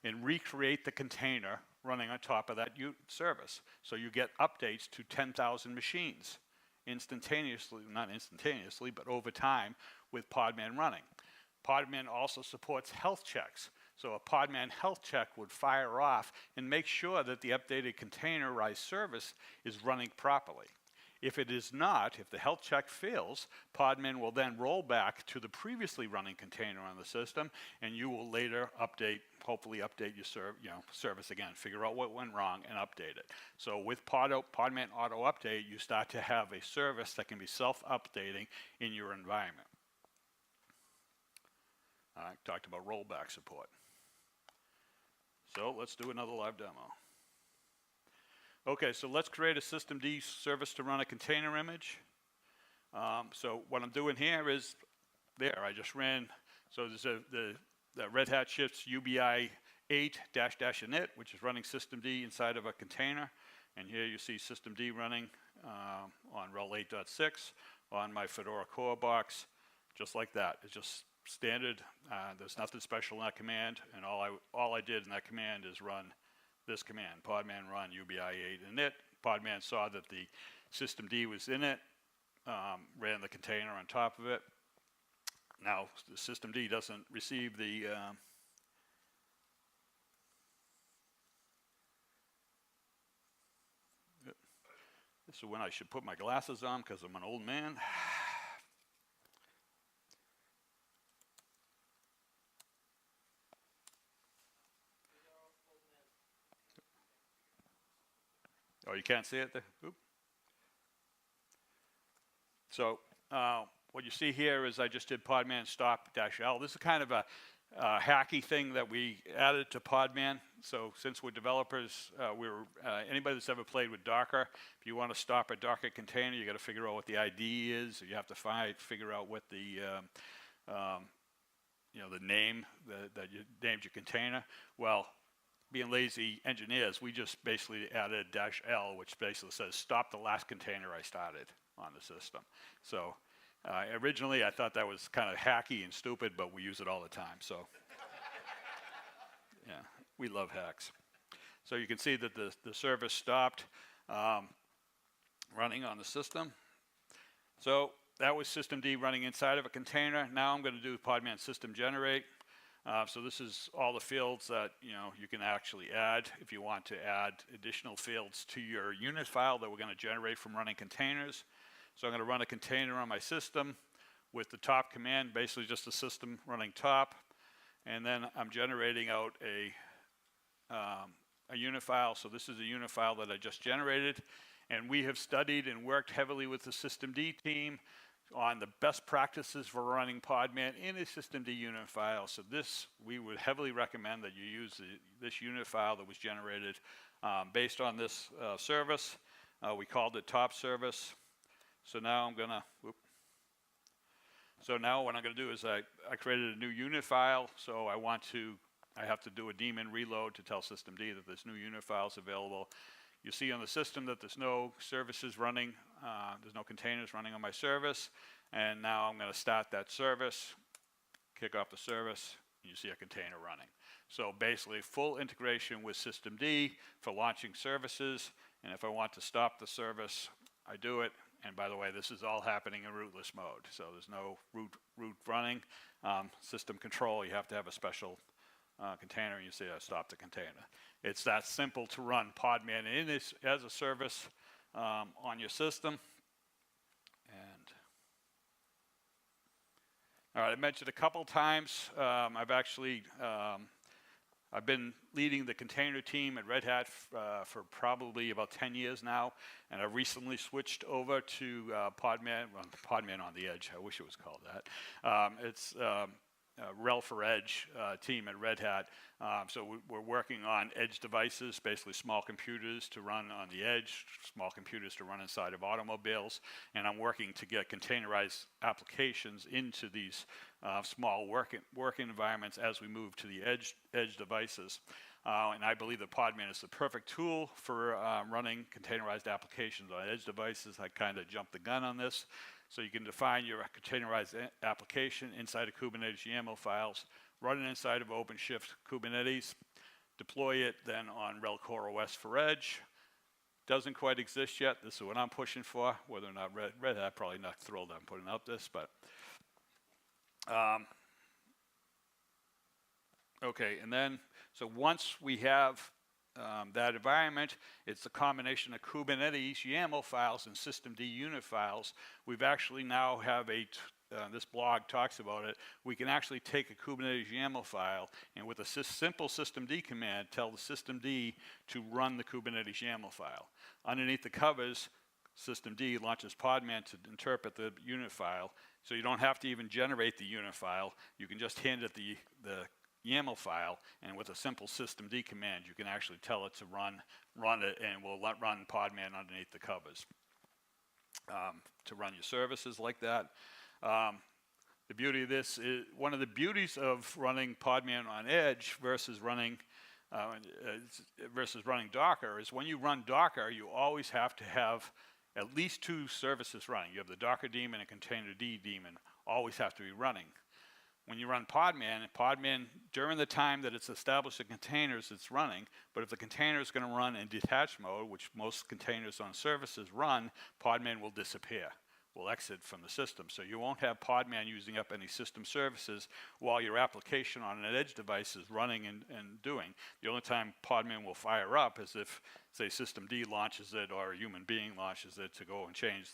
and recreate the container running on top of that service. So you get updates to 10,000 machines instantaneously, not instantaneously, but over time with Podman running. Podman also supports health checks. So a Podman health check would fire off and make sure that the updated containerized service is running properly. If it is not, if the health check fails, Podman will then roll back to the previously running container on the system, and you will later update, hopefully update your service again, figure out what went wrong and update it. So with Podman Auto Update, you start to have a service that can be self-updating in your environment. I talked about rollback support. So let's do another live demo. Okay, so let's create a systemd service to run a container image. So what I'm doing here is, I just ran, so there's the Red Hat ships UBI 8-init, which is running systemd inside of a container. And here you see systemd running on rel 8.6 on my Fedora core box, just like that. It's just standard. There's nothing special in that command, and all I did in that command is run this command, podman run UBI 8-init. Podman saw that the systemd was in it, ran the container on top of it. Now the systemd doesn't receive the this is when I should put my glasses on because I'm an old man. Oh, you can't see it there? Oop. So what you see here is I just did podman stop-l. This is kind of a hacky thing that we added to Podman. So since we're developers, anybody that's ever played with Docker, if you want to stop a Docker container, you got to figure out what the ID is. You have to figure out what the the name that you named your container. Well, being lazy engineers, we just basically added -l, which basically says stop the last container I started on the system. So originally I thought that was kind of hacky and stupid, but we use it all the time. So yeah, we love hacks. So you can see that the service stopped running on the system. So that was systemd running inside of a container. Now I'm going to do podman system generate. So this is all the fields that you can actually add if you want to add additional fields to your unit file that we're going to generate from running containers. So I'm going to run a container on my system with the top command, basically just the system running top, and then I'm generating out a unit file. So this is a unit file that I just generated, and we have studied and worked heavily with the systemd team on the best practices for running Podman in a systemd unit file. So we would heavily recommend that you use this unit file that was generated based on this service. We called it top service. So now I'm gonna, so now what I'm gonna do is I created a new unit file. So I have to do a daemon reload to tell systemd that this new unit file is available. You see on the system that there's no services running, there's no containers running on my service, and now I'm going to start that service, kick off the service, and you see a container running. So basically full integration with systemd for launching services, and if I want to stop the service, I do it. And by the way, this is all happening in rootless mode, so there's no root running. System control, you have to have a special container, and you see I stop the container. It's that simple to run Podman in this as a service on your system. And all right, I mentioned a couple times, I've been leading the container team at Red Hat for probably about 10 years now, and I recently switched over to Podman on the Edge. I wish it was called that. It's RHEL for Edge team at Red Hat. So we're working on edge devices, basically small computers to run on the edge, small computers to run inside of automobiles, and I'm working to get containerized applications into these small work environments as we move to the edge devices. And I believe that Podman is the perfect tool for running containerized applications on edge devices. I kind of jumped the gun on this. So you can define your containerized application inside of Kubernetes YAML files run it inside of OpenShift Kubernetes, deploy it then on RHEL CoreOS for Edge. Doesn't quite exist yet. This is what I'm pushing for. Whether or not Red Hat, probably not thrilled I'm putting out this, but okay, and then, so once we have that environment, it's a combination of Kubernetes YAML files and systemd unit files. We've actually now have this blog talks about it. We can actually take a Kubernetes YAML file and with a simple systemd command, tell the systemd to run the Kubernetes YAML file. Underneath the covers, systemd launches Podman to interpret the unit file. So you don't have to even generate the unit file. You can just hand it the YAML file, and with a simple systemd command, you can actually tell it to run it, and we'll run Podman underneath the covers to run your services like that. The beauty of this is, one of the beauties of running Podman on Edge versus running Docker is when you run Docker, you always have to have at least 2 services running. You have the Docker daemon and Containerd daemon always have to be running. When you run Podman, during the time that it's established the containers, it's running, but if the container is going to run in detached mode, which most containers on services run, Podman will disappear, will exit from the system. So you won't have Podman using up any system services while your application on an edge device is running and doing. The only time Podman will fire up is if, say, systemd launches it or a human being launches it to go and change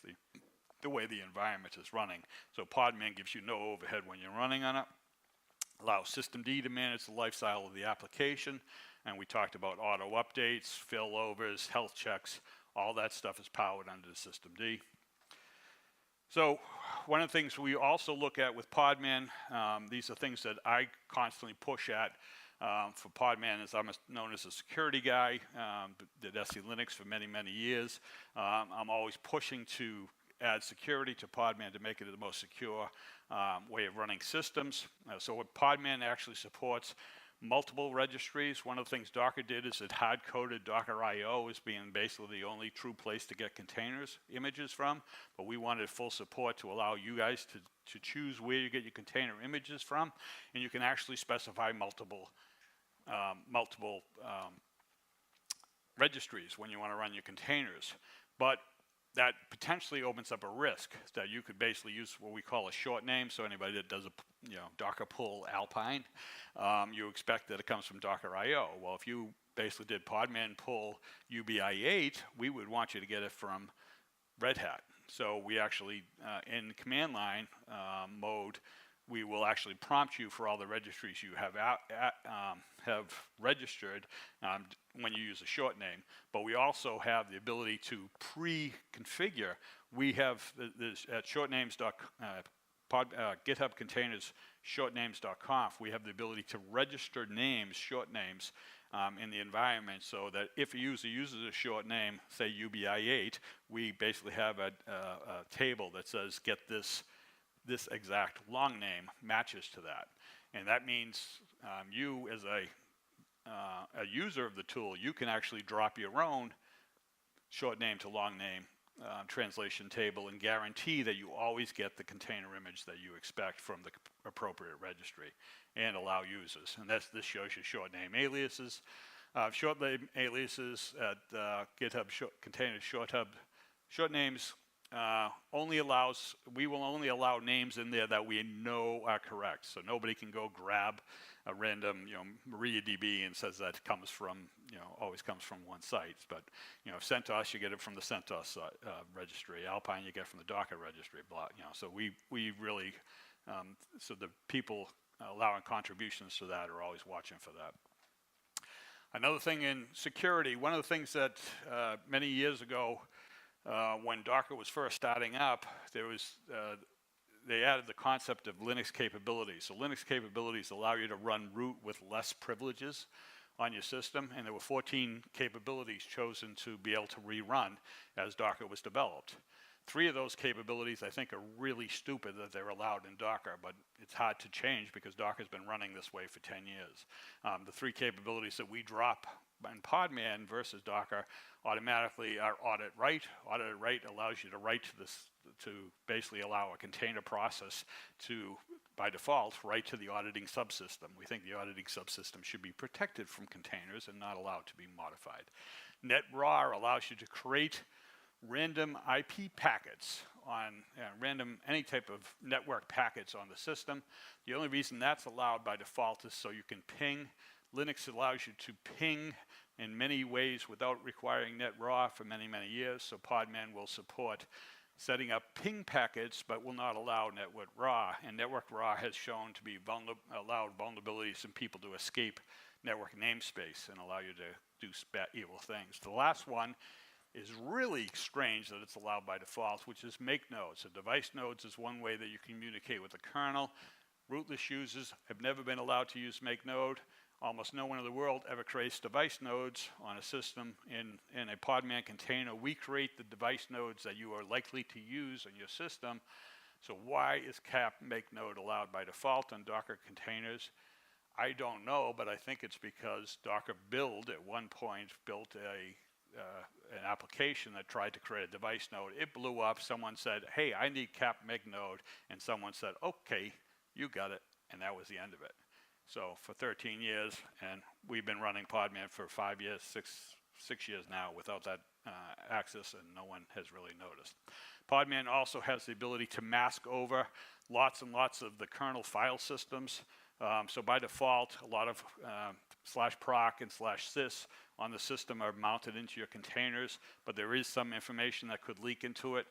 the way the environment is running. So Podman gives you no overhead when you're running on it. Allows systemd to manage the lifecycle of the application. And we talked about auto updates, failovers, health checks. All that stuff is powered under the systemd. So one of the things we also look at with Podman, these are things that I constantly push at for Podman, as I'm known as a security guy, did SC Linux for many, many years. I'm always pushing to add security to Podman to make it the most secure way of running systems. So what Podman actually supports multiple registries. One of the things Docker did is it hard-coded Docker IO as being basically the only true place to get containers images from, but we wanted full support to allow you guys to choose where you get your container images from, and you can actually specify multiple registries when you want to run your containers. But that potentially opens up a risk that you could basically use what we call a short name. So anybody that does a Docker pull Alpine, you expect that it comes from Docker IO. Well, if you basically did Podman pull UBI8, we would want you to get it from Red Hat. So we actually, in command line mode, we will actually prompt you for all the registries you have registered when you use a short name. But we also have the ability to pre-configure. We have at GitHub Containers shortnames.conf, we have the ability to register names, short names, in the environment, so that if a user uses a short name, say UBI8, we basically have a table that says get this exact long name matches to that. And that means you as a user of the tool, you can actually drop your own short name to long name translation table and guarantee that you always get the container image that you expect from the appropriate registry and allow users. And this shows you short name aliases. Short name aliases at GitHub Containers short names we will only allow names in there that we know are correct. So nobody can go grab a random, MariaDB and says that comes from, always comes from one site. But, CentOS, you get it from the CentOS registry. Alpine, you get from the Docker registry. So we really, so the people allowing contributions to that are always watching for that. Another thing in security, one of the things that many years ago, when Docker was first starting up, they added the concept of Linux capabilities. So Linux capabilities allow you to run root with less privileges on your system, and there were 14 capabilities chosen to be able to rerun as Docker was developed. 3 of those capabilities I think are really stupid that they're allowed in Docker, but it's hard to change because Docker's been running this way for 10 years. The 3 capabilities that we drop in Podman versus Docker automatically are audit write. Audit write allows you to write to basically allow a container process to by default, right to the auditing subsystem. We think the auditing subsystem should be protected from containers and not allowed to be modified. NetRAW allows you to create random IP packets on random, any type of network packets on the system. The only reason that's allowed by default is so you can ping. Linux allows you to ping in many ways without requiring NetRAW for many, many years. So Podman will support setting up ping packets, but will not allow network raw. And network raw has shown to be allowed vulnerabilities and people to escape network namespace and allow you to do evil things. The last one is really strange that it's allowed by default, which is make nodes. So device nodes is one way that you communicate with the kernel. Rootless users have never been allowed to use make node. Almost no one in the world ever creates device nodes on a system. In a Podman container, we create the device nodes that you are likely to use on your system. So why is cap make node allowed by default on Docker containers? I don't know, but I think it's because Docker build at one point built an application that tried to create a device node. It blew up. Someone said, hey, I need cap make node. And someone said, okay, you got it. And that was the end of it. So for 13 years, and we've been running Podman for 5 years, six years now without that access, and no one has really noticed. Podman also has the ability to mask over lots and lots of the kernel file systems. So by default, a lot of /proc and /sys on the system are mounted into your containers, but there is some information that could leak into it.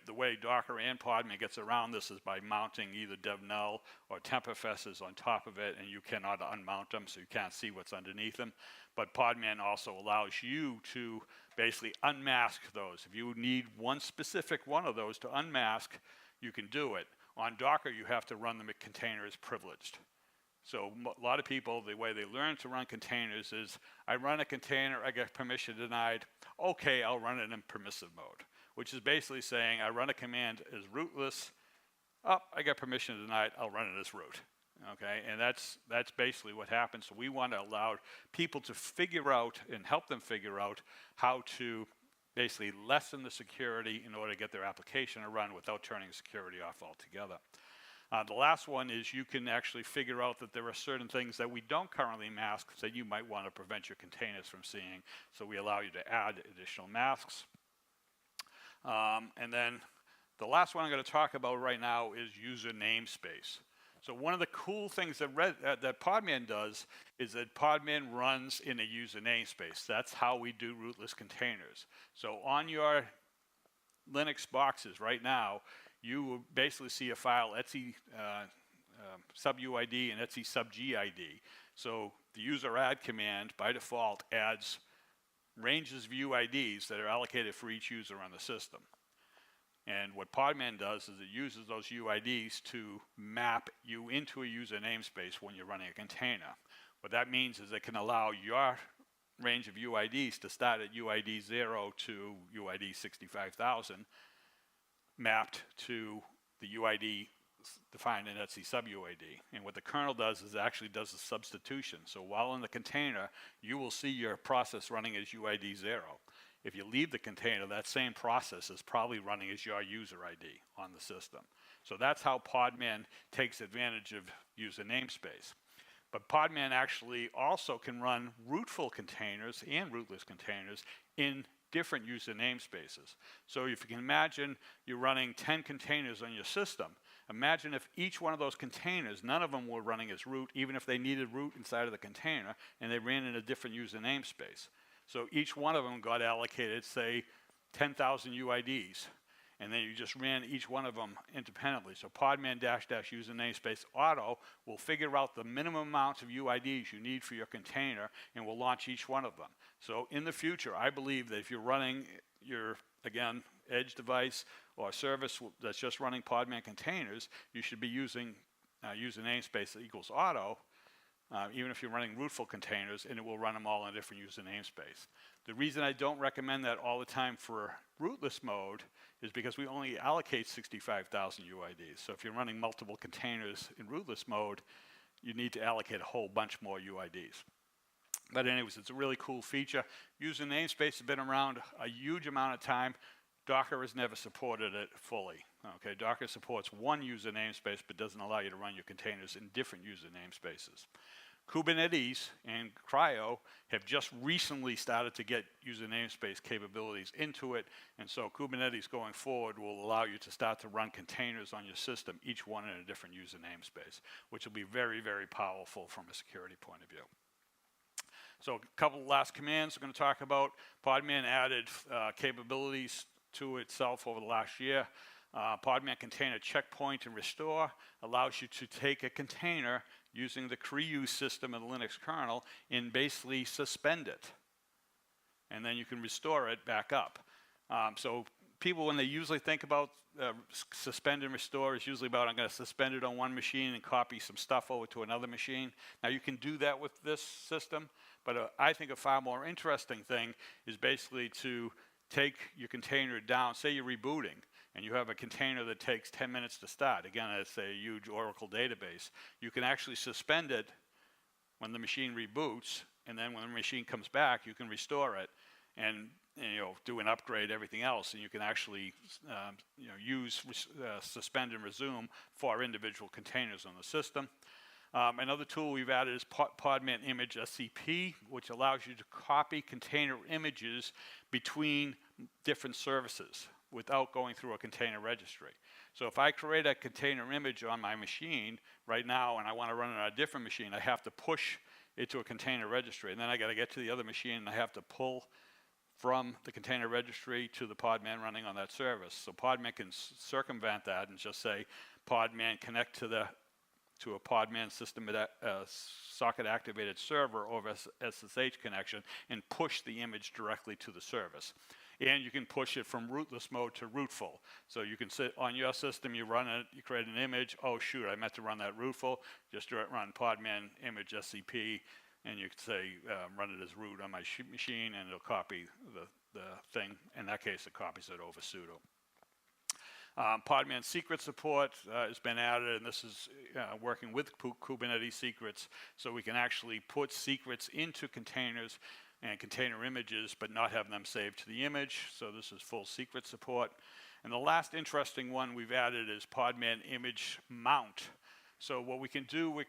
The way Docker and Podman gets around this is by mounting either dev-null or temp-fs's on top of it, and you cannot unmount them, so you can't see what's underneath them. But Podman also allows you to basically unmask those. If you need one specific one of those to unmask, you can do it. On Docker, you have to run them at containers privileged. So a lot of people, the way they learn to run containers is, I run a container, I get permission denied, okay, I'll run it in permissive mode, which is basically saying, I run a command as rootless, I got permission denied, I'll run it as root. Okay, and that's basically what happens. So we want to allow people to figure out and help them figure out how to basically lessen the security in order to get their application to run without turning security off altogether. The last one is you can actually figure out that there are certain things that we don't currently mask that you might want to prevent your containers from seeing. So we allow you to add additional masks. And then the last one I'm going to talk about right now is user namespace. So one of the cool things that Podman does is that Podman runs in a user namespace. That's how we do rootless containers. So on your Linux boxes right now, you will basically see a file etc sub-UID and etc sub-GID. So the user add command by default adds ranges of UIDs that are allocated for each user on the system. And what Podman does is it uses those UIDs to map you into a user namespace when you're running a container. What that means is it can allow your range of UIDs to start at UID 0 to UID 65,000 mapped to the UID defined in etc sub-UID. And what the kernel does is it actually does a substitution. So while in the container, you will see your process running as UID 0. If you leave the container, that same process is probably running as your user ID on the system. So that's how Podman takes advantage of user namespace. But Podman actually also can run rootful containers and rootless containers in different user namespaces. So if you can imagine you're running 10 containers on your system, imagine if each one of those containers, none of them were running as root, even if they needed root inside of the container, and they ran in a different user namespace. So each one of them got allocated, say, 10,000 UIDs, and then you just ran each one of them independently. So Podman -- user namespace auto will figure out the minimum amount of UIDs you need for your container and will launch each one of them. So in the future, I believe that if you're running your, again, edge device or service that's just running Podman containers, you should be using user namespace that equals auto, even if you're running rootful containers, and it will run them all in a different user namespace. The reason I don't recommend that all the time for rootless mode is because we only allocate 65,000 UIDs. So if you're running multiple containers in rootless mode, you need to allocate a whole bunch more UIDs. But anyways, it's a really cool feature. User namespace has been around a huge amount of time. Docker has never supported it fully. Okay, Docker supports one user namespace, but doesn't allow you to run your containers in different user namespaces. Kubernetes and CRI-O have just recently started to get user namespace capabilities into it, and so Kubernetes going forward will allow you to start to run containers on your system, each one in a different user namespace, which will be very, very powerful from a security point of view. So a couple last commands we're going to talk about. Podman added capabilities to itself over the last year. Podman Container Checkpoint and Restore allows you to take a container using the CRI-use system of the Linux kernel and basically suspend it. And then you can restore it back up. So people, when they usually think about suspend and restore, is usually about, I'm going to suspend it on one machine and copy some stuff over to another machine. Now you can do that with this system, but I think a far more interesting thing is basically to take your container down. Say you're rebooting, and you have a container that takes 10 minutes to start. Again, it's a huge Oracle database. You can actually suspend it when the machine reboots, and then when the machine comes back, you can restore it and do an upgrade, everything else, and you can actually use suspend and resume for individual containers on the system. Another tool we've added is Podman Image SCP, which allows you to copy container images between different services without going through a container registry. So if I create a container image on my machine right now and I want to run it on a different machine, I have to push it to a container registry, and then I got to get to the other machine and I have to pull from the container registry to the Podman running on that service. So Podman can circumvent that and just say Podman connect to a Podman system socket activated server over SSH connection and push the image directly to the service. And you can push it from rootless mode to rootful. So you can sit on your system, you run it, you create an image, oh shoot, I meant to run that rootful, just run Podman image SCP, and you can say run it as root on my machine, and it'll copy the thing. In that case, it copies it over sudo. Podman secret support has been added, and this is working with Kubernetes secrets, so we can actually put secrets into containers and container images, but not have them saved to the image. So this is full secret support. And the last interesting one we've added is Podman image mount. So what we can do with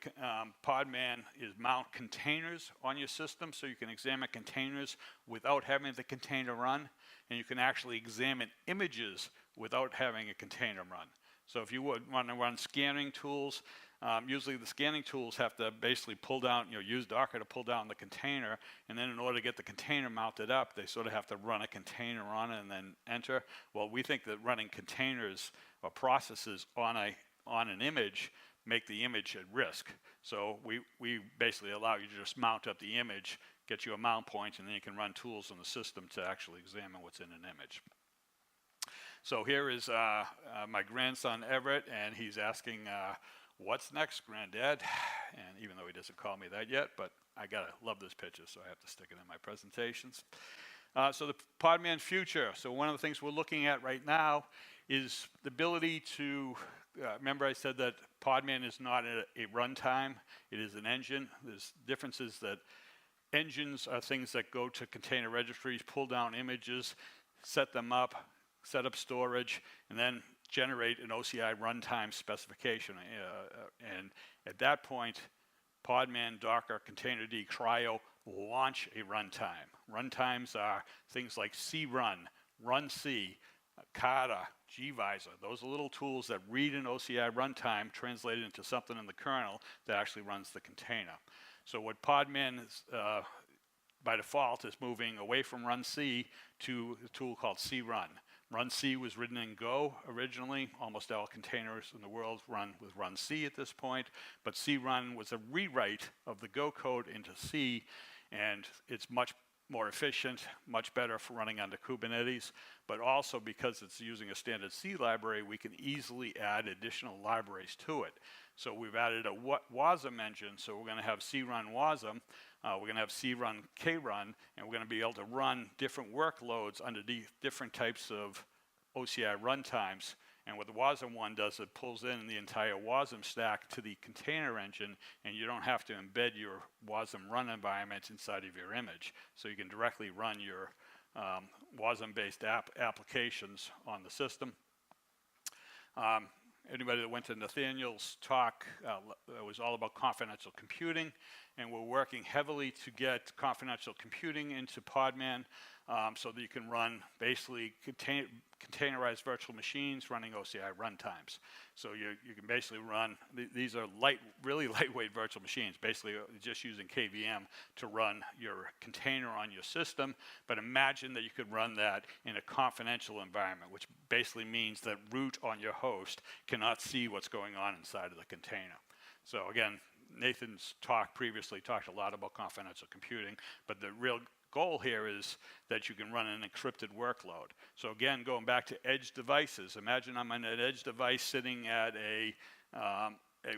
Podman is mount containers on your system, so you can examine containers without having the container run, and you can actually examine images without having a container run. So if you would want to run scanning tools, usually the scanning tools have to basically pull down, use Docker to pull down the container, and then in order to get the container mounted up, they sort of have to run a container on it and then enter. Well, we think that running containers or processes on an image make the image at risk. So we basically allow you to just mount up the image, get you a mount point, and then you can run tools on the system to actually examine what's in an image. So here is my grandson Everett, and he's asking, what's next, Granddad? And even though he doesn't call me that yet, but I gotta love this picture, so I have to stick it in my presentations. So the Podman future. So one of the things we're looking at right now is the ability to, remember I said that Podman is not a runtime, it is an engine. There's differences that engines are things that go to container registries, pull down images, set them up, set up storage, and then generate an OCI runtime specification. And at that point, Podman, Docker, Containerd, CRI-O launch a runtime. Runtimes are things like crun, runc, kata, gvisor. Those are little tools that read an OCI runtime, translate it into something in the kernel that actually runs the container. So what Podman is, by default, is moving away from runc to a tool called crun. Runc was written in Go originally. Almost all containers in the world run with runc at this point, but crun was a rewrite of the Go code into C, and it's much more efficient, much better for running under Kubernetes, but also because it's using a standard C library, we can easily add additional libraries to it. So we've added a WASM engine, so we're going to have crun WASM, we're going to have crun krun, and we're going to be able to run different workloads under different types of OCI runtimes. And what the WASM one does, it pulls in the entire WASM stack to the container engine, and you don't have to embed your WASM run environment inside of your image. So you can directly run your WASM-based applications on the system. Anybody that went to Nathaniel's talk, it was all about confidential computing, and we're working heavily to get confidential computing into Podman so that you can run basically containerized virtual machines running OCI runtimes. So you can basically run, these are really lightweight virtual machines, basically just using KVM to run your container on your system, but imagine that you could run that in a confidential environment, which basically means that root on your host cannot see what's going on inside of the container. So again, Nathan's talk previously talked a lot about confidential computing, but the real goal here is that you can run an encrypted workload. So again, going back to edge devices, imagine I'm on an edge device sitting at a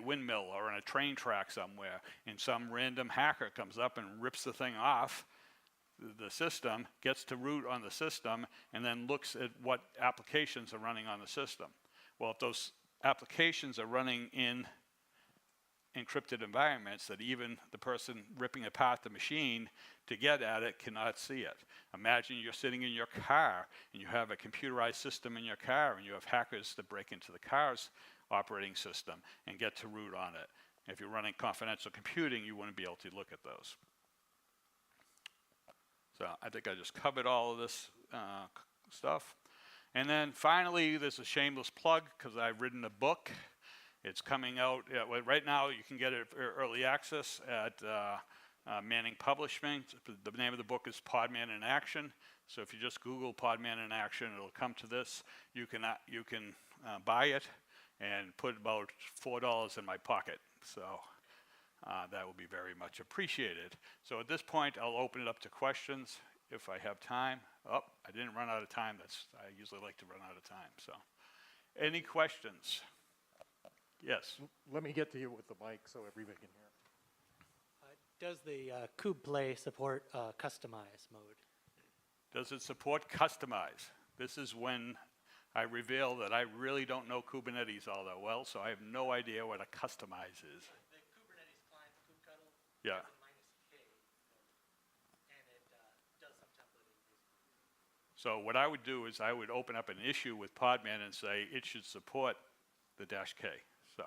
windmill or on a train track somewhere, and some random hacker comes up and rips the thing off the system, gets to root on the system, and then looks at what applications are running on the system. Well, if those applications are running in encrypted environments that even the person ripping apart the machine to get at it cannot see it. Imagine you're sitting in your car and you have a computerized system in your car and you have hackers that break into the car's operating system and get to root on it. If you're running confidential computing, you wouldn't be able to look at those. So I think I just covered all of this stuff. And then finally, there's a shameless plug because I've written a book. It's coming out, right now you can get it early access at Manning Publishing. The name of the book is Podman in Action. So if you just Google Podman in Action, it'll come to this. You can buy it and put about $4 in my pocket. So that will be very much appreciated. So at this point, I'll open it up to questions if I have time. Oh, I didn't run out of time. I usually like to run out of time. So any questions? Yes. Let me get to you with the mic so everybody can hear. Does the kubeplay support customize mode? Does it support customize? This is when I reveal that I really don't know Kubernetes all that well, so I have no idea what a customize is. The Kubernetes client, kubectl, yeah. -k, and it does some templating. So what I would do is I would open up an issue with Podman and say it should support the -k. So,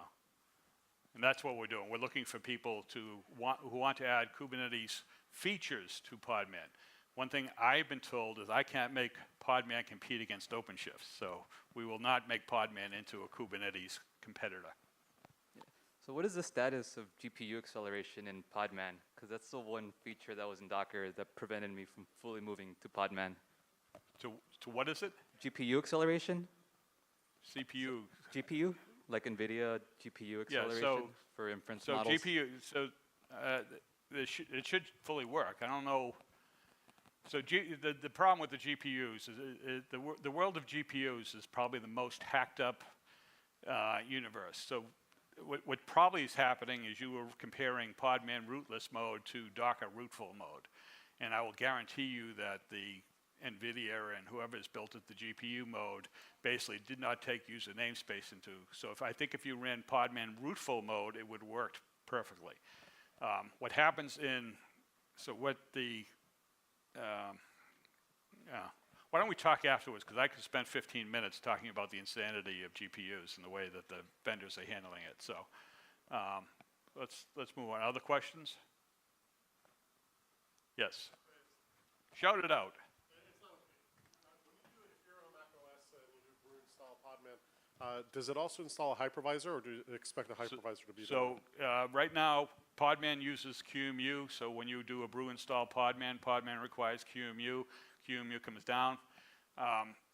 and that's what we're doing. We're looking for people who want to add Kubernetes features to Podman. One thing I've been told is I can't make Podman compete against OpenShift, so we will not make Podman into a Kubernetes competitor. Yeah. So what is the status of GPU acceleration in Podman? Because that's the one feature that was in Docker that prevented me from fully moving to Podman. To what is it? GPU acceleration? CPU. GPU? Like NVIDIA GPU acceleration for inference models? It should fully work. I don't know. So the problem with the GPUs is the world of GPUs is probably the most hacked up universe. So what probably is happening is you were comparing Podman rootless mode to Docker rootful mode. And I will guarantee you that the NVIDIA and whoever's built it, the GPU mode, basically did not take user namespace into. So if you ran Podman rootful mode, it would have worked perfectly. What happens why don't we talk afterwards, because I could spend 15 minutes talking about the insanity of GPUs and the way that the vendors are handling it. So let's move on. Other questions? Yes. Shout it out. Does it also install a hypervisor, or do you expect the hypervisor to be there? So right now, Podman uses QEMU. So when you do a brew install Podman, Podman requires QEMU. QEMU comes down.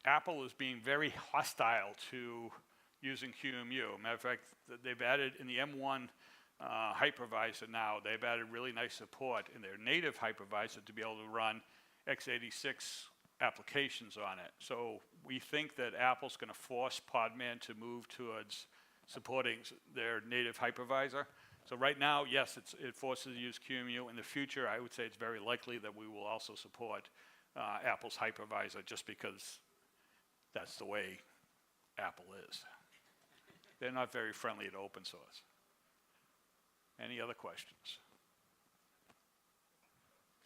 Apple is being very hostile to using QEMU. Matter of fact, they've added in the M1 hypervisor now, they've added really nice support in their native hypervisor to be able to run x86 applications on it. So we think that Apple's going to force Podman to move towards supporting their native hypervisor. So right now, yes, it forces to use QEMU. In the future, I would say it's very likely that we will also support Apple's hypervisor, just because that's the way Apple is. They're not very friendly to open source. Any other questions?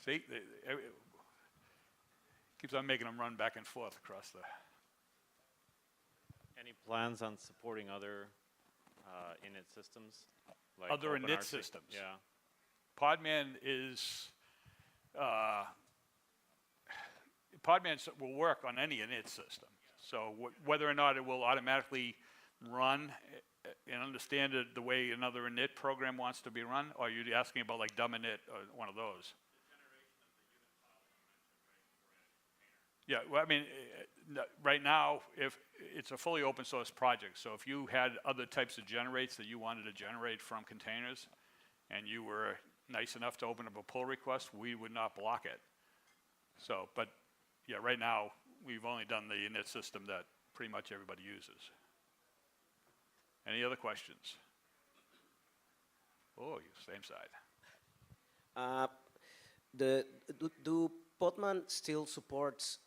See, keeps on making them run back and forth across the. Any plans on supporting other init systems? Like Other init OpenRC? systems. Yeah. Podman is, Podman will work on any init system. So whether or not it will automatically run and understand it the way another init program wants to be run, or are you asking about like dumb init or one of those? Yeah, well, I mean, right now, if it's a fully open source project, so if you had other types of generates that you wanted to generate from containers, and you were nice enough to open up a pull request, we would not block it. So, but yeah, right now, we've only done the init system that pretty much everybody uses. Any other questions? Oh, same side. Do Podman still supports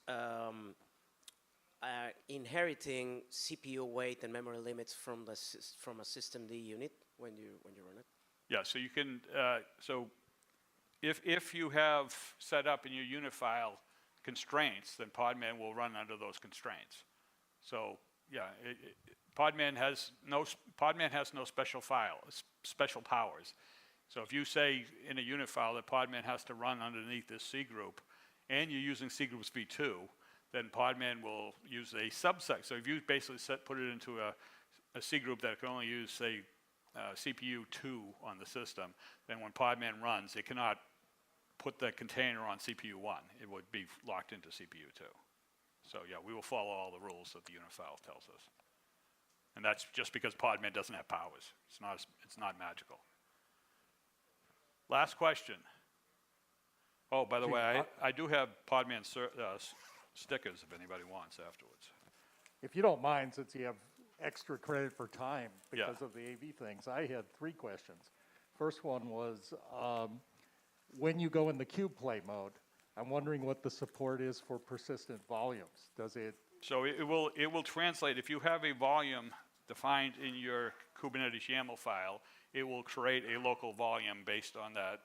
inheriting CPU weight and memory limits from a systemd unit when you run it? Yeah, so you can, so if you have set up in your unit file constraints, then Podman will run under those constraints. So yeah, Podman has no special powers. So if you say in a unit file that Podman has to run underneath this C group, and you're using C groups v2, then Podman will use a subset. So if you basically put it into a C group that can only use, say, CPU 2 on the system, then when Podman runs, it cannot put the container on CPU 1. It would be locked into CPU 2. So yeah, we will follow all the rules that the unit file tells us. And that's just because Podman doesn't have powers. It's not magical. Last question. Oh, by the way, I do have Podman stickers if anybody wants afterwards. If you don't mind, since you have extra credit for time because of the AV things, I had 3 questions. First one was, when you go in the cube play mode, I'm wondering what the support is for persistent volumes. Does it? So it will translate. If you have a volume defined in your Kubernetes YAML file, it will create a local volume based on that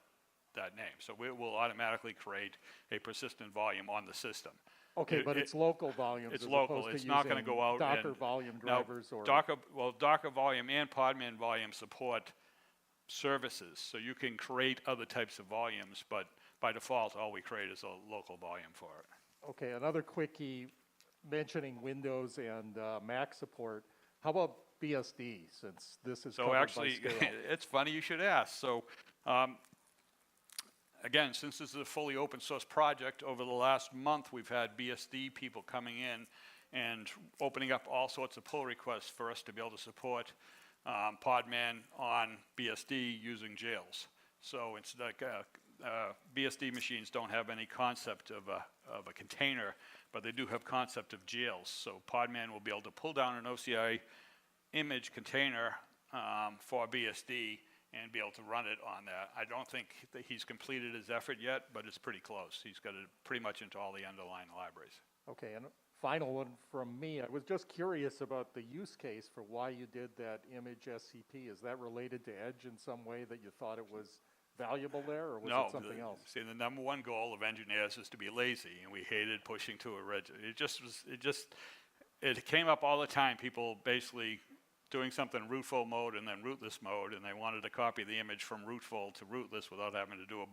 name. So it will automatically create a persistent volume on the system. Okay, but it's local volumes. It's local. It's not going to go out Docker and volume drivers or Docker volume and Podman volume support services, so you can create other types of volumes, but by default, all we create is a local volume for it. Okay, another quickie mentioning Windows and Mac support. How about BSD, since this is so actually, it's funny you should ask. So again, since this is a fully open source project, over the last month, we've had BSD people coming in and opening up all sorts of pull requests for us to be able to support Podman on BSD using jails. So it's like BSD machines don't have any concept of a container, but they do have concept of jails. So Podman will be able to pull down an OCI image container for BSD and be able to run it on that. I don't think that he's completed his effort yet, but it's pretty close. He's got it pretty much into all the underlying libraries. Okay, and final one from me. I was just curious about the use case for why you did that image SCP. Is that related to Edge in some way that you thought it was valuable there, or was it something else? See, the number one goal of engineers is to be lazy, and we hated pushing to a registry. It came up all the time. People basically doing something in rootful mode and then rootless mode, and they wanted to copy the image from rootful to rootless without having to do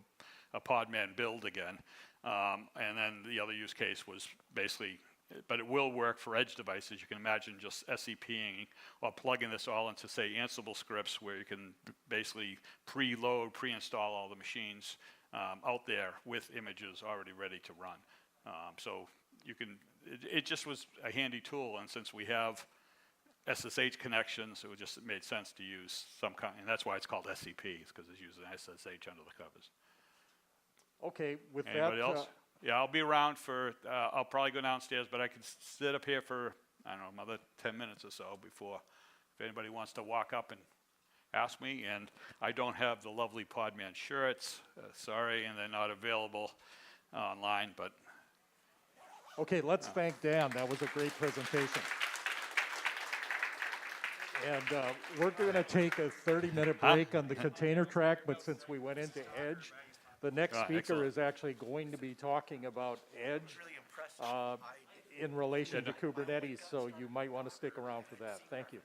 a Podman build again. And then the other use case was basically, but it will work for edge devices. You can imagine just SCPing or plugging this all into, say, Ansible scripts where you can basically preload, pre-install all the machines out there with images already ready to run. So you can, it just was a handy tool, and since we have SSH connections, it made sense to use some kind, and that's why it's called SCP, because it's using SSH under the covers. Okay, with Anybody else? Yeah, I'll be around for, I'll probably go downstairs, but I can sit up here for, I don't know, another 10 minutes or so before, if anybody wants to walk up and ask me. And I don't have the lovely Podman shirts, sorry, and they're not available online, but. Okay, let's thank Dan. That was a great presentation. And we're going to take a 30-minute break on the container track, but since we went into Edge, the next speaker is actually going to be talking about Edge. Really impressive. in relation to Kubernetes, so you might want to stick around for that. Thank you.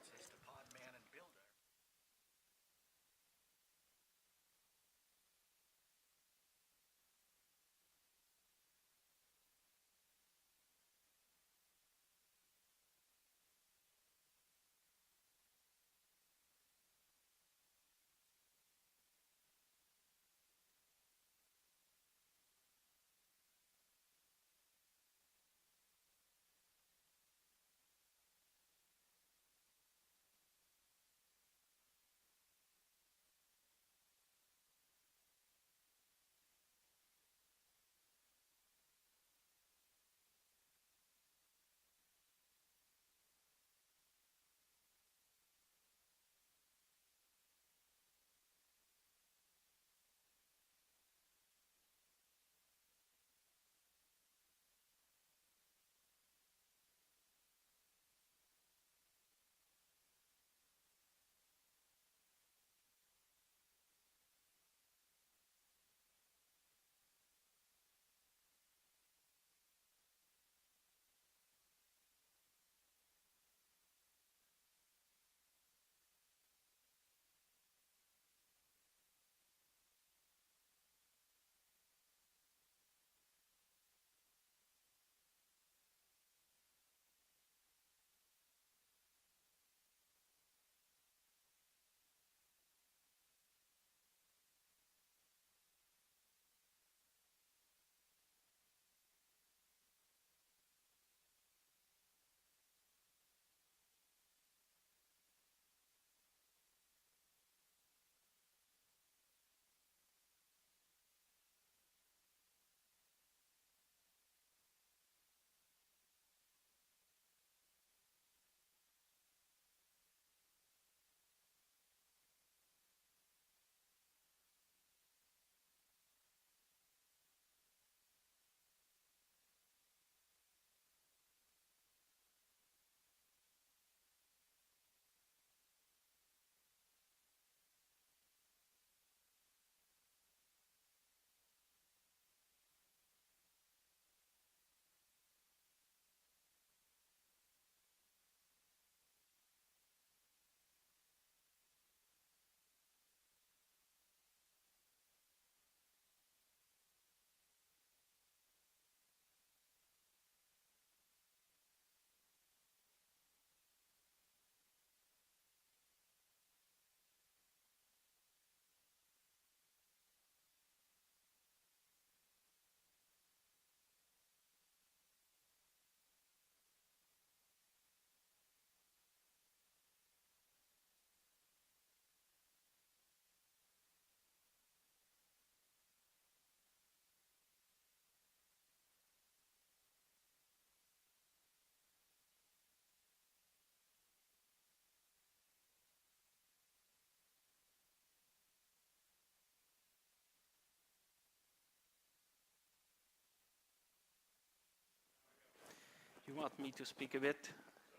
You want me to speak a bit?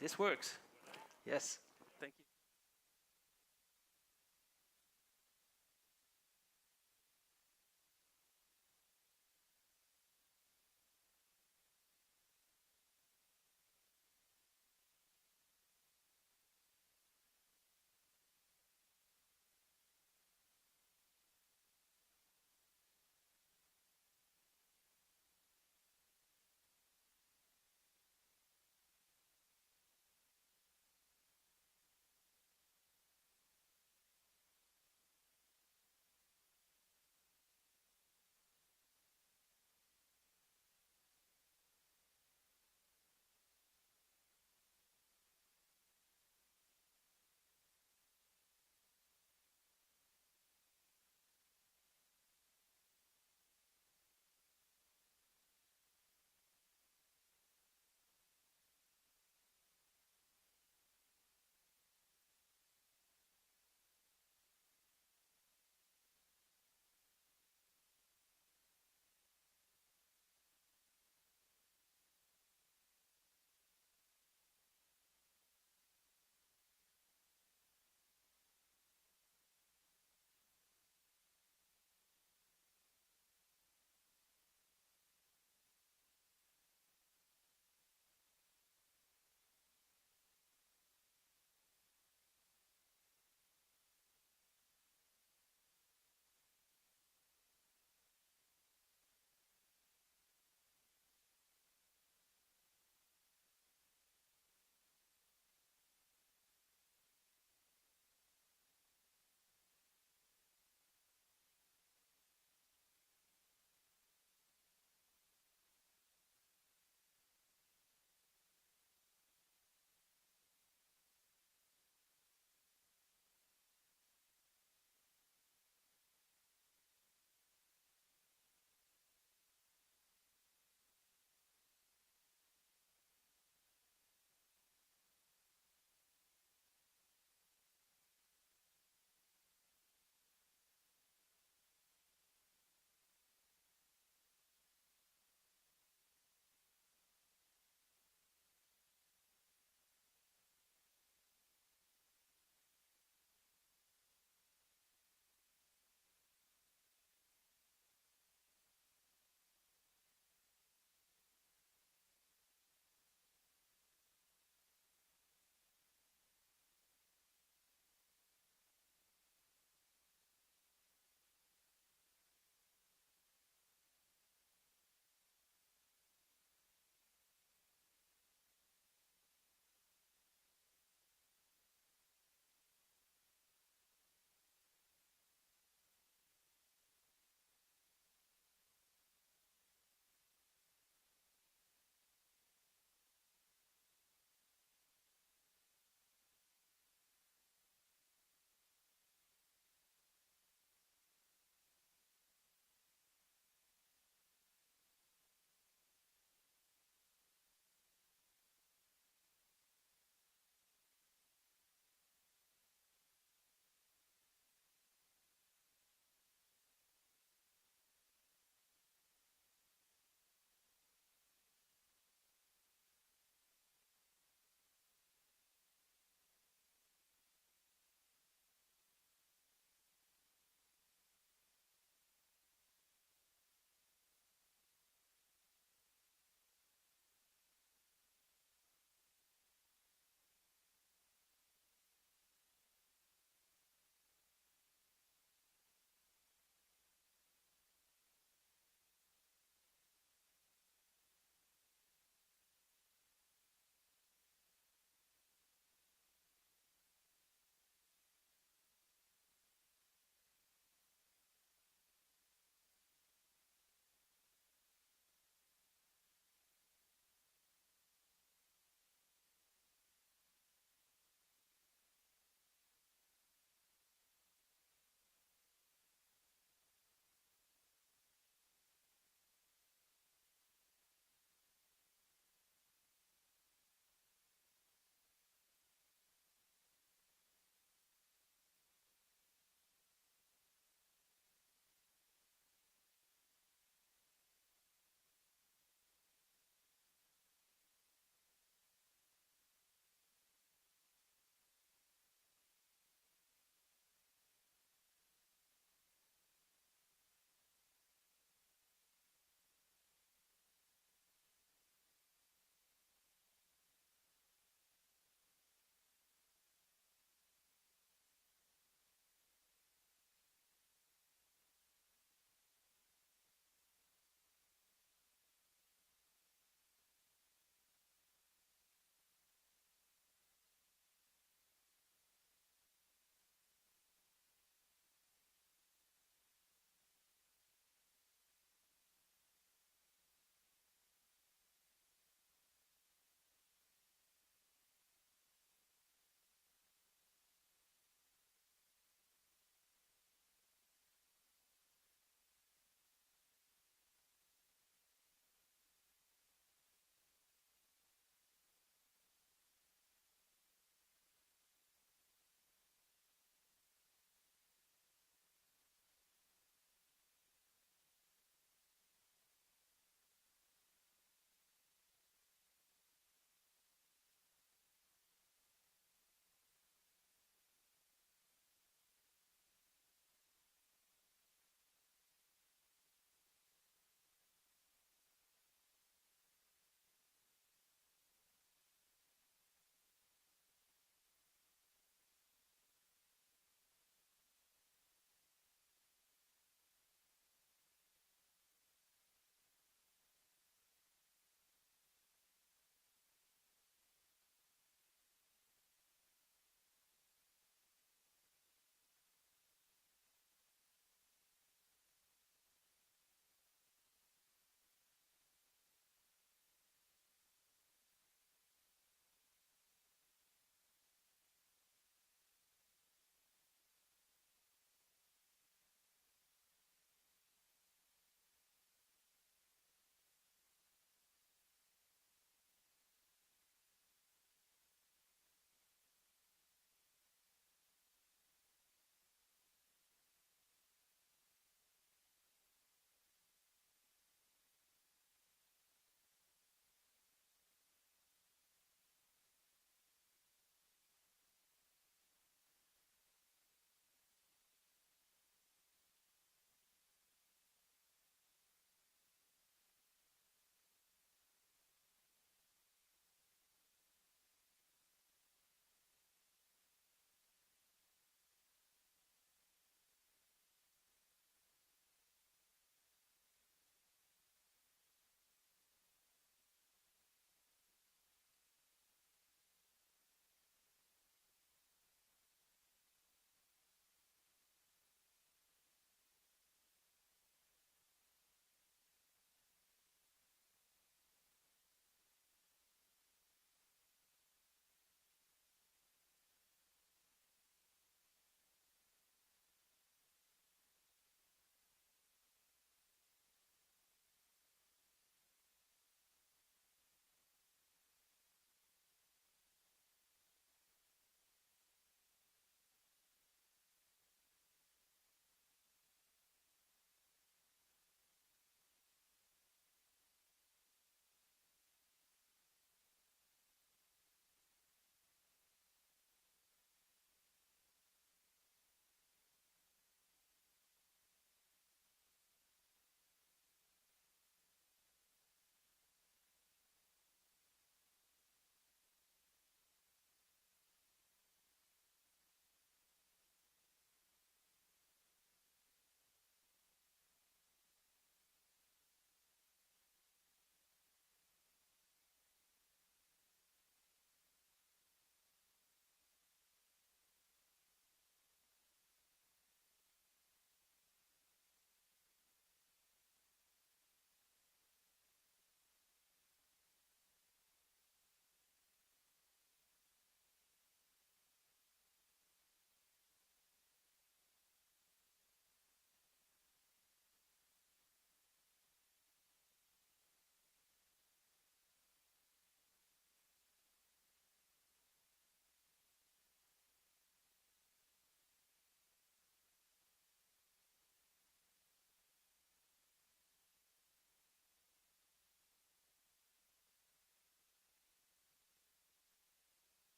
This works. Yes. Thank you.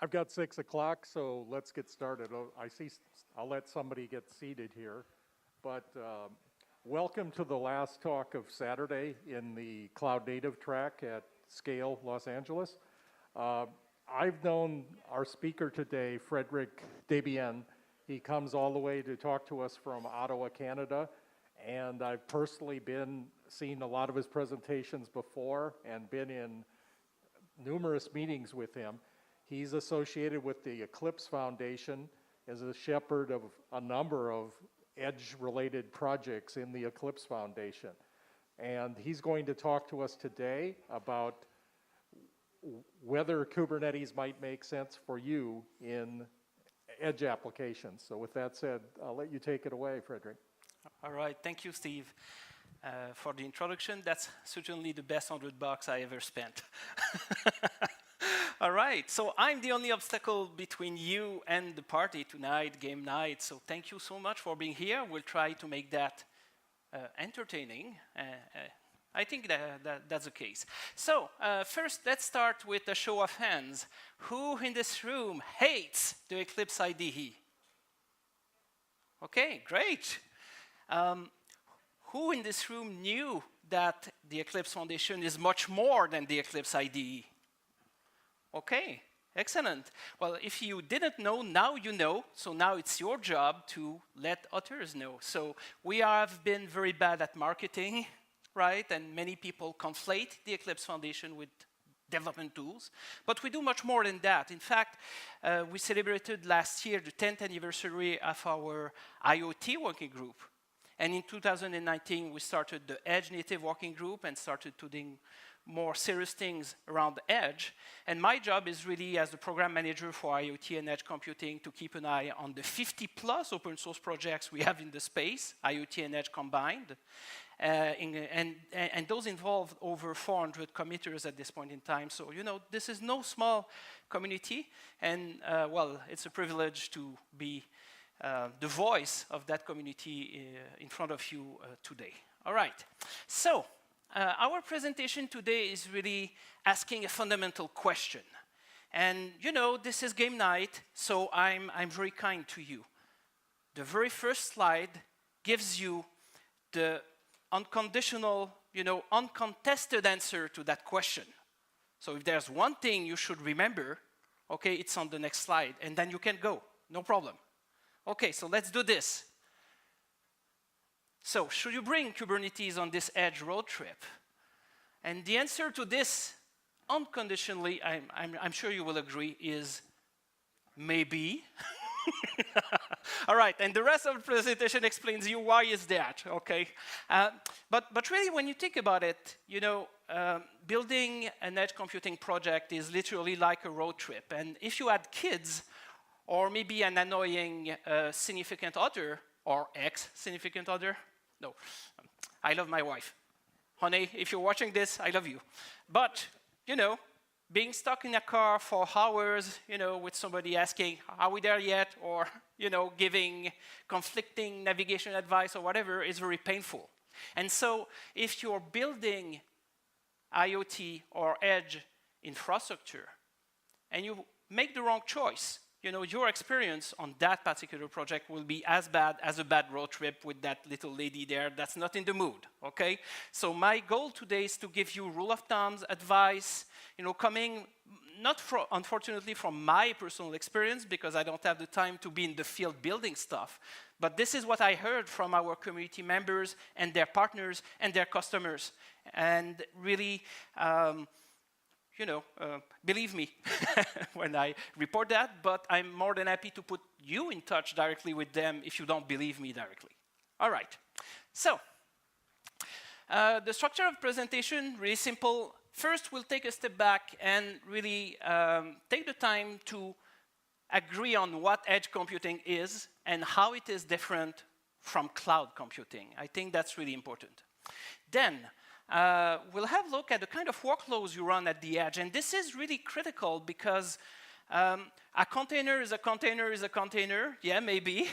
I've got 6 o'clock, so let's get started. I'll let somebody get seated here. But welcome to the last talk of Saturday in the Cloud Native track at SCaLE Los Angeles. I've known our speaker today, Frederic Debian. He comes all the way to talk to us from Ottawa, Canada. And I've personally seen a lot of his presentations before and been in numerous meetings with him. He's associated with the Eclipse Foundation as a shepherd of a number of edge-related projects in the Eclipse Foundation. And he's going to talk to us today about whether Kubernetes might make sense for you in edge applications. So with that said, I'll let you take it away, Frederic. All right, thank you, Steve, for the introduction. That's certainly the best $100 I ever spent. All right, so I'm the only obstacle between you and the party tonight, game night. So thank you so much for being here. We'll try to make that entertaining. I think that's the case. So first, let's start with a show of hands. Who in this room hates the Eclipse IDE? Okay, great. Who in this room knew that the Eclipse Foundation is much more than the Eclipse IDE? Okay, excellent. Well, if you didn't know, now you know. So now it's your job to let others know. So we have been very bad at marketing, right? And many people conflate the Eclipse Foundation with development tools. But we do much more than that. In fact, we celebrated last year the 10th anniversary of our IoT working group. And in 2019, we started the Edge Native Working Group and started doing more serious things around the edge. And my job is really, as the program manager for IoT and edge computing, to keep an eye on the 50+ open source projects we have in the space, IoT and edge combined. And those involve over 400 committers at this point in time. So, you know, this is no small community. And, well, it's a privilege to be the voice of that community in front of you today. All right, so our presentation today is really asking a fundamental question. And you know, this is game night, so I'm very kind to you. The very first slide gives you the unconditional, you know, uncontested answer to that question. So if there's one thing you should remember, okay, it's on the next slide, and then you can go, no problem. Okay, so let's do this. So, should you bring Kubernetes on this edge road trip? And the answer to this, unconditionally, I'm sure you will agree, is maybe. All right, and the rest of the presentation explains you why is that, okay? But really, when you think about it, you know, building an edge computing project is literally like a road trip. And if you had kids, or maybe an annoying significant other, or ex-significant other. No, I love my wife. Honey, if you're watching this, I love you. But, you know, being stuck in a car for hours, you know, with somebody asking, are we there yet? Or, you know, giving conflicting navigation advice or whatever is very painful. And so if you're building IoT or edge infrastructure, and you make the wrong choice, you know, your experience on that particular project will be as bad as a bad road trip with that little lady there that's not in the mood, okay? So my goal today is to give you rule of thumbs, advice, you know, coming not unfortunately from my personal experience, because I don't have the time to be in the field building stuff, but this is what I heard from our community members and their partners and their customers. And really, you know, believe me when I report that, but I'm more than happy to put you in touch directly with them if you don't believe me directly. All right, so the structure of presentation, really simple. First, we'll take a step back and really take the time to agree on what edge computing is and how it is different from cloud computing. I think that's really important. Then, we'll have a look at the kind of workloads you run at the edge. And this is really critical because a container is a container is a container. Yeah, maybe.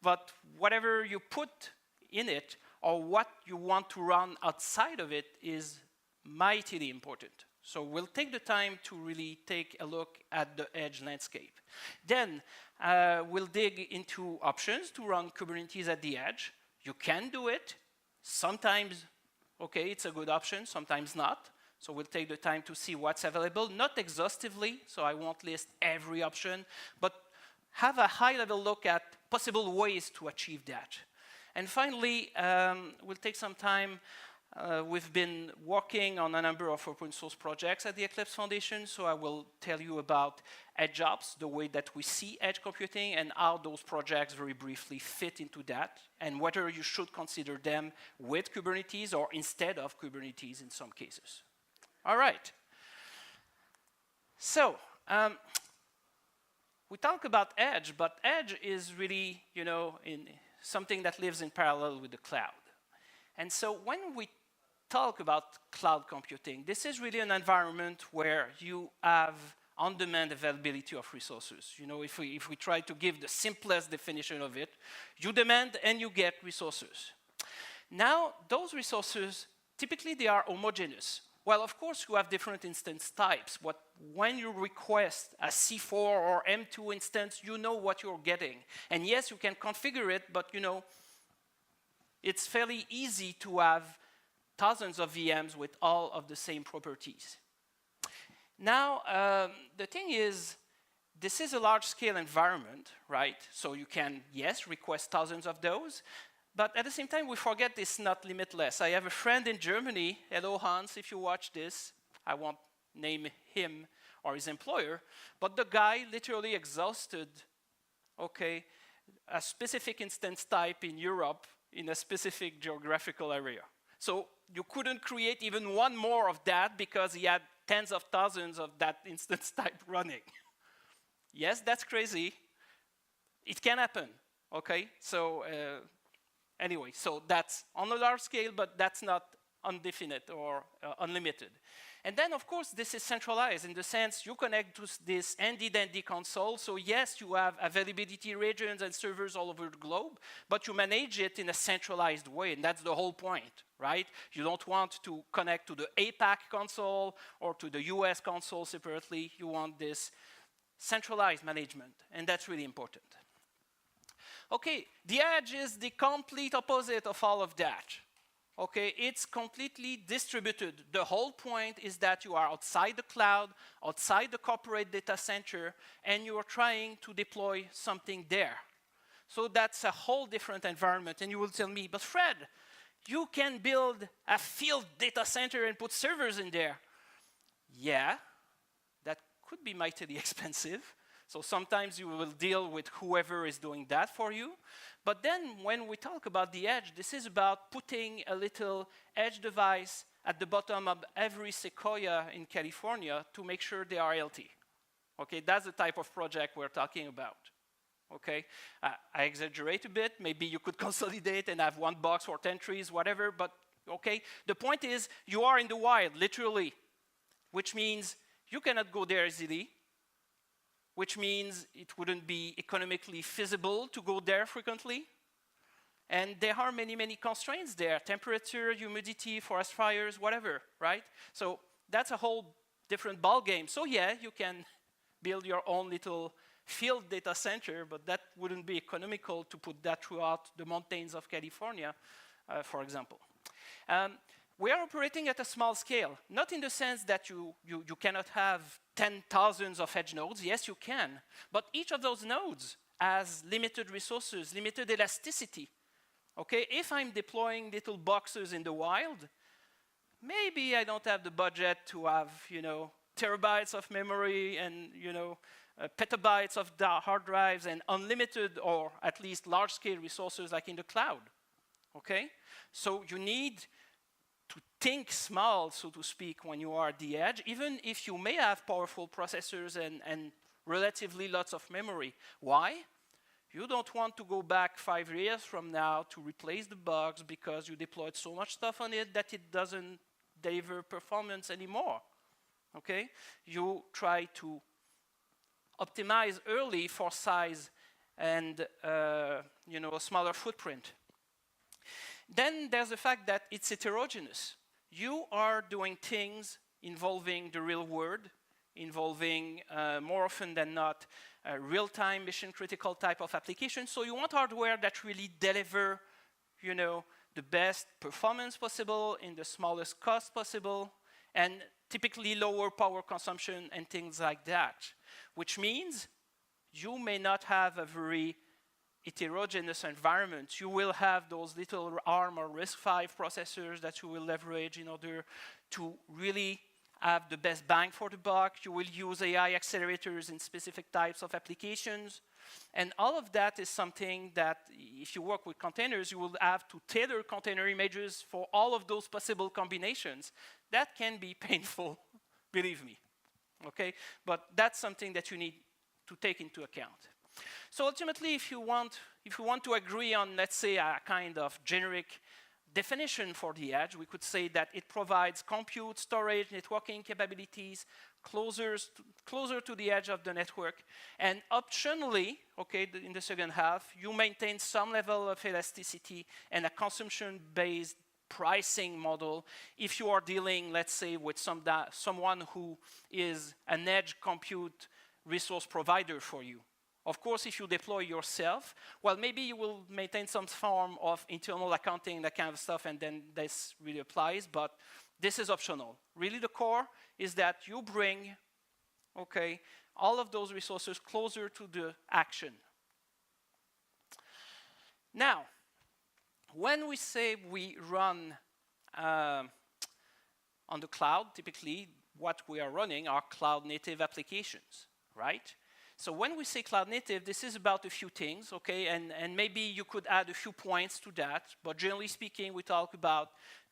But whatever you put in it or what you want to run outside of it is mightily important. So we'll take the time to really take a look at the edge landscape. Then we'll dig into options to run Kubernetes at the edge. You can do it. Sometimes, okay, it's a good option, sometimes not. So we'll take the time to see what's available, not exhaustively, so I won't list every option, but have a high-level look at possible ways to achieve that. And finally, we'll take some time. We've been working on a number of open source projects at the Eclipse Foundation, so I will tell you about edge ops, the way that we see edge computing, and how those projects very briefly fit into that, and whether you should consider them with Kubernetes or instead of Kubernetes in some cases. All right. So, we talk about edge, but edge is really, you know, something that lives in parallel with the cloud. And so when we talk about cloud computing, this is really an environment where you have on-demand availability of resources. You know, if we try to give the simplest definition of it, you demand and you get resources. Now, those resources, typically they are homogeneous. Well, of course, you have different instance types, but when you request a C4 or M2 instance, you know what you're getting. And yes, you can configure it, but you know, it's fairly easy to have thousands of VMs with all of the same properties. Now, the thing is, this is a large-scale environment, right? So you can, yes, request thousands of those, but at the same time, we forget it's not limitless. I have a friend in Germany, hello Hans, if you watch this, I won't name him or his employer, but the guy literally exhausted, okay, a specific instance type in Europe in a specific geographical area. So you couldn't create even one more of that because he had tens of thousands of that instance type running. Yes, that's crazy. It can happen, okay? So anyway, so that's on a large scale, but that's not indefinite or unlimited. And then, of course, this is centralized in the sense you connect to this handy-dandy console. So yes, you have availability regions and servers all over the globe, but you manage it in a centralized way, and that's the whole point, right? You don't want to connect to the APAC console or to the US console separately. You want this centralized management, and that's really important. Okay, the edge is the complete opposite of all of that. Okay, it's completely distributed. The whole point is that you are outside the cloud, outside the corporate data center, and you are trying to deploy something there. So that's a whole different environment. And you will tell me, but Fred, you can build a field data center and put servers in there. Yeah, that could be mightily expensive. So sometimes you will deal with whoever is doing that for you. But then when we talk about the edge, this is about putting a little edge device at the bottom of every sequoia in California to make sure they are healthy. Okay, that's the type of project we're talking about. Okay, I exaggerate a bit. Maybe you could consolidate and have one box for 10 trees, whatever. But okay, the point is you are in the wild, literally, which means you cannot go there easily, which means it wouldn't be economically feasible to go there frequently. And there are many, many constraints there, temperature, humidity, forest fires, whatever, right? So that's a whole different ballgame. So yeah, you can build your own little field data center, but that wouldn't be economical to put that throughout the mountains of California, for example. We are operating at a small scale, not in the sense that you cannot have 10,000s of edge nodes. Yes, you can. But each of those nodes has limited resources, limited elasticity. Okay, if I'm deploying little boxes in the wild, maybe I don't have the budget to have, you know, terabytes of memory and, you know, petabytes of hard drives and unlimited or at least large-scale resources like in the cloud. Okay, so you need to think small, so to speak, when you are at the edge, even if you may have powerful processors and relatively lots of memory. Why? You don't want to go back 5 years from now to replace the bugs because you deployed so much stuff on it that it doesn't deliver performance anymore. Okay? You try to optimize early for size and you know, a smaller footprint. Then there's the fact that it's heterogeneous. You are doing things involving the real world, involving more often than not real-time mission-critical type of application. So you want hardware that really deliver, you know, the best performance possible in the smallest cost possible, and typically lower power consumption and things like that. Which means you may not have a very heterogeneous environment. You will have those little ARM or RISC-V processors that you will leverage in order to really have the best bang for the buck. You will use AI accelerators in specific types of applications. And all of that is something that, if you work with containers, you will have to tailor container images for all of those possible combinations. That can be painful, believe me. Okay? But that's something that you need to take into account. So ultimately, if you want to agree on, let's say, a kind of generic definition for the edge, we could say that it provides compute, storage, networking capabilities closer to the edge of the network. And optionally, okay, in the second half, you maintain some level of elasticity and a consumption-based pricing model if you are dealing, let's say, with someone who is an edge compute resource provider for you. Of course, if you deploy yourself, well, maybe you will maintain some form of internal accounting, that kind of stuff, and then this really applies, but this is optional. Really, the core is that you bring, okay, all of those resources closer to the action. Now, when we say we run on the cloud, typically what we are running are cloud-native applications, right? So when we say cloud native, this is about a few things, okay? And maybe you could add a few points to that, but generally speaking, we talk about,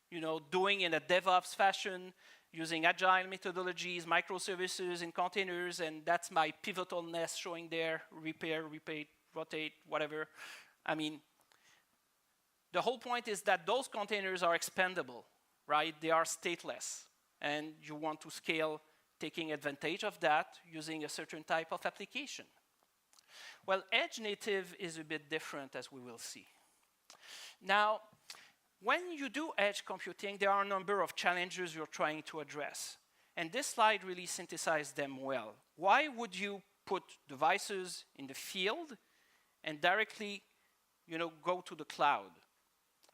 you know, doing in a DevOps fashion, using agile methodologies, microservices in containers, and that's my pivotalness showing there, repair, repeat, rotate, whatever. I mean, the whole point is that those containers are expandable, right? They are stateless, and you want to scale taking advantage of that using a certain type of application. Well, edge native is a bit different, as we will see. Now, when you do edge computing, there are a number of challenges you're trying to address. And this slide really synthesizes them well. Why would you put devices in the field and directly, you know, go to the cloud?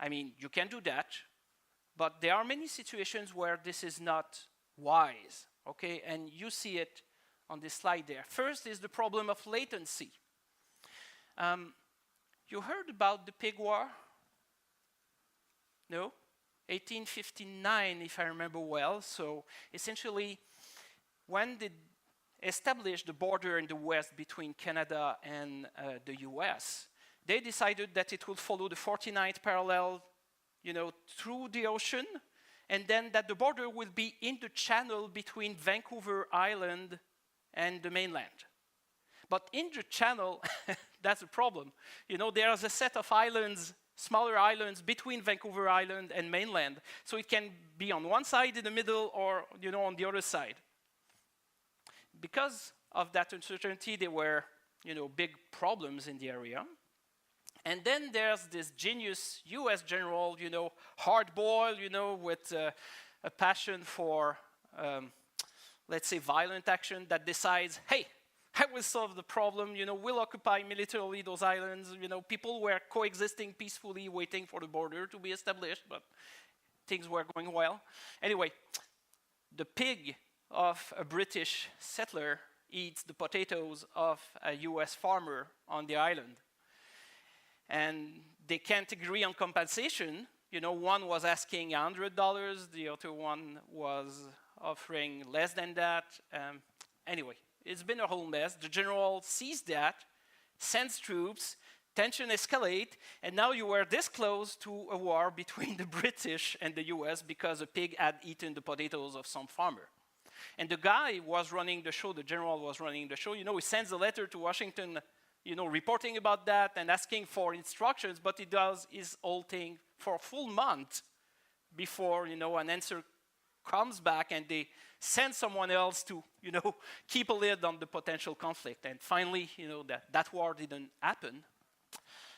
I mean, you can do that, but there are many situations where this is not wise. Okay, and you see it on this slide there. First is the problem of latency. You heard about the pig war? No? 1859, if I remember well. So essentially, when they established the border in the west between Canada and the US, they decided that it would follow the 49th parallel, you know, through the ocean, and then that the border will be in the channel between Vancouver Island and the mainland. But in the channel, that's a problem. You know, there's a set of islands, smaller islands between Vancouver Island and mainland. So it can be on one side in the middle or, you know, on the other side. Because of that uncertainty, there were, you know, big problems in the area. And then there's this genius US general, you know, hard-boiled, you know, with a passion for, let's say, violent action that decides, hey, I will solve the problem, you know, we'll occupy militarily those islands. You know, people were coexisting peacefully, waiting for the border to be established, but things were going well. Anyway, the pig of a British settler eats the potatoes of a US farmer on the island. And they can't agree on compensation. You know, one was asking $100, the other one was offering less than that. Anyway, it's been a whole mess. The general sees that, sends troops, tension escalate, and now you were this close to a war between the British and the US because a pig had eaten the potatoes of some farmer. And the guy was running the show, the general was running the show. You know, he sends a letter to Washington, you know, reporting about that and asking for instructions, but he does his whole thing for a full month before, you know, an answer comes back and they send someone else to, you know, keep a lid on the potential conflict. And finally, you know, that war didn't happen.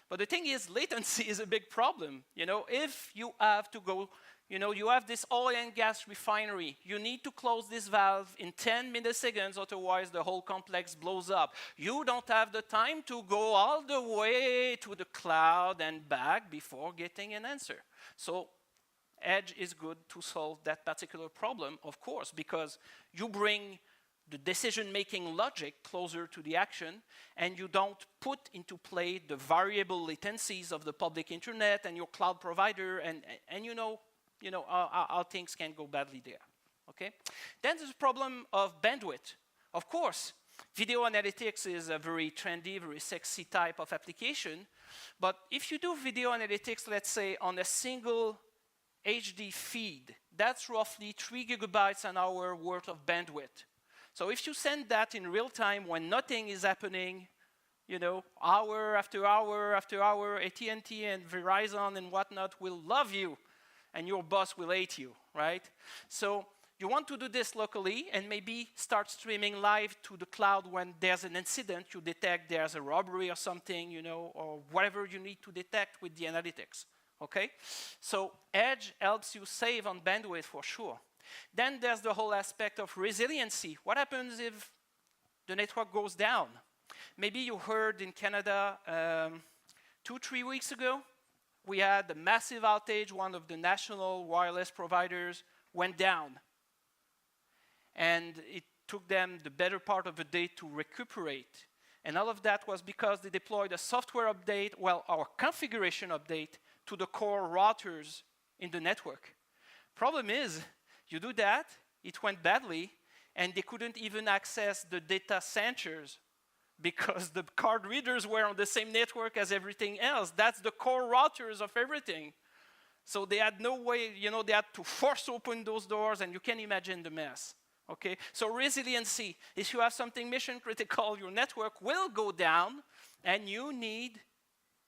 But the thing is, latency is a big problem. You know, if you have to go You know, you have this oil and gas refinery. You need to close this valve in 10 milliseconds, otherwise the whole complex blows up. You don't have the time to go all the way to the cloud and back before getting an answer. So Edge is good to solve that particular problem, of course, because you bring the decision-making logic closer to the action, and you don't put into play the variable latencies of the public internet and your cloud provider, and you know how things can go badly there. Okay? Then there's the problem of bandwidth. Of course, video analytics is a very trendy, very sexy type of application, but if you do video analytics, let's say, on a single HD feed, that's roughly 3 gigabytes an hour worth of bandwidth. So if you send that in real time when nothing is happening, you know, hour after hour after hour, AT&T and Verizon and whatnot will love you, and your boss will hate you, right? So you want to do this locally and maybe start streaming live to the cloud when there's an incident, you detect there's a robbery or something, you know, or whatever you need to detect with the analytics, okay? So Edge helps you save on bandwidth for sure. Then there's the whole aspect of resiliency. What happens if the network goes down? Maybe you heard in Canada 2-3 weeks ago, we had a massive outage. One of the national wireless providers went down. And it took them the better part of a day to recuperate. And all of that was because they deployed a software update, well, our configuration update to the core routers in the network. Problem is, you do that, it went badly, and they couldn't even access the data centers because the card readers were on the same network as everything else. That's the core routers of everything. So they had no way, you know, they had to force open those doors, and you can imagine the mess. Okay, so resiliency. If you have something mission critical, your network will go down, and you need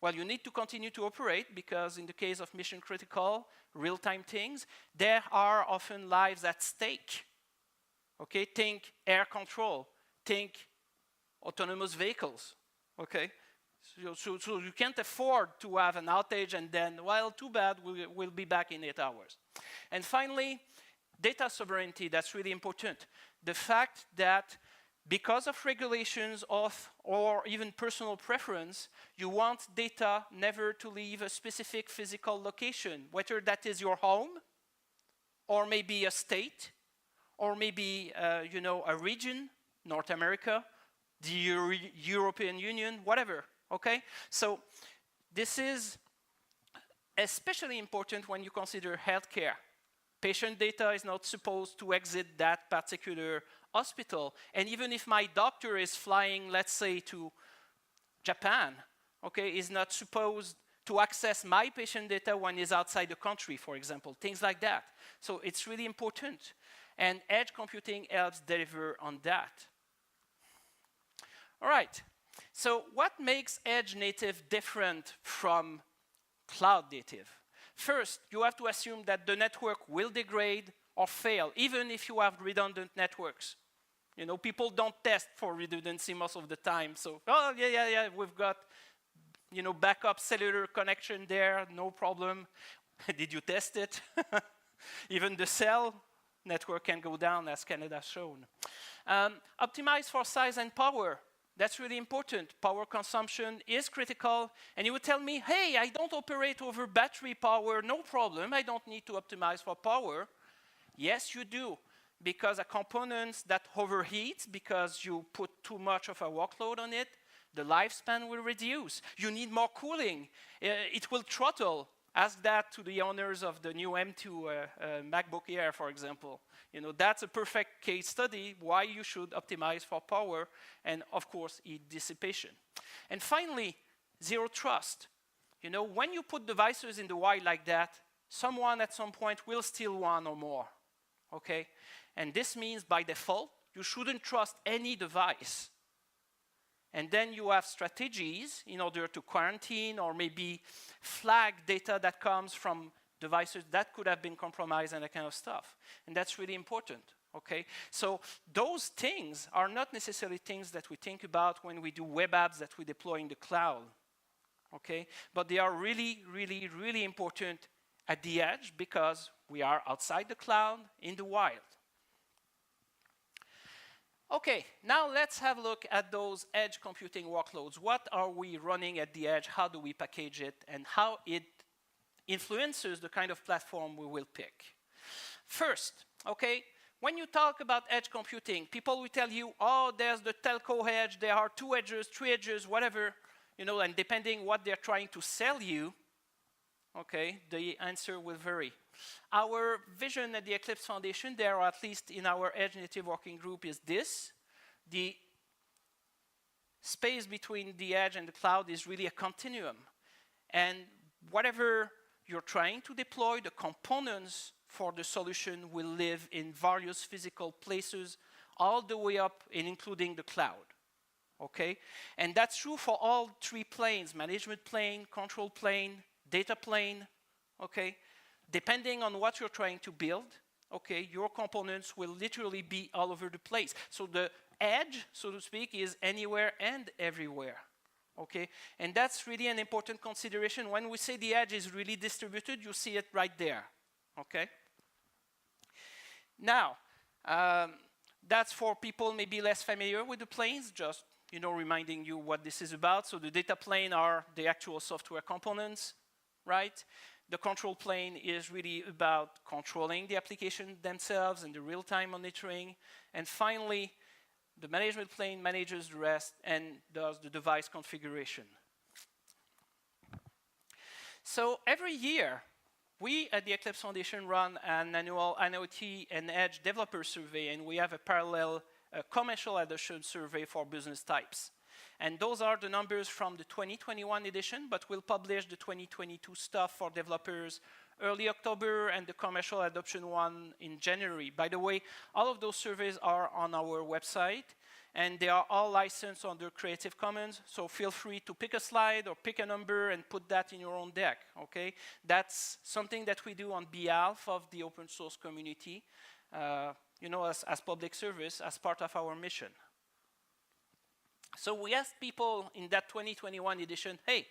to continue to operate, because in the case of mission critical, real-time things, there are often lives at stake. Okay, think air control, think autonomous vehicles. Okay, so you can't afford to have an outage and then, well, too bad, we'll be back in 8 hours. And finally, data sovereignty, that's really important. The fact that because of regulations or even personal preference, you want data never to leave a specific physical location, whether that is your home, or maybe a state, or maybe you know, a region, North America, the European Union, whatever, okay? So this is especially important when you consider healthcare. Patient data is not supposed to exit that particular hospital. And even if my doctor is flying, let's say, to Japan, okay, is not supposed to access my patient data when he's outside the country, for example, things like that. So it's really important. And edge computing helps deliver on that. All right, so what makes edge native different from cloud native? First, you have to assume that the network will degrade or fail, even if you have redundant networks. You know, people don't test for redundancy most of the time. So, oh, yeah, we've got, you know, backup cellular connection there, no problem. Did you test it? Even the cell network can go down, as Canada has shown. Optimize for size and power. That's really important. Power consumption is critical. And you would tell me, hey, I don't operate over battery power, no problem. I don't need to optimize for power. Yes, you do. Because a component that overheats because you put too much of a workload on it, the lifespan will reduce. You need more cooling. It will throttle. Ask that to the owners of the new M2 MacBook Air, for example. You know, that's a perfect case study why you should optimize for power and, of course, heat dissipation. And finally, zero trust. You know, when you put devices in the wild like that, someone at some point will steal one or more, okay? And this means, by default, you shouldn't trust any device. And then you have strategies in order to quarantine or maybe flag data that comes from devices that could have been compromised and that kind of stuff. And that's really important, okay? So those things are not necessarily things that we think about when we do web apps that we deploy in the cloud, okay? But they are really, really, really important at the edge because we are outside the cloud in the wild. Okay, now let's have a look at those edge computing workloads. What are we running at the edge? How do we package it? And how it influences the kind of platform we will pick. First, okay, when you talk about edge computing, people will tell you, oh, there's the telco edge, there are 2 edges, 3 edges, whatever, you know, and depending what they're trying to sell you, okay, the answer will vary. Our vision at the Eclipse Foundation, there, or at least in our Edge Native Working Group, is this. The space between the edge and the cloud is really a continuum. And whatever you're trying to deploy, the components for the solution will live in various physical places, all the way up and including the cloud. Okay? And that's true for all 3 planes: management plane, control plane, data plane. Okay? Depending on what you're trying to build, okay, your components will literally be all over the place. So the edge, so to speak, is anywhere and everywhere. Okay? And that's really an important consideration. When we say the edge is really distributed, you see it right there. Okay? Now, that's for people maybe less familiar with the planes, just, you know, reminding you what this is about. So the data plane are the actual software components, right? The control plane is really about controlling the application themselves and the real-time monitoring. And finally, the management plane manages the rest and does the device configuration. So every year, we at the Eclipse Foundation run an annual IoT and Edge developer survey, and we have a parallel commercial adoption survey for business types. And those are the numbers from the 2021 edition, but we'll publish the 2022 stuff for developers early October and the commercial adoption one in January. By the way, all of those surveys are on our website, and they are all licensed under Creative Commons, so feel free to pick a slide or pick a number and put that in your own deck, okay? That's something that we do on behalf of the open source community, you know, as public service, as part of our mission. So we asked people in that 2021 edition, hey,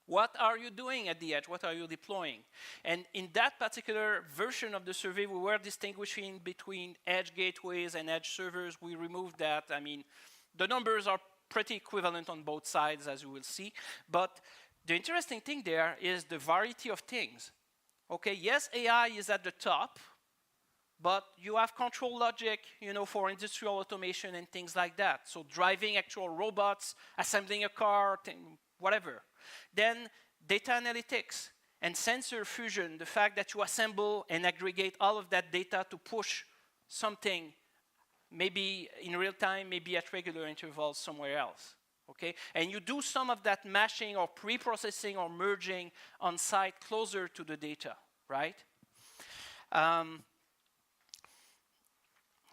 what are you doing at the edge? What are you deploying? And in that particular version of the survey, we were distinguishing between edge gateways and edge servers. We removed that. I mean, the numbers are pretty equivalent on both sides, as you will see. But the interesting thing there is the variety of things. Okay, yes, AI is at the top, but you have control logic, you know, for industrial automation and things like that. So driving actual robots, assembling a car, whatever. Then data analytics and sensor fusion, the fact that you assemble and aggregate all of that data to push something, maybe in real time, maybe at regular intervals somewhere else. Okay? And you do some of that mashing or pre-processing or merging on site closer to the data, right?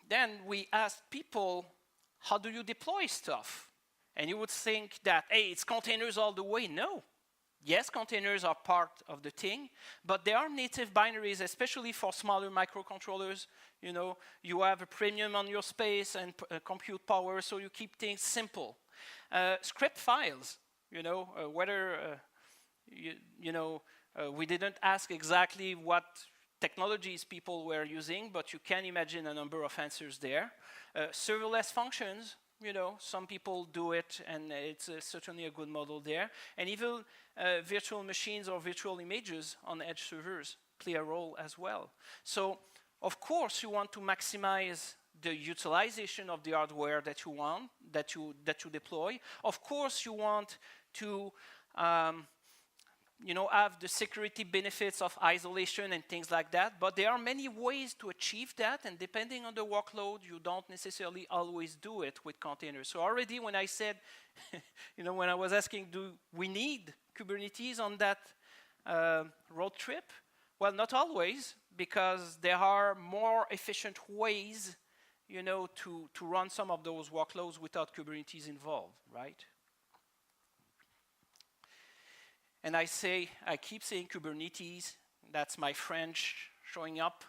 Then we asked people, how do you deploy stuff? And you would think that, hey, it's containers all the way. No. Yes, containers are part of the thing, but there are native binaries, especially for smaller microcontrollers. You know, you have a premium on your space and compute power, so you keep things simple. Script files, you know, whether, we didn't ask exactly what technologies people were using, but you can imagine a number of answers there. Serverless functions, you know, some people do it, and it's certainly a good model there. And even virtual machines or virtual images on edge servers play a role as well. So, of course, you want to maximize the utilization of the hardware that you want, that you deploy. Of course, you want to have the security benefits of isolation and things like that, but there are many ways to achieve that, and depending on the workload, you don't necessarily always do it with containers. So already when I said, when I was asking, do we need Kubernetes on that road trip? Well, not always, because there are more efficient ways, to run some of those workloads without Kubernetes involved, right? And I keep saying Kubernetes. That's my French showing up.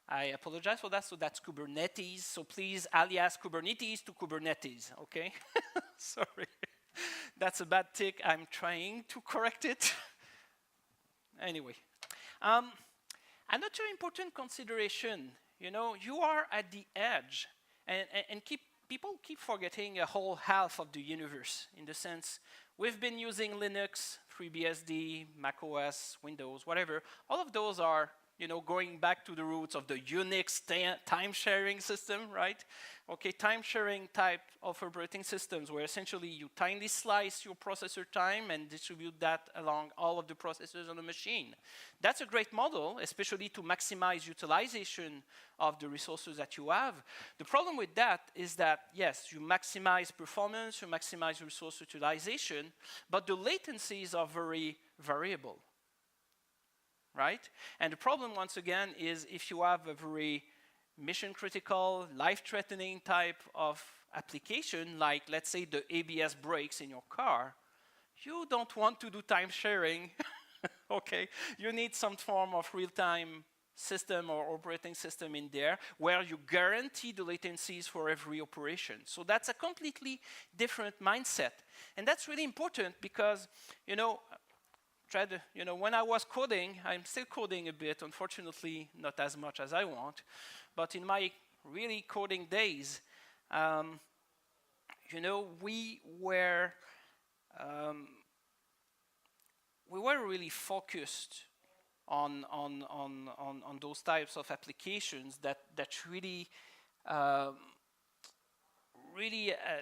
I apologize for that. So that's Kubernetes. So please alias Kubernetes to Kubernetes, okay? Sorry. That's a bad tick. I'm trying to correct it. Anyway. Another important consideration, you are at the edge, and people keep forgetting a whole half of the universe, in the sense, we've been using Linux, FreeBSD, macOS, Windows, whatever. All of those are, going back to the roots of the Unix time-sharing system, right? Okay, time-sharing type of operating systems, where essentially you tiny slice your processor time and distribute that along all of the processors on the machine. That's a great model, especially to maximize utilization of the resources that you have. The problem with that is that, yes, you maximize performance, you maximize resource utilization, but the latencies are very variable. Right? And the problem, once again, is if you have a very mission-critical, life-threatening type of application, like, let's say, the ABS brakes in your car, you don't want to do time sharing, okay? You need some form of real-time system or operating system in there where you guarantee the latencies for every operation. So that's a completely different mindset. And that's really important because, when I was coding, I'm still coding a bit, unfortunately not as much as I want, but in my really coding days, we were really focused on those types of applications that really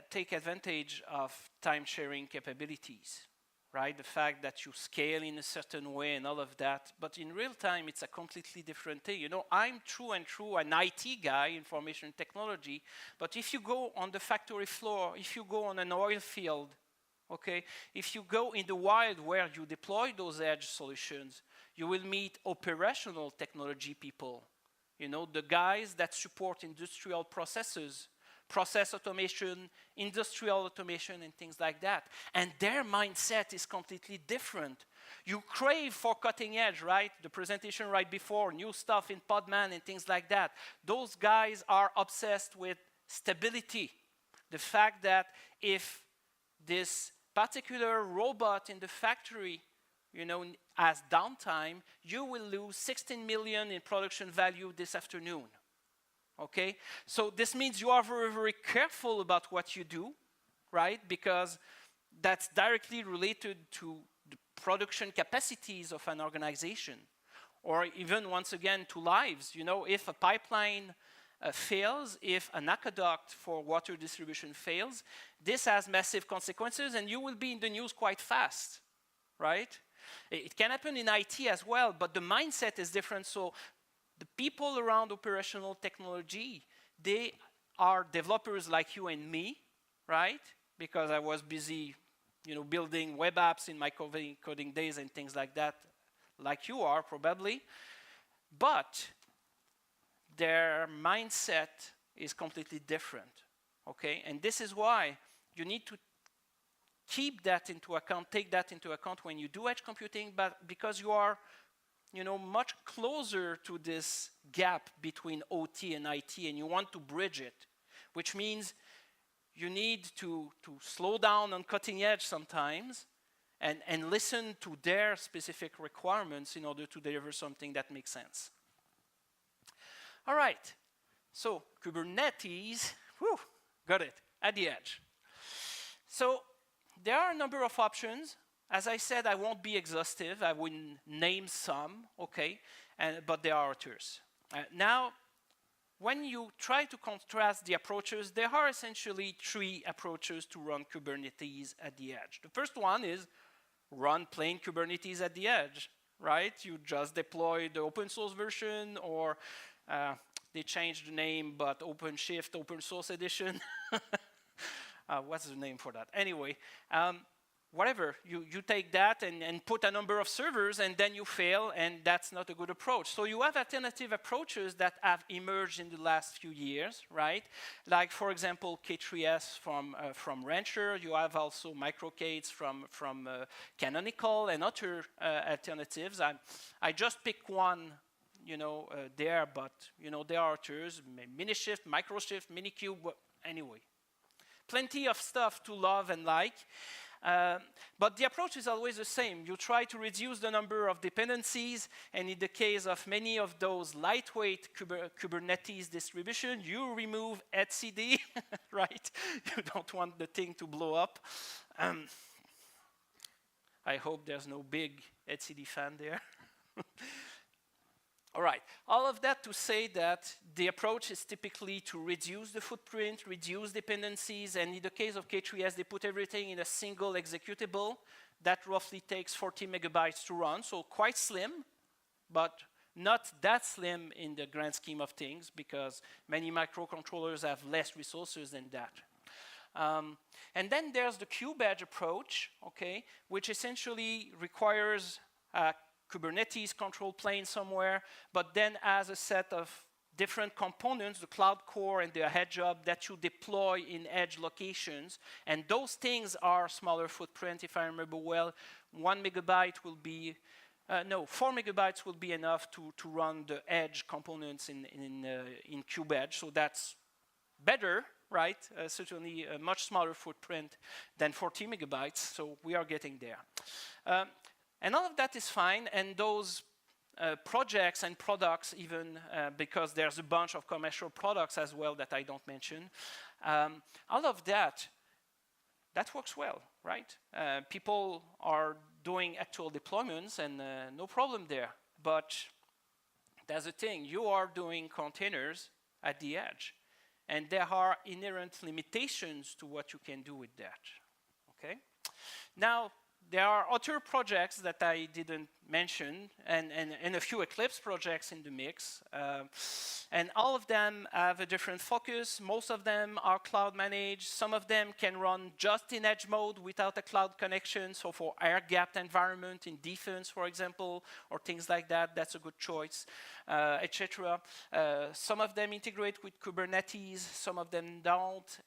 take advantage of time sharing capabilities. Right, the fact that you scale in a certain way and all of that, but in real time, it's a completely different thing. I'm true and true an IT guy, information technology, but if you go on the factory floor, if you go on an oil field, okay, if you go in the wild where you deploy those edge solutions, you will meet operational technology people, the guys that support industrial processes, process automation, industrial automation, and things like that. And their mindset is completely different. You crave for cutting edge, right? The presentation right before, new stuff in Podman and things like that. Those guys are obsessed with stability. The fact that if this particular robot in the factory, has downtime, you will lose 16 million in production value this afternoon. Okay, so this means you are very, very careful about what you do, right? Because that's directly related to the production capacities of an organization, or even, once again, to lives. If a pipeline fails, if an aqueduct for water distribution fails, this has massive consequences, and you will be in the news quite fast, right? It can happen in IT as well, but the mindset is different. So the people around operational technology, they are developers like you and me, right? Because I was busy, building web apps in my coding days and things like that, like you are probably. But their mindset is completely different, okay? And this is why you need to keep that into account, take that into account when you do edge computing, but because you are much closer to this gap between OT and IT, and you want to bridge it, which means you need to slow down on cutting edge sometimes and listen to their specific requirements in order to deliver something that makes sense. All right, so Kubernetes, got it, at the edge. So there are a number of options. As I said, I won't be exhaustive. I will name some, okay, but there are others. Now, when you try to contrast the approaches, there are essentially three approaches to run Kubernetes at the edge. The first one is run plain Kubernetes at the edge, right? You just deploy the open source version, or they changed the name, but OpenShift Open Source Edition. What's the name for that? Anyway, whatever, you take that and put a number of servers, and then you fail, and that's not a good approach. So you have alternative approaches that have emerged in the last few years, right? Like, for example, K3S from Rancher. You have also MicroK8s from Canonical and other alternatives. I just picked one, there, but there are others, Minishift, Microshift, Minikube, anyway. Plenty of stuff to love and like. But the approach is always the same. You try to reduce the number of dependencies, and in the case of many of those lightweight Kubernetes distribution, you remove etcd, right? You don't want the thing to blow up. I hope there's no big etcd fan there. All right, all of that to say that the approach is typically to reduce the footprint, reduce dependencies, and in the case of K3s, they put everything in a single executable. That roughly takes 40 megabytes to run, so quite slim, but not that slim in the grand scheme of things, because many microcontrollers have less resources than that. And then there's the cube edge approach, okay, which essentially requires Kubernetes control plane somewhere, but then has a set of different components, the cloud core and the head job, that you deploy in edge locations. And those things are smaller footprint, if I remember well. 1 megabyte will be, 4 megabytes will be enough to run the edge components in Cube Edge. So that's better, right? Certainly a much smaller footprint than 40 megabytes. So we are getting there. And all of that is fine, and those projects and products even, because there's a bunch of commercial products as well that I don't mention, all of that works well, right? People are doing actual deployments and no problem there, but that's the thing, you are doing containers at the edge, and there are inherent limitations to what you can do with that, okay? Now, there are other projects that I didn't mention, and a few Eclipse projects in the mix. And all of them have a different focus. Most of them are cloud managed. Some of them can run just in edge mode without a cloud connection. So for air-gapped environment in defense, for example, or things like that, that's a good choice, etc. Some of them integrate with Kubernetes. Some of them don't.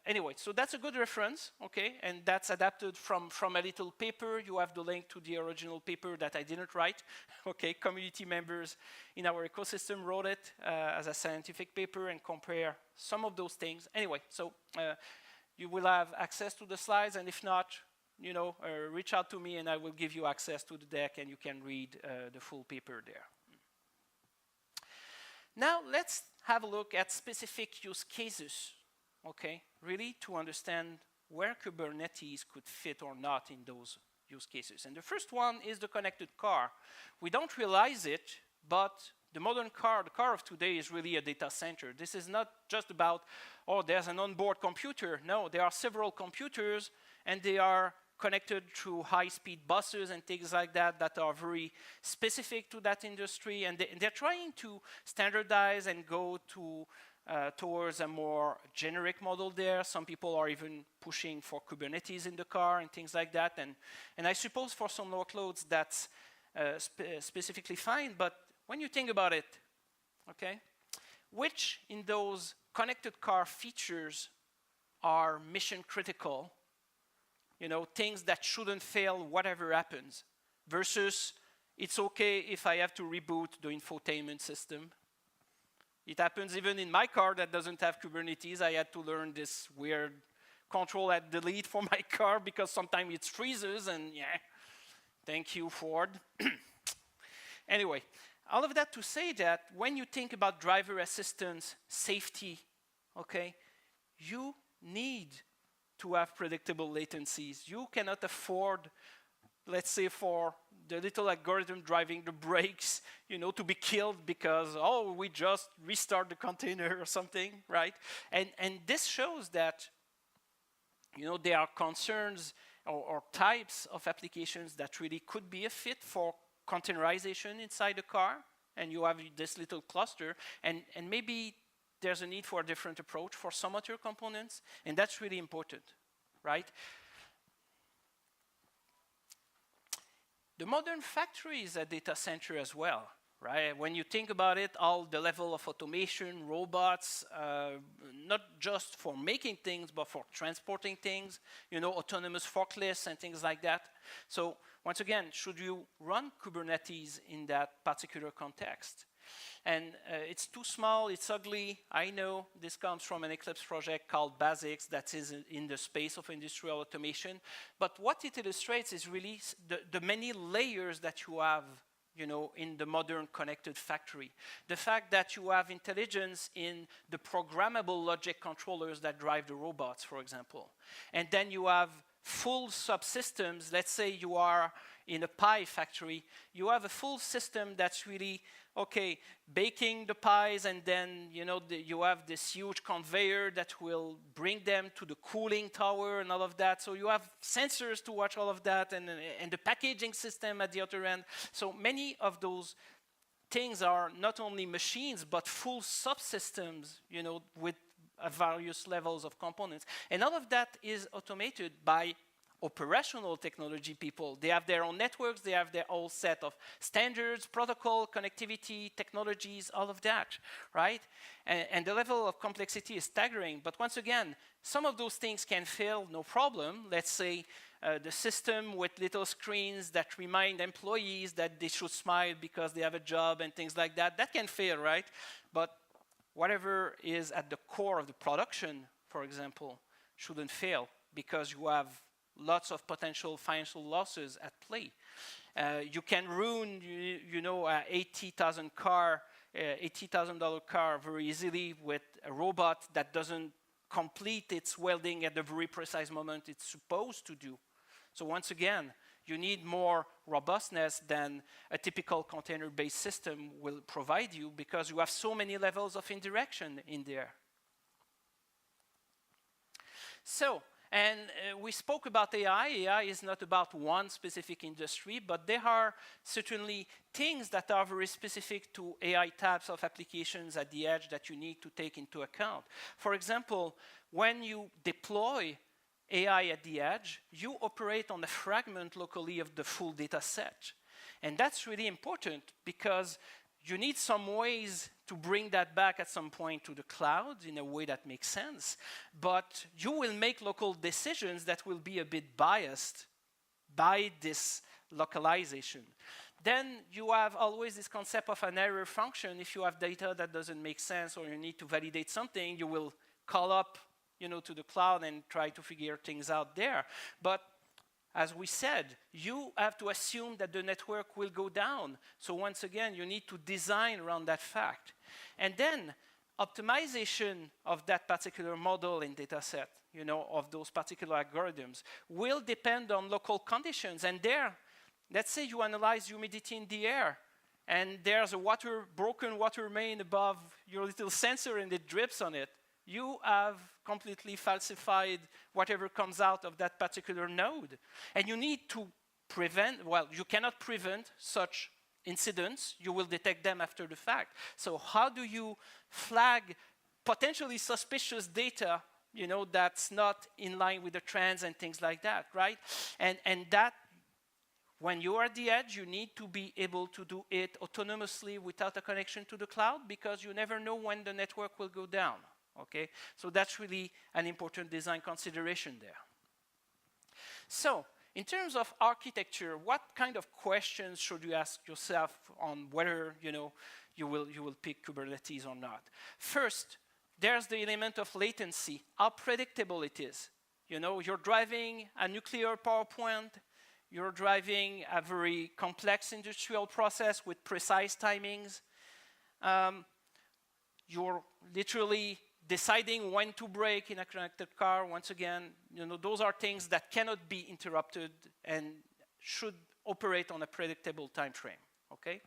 Anyway, so that's a good reference, okay? And that's adapted from a little paper. You have the link to the original paper that I didn't write. Okay, community members in our ecosystem wrote it as a scientific paper and compare some of those things. Anyway, so you will have access to the slides, and if not, you know, reach out to me and I will give you access to the deck and you can read the full paper there. Now let's have a look at specific use cases, okay, really to understand where Kubernetes could fit or not in those use cases. And the first one is the connected car. We don't realize it, but the modern car, the car of today is really a data center. This is not just about, oh, there's an onboard computer. No, there are several computers and they are connected through high-speed buses and things like that that are very specific to that industry. And they're trying to standardize and go to towards a more generic model there. Some people are even pushing for Kubernetes in the car and things like that. And I suppose for some workloads that's specifically fine, but when you think about it, okay, which in those connected car features are mission critical, you know, things that shouldn't fail whatever happens, versus it's okay if I have to reboot the infotainment system. It happens even in my car that doesn't have Kubernetes. I had to learn this weird control at delete for my car because sometimes it freezes and yeah, thank you, Ford. Anyway, all of that to say that when you think about driver assistance, safety, okay, you need to have predictable latencies. You cannot afford, let's say for the little algorithm driving the brakes, you know, to be killed because, oh, we just restart the container or something, right? And this shows that, you know, there are concerns or types of applications that really could be a fit for containerization inside the car, and you have this little cluster, and maybe there's a need for a different approach for some other components, and that's really important, right? The modern factory is a data center as well, right? When you think about it, all the level of automation, robots, not just for making things, but for transporting things, you know, autonomous forklifts and things like that. So once again, should you run Kubernetes in that particular context? And it's too small, it's ugly. I know this comes from an Eclipse project called Basics that is in the space of industrial automation. But what it illustrates is really the many layers that you have, you know, in the modern connected factory. The fact that you have intelligence in the programmable logic controllers that drive the robots, for example. And then you have full subsystems. Let's say you are in a pie factory. You have a full system that's really, okay, baking the pies, and then, you know, you have this huge conveyor that will bring them to the cooling tower and all of that. So you have sensors to watch all of that, and the packaging system at the other end. So many of those things are not only machines, but full subsystems, you know, with various levels of components. And all of that is automated by operational technology people. They have their own networks, they have their whole set of standards, protocol, connectivity, technologies, all of that, right? And the level of complexity is staggering. But once again, some of those things can fail, no problem. Let's say the system with little screens that remind employees that they should smile because they have a job and things like that, that can fail, right? But whatever is at the core of the production, for example, shouldn't fail because you have lots of potential financial losses at play. You can ruin, you know, a $80,000 car very easily with a robot that doesn't complete its welding at the very precise moment it's supposed to do. So once again, you need more robustness than a typical container-based system will provide you because you have so many levels of interaction in there. So, and we spoke about AI. AI is not about one specific industry, but there are certainly things that are very specific to AI types of applications at the edge that you need to take into account. For example, when you deploy AI at the edge, you operate on a fragment locally of the full data set. And that's really important because you need some ways to bring that back at some point to the cloud in a way that makes sense. But you will make local decisions that will be a bit biased by this localization. Then you have always this concept of an error function. If you have data that doesn't make sense or you need to validate something, you will call up, you know, to the cloud and try to figure things out there. But as we said, you have to assume that the network will go down. So once again, you need to design around that fact. And then optimization of that particular model and data set, you know, of those particular algorithms will depend on local conditions. And there, let's say you analyze humidity in the air, and there's a broken water main above your little sensor and it drips on it. You have completely falsified whatever comes out of that particular node. And you need to prevent, well, you cannot prevent such incidents. You will detect them after the fact. So how do you flag potentially suspicious data, you know, that's not in line with the trends and things like that, right? And that, when you are at the edge, you need to be able to do it autonomously without a connection to the cloud because you never know when the network will go down. Okay, so that's really an important design consideration there. So, in terms of architecture, what kind of questions should you ask yourself on whether, you know, you will pick Kubernetes or not? First, there's the element of latency, how predictable it is. You know, you're driving a nuclear power plant, you're driving a very complex industrial process with precise timings. You're literally deciding when to brake in a connected car. Once again, you know, those are things that cannot be interrupted and should operate on a predictable time frame, okay?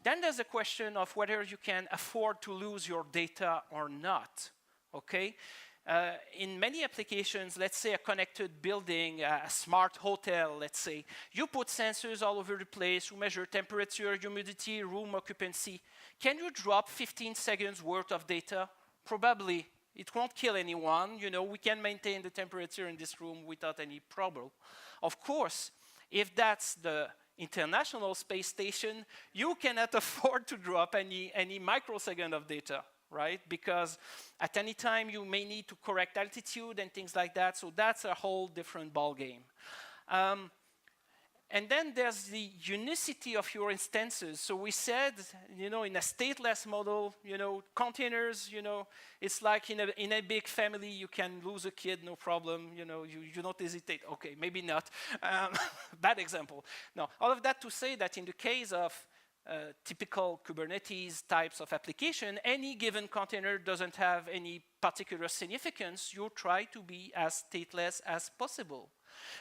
Then there's a question of whether you can afford to lose your data or not, okay? In many applications, let's say a connected building, a smart hotel, let's say, you put sensors all over the place, you measure temperature, humidity, room occupancy. Can you drop 15 seconds worth of data? Probably. It won't kill anyone. You know, we can maintain the temperature in this room without any problem. Of course, if that's the International Space Station, you cannot afford to drop any microsecond of data, right? Because at any time you may need to correct altitude and things like that. So that's a whole different ballgame. And then there's the unicity of your instances. So we said, in a stateless model, containers, it's like in a big family, you can lose a kid, no problem. You don't hesitate. Okay, maybe not. Bad example. No, all of that to say that in the case of typical Kubernetes types of application, any given container doesn't have any particular significance. You try to be as stateless as possible.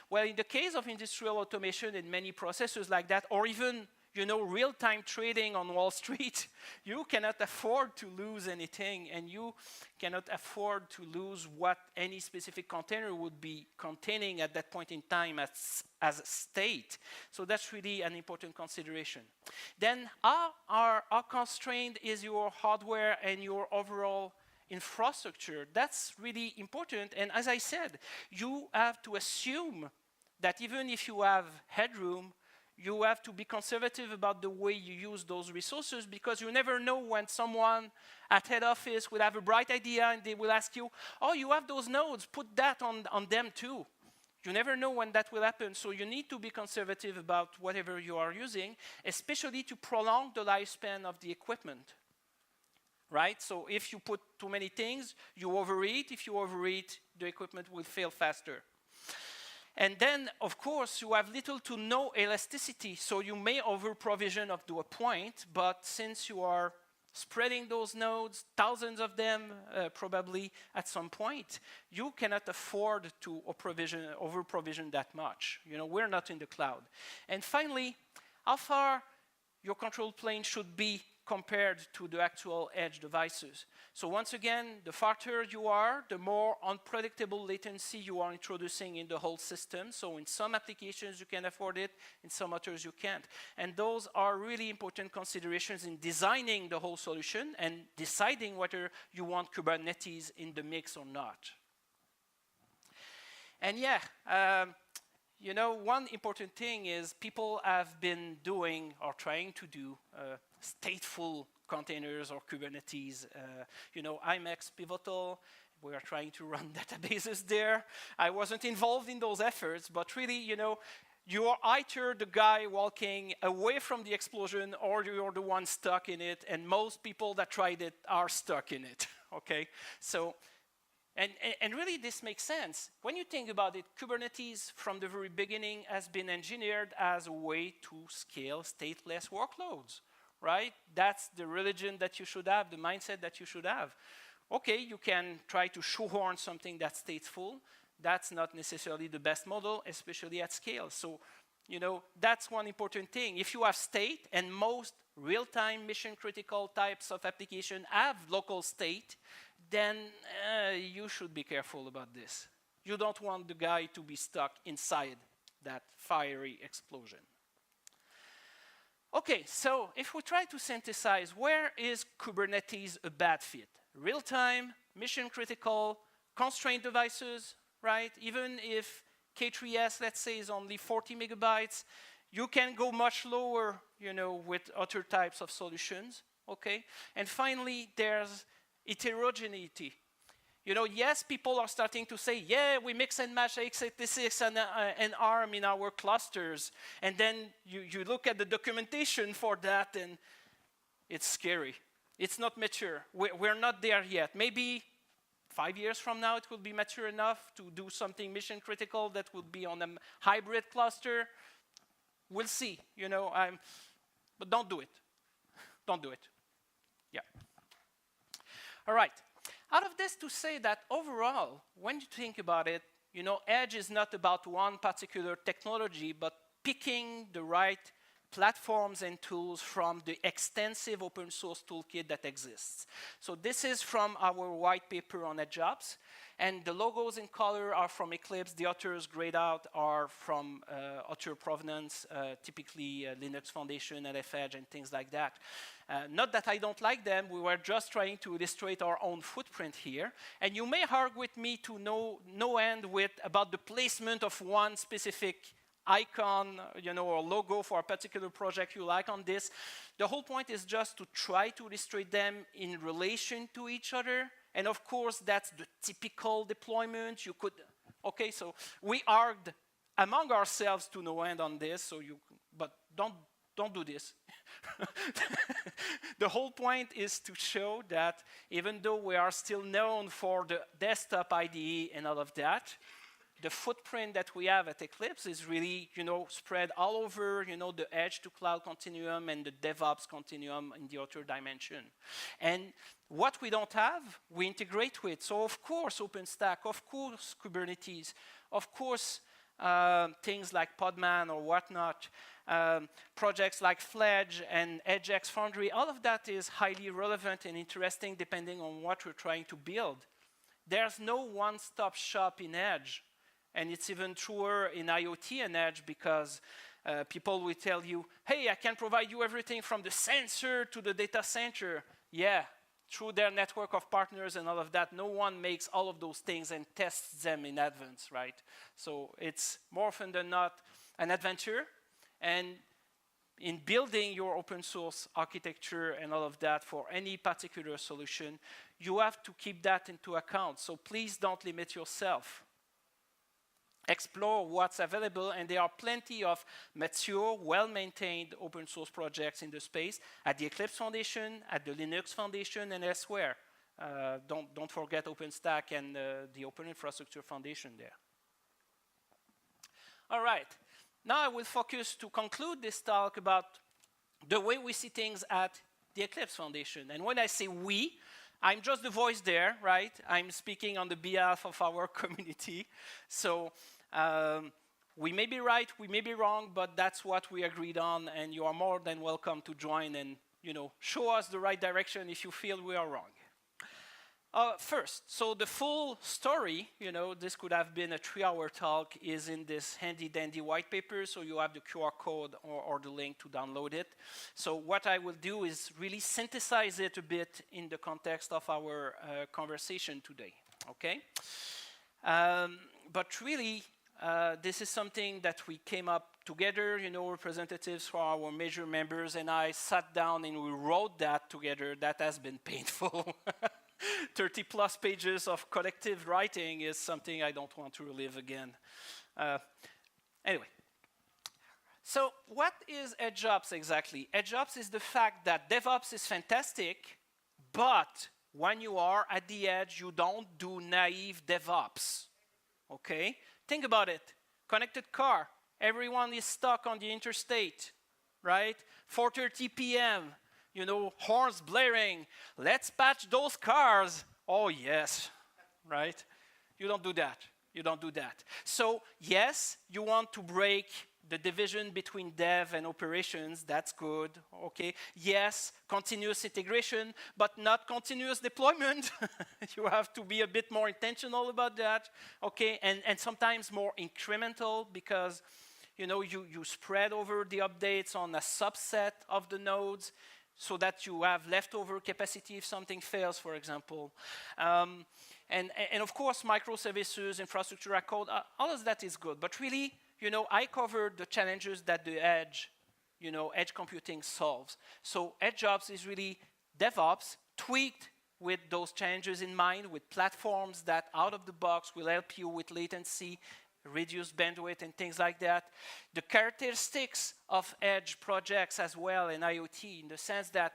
Well, in the case of industrial automation and many processes like that, or even real-time trading on Wall Street, you cannot afford to lose anything, and you cannot afford to lose what any specific container would be containing at that point in time as state. So that's really an important consideration. Then how constrained is your hardware and your overall infrastructure? That's really important. And as I said, you have to assume that even if you have headroom, you have to be conservative about the way you use those resources, because you never know when someone at head office will have a bright idea and they will ask you, oh, you have those nodes, put that on them too. You never know when that will happen, so you need to be conservative about whatever you are using, especially to prolong the lifespan of the equipment. Right? So if you put too many things, you overheat. If you overheat, the equipment will fail faster. And then, of course, you have little to no elasticity, so you may over-provision up to a point, but since you are spreading those nodes, thousands of them probably at some point, you cannot afford to over-provision that much. We're not in the cloud. And finally, how far your control plane should be compared to the actual edge devices. So once again, the farther you are, the more unpredictable latency you are introducing in the whole system. So in some applications you can afford it, in some others you can't. And those are really important considerations in designing the whole solution and deciding whether you want Kubernetes in the mix or not. And yeah, one important thing is people have been doing or trying to do stateful containers or Kubernetes. IMAX Pivotal, we are trying to run databases there. I wasn't involved in those efforts, but really, you are either the guy walking away from the explosion or you're the one stuck in it, and most people that tried it are stuck in it, okay? So, and really this makes sense. When you think about it, Kubernetes from the very beginning has been engineered as a way to scale stateless workloads, right? That's the religion that you should have, the mindset that you should have. Okay, you can try to shoehorn something that's stateful. That's not necessarily the best model, especially at scale. So, that's one important thing. If you have state, and most real-time mission-critical types of application have local state, then you should be careful about this. You don't want the guy to be stuck inside that fiery explosion. Okay, so if we try to synthesize, where is Kubernetes a bad fit? Real-time, mission-critical, constrained devices, right? Even if K3S, let's say, is only 40 megabytes, you can go much lower, with other types of solutions, okay? And finally, there's heterogeneity. Yes, people are starting to say, yeah, we mix and match x86 and ARM in our clusters. And then you look at the documentation for that, and it's scary. It's not mature. We're not there yet. Maybe 5 years from now, it will be mature enough to do something mission critical that would be on a hybrid cluster. We'll see, but don't do it. Don't do it. Yeah. All right. Out of this to say that overall, when you think about it, Edge is not about one particular technology, but picking the right platforms and tools from the extensive open source toolkit that exists. So this is from our white paper on EdgeOps, and the logos in color are from Eclipse. The authors grayed out are from author provenance, typically Linux Foundation, LF-Edge, and things like that. Not that I don't like them, we were just trying to illustrate our own footprint here. And you may argue with me to no end about the placement of one specific icon, or logo for a particular project you like on this. The whole point is just to try to illustrate them in relation to each other. And of course, that's the typical deployment. Okay, so we argued among ourselves to no end on this, but don't do this. The whole point is to show that even though we are still known for the desktop IDE and all of that, the footprint that we have at Eclipse is really, spread all over, the edge to cloud continuum and the DevOps continuum in the other dimension. And what we don't have, we integrate with. So of course, OpenStack, of course, Kubernetes, of course, things like Podman or whatnot, projects like Fledge and EdgeX Foundry, all of that is highly relevant and interesting depending on what we're trying to build. There's no one-stop shop in Edge. And it's even truer in IoT and Edge because people will tell you, hey, I can provide you everything from the sensor to the data center. Yeah, through their network of partners and all of that, no one makes all of those things and tests them in advance, right? So it's more often than not an adventure. And in building your open source architecture and all of that for any particular solution, you have to keep that into account. So please don't limit yourself. Explore what's available, and there are plenty of mature, well-maintained open source projects in the space at the Eclipse Foundation, at the Linux Foundation, and elsewhere. Don't forget OpenStack and the Open Infrastructure Foundation there. All right, now I will focus to conclude this talk about the way we see things at the Eclipse Foundation. And when I say we, I'm just the voice there, right? I'm speaking on the behalf of our community. So we may be right, we may be wrong, but that's what we agreed on, and you are more than welcome to join and show us the right direction if you feel we are wrong. First, so the full story, this could have been a 3-hour talk, is in this handy-dandy white paper, so you have the QR code or the link to download it. So what I will do is really synthesize it a bit in the context of our conversation today, okay? But really, this is something that we came up together, representatives for our major members, and I sat down and we wrote that together. That has been painful. 30 plus pages of collective writing is something I don't want to relive again. Anyway, so what is EdgeOps exactly? EdgeOps is the fact that DevOps is fantastic, but when you are at the edge, you don't do naive DevOps, okay? Think about it. Connected car. Everyone is stuck on the interstate, right? 4:30 p.m., horns blaring. Let's patch those cars. Oh, yes, right? You don't do that. You don't do that. So, yes, you want to break the division between dev and operations. That's good, okay? Yes, continuous integration, but not continuous deployment. You have to be a bit more intentional about that, okay? And sometimes more incremental because, you spread over the updates on a subset of the nodes, so that you have leftover capacity if something fails, for example. And of course, microservices, infrastructure as code, all of that is good. But really, I covered the challenges that the edge, edge computing solves. So EdgeOps is really DevOps tweaked with those challenges in mind, with platforms that out of the box will help you with latency, reduce bandwidth and things like that. The characteristics of edge projects as well in IoT, in the sense that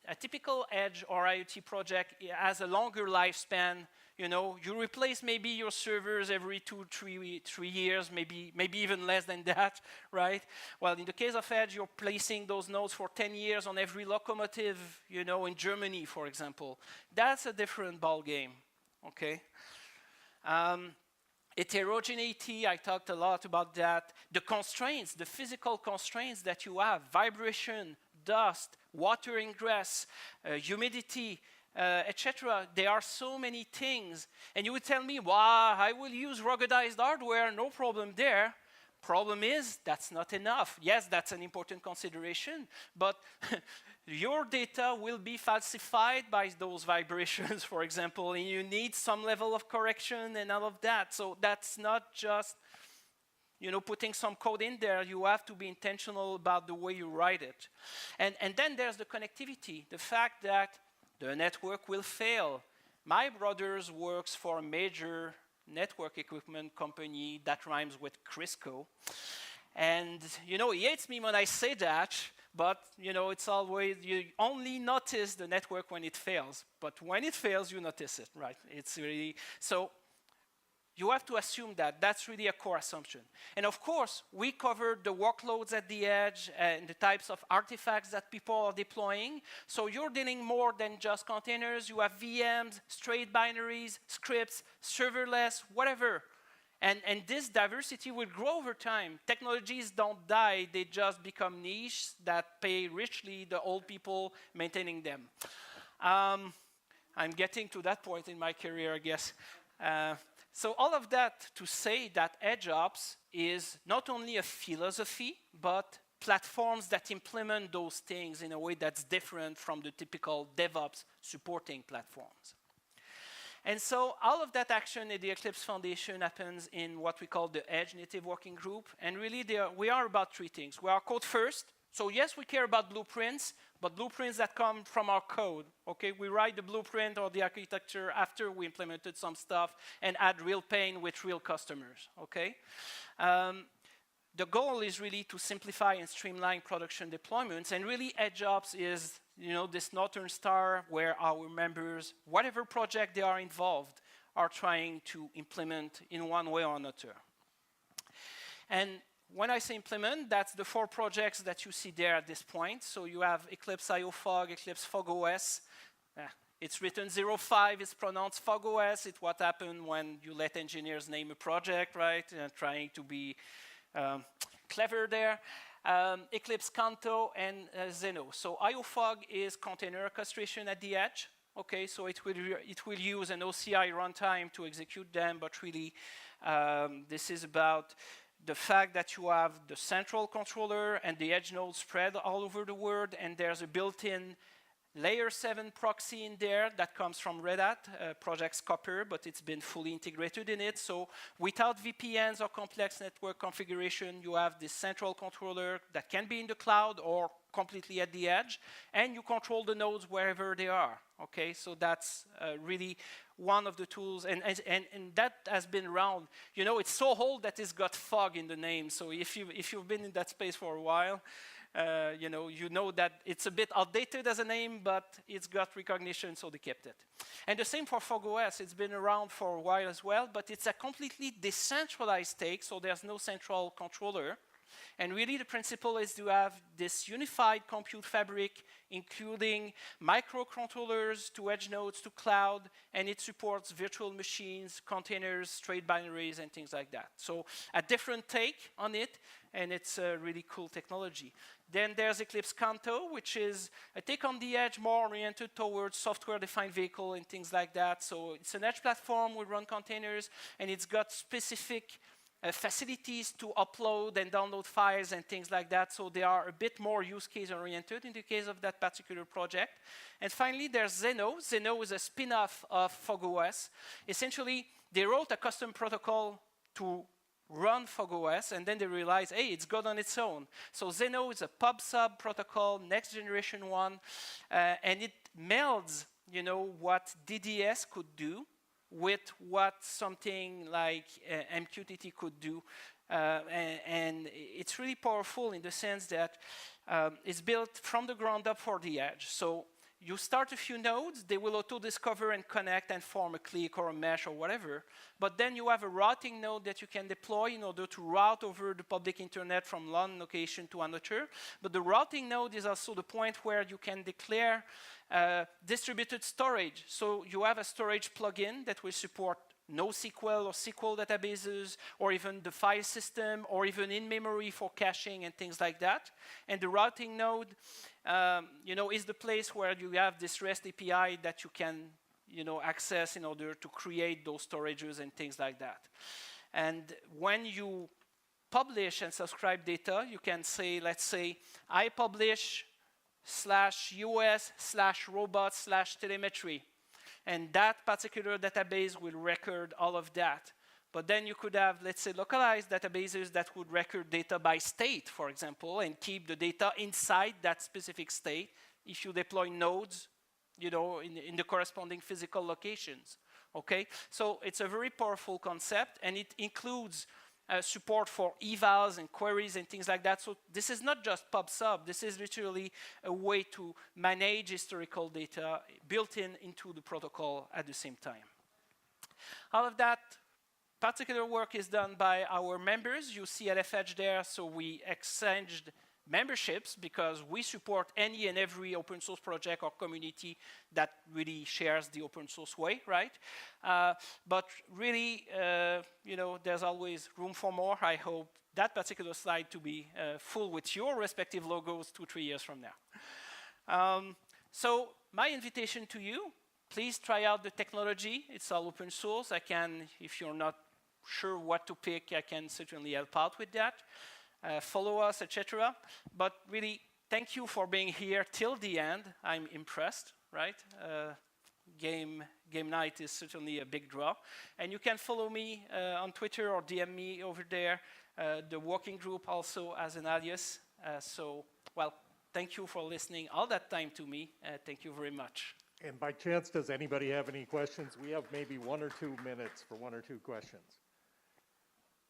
a typical edge or IoT project has a longer lifespan. You replace maybe your servers every 2-3 years, maybe even less than that, right? Well, in the case of edge, you're placing those nodes for 10 years on every locomotive, in Germany, for example. That's a different ball game, okay? Heterogeneity, I talked a lot about that. The constraints, the physical constraints that you have, vibration, dust, water ingress, humidity, etc. There are so many things. And you would tell me, wow, I will use ruggedized hardware, no problem there. Problem is, that's not enough. Yes, that's an important consideration, but your data will be falsified by those vibrations, for example, and you need some level of correction and all of that. So that's not just, putting some code in there. You have to be intentional about the way you write it. And then there's the connectivity, the fact that the network will fail. My brother works for a major network equipment company that rhymes with Crisco. And, you know, he hates me when I say that, but, you know, it's always, you only notice the network when it fails. But when it fails, you notice it, right? It's really, so you have to assume that. That's really a core assumption. And of course, we covered the workloads at the edge and the types of artifacts that people are deploying. So you're dealing more than just containers. You have VMs, straight binaries, scripts, serverless, whatever. And this diversity will grow over time. Technologies don't die, they just become niche that pay richly the old people maintaining them. I'm getting to that point in my career, I guess. So all of that to say that EdgeOps is not only a philosophy, but platforms that implement those things in a way that's different from the typical DevOps supporting platforms. And so all of that action in the Eclipse Foundation happens in what we call the Edge Native Working Group. And really, we are about three things. We are code first. So yes, we care about blueprints, but blueprints that come from our code. Okay, we write the blueprint or the architecture after we implemented some stuff and add real pain with real customers. Okay. The goal is really to simplify and streamline production deployments, and really EdgeOps is, you know, this Northern Star where our members, whatever project they are involved, are trying to implement in one way or another. And when I say implement, that's the 4 projects that you see there at this point. So you have Eclipse IO Fog, Eclipse Fog OS. It's written 05, it's pronounced Fog OS. It's what happened when you let engineers name a project, right? Trying to be clever there. Eclipse Canto and Zeno. So IO Fog is container orchestration at the edge. Okay, so it will use an OCI runtime to execute them, but really this is about the fact that you have the central controller and the edge nodes spread all over the world, and there's a built-in layer 7 proxy in there that comes from Red Hat, Project Copper, but it's been fully integrated in it. So without VPNs or complex network configuration, you have this central controller that can be in the cloud or completely at the edge, and you control the nodes wherever they are. Okay, so that's really one of the tools, and that has been around. You know, it's so old that it's got fog in the name. So if you've been in that space for a while, you know that it's a bit outdated as a name, but it's got recognition, so they kept it. And the same for Fog OS. It's been around for a while as well, but it's a completely decentralized take, so there's no central controller. And really the principle is to have this unified compute fabric, including microcontrollers to edge nodes to cloud, and it supports virtual machines, containers, straight binaries, and things like that. So a different take on it, and it's a really cool technology. Then there's Eclipse Canto, which is a take on the edge more oriented towards software-defined vehicle and things like that. So it's an edge platform, we run containers, and it's got specific facilities to upload and download files and things like that. So they are a bit more use case oriented in the case of that particular project. And finally, there's Zeno. Zeno is a spin-off of Fog OS. Essentially, they wrote a custom protocol to run Fog OS, and then they realized, hey, it's good on its own. So Zeno is a pub/sub protocol, next generation one, and it melds, you know, what DDS could do with what something like MQTT could do. And it's really powerful in the sense that it's built from the ground up for the edge. So you start a few nodes, they will auto-discover and connect and form a clique or a mesh or whatever. But then you have a routing node that you can deploy in order to route over the public internet from one location to another. But the routing node is also the point where you can declare distributed storage. So you have a storage plugin that will support NoSQL or SQL databases, or even the file system, or even in-memory for caching and things like that. And the routing node, you know, is the place where you have this REST API that you can, you know, access in order to create those storages and things like that. And when you publish and subscribe data, you can say, let's say, I publish /US/robots/telemetry. And that particular database will record all of that. But then you could have, let's say, localized databases that would record data by state, for example, and keep the data inside that specific state if you deploy nodes, you know, in the corresponding physical locations. Okay, so it's a very powerful concept, and it includes support for evals and queries and things like that. So this is not just pub/sub. This is literally a way to manage historical data built into the protocol at the same time. All of that particular work is done by our members. You see LFH there, so we exchanged memberships because we support any and every open source project or community that really shares the open source way, right? But really, you know, there's always room for more. I hope that particular slide to be full with your respective logos 2-3 years from now. So my invitation to you, please try out the technology. It's all open source. I can, if you're not sure what to pick, I can certainly help out with that. Follow us, etc. But really, thank you for being here till the end. I'm impressed, right? Game night is certainly a big draw. And you can follow me on Twitter or DM me over there. The working group also as an alias. So, well, thank you for listening all that time to me. Thank you very much. And by chance, does anybody have any questions? We have maybe 1 or 2 minutes for 1 or 2 questions.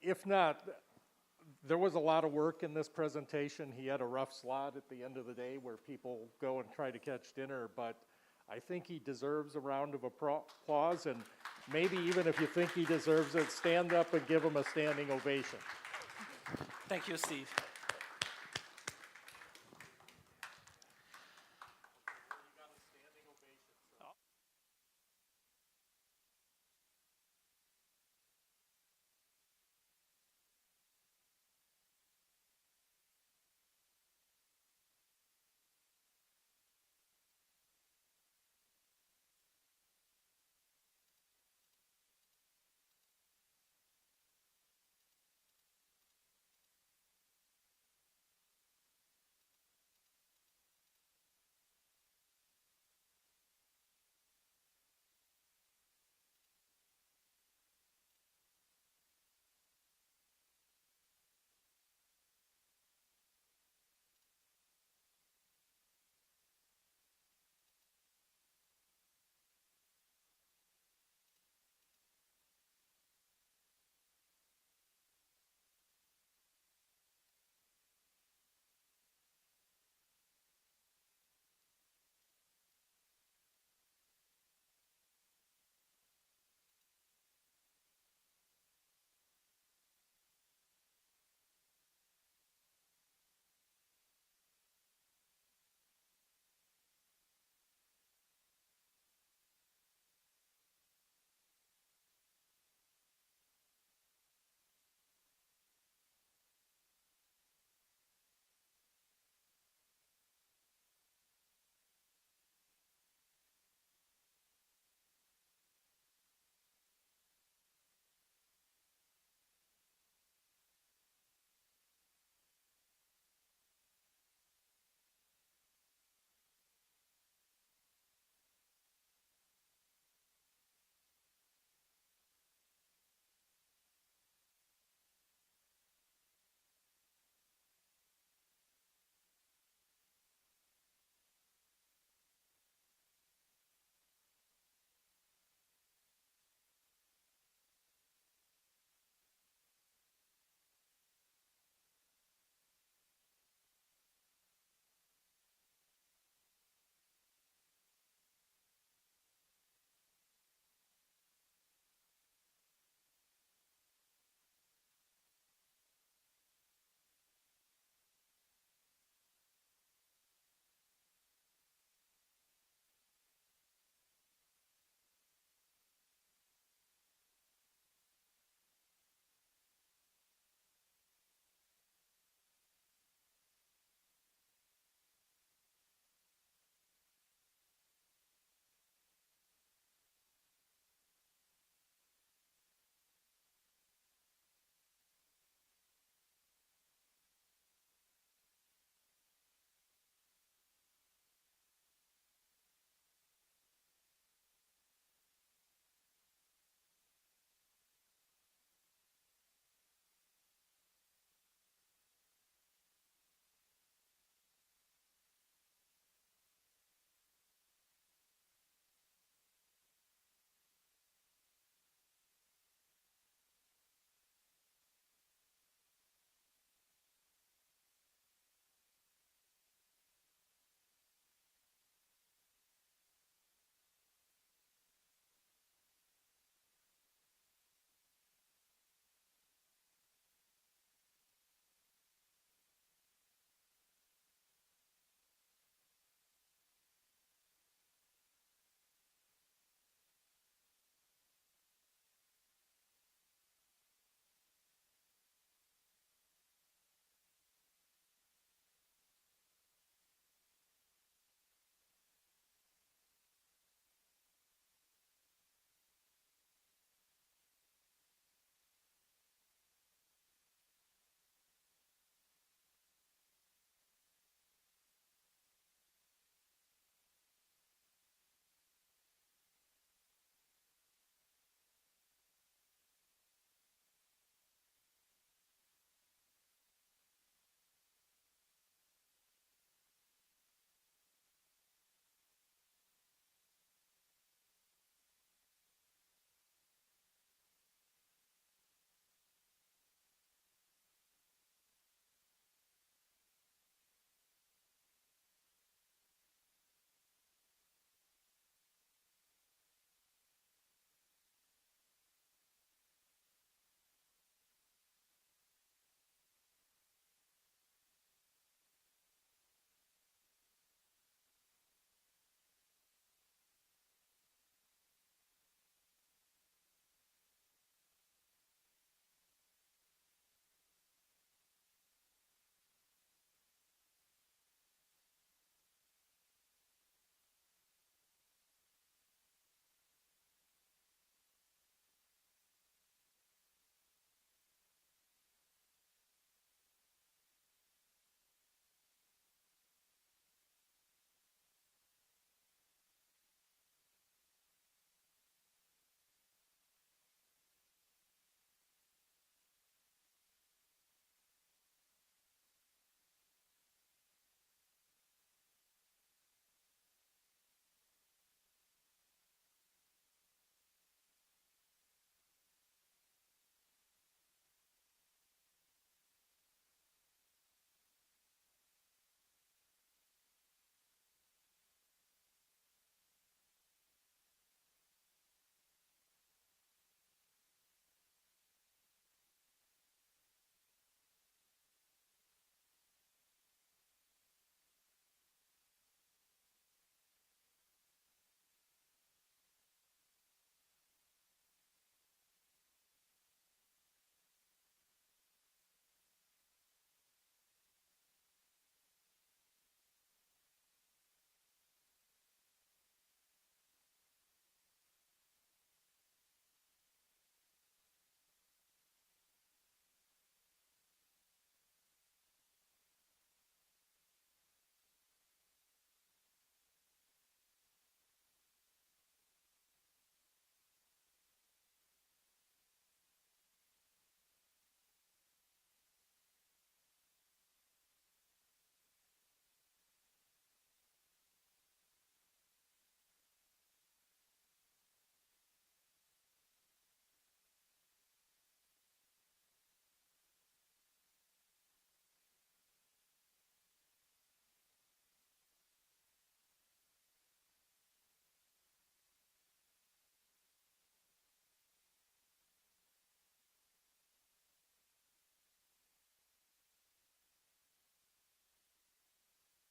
If not, there was a lot of work in this presentation. He had a rough slot at the end of the day where people go and try to catch dinner, but I think he deserves a round of applause, and maybe even if you think he deserves it, stand up and give him a standing ovation. Thank you, Steve.